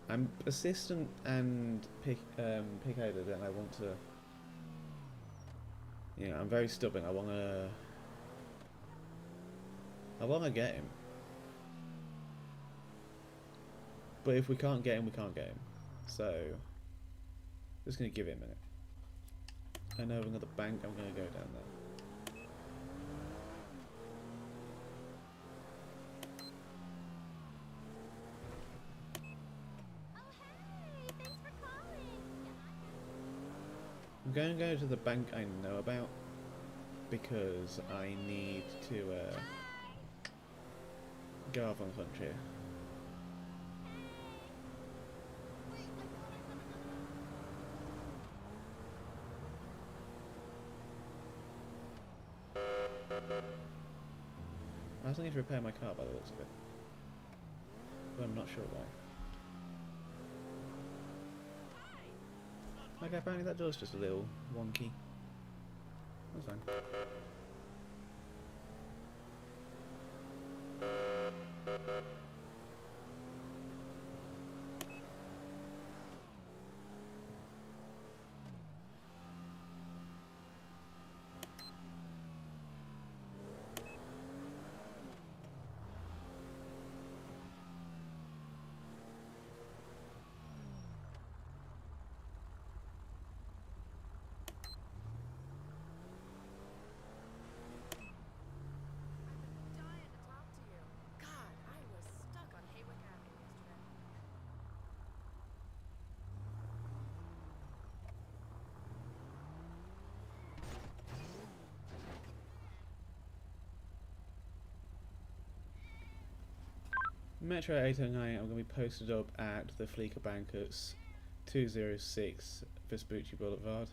I'm persistent and pick-headed, and I want to. You know, I'm very stubborn. I wanna get him. But if we can't get him, we can't get him. So, just gonna give him a minute. I know of another bank. I'm gonna go down there. I'm going to go to the bank I know about because I need to go off on a hunt here. I also need to repair my car by the looks of it, but I'm not sure why. Okay, apparently that door's just a little wonky. That's fine. Metro 809, I'm going to be posted up at the Fleeca Bank at 206 Vespucci Boulevard.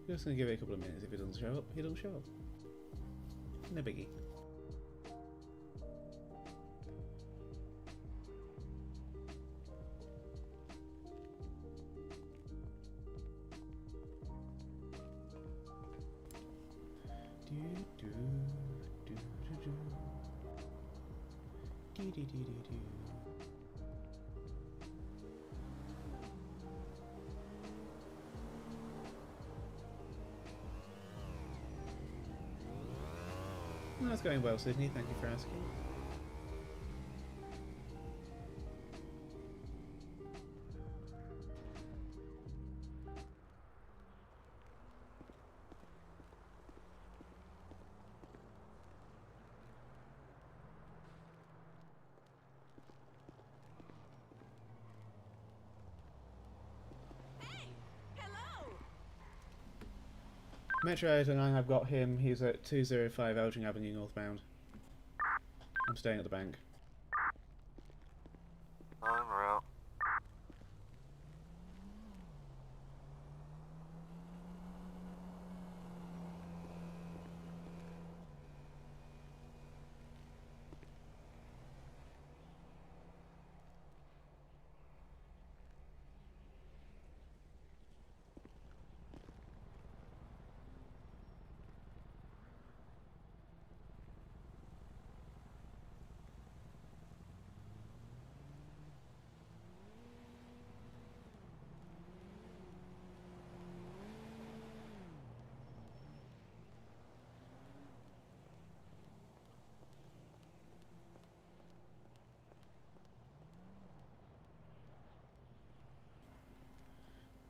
Just gonna give it a couple of minutes. If he doesn't show up, he doesn't show up. No biggie. That's going well, Sydney. Thank you for asking. Metro 809, I've got him. He's at 205 Elgin Avenue northbound. I'm staying at the bank. En route.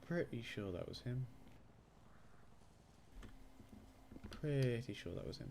Pretty sure that was him. Pretty sure that was him.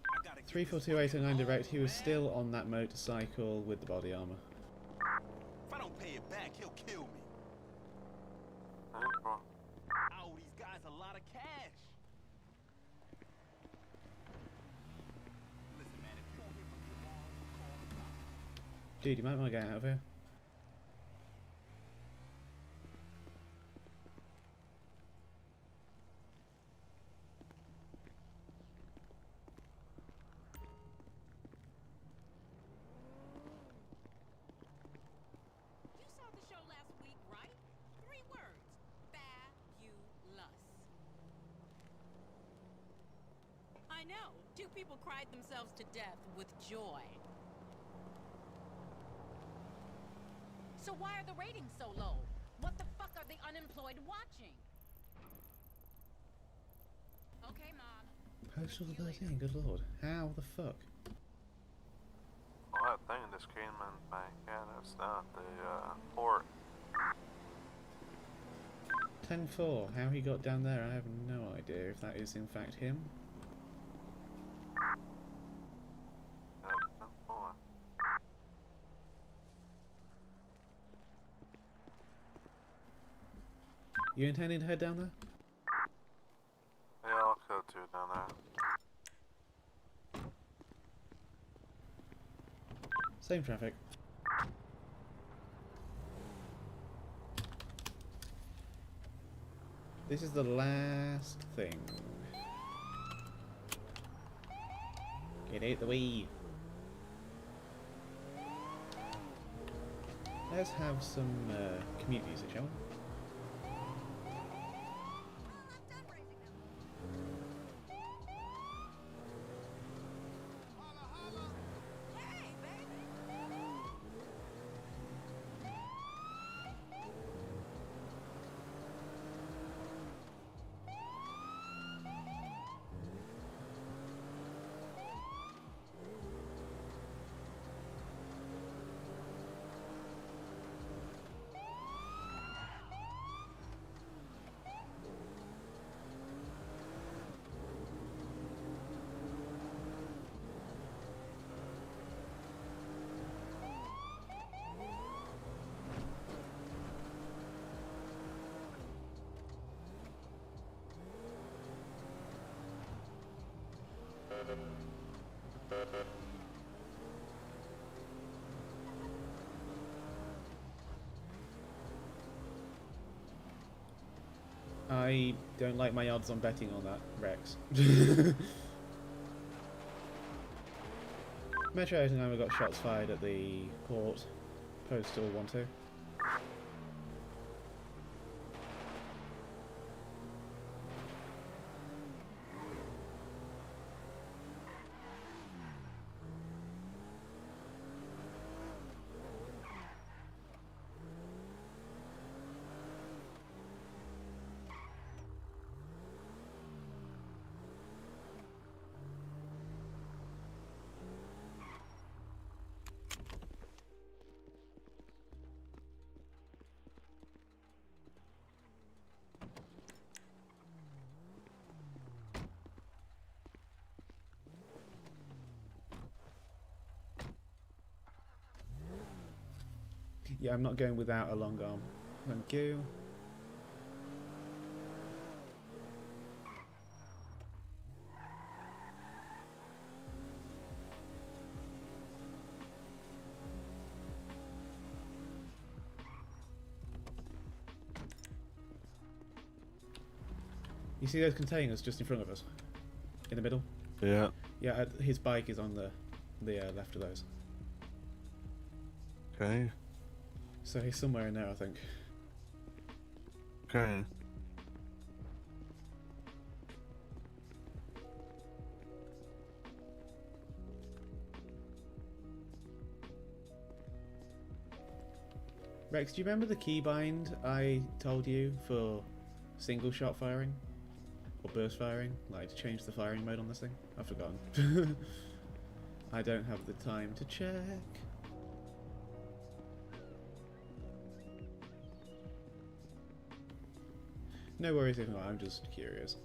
I gotta 342809 direct, he was still on that motorcycle with the body armor. If I don't pay it back, he'll kill me. I owe these guys a lot of cash. Listen, man, if you don't hear from me tomorrow, call the cops. Dude, you might want to get out of here. You saw the show last week, right? 3 words. Fabulous. I know. 2 people cried themselves to death with joy. So why are the ratings so low? What the fuck are the unemployed watching? Okay, Mom. Postal 13, good lord. How the fuck? Well, that thing just came in back. Yeah, that's not the port. 10-4, how he got down there, I have no idea if that is in fact him. You intending to head down there? Yeah, I'll go to down there. Same traffic. This is the last thing. Get out the way. Let's have some commute music, shall we? I don't like my odds on betting on that, Rex. Metro and we got shots fired at the port. Postal 1-2. Yeah, I'm not going without a long arm. Thank you. You see those containers just in front of us? In the middle? Yeah. Yeah, his bike is on the left of those. Okay. So he's somewhere in there, I think. Okay. Rex, do you remember the keybind I told you for single shot firing? Or burst firing? Like to change the firing mode on this thing? I've forgotten. I don't have the time to check. No worries if not, I'm just curious.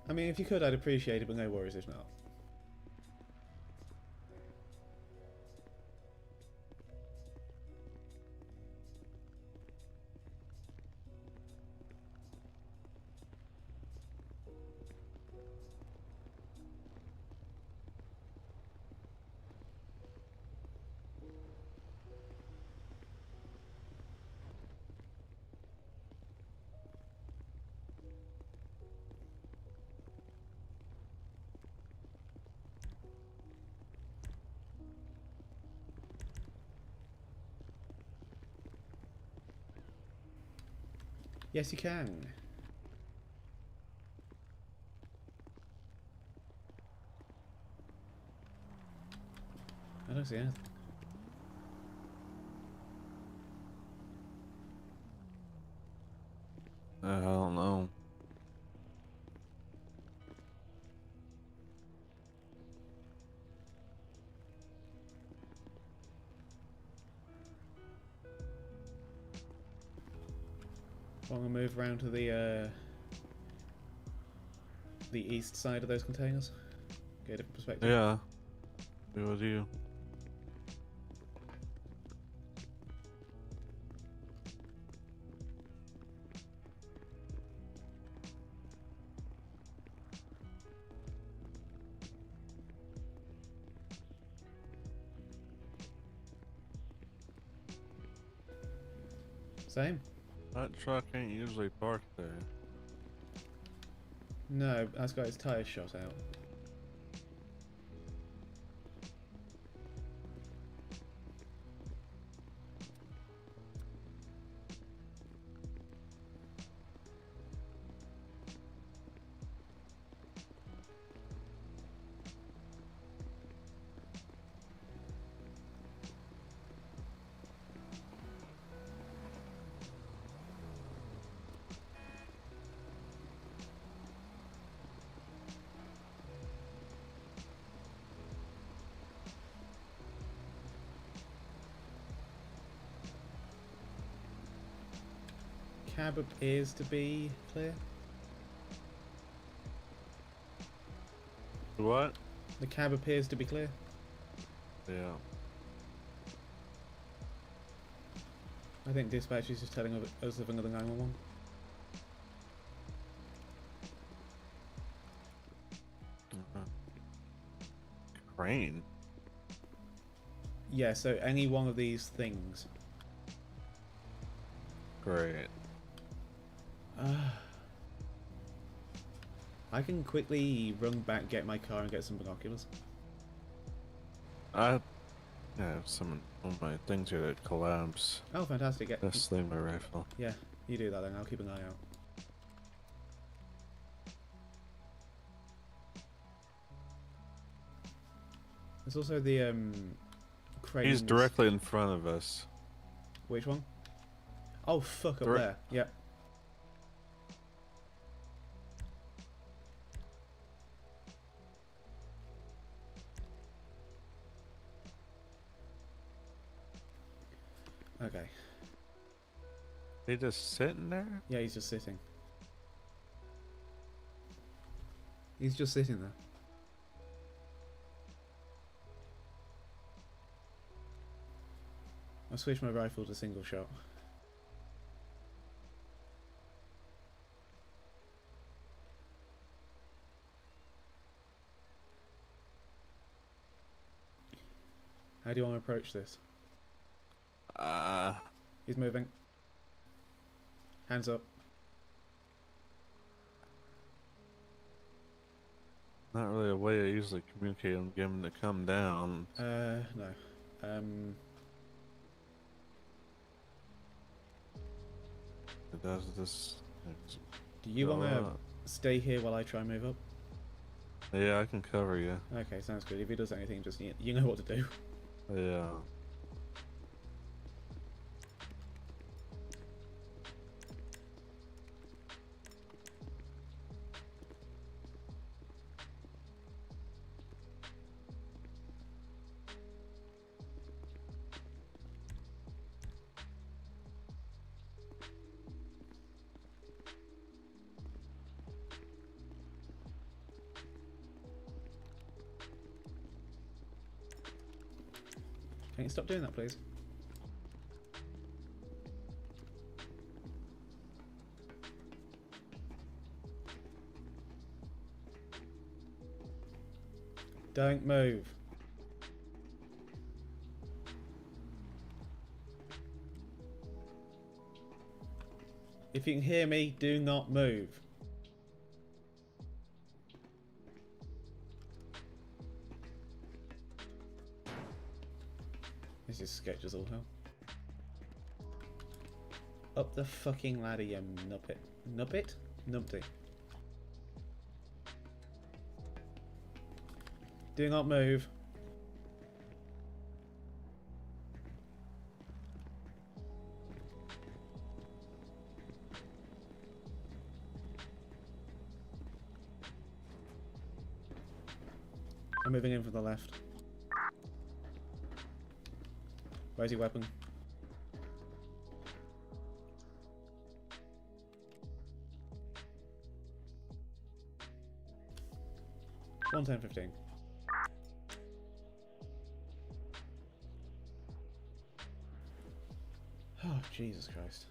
I mean, if you could, I'd appreciate it, but no worries if not. Yes, you can. I don't see anything. I don't know. Want to move around to the east side of those containers? Get a different perspective. Yeah. Be with you. Same. That truck ain't usually parked there. No, that's got its tires shot out. Cab appears to be clear. What? The cab appears to be clear. Yeah. I think dispatch is just telling us of another 911. Crane? Yeah, so any one of these things. Great. I can quickly run back, get my car, and get some binoculars. I have some of my things here that collapse. Oh, fantastic. That's thing my rifle. Yeah, you do that then. I'll keep an eye out. There's also the crane. He's directly in front of us. Which one? Oh, fuck, up there. Yep. Okay. He just sitting there? Yeah, he's just sitting. He's just sitting there. I'll switch my rifle to single shot. How do you want to approach this? He's moving. Hands up. Not really a way I usually communicate and get him to come down. No. It does this. Do you want to stay here while I try and move up? Yeah, I can cover you. Okay, sounds good. If he does anything, just you know what to do. Yeah. Can you stop doing that, please? Don't move. If you can hear me, do not move. This is sketch as all hell. Up the fucking ladder, you nuppet. Nuppet? Numpty. Do not move. I'm moving in from the left. Where's your weapon? On 10:15. Oh, Jesus Christ.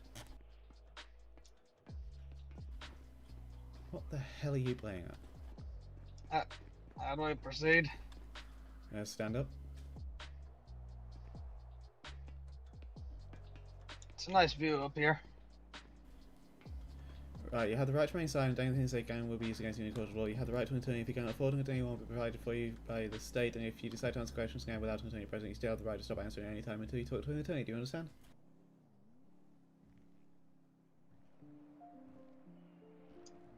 What the hell are you playing at? How do I proceed? Stand up. It's a nice view up here. Right, you have the right to remain silent. Anything you say can will be used against you in a court of law. You have the right to an attorney if you cannot afford an attorney, will be provided for you by the state. And if you decide to answer questions now without an attorney present, you still have the right to stop answering any time until you talk to an attorney. Do you understand?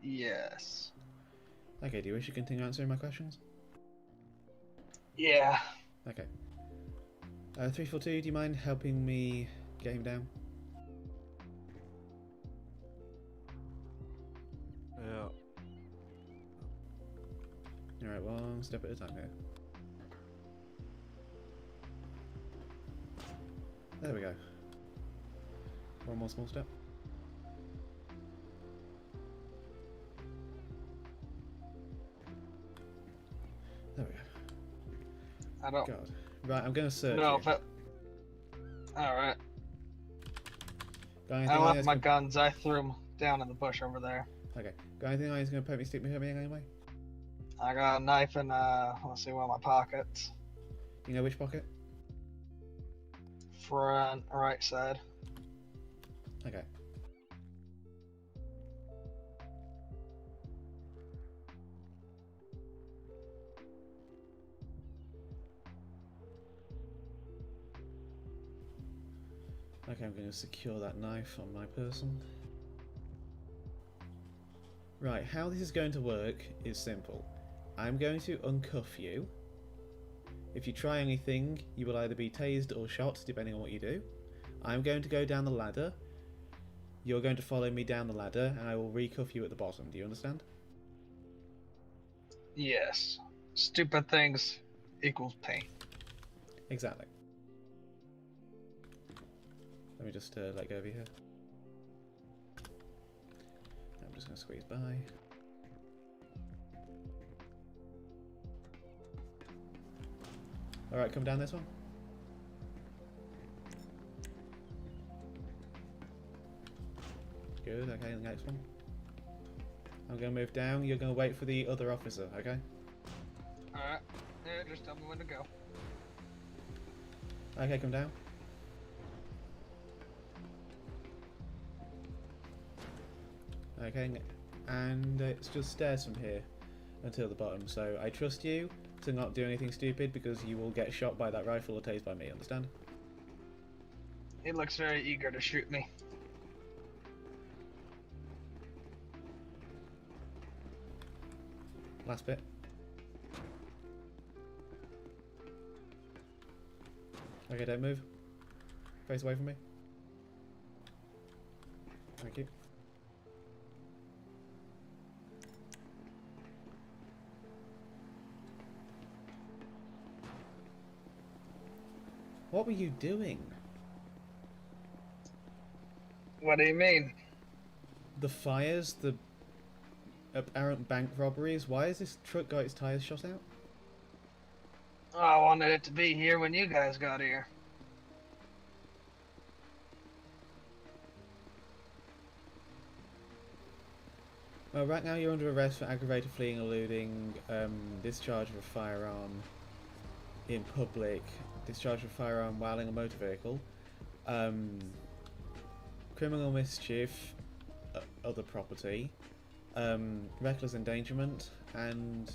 Yes. Okay, do you wish to continue answering my questions? Yeah. Okay. 342, do you mind helping me get him down? Yeah. Alright, one step at a time here. There we go. One more small step. There we go. I don't. God. Right, I'm gonna search No, you. but. Alright. Got anything I on left that's my gonna... guns. I threw them down in the bush over there. Okay. Got anything on that's gonna poke me, stick me, hurt me in any way? I got a knife in, let's see, one of my pockets. You know which pocket? Front right side. Okay. Okay, I'm going to secure that knife on my person. Right, how this is going to work is simple. I'm going to uncuff you. If you try anything, you will either be tased or shot, depending on what you do. I'm going to go down the ladder. You're going to follow me down the ladder, and I will recuff you at the bottom. Do you understand? Yes. Stupid things equals pain. Exactly. Let me just let go over here. I'm just going to squeeze by. Alright, come down this one. Good, okay, the next one. I'm going to move down, you're going to wait for the other officer, okay? Alright. Yeah, just tell me when to go. Okay, come down. Okay, and it's just stairs from here until the bottom, so I trust you to not do anything stupid because you will get shot by that rifle or tased by me, understand? He looks very eager to shoot me. Last bit. Okay, don't move. Face away from me. Thank you. What were you doing? What do you mean? The fires, the apparent bank robberies. Why has this truck got its tires shot out? Oh, I wanted it to be here when you guys got here. Well, right now you're under arrest for aggravated fleeing, eluding, discharge of a firearm in public, discharge of a firearm while in a motor vehicle, criminal mischief, other property, reckless endangerment, and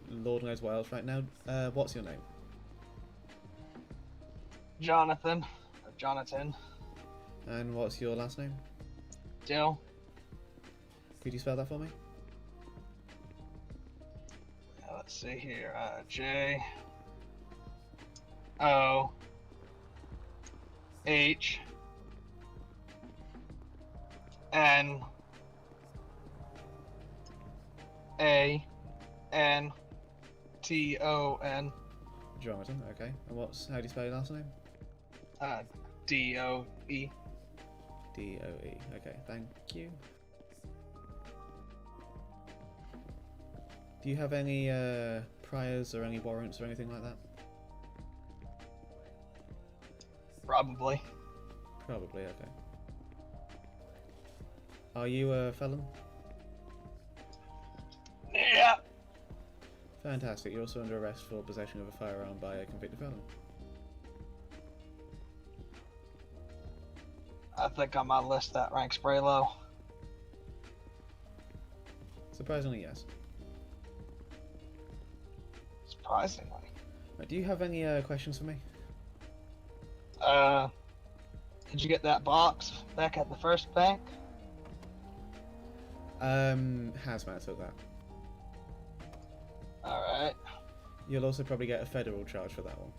Lord knows what else right now. What's your name? Jonathan. Or Jonathan. And what's your last name? Dill. Could you spell that for me? Let's see here. J O H N A N T O N. Jonathan, okay. And how do you spell your last name? D-O-E. D-O-E, okay, thank you. Do you have any priors or any warrants or anything like that? Probably. Probably, okay. Are you a felon? Yeah. Fantastic. You're also under arrest for possession of a firearm by a convicted felon. I think on my list that ranks pretty low. Surprisingly, yes. Surprisingly. Right, do you have any questions for me? Did you get that box back at the first bank? Hazmat took that. Alright. You'll also probably get a federal charge for that one.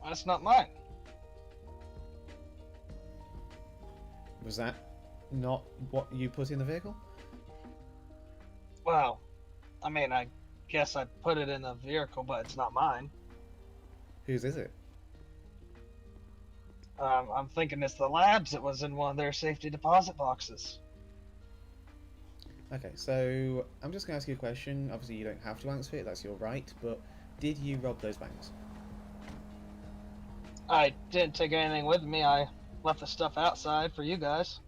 That's not mine. Was that not what you put in the vehicle? Well, I mean, I guess I put it in the vehicle, but it's not mine. Whose is it? I'm thinking it's the labs. It was in one of their safety deposit boxes. Okay, so I'm just going to ask you a question. Obviously, you don't have to answer it. That's your right. But did you rob those banks? I didn't take anything with me. I left the stuff outside for you guys.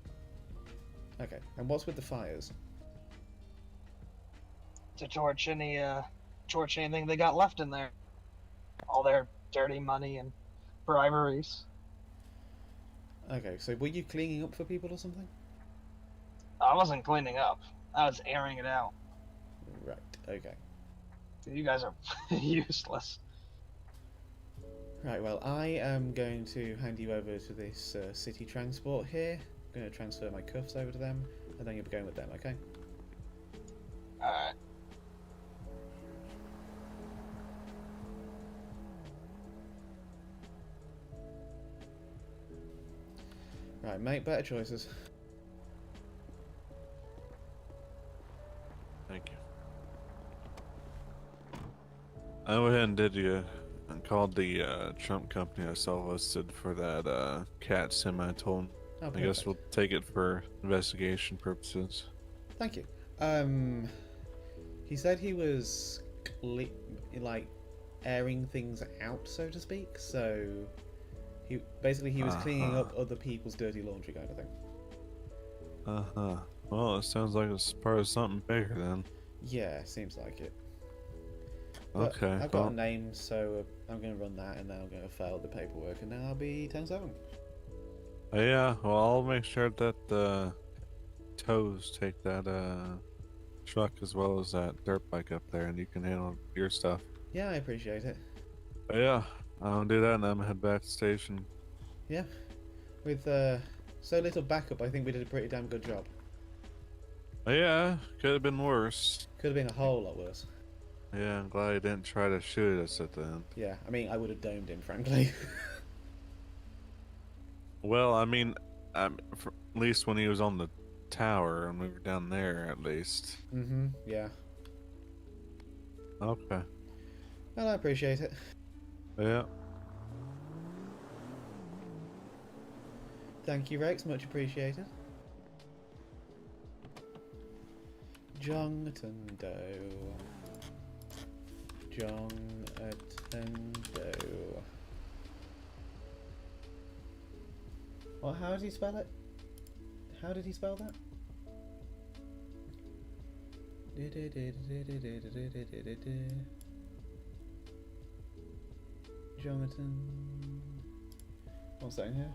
Okay, and what's with the fires? To torch anything they got left in there. All their dirty money and briberies. Okay, so were you cleaning up for people or something? I wasn't cleaning up. I was airing it out. Right, okay. You guys are useless. Right, well, I am going to hand you over to this city transport here. I'm going to transfer my cuffs over to them, and then you'll be going with them, okay? Alright. Right, make better choices. Thank you. I went ahead and did you and called the Trump company I saw listed for that cat semi-tone. Oh, I guess we'll take it for investigation purposes. Thank you. He said he was like airing things out, so to speak. So he was cleaning up other people's dirty laundry, kind of thing. Well, it sounds like it's part of something bigger then. Yeah, seems like it. But Okay. I've got a name, so I'm going to run that, and then I'm going to file the paperwork, and then I'll be 10-7. Yeah, well, I'll make sure that the tows take that truck as well as that dirt bike up there, and you can handle your stuff. Yeah, I appreciate it. But yeah, I'll do that, and I'm gonna head back to the station. Yeah, with so little backup, I think we did a pretty damn good job. Yeah, could have been worse. Could have been a whole lot worse. Yeah, I'm glad he didn't try to shoot us at the end. Yeah, I mean, I would have domed him, frankly. Well, I mean, at least when he was on the tower and we were down there, at least. Yeah. Okay. Well, I appreciate it. Yeah. Thank you, Rex. Much appreciated. Jonathan Doe. Jonathan Doe. What? How did he spell it? How did he spell that? Jonathan. What's that in here?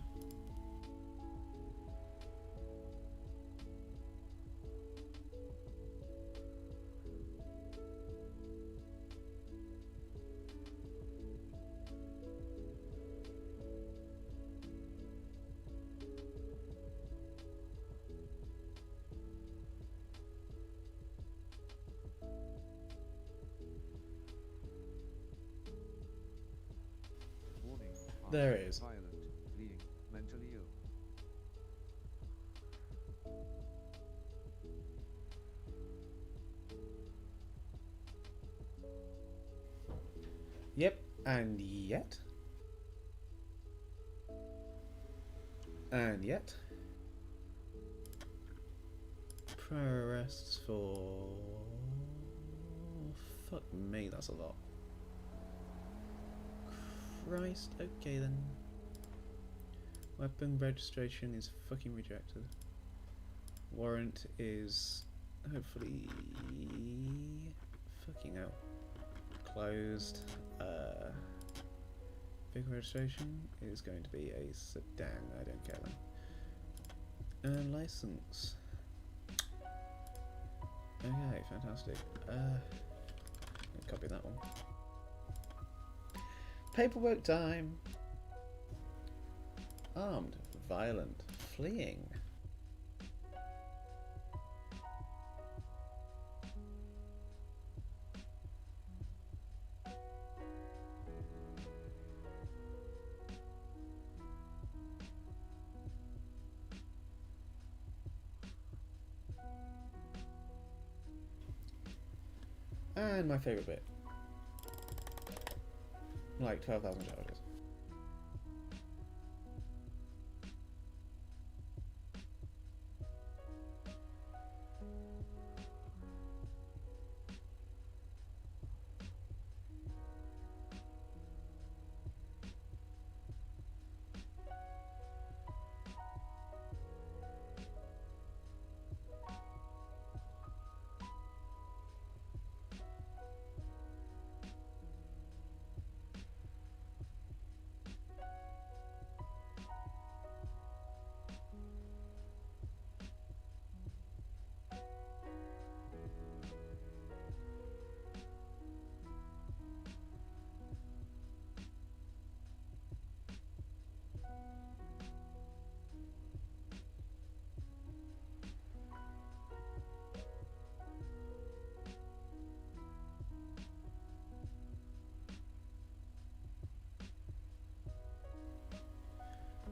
There it is. Violent, being mentally ill. Yep, and yet. And yet. Prior arrests for Fuck me, that's a lot. Christ, okay then. Weapon registration is fucking rejected. Warrant is hopefully fucking out. Closed. Vehicle registration is going to be a sedan, I don't care then. License. Okay, fantastic. Copy that one. Paperwork time. Armed, violent, fleeing. And my favourite bit. Like 12,000 charges.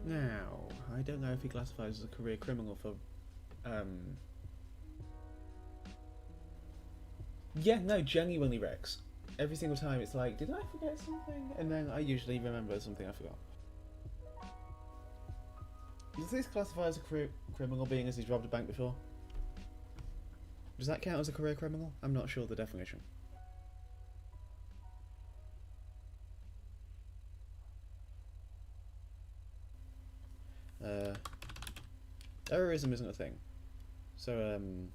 Now, I don't know if he classifies as a career criminal for, yeah, no, genuinely, Rex. Every single time it's like, did I forget something? And then I usually remember something I forgot. Does this classify as a career criminal, being as he's robbed a bank before? Does that count as a career criminal? I'm not sure the definition. Terrorism isn't a thing. So, I'm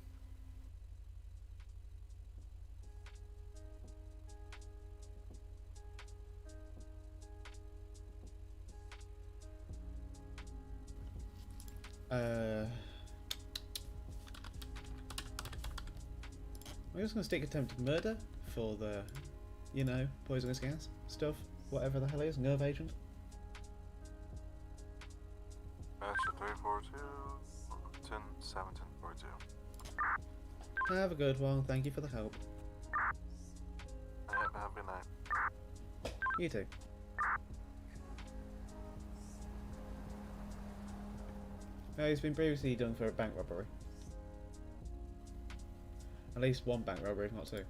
just gonna stick attempted murder for the, you know, poisonous gas stuff, whatever the hell it is, nerve agent. Master 342, 10, 1742. Have a good one, thank you for the help. Yep, have a good night. You too. He's been previously done for a bank robbery. At least one bank robbery, if not two.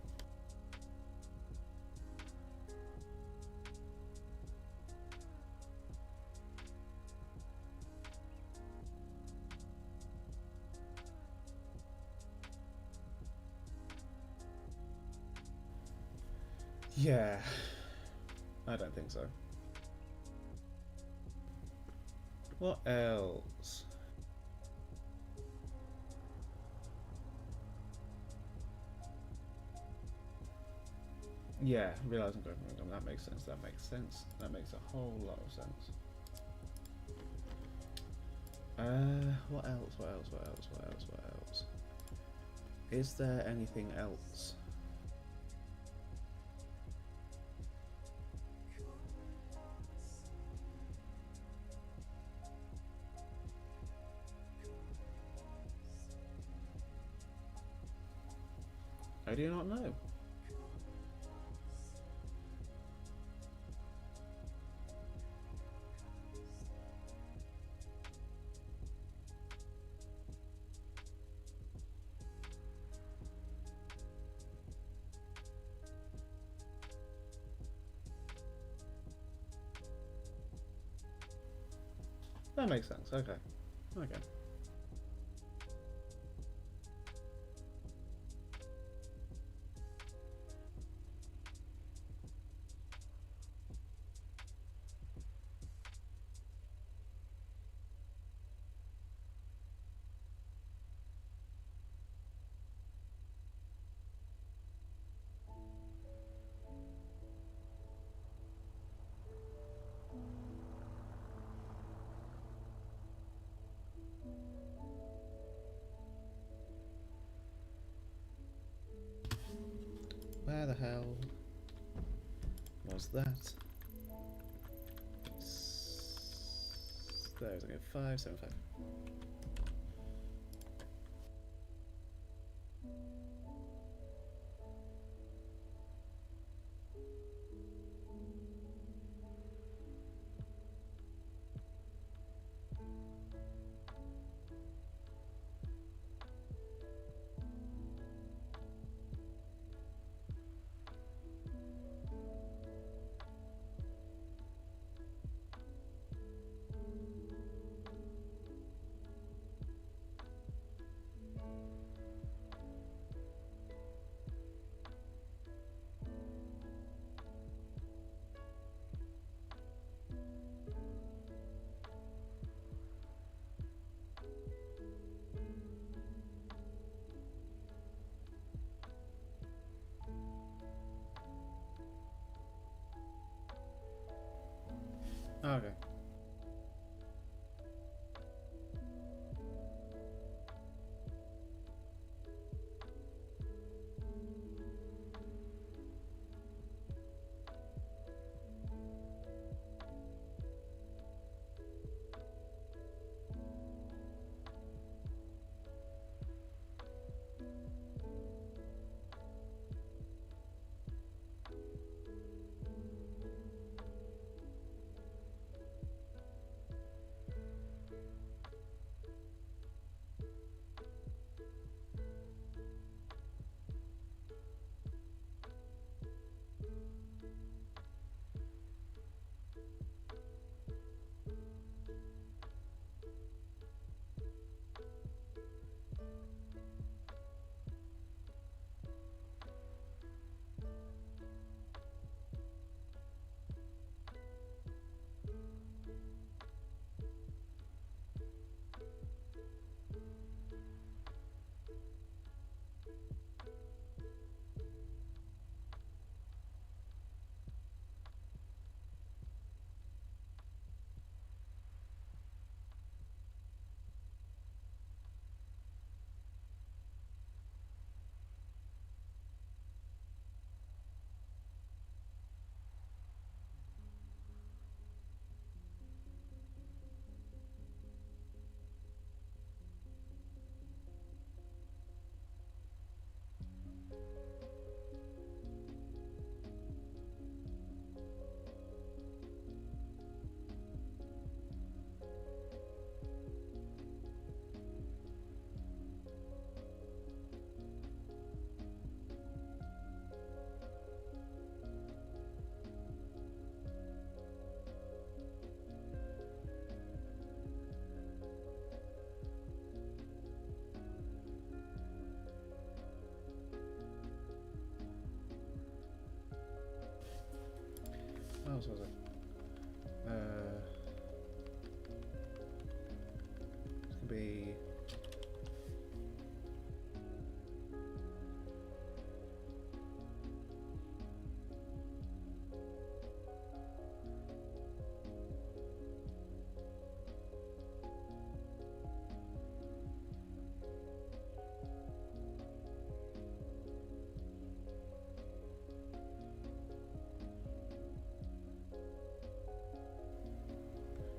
Yeah, I don't think so. What else? Yeah, realising that makes sense. That makes sense. That makes a whole lot of sense. What else? What else? What else? What else? What else? Is there anything else? I do not know. That makes sense. Okay. Okay. was that? There's a 575. Okay. What else was it? It could be.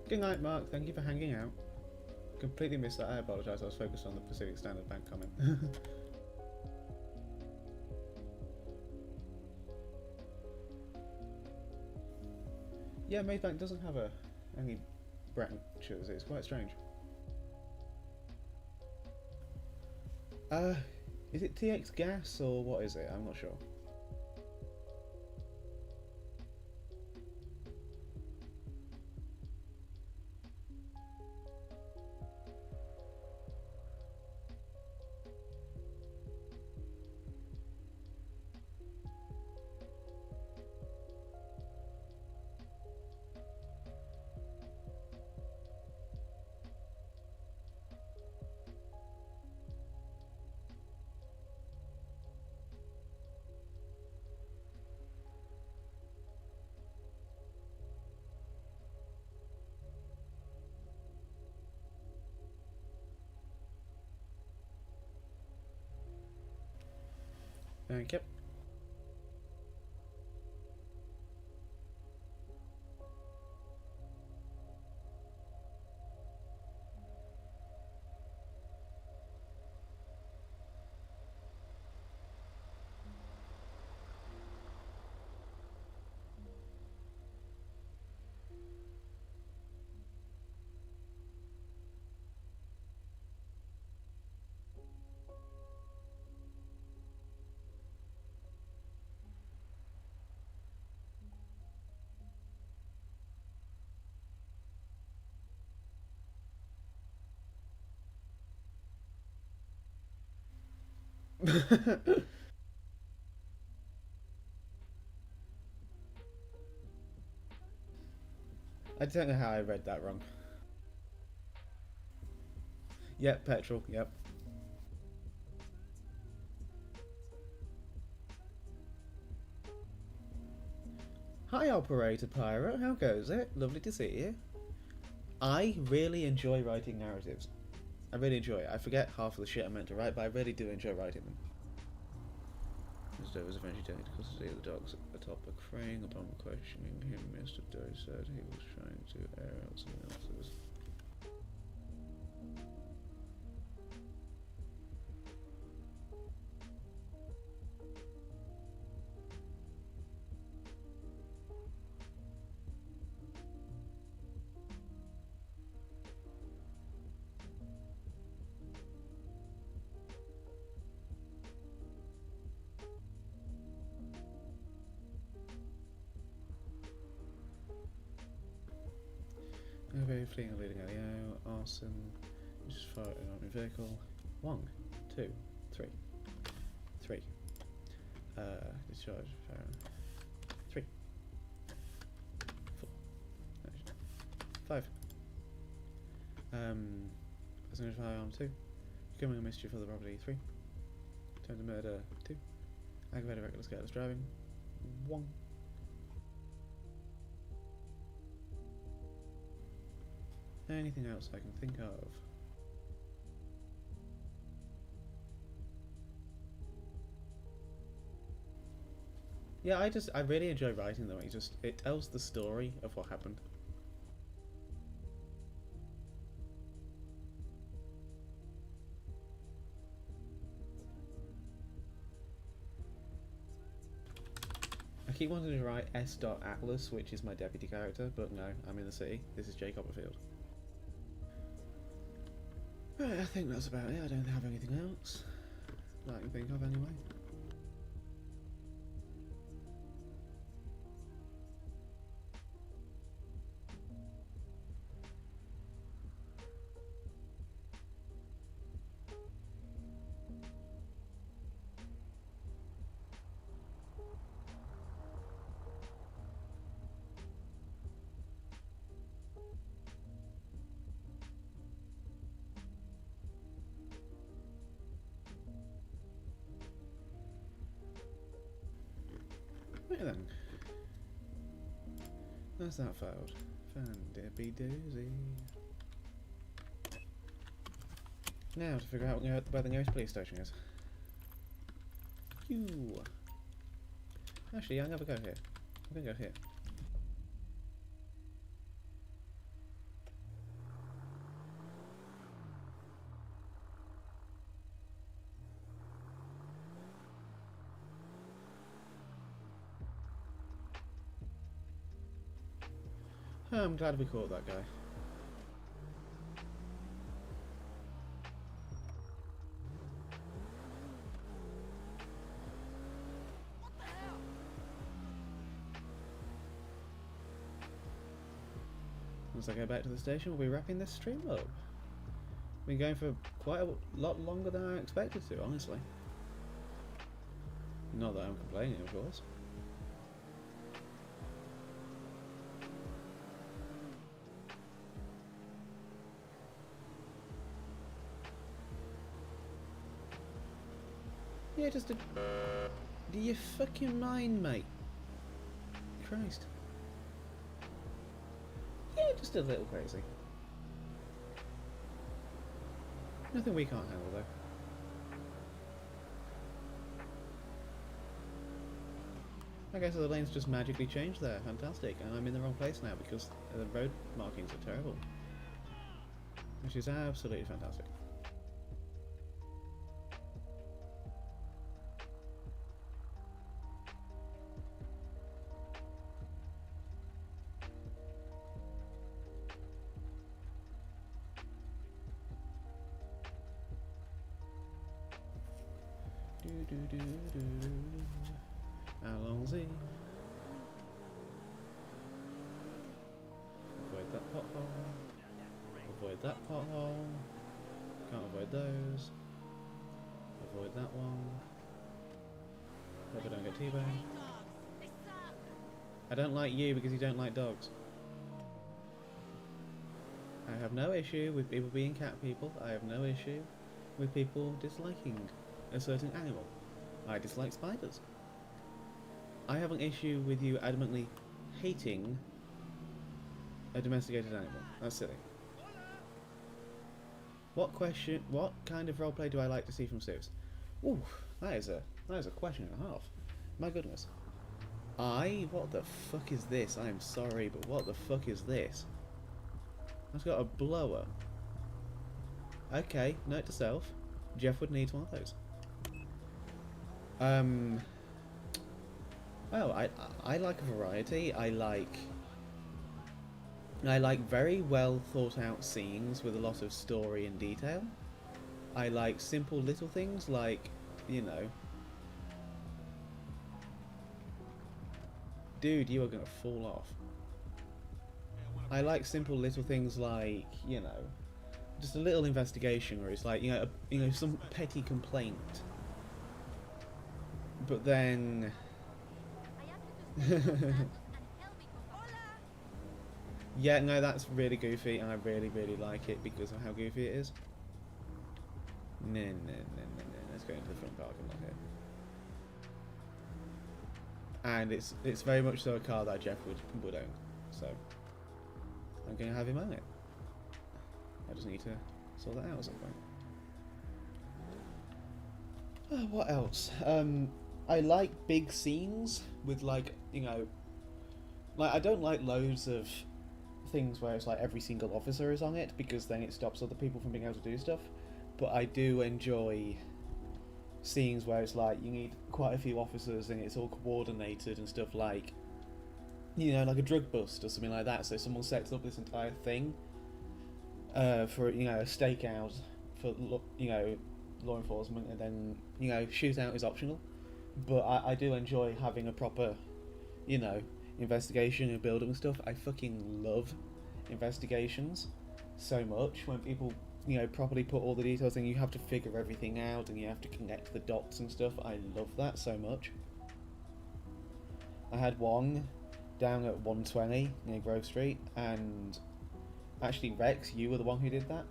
Good night, Mark. Thank you for hanging out. Completely missed that. I apologise. I was focused on the Pacific Standard Bank comment. Yeah, Maybank doesn't have any branches. It's quite strange. Is it TX Gas or what is it? I'm not sure. Yep. I don't know how I read that wrong. Yep, petrol, yep. Hi Operator Pyro, how goes it? Lovely to see you. I really enjoy writing narratives. I really enjoy it. I forget half of the shit I meant to write, but I really do enjoy writing them. Mr. Doe was eventually taken to custody of the dogs atop a crane. Upon questioning him, Mr. Doe said he was trying to air out someone else's. Okay, fleeing a leading alley out, arson, just fired an army vehicle. 1, 2, 3. 3. Discharge, fire. 3. 4. 5. Passenger firearm 2. Becoming a mischief of the property 3. Turn to murder 2. Aggravated reckless careless driving 1. Anything else I can think of? Yeah, I really enjoy writing them. It tells the story of what happened. I keep wanting to write S.Atlas, which is my deputy character, but no, I'm in the city. This is Jay Copperfield. Right, I think that's about it. I don't have anything else that I can think of anyway. Right then. That's that failed. Fan-dippy doozy. Now to figure out where the nearest police station is. Phew. Actually, I'll never go here. I'm gonna go here. Oh, I'm glad we caught that guy. Once I go back to the station, we'll be wrapping this stream up. Been going for quite a lot longer than I expected to, honestly. Not that I'm complaining, of course. Yeah, just a... Do you fucking mind, mate? Christ. Yeah, just a little crazy. Nothing we can't handle, though. Okay, so the lane's just magically changed there. Fantastic. And I'm in the wrong place now because the road markings are terrible. Which is absolutely fantastic. Allons-y. Avoid that pothole. Avoid that pothole. Can't avoid those. avoid that one. Hope I don't get T-boned. I don't like you because you don't like dogs. I have no issue with people being cat people. I have no issue with people disliking a certain animal. I dislike spiders. I have an issue with you adamantly hating a domesticated animal. That's silly. What kind of roleplay do I like to see from Seuss? Ooh, that is a question and a half. My goodness. What the fuck is this? I am sorry, but what the fuck is this? That's got a blower. Okay, note to self. Jeff would need one of those. Oh, I like a variety. I like very well thought out scenes with a lot of story and detail. I like simple little things like, you know... Dude, you are gonna fall off. I like simple little things like, you know, just a little investigation where it's like, you know, some petty complaint. But then... Yeah, no, that's really goofy, and I really, really like it because of how goofy it is. No, let's go into the front parking lot here. And it's very much so a car that Jeff would own, so I'm going to have him own it. I just need to sort that out at some point. What else? I like big scenes with, like, you know, like, I don't like loads of things where it's like every single officer is on it, because then it stops other people from being able to do stuff. But I do enjoy scenes where it's like you need quite a few officers and it's all coordinated and stuff, like, you know, like a drug bust or something like that. So someone sets up this entire thing for, you know, a stakeout for, you know, law enforcement, and then, you know, shootout is optional. But I do enjoy having a proper, you know, investigation and build-up and stuff. I fucking love investigations so much when people, you know, properly put all the details in. You have to figure everything out and you have to connect the dots and stuff. I love that so much. I had one down at 120 near Grove Street, and actually Rex, you were the one who did that,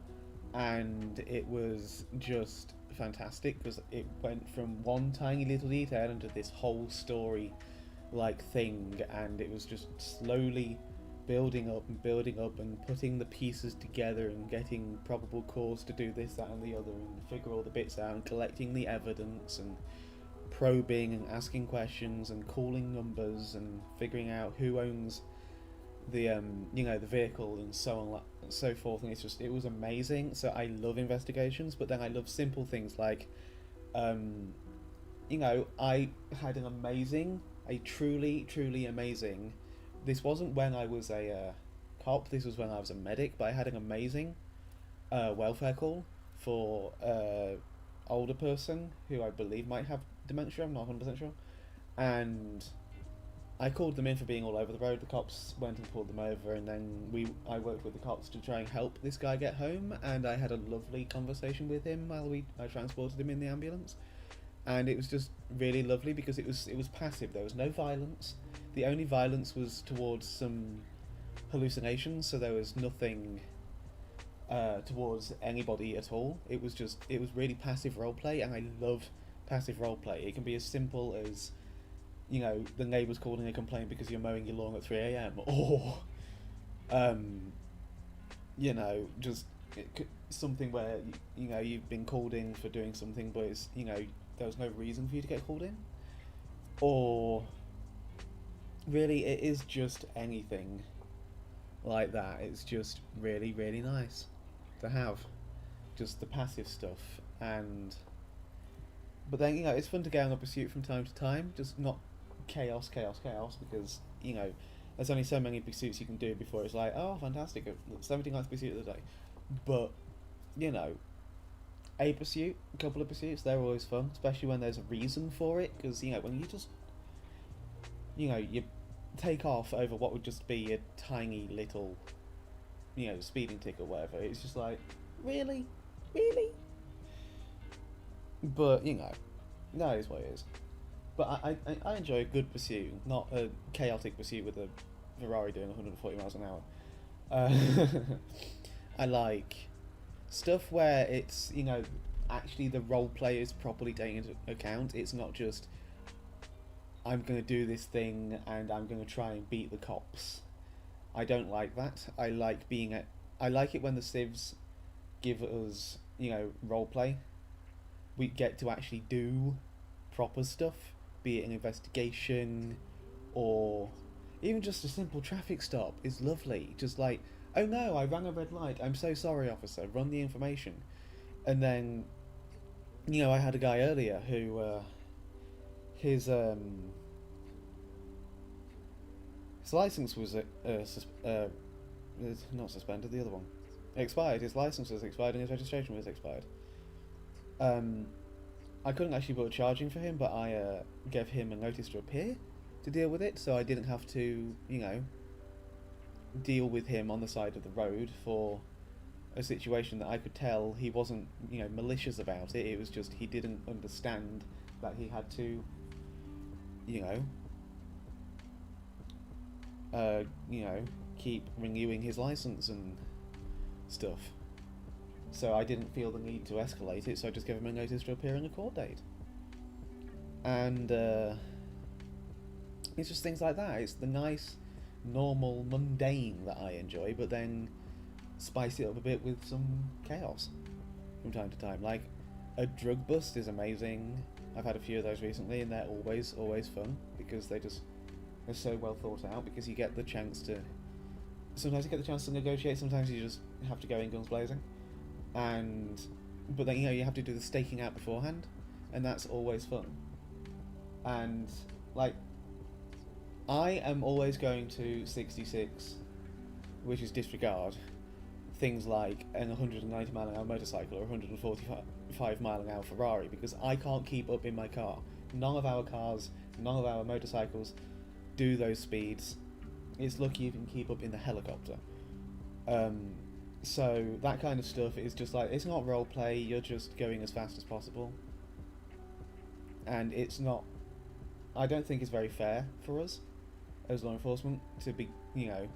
and it was just fantastic because it went from one tiny little detail into this whole story like thing, and it was just slowly building up and putting the pieces together and getting probable cause to do this, that and the other, and figure all the bits out and collecting the evidence and probing and asking questions and calling numbers and figuring out who owns the you know, the vehicle and so on and so forth. And it was amazing. So I love investigations, but then I love simple things like you know, I had a truly amazing, this wasn't when I was a cop, this was when I was a medic, but I had an amazing welfare call for older person who I believe might have dementia. I'm not 100% sure, and I called them in for being all over the road. The cops went and pulled them over, and then I worked with the cops to try and help this guy get home, and I had a lovely conversation with him while I transported him in the ambulance. And it was just really lovely because it was passive. There was no violence. The only violence was towards some hallucinations, so there was nothing towards anybody at all. It was really passive roleplay, and I love passive roleplay. It can be as simple as, you know, the neighbour's calling a complaint because you're mowing your lawn at 3 AM, or you know, just something where you know you've been called in for doing something, but it's, you know, there was no reason for you to get called in, or really it is just anything like that. It's just really nice to have just the passive stuff. But then, you know, it's fun to go on a pursuit from time to time, just not chaos, because, you know, there's only so many pursuits you can do before it's like, oh, fantastic, 17 last pursuit of the day. But, you know, a pursuit, a couple of pursuits, they're always fun, especially when there's a reason for it, because, you know, when you just, you know, you take off over what would just be a tiny little, you know, speeding ticket or whatever, it's just like, really? But you know, that is what it is. But I enjoy a good pursuit, not a chaotic pursuit with a Ferrari doing 140 miles an hour. I like stuff where it's, you know, actually the role play is properly taken into account. It's not just, I'm going to do this thing and I'm going to try and beat the cops. I don't like that. I like it when the civs give us, you know, role play. We get to actually do proper stuff, be it an investigation or even just a simple traffic stop is lovely. Just like, oh no, I ran a red light. I'm so sorry, officer. Run the information. And then, you know, I had a guy earlier who, his license was not suspended. The other one expired. His license was expired and his registration was expired. I couldn't actually put a charge in for him, but I gave him a notice to appear to deal with it, so I didn't have to, you know, deal with him on the side of the road for a situation that I could tell he wasn't, you know, malicious about it. It was just he didn't understand that he had to, you know, keep renewing his license and stuff. So I didn't feel the need to escalate it, so I just gave him a notice to appear in a court date. And it's just things like that. It's the nice, normal, mundane that I enjoy, but then spice it up a bit with some chaos from time to time. Like, a drug bust is amazing. I've had a few of those recently, and they're always fun, because they're so well thought out, because you get the chance to... Sometimes you get the chance to negotiate, sometimes you just have to go in guns blazing. But then, you know, you have to do the staking out beforehand, and that's always fun. And, like, I am always going to 66, which is disregard things like an 190 mile an hour motorcycle or 145 mile an hour Ferrari, because I can't keep up in my car. None of our cars, none of our motorcycles do those speeds. It's lucky you can keep up in the helicopter. So that kind of stuff is just like, it's not role play, you're just going as fast as possible. And it's not, I don't think it's very fair for us as law enforcement to be, you know,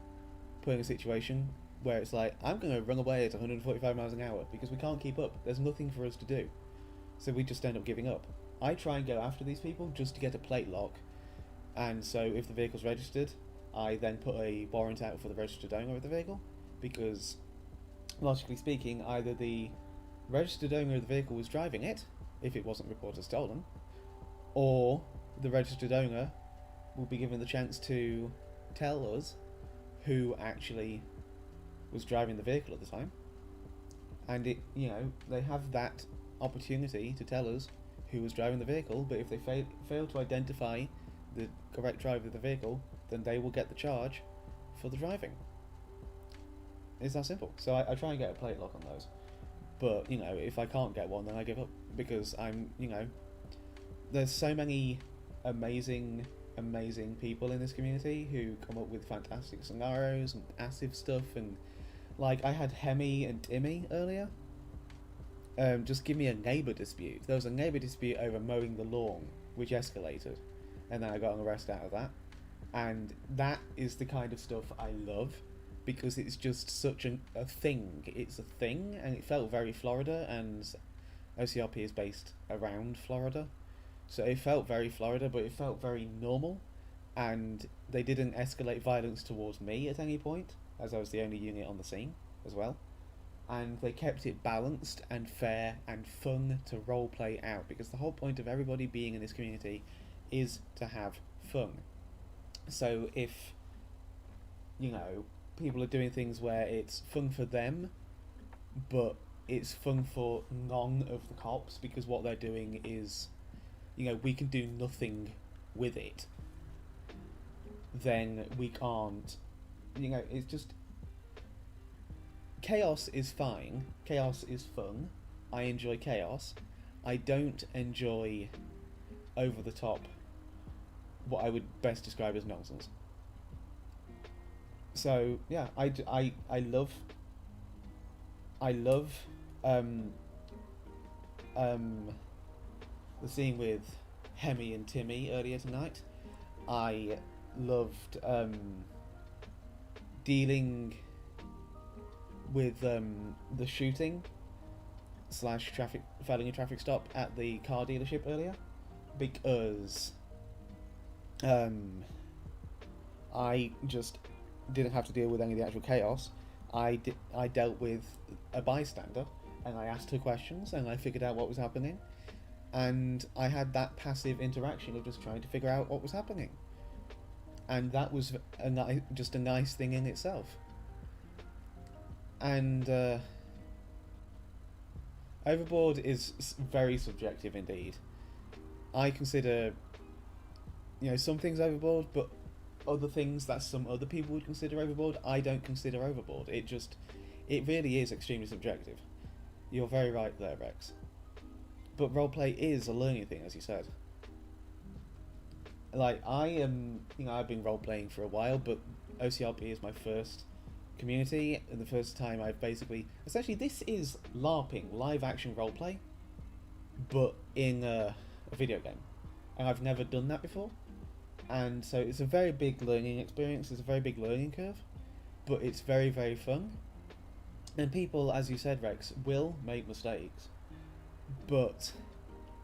put in a situation where it's like, I'm going to run away at 145 miles an hour because we can't keep up. There's nothing for us to do. So we just end up giving up. I try and go after these people just to get a plate lock. And so if the vehicle's registered, I then put a warrant out for the registered owner of the vehicle, because logically speaking, either the registered owner of the vehicle was driving it, if it wasn't reported stolen, or the registered owner will be given the chance to tell us who actually was driving the vehicle at the time. And it, you know, they have that opportunity to tell us who was driving the vehicle, but if they fail to identify the correct driver of the vehicle, then they will get the charge for the driving. It's that simple. So I try and get a plate lock on those. But, you know, if I can't get one, then I give up, because I'm, you know, there's so many amazing people in this community who come up with fantastic scenarios and passive stuff, and like I had Hemi and Timmy earlier. Just give me a neighbour dispute. There was a neighbour dispute over mowing the lawn, which escalated, and then I got an arrest out of that. And that is the kind of stuff I love, because it's just such a thing. It's a thing, and it felt very Florida, and OCRP is based around Florida. So it felt very Florida, but it felt very normal, and they didn't escalate violence towards me at any point, as I was the only unit on the scene as well. And they kept it balanced and fair and fun to roleplay out, because the whole point of everybody being in this community is to have fun. So if, you know, people are doing things where it's fun for them, but it's fun for none of the cops, because what they're doing is, you know, we can do nothing with it, then we can't, you know, it's just, chaos is fine, chaos is fun, I enjoy chaos, I don't enjoy over the top, what I would best describe as nonsense. So yeah, I love the scene with Hemi and Timmy earlier tonight. I loved dealing with the shooting / traffic failing a traffic stop at the car dealership earlier, because I just didn't have to deal with any of the actual chaos. I dealt with a bystander, and I asked her questions, and I figured out what was happening, and I had that passive interaction of just trying to figure out what was happening, and that was just a nice thing in itself. And overboard is very subjective indeed. I consider, some things overboard, but other things that some other people would consider overboard, I don't consider overboard. It really is extremely subjective. You're very right there, Rex. But roleplay is a learning thing, as you said. Like, I am, I've been roleplaying for a while, but OCRP is my first community, and the first time I've essentially this is LARPing, live action roleplay, but in a video game. And I've never done that before. And so it's a very big learning experience, it's a very big learning curve, but it's very, very fun. And people, as you said, Rex, will make mistakes, but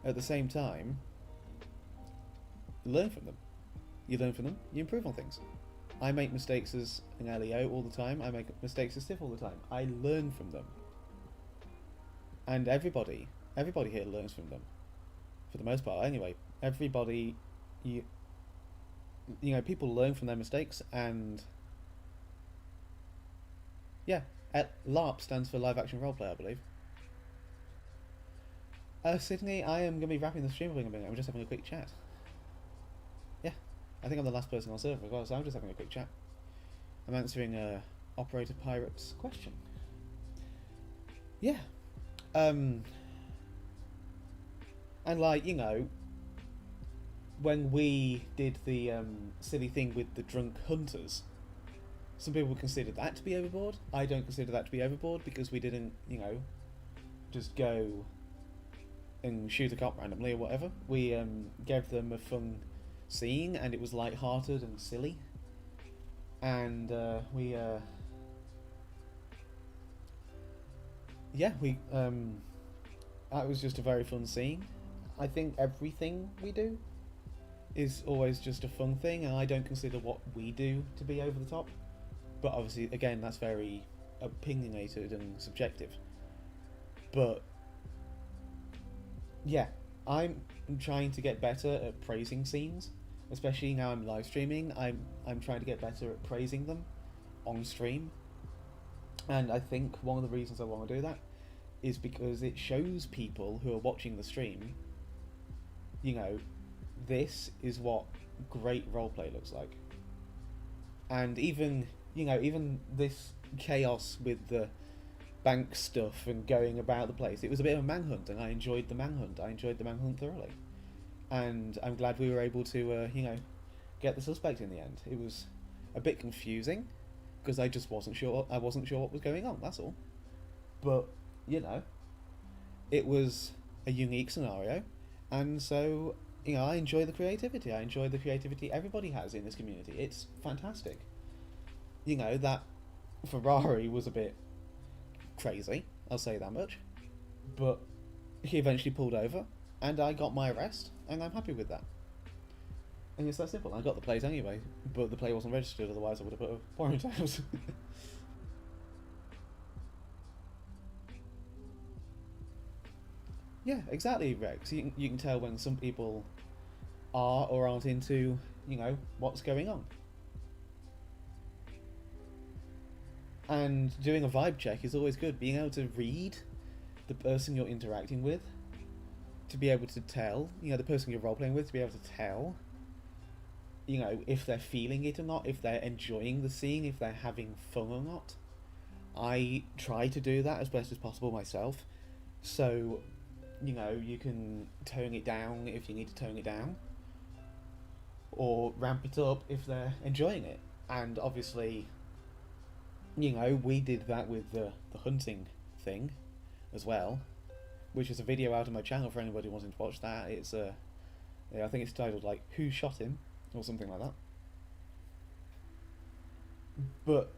at the same time, learn from them. You learn from them, you improve on things. I make mistakes as an LEO all the time, I make mistakes as Stiff all the time. I learn from them. And everybody here learns from them. For the most part, anyway. Everybody, people learn from their mistakes, and yeah, LARP stands for live action roleplay, I believe. Sydney, I am going to be wrapping the stream up in a minute. I'm just having a quick chat. Yeah, I think I'm the last person on server as well, so I'm just having a quick chat. I'm answering Operator Pirate's question. Yeah. And like, when we did the silly thing with the drunk hunters, some people would consider that to be overboard. I don't consider that to be overboard, because we didn't, just go and shoot a cop randomly or whatever. We gave them a fun scene, and it was light-hearted and silly. And that was just a very fun scene. I think everything we do is always just a fun thing, and I don't consider what we do to be over the top. But obviously, again, that's very opinionated and subjective. But yeah, I'm trying to get better at praising scenes, especially now I'm live streaming. I'm trying to get better at praising them on stream, and I think one of the reasons I want to do that is because it shows people who are watching the stream, this is what great roleplay looks like. And even this chaos with the bank stuff and going about the place, it was a bit of a manhunt, and I enjoyed the manhunt. I enjoyed the manhunt thoroughly, and I'm glad we were able to get the suspect in the end. It was a bit confusing because I just wasn't sure what was going on, that's all. But it was a unique scenario, and so I enjoy the creativity. I enjoy the creativity everybody has in this community. It's fantastic. That Ferrari was a bit crazy, I'll say that much, but he eventually pulled over, and I got my arrest, and I'm happy with that. And it's that simple. I got the plate anyway, but the plate wasn't registered, otherwise I would have put a warrant out. Yeah, exactly, Rex. You can tell when some people are or aren't into, what's going on. And doing a vibe check is always good. Being able to read the person you're interacting with, to be able to tell, the person you're role-playing with, to be able to tell, if they're feeling it or not, if they're enjoying the scene, if they're having fun or not. I try to do that as best as possible myself. So, you can tone it down if you need to tone it down, or ramp it up if they're enjoying it. And obviously, we did that with the hunting thing as well. which is a video out on my channel for anybody wanting to watch that. It's yeah, I think it's titled like "Who Shot Him" or something like that. But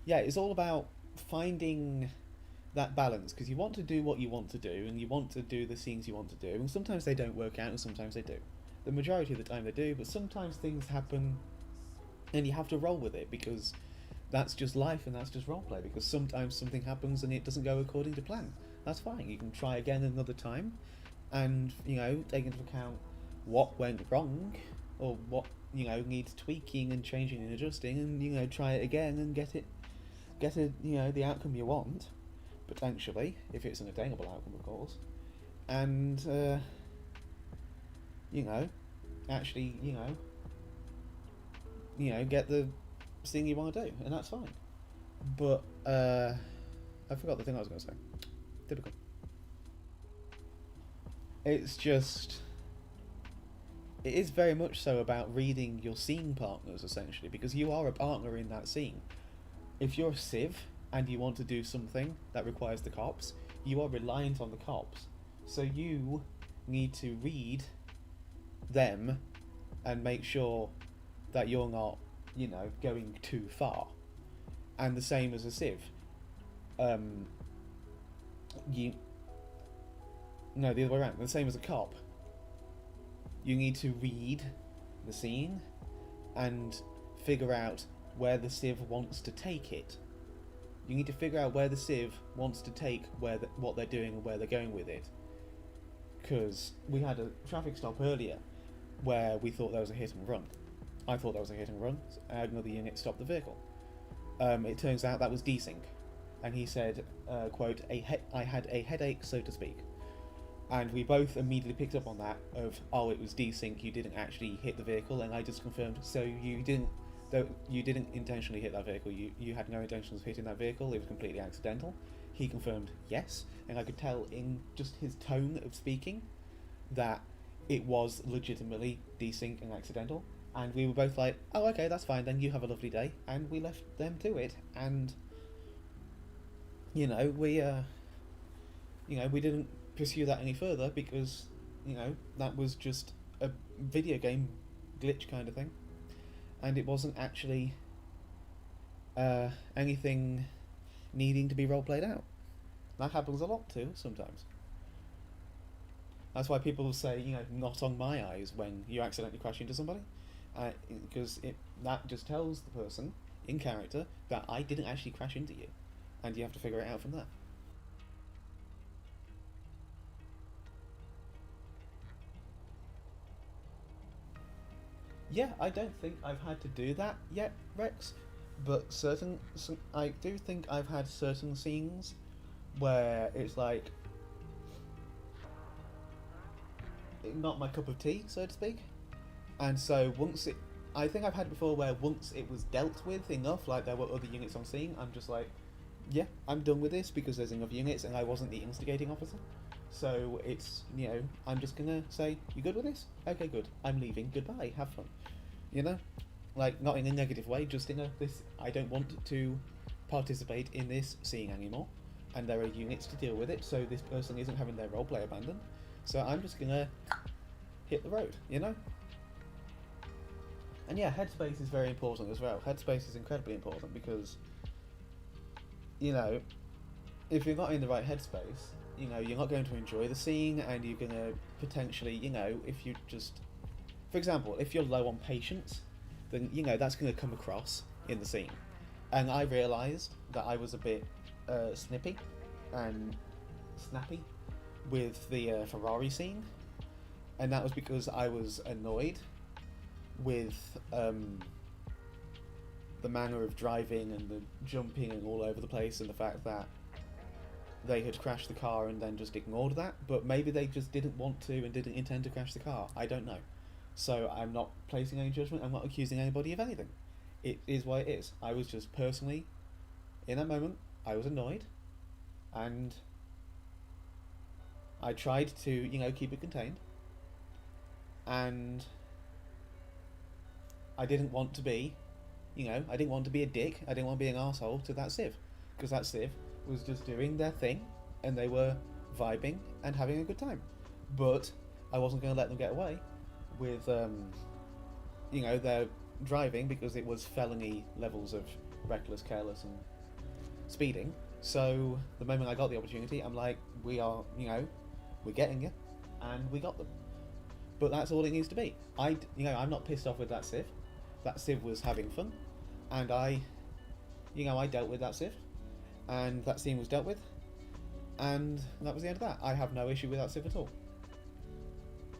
yeah, it's all about finding that balance, because you want to do what you want to do, and you want to do the scenes you want to do, and sometimes they don't work out, and sometimes they do. The majority of the time they do, but sometimes things happen, and you have to roll with it, because that's just life, and that's just roleplay, because sometimes something happens and it doesn't go according to plan. That's fine, you can try again another time, and, you know, take into account what went wrong, or what, you know, needs tweaking and changing and adjusting, and, you know, try it again and get you know, the outcome you want, potentially, if it's an attainable outcome, of course, and, you know, actually, you know, get the thing you want to do, and that's fine. But, I forgot the thing I was going to say. Typical. It's just... It is very much so about reading your scene partners, essentially, because you are a partner in that scene. If you're a civ, and you want to do something that requires the cops, you are reliant on the cops. So you need to read them and make sure that you're not, you know, going too far. And the same as a civ. No, the other way around. The same as a cop. You need to read the scene and figure out where the civ wants to take it. You need to figure out where the civ wants to take what they're doing and where they're going with it. Because we had a traffic stop earlier where we thought there was a hit and run. I thought that was a hit and run. Another unit stopped the vehicle. It turns out that was desync. And he said, quote, I had a headache, so to speak. And we both immediately picked up on that of, oh, it was desync, you didn't actually hit the vehicle, and I just confirmed, so you didn't intentionally hit that vehicle, you had no intentions of hitting that vehicle, it was completely accidental. He confirmed yes, and I could tell in just his tone of speaking that it was legitimately desync and accidental, and we were both like, oh, okay, that's fine, then you have a lovely day, and we left them to it, and, you know, we didn't pursue that any further because, you know, that was just a video game glitch kind of thing, and it wasn't actually anything needing to be role played out. That happens a lot too sometimes. That's why people say, you know, not on my eyes when you accidentally crash into somebody, because that just tells the person in character that I didn't actually crash into you, and you have to figure it out from there. Yeah, I don't think I've had to do that yet, Rex, but I do think I've had certain scenes where it's like not my cup of tea, so to speak, and so I think I've had it before where once it was dealt with enough, like there were other units on scene, I'm just like, yeah, I'm done with this because there's enough units and I wasn't the instigating officer. So it's, you know, I'm just gonna say, you good with this? Okay, good. I'm leaving. Goodbye. Have fun. You know? Like, not in a negative way, just in I don't want to participate in this scene anymore. And there are units to deal with it, so this person isn't having their roleplay abandoned. So I'm just gonna hit the road, you know? And yeah, headspace is very important as well. Headspace is incredibly important because, you know, if you're not in the right headspace, you know, you're not going to enjoy the scene, and you're going to potentially, you know, if you just... For example, if you're low on patience, then, you know, that's going to come across in the scene. And I realised that I was a bit snippy and snappy with the Ferrari scene, and that was because I was annoyed with the manner of driving and the jumping and all over the place, and the fact that they had crashed the car and then just ignored that, but maybe they just didn't want to and didn't intend to crash the car. I don't know. So I'm not placing any judgment, I'm not accusing anybody of anything. It is what it is. I was just personally, in that moment, I was annoyed, and I tried to, you know, keep it contained, and I didn't want to be, you know, I didn't want to be a dick, I didn't want to be an arsehole to that civ, because that civ was just doing their thing, and they were vibing and having a good time. But I wasn't going to let them get away with, you know, their driving, because it was felony levels of reckless, careless, and speeding. So the moment I got the opportunity, I'm like, we are, you know, we're getting you, and we got them. But that's all it needs to be. You know, I'm not pissed off with that civ. That civ was having fun, and you know, I dealt with that civ, and that scene was dealt with, and that was the end of that. I have no issue with that civ at all.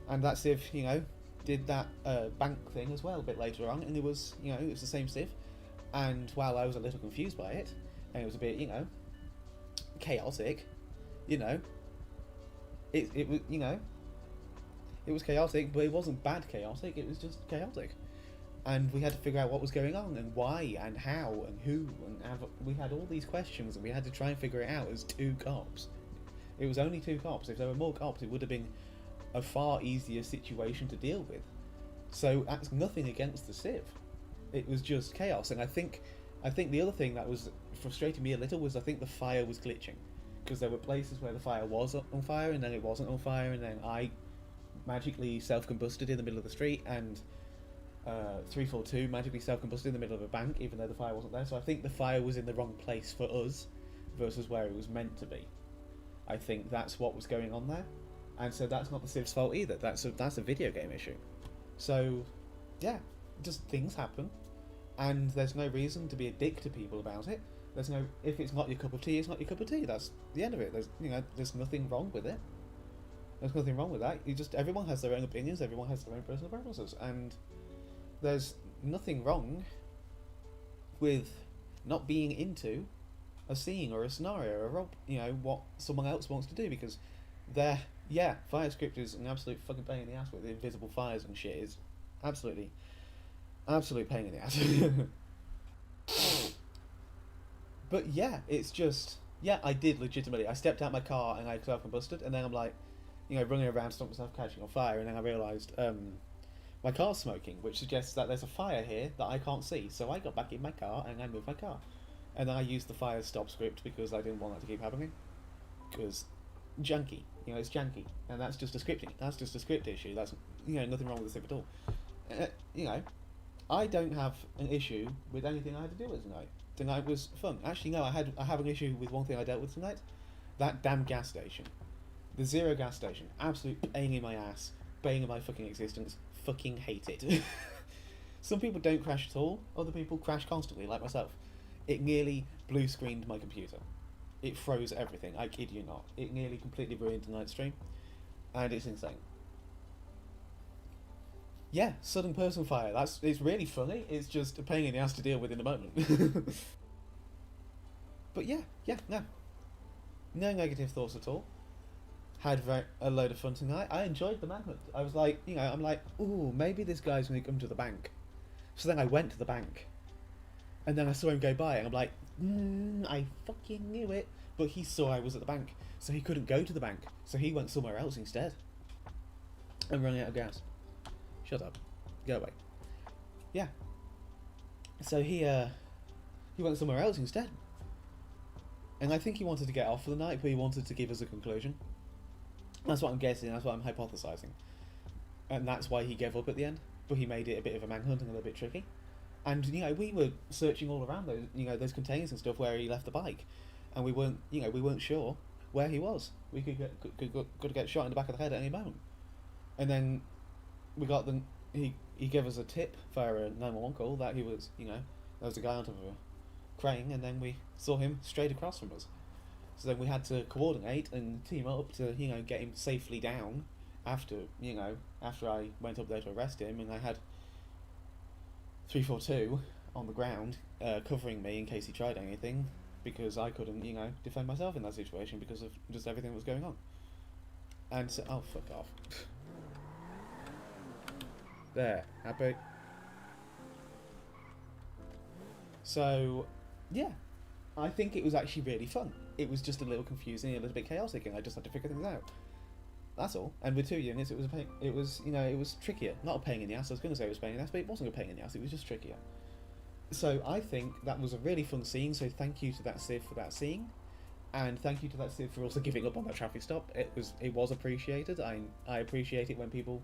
And that civ, you know, did that bank thing as well a bit later on, and it was, you know, it was the same civ. And while I was a little confused by it, and it was a bit, you know, chaotic, you know, it was, you know, it was chaotic, but it wasn't bad chaotic, it was just chaotic. And we had to figure out what was going on, and why, and how, and who, and we had all these questions, and we had to try and figure it out as two cops. It was only two cops. If there were more cops, it would have been a far easier situation to deal with. So that's nothing against the civ. It was just chaos. And I think the other thing that was frustrating me a little was I think the fire was glitching, because there were places where the fire was on fire and then it wasn't on fire, and then I magically self-combusted in the middle of the street, and 342 magically self-combusted in the middle of a bank, even though the fire wasn't there. So I think the fire was in the wrong place for us versus where it was meant to be. I think that's what was going on there, and so that's not the civ's fault either. That's a video game issue. So yeah, just things happen, and there's no reason to be a dick to people about it. There's no, if it's not your cup of tea, it's not your cup of tea. That's the end of it. There's, you know, there's nothing wrong with it. There's nothing wrong with that. Everyone has their own opinions. Everyone has their own personal preferences, and there's nothing wrong with not being into a scene or a scenario or a role, you know, what someone else wants to do, because fire script is an absolute fucking pain in the ass with the invisible fires and shit. Is absolute pain in the ass. But yeah, it's just, yeah, I did legitimately. I stepped out my car and I self-combusted, and then I'm like, you know, running around, stopping myself catching on fire, and then I realised my car's smoking, which suggests that there's a fire here that I can't see. So I got back in my car and I moved my car, and then I used the fire stop script because I didn't want that to keep happening, because janky, you know, it's janky, and that's just a scripting. That's just a script issue. That's, you know, nothing wrong with the civ at all. You know, I don't have an issue with anything I had to deal with tonight. Tonight was fun. Actually, no, I have an issue with one thing I dealt with tonight. That damn gas station. The Zero gas station. Absolute pain in my ass. Bane in my fucking existence. Fucking hate it. Some people don't crash at all. Other people crash constantly, like myself. It nearly blue screened my computer. It froze everything. I kid you not. It nearly completely ruined tonight's stream. And it's insane. Yeah, sudden person fire. It's really funny. It's just a pain in the ass to deal with in the moment. But yeah, no negative thoughts at all. Had a load of fun tonight. I enjoyed the manhunt. I was like, you know, I'm like, ooh, maybe this guy's going to come to the bank. So then I went to the bank, and then I saw him go by, and I'm like, I fucking knew it. But he saw I was at the bank, so he couldn't go to the bank. So he went somewhere else instead. I'm running out of gas. Shut up. Go away. Yeah. So he went somewhere else instead. And I think he wanted to get off for the night, but he wanted to give us a conclusion. That's what I'm guessing, that's what I'm hypothesizing. And that's why he gave up at the end. But he made it a bit of a manhunt and a little bit tricky. And, you know, we were searching all around those, you know, those containers and stuff where he left the bike. And we weren't sure where he was. We could get shot in the back of the head at any moment. And then we got he gave us a tip via a 911 call that he was, you know, there was a guy on top of a crane, and then we saw him straight across from us. So then we had to coordinate and team up to, you know, get him safely down after I went up there to arrest him, and I had 342 on the ground covering me in case he tried anything, because I couldn't, you know, defend myself in that situation because of just everything that was going on. And so, oh, fuck off. There, happy. So, yeah, I think it was actually really fun. It was just a little confusing, a little bit chaotic, and I just had to figure things out. That's all. And with 2 units, it was a pain. It was, you know, it was trickier. Not a pain in the ass. I was going to say it was a pain in the ass, but it wasn't a pain in the ass. It was just trickier. So I think that was a really fun scene. So thank you to that Civ for that scene. And thank you to that Civ for also giving up on that traffic stop. It was appreciated. I appreciate it when people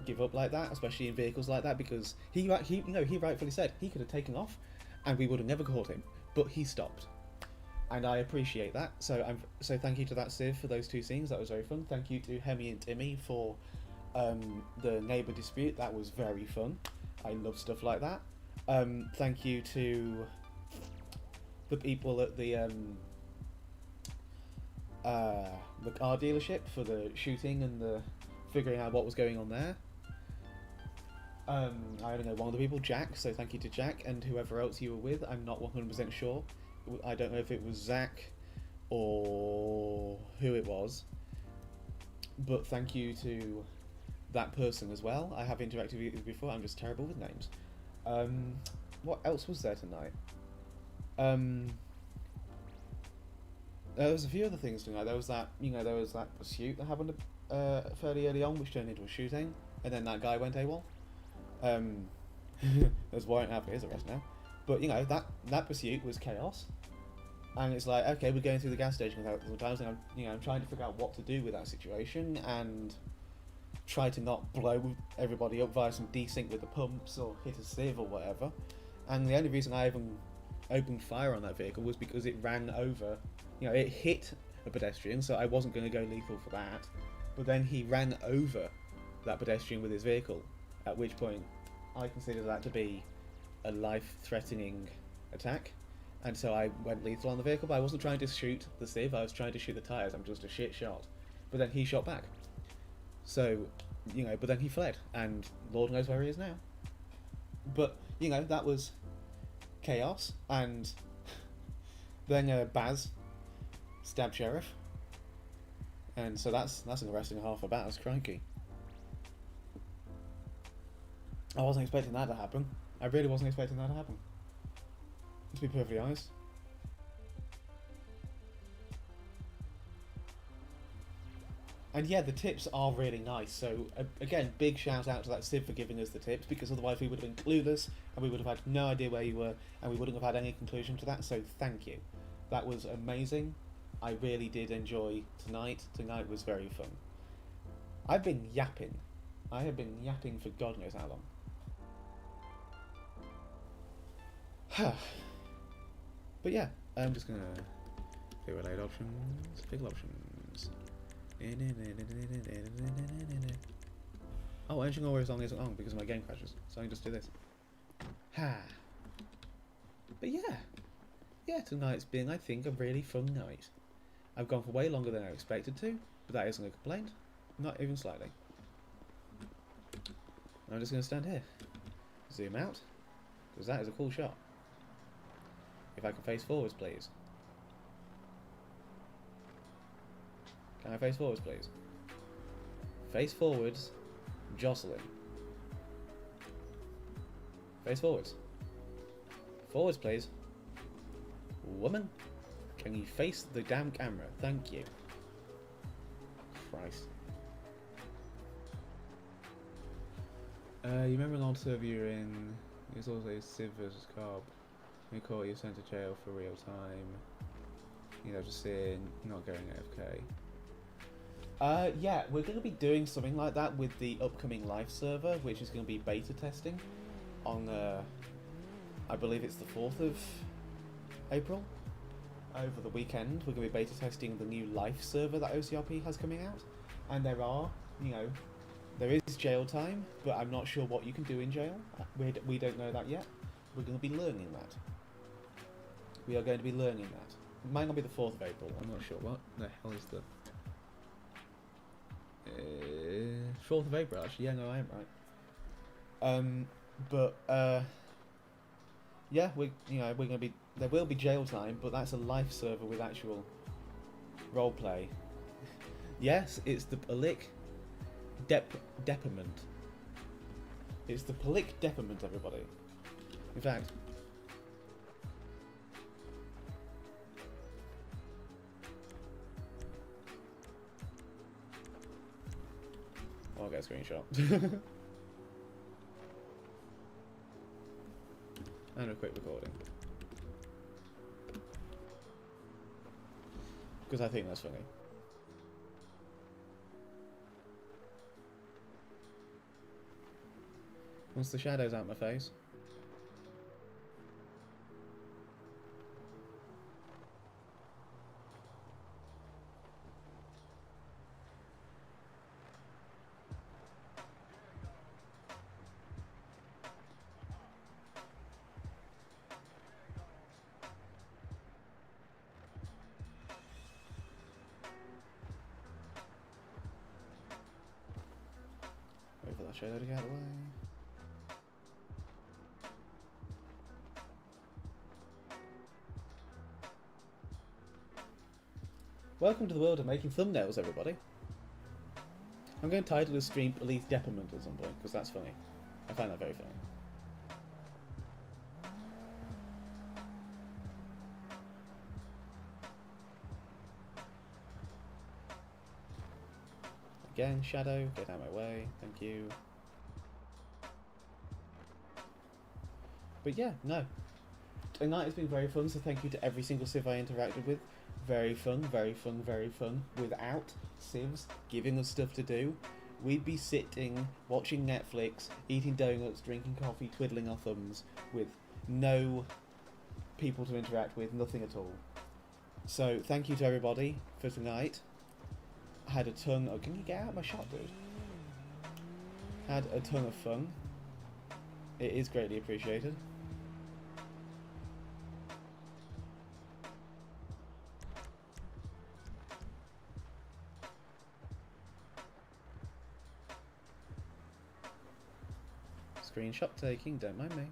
give up like that, especially in vehicles like that, because he rightfully said he could have taken off, and we would have never caught him, but he stopped, and I appreciate that. So thank you to that Civ for those two scenes. That was very fun. Thank you to Hemi and Timmy for the neighbour dispute. That was very fun. I love stuff like that. Thank you to the people at the car dealership for the shooting and the figuring out what was going on there. I don't know, one of the people, Jack, so thank you to Jack and whoever else you were with. I'm not 100% sure. I don't know if it was Zach or who it was, but thank you to that person as well. I have interacted with you before. I'm just terrible with names. What else was there tonight? There was a few other things tonight. There was that pursuit that happened fairly early on, which turned into a shooting, and then that guy went AWOL. There's warrant out for his arrest now. But that pursuit was chaos, and it's like, okay, we're going through the gas station sometimes, and I'm trying to figure out what to do with that situation and try to not blow everybody up via some desync with the pumps or hit a sieve or whatever. And the only reason I even opened fire on that vehicle was because it ran over. It hit a pedestrian, so I wasn't going to go lethal for that. But then he ran over that pedestrian with his vehicle, at which point I consider that to be a life-threatening attack. And so I went lethal on the vehicle, but I wasn't trying to shoot the sieve, I was trying to shoot the tyres. I'm just a shit shot. But then he shot back. So, but then he fled, and Lord knows where he is now. But, that was chaos, and then Baz stabbed Sheriff. And so that's an arrest and a half for Baz, crikey. I wasn't expecting that to happen. I really wasn't expecting that to happen, to be perfectly honest. And yeah, the tips are really nice, so again, big shout out to that Civ for giving us the tips, because otherwise we would have been clueless, and we would have had no idea where you were, and we wouldn't have had any conclusion to that, so thank you. That was amazing. I really did enjoy tonight. Tonight was very fun. I've been yapping. I have been yapping for God knows how long. But yeah, I'm just gonna do relate options, vehicle options. Oh, engine always on isn't on because my game crashes, so I can just do this. But yeah, tonight's been, I think, a really fun night. I've gone for way longer than I expected to, but that isn't a complaint, not even slightly. I'm just going to stand here, zoom out, because that is a cool shot. If I can face forwards, please. Can I face forwards, please? Face forwards, Jocelyn. Face forwards. Forwards, please. Woman, can you face the damn camera? Thank you. Christ. You remember an old server you're in? It's also Civ versus Carb. You caught, you're sent to jail for real time. Just saying, not going AFK. Yeah, we're going to be doing something like that with the upcoming live server, which is going to be beta testing on, I believe it's the 4th of April. Over the weekend, we're going to be beta testing the new life server that OCRP has coming out. And there are, there is jail time, but I'm not sure what you can do in jail. We don't know that yet. We're going to be learning that. We are going to be learning that. It might not be the 4th of April, I'm not sure. What the hell is the... 4th of April, actually. Yeah, no, I am right. Yeah, we're gonna be. There will be jail time, but that's a life server with actual roleplay. Yes, it's the Palik Depiment. It's the Palik Depiment, everybody. In fact. I'll get a screenshot. And a quick recording. because I think that's funny. Once the shadow's out my face. Wait for that shadow to get out of the way. Welcome to the world of making thumbnails, everybody. I'm going to title this stream Police Deployment at some point, because that's funny. I find that very funny. Again, shadow, get out of my way, thank you. But yeah, no. Tonight has been very fun, so thank you to every single civ I interacted with. Very fun, very fun, very fun. Without civs giving us stuff to do, we'd be sitting, watching Netflix, eating donuts, drinking coffee, twiddling our thumbs, with no people to interact with, nothing at all. So thank you to everybody for tonight. Had a ton of... Can you get out of my shot, dude? Had a ton of fun. It is greatly appreciated. Screenshot taking, don't mind me.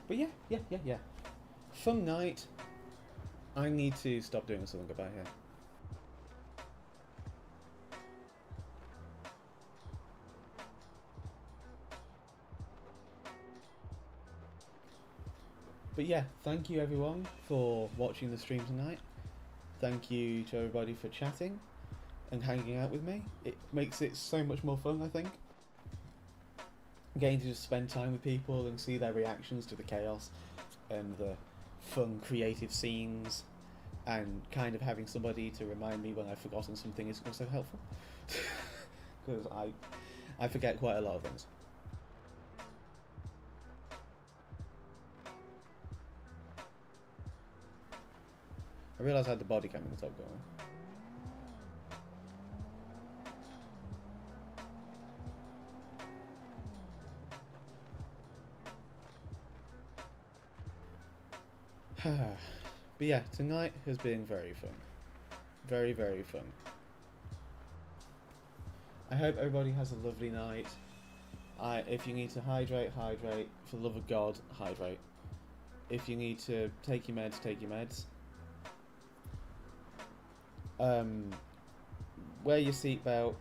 But yeah. Fun night. I need to stop doing something about here. But yeah, thank you everyone for watching the stream tonight. Thank you to everybody for chatting and hanging out with me. It makes it so much more fun, I think. Getting to just spend time with people and see their reactions to the chaos and the fun creative scenes, and kind of having somebody to remind me when I've forgotten something is also helpful. Because I forget quite a lot of things. I realised I had the body cam in the top corner. But yeah, tonight has been very fun. Very, very fun. I hope everybody has a lovely night. If you need to hydrate, hydrate. For the love of God, hydrate. If you need to take your meds, take your meds. Wear your seatbelt.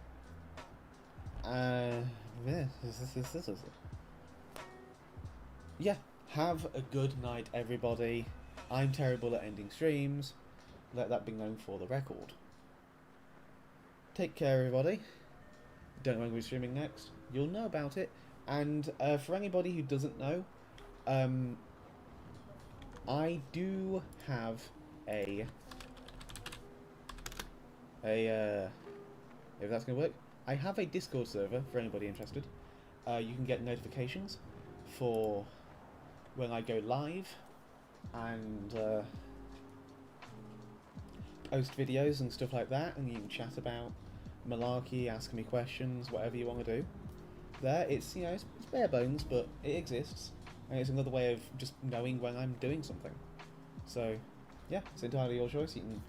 Yeah, have a good night, everybody. I'm terrible at ending streams. Let that be known for the record. Take care, everybody. Don't know when we're streaming next. You'll know about it. And for anybody who doesn't know, I do have if that's going to work, I have a Discord server for anybody interested. You can get notifications for when I go live and post videos and stuff like that, and you can chat about malarkey, ask me questions, whatever you want to do. There, it's, you know, it's bare bones, but it exists, and it's another way of just knowing when I'm doing something. So, yeah, it's entirely your choice. You can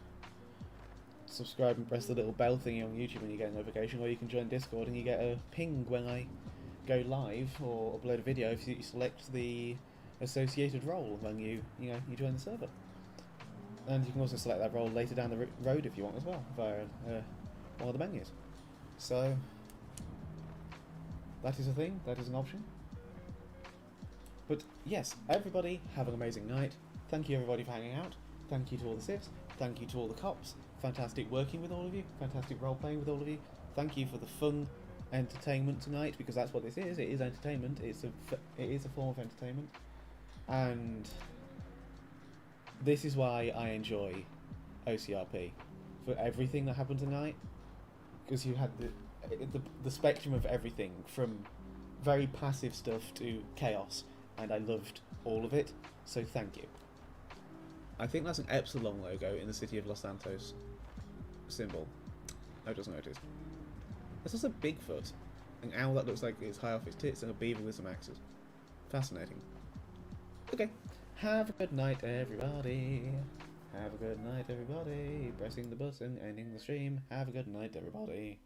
subscribe and press the little bell thingy on YouTube when you get a notification, or you can join Discord and you get a ping when I go live or upload a video if you select the associated role when you join the server. And you can also select that role later down the road if you want as well via one of the menus. So That is a thing. That is an option. But yes, everybody have an amazing night. Thank you everybody for hanging out. Thank you to all the civs. Thank you to all the cops. Fantastic working with all of you. Fantastic role playing with all of you. Thank you for the fun entertainment tonight, because that's what this is. It is entertainment. It is a form of entertainment, and this is why I enjoy OCRP for everything that happened tonight, because you had the spectrum of everything from very passive stuff to chaos, and I loved all of it. So thank you. I think that's an Epsilon logo in the city of Los Santos symbol. No, it doesn't know it is. There's also Bigfoot, an owl that looks like it's high off its tits, and a beaver with some axes. Fascinating. Okay, have a good night, everybody. Have a good night, everybody. Pressing the button, ending the stream. Have a good night, everybody.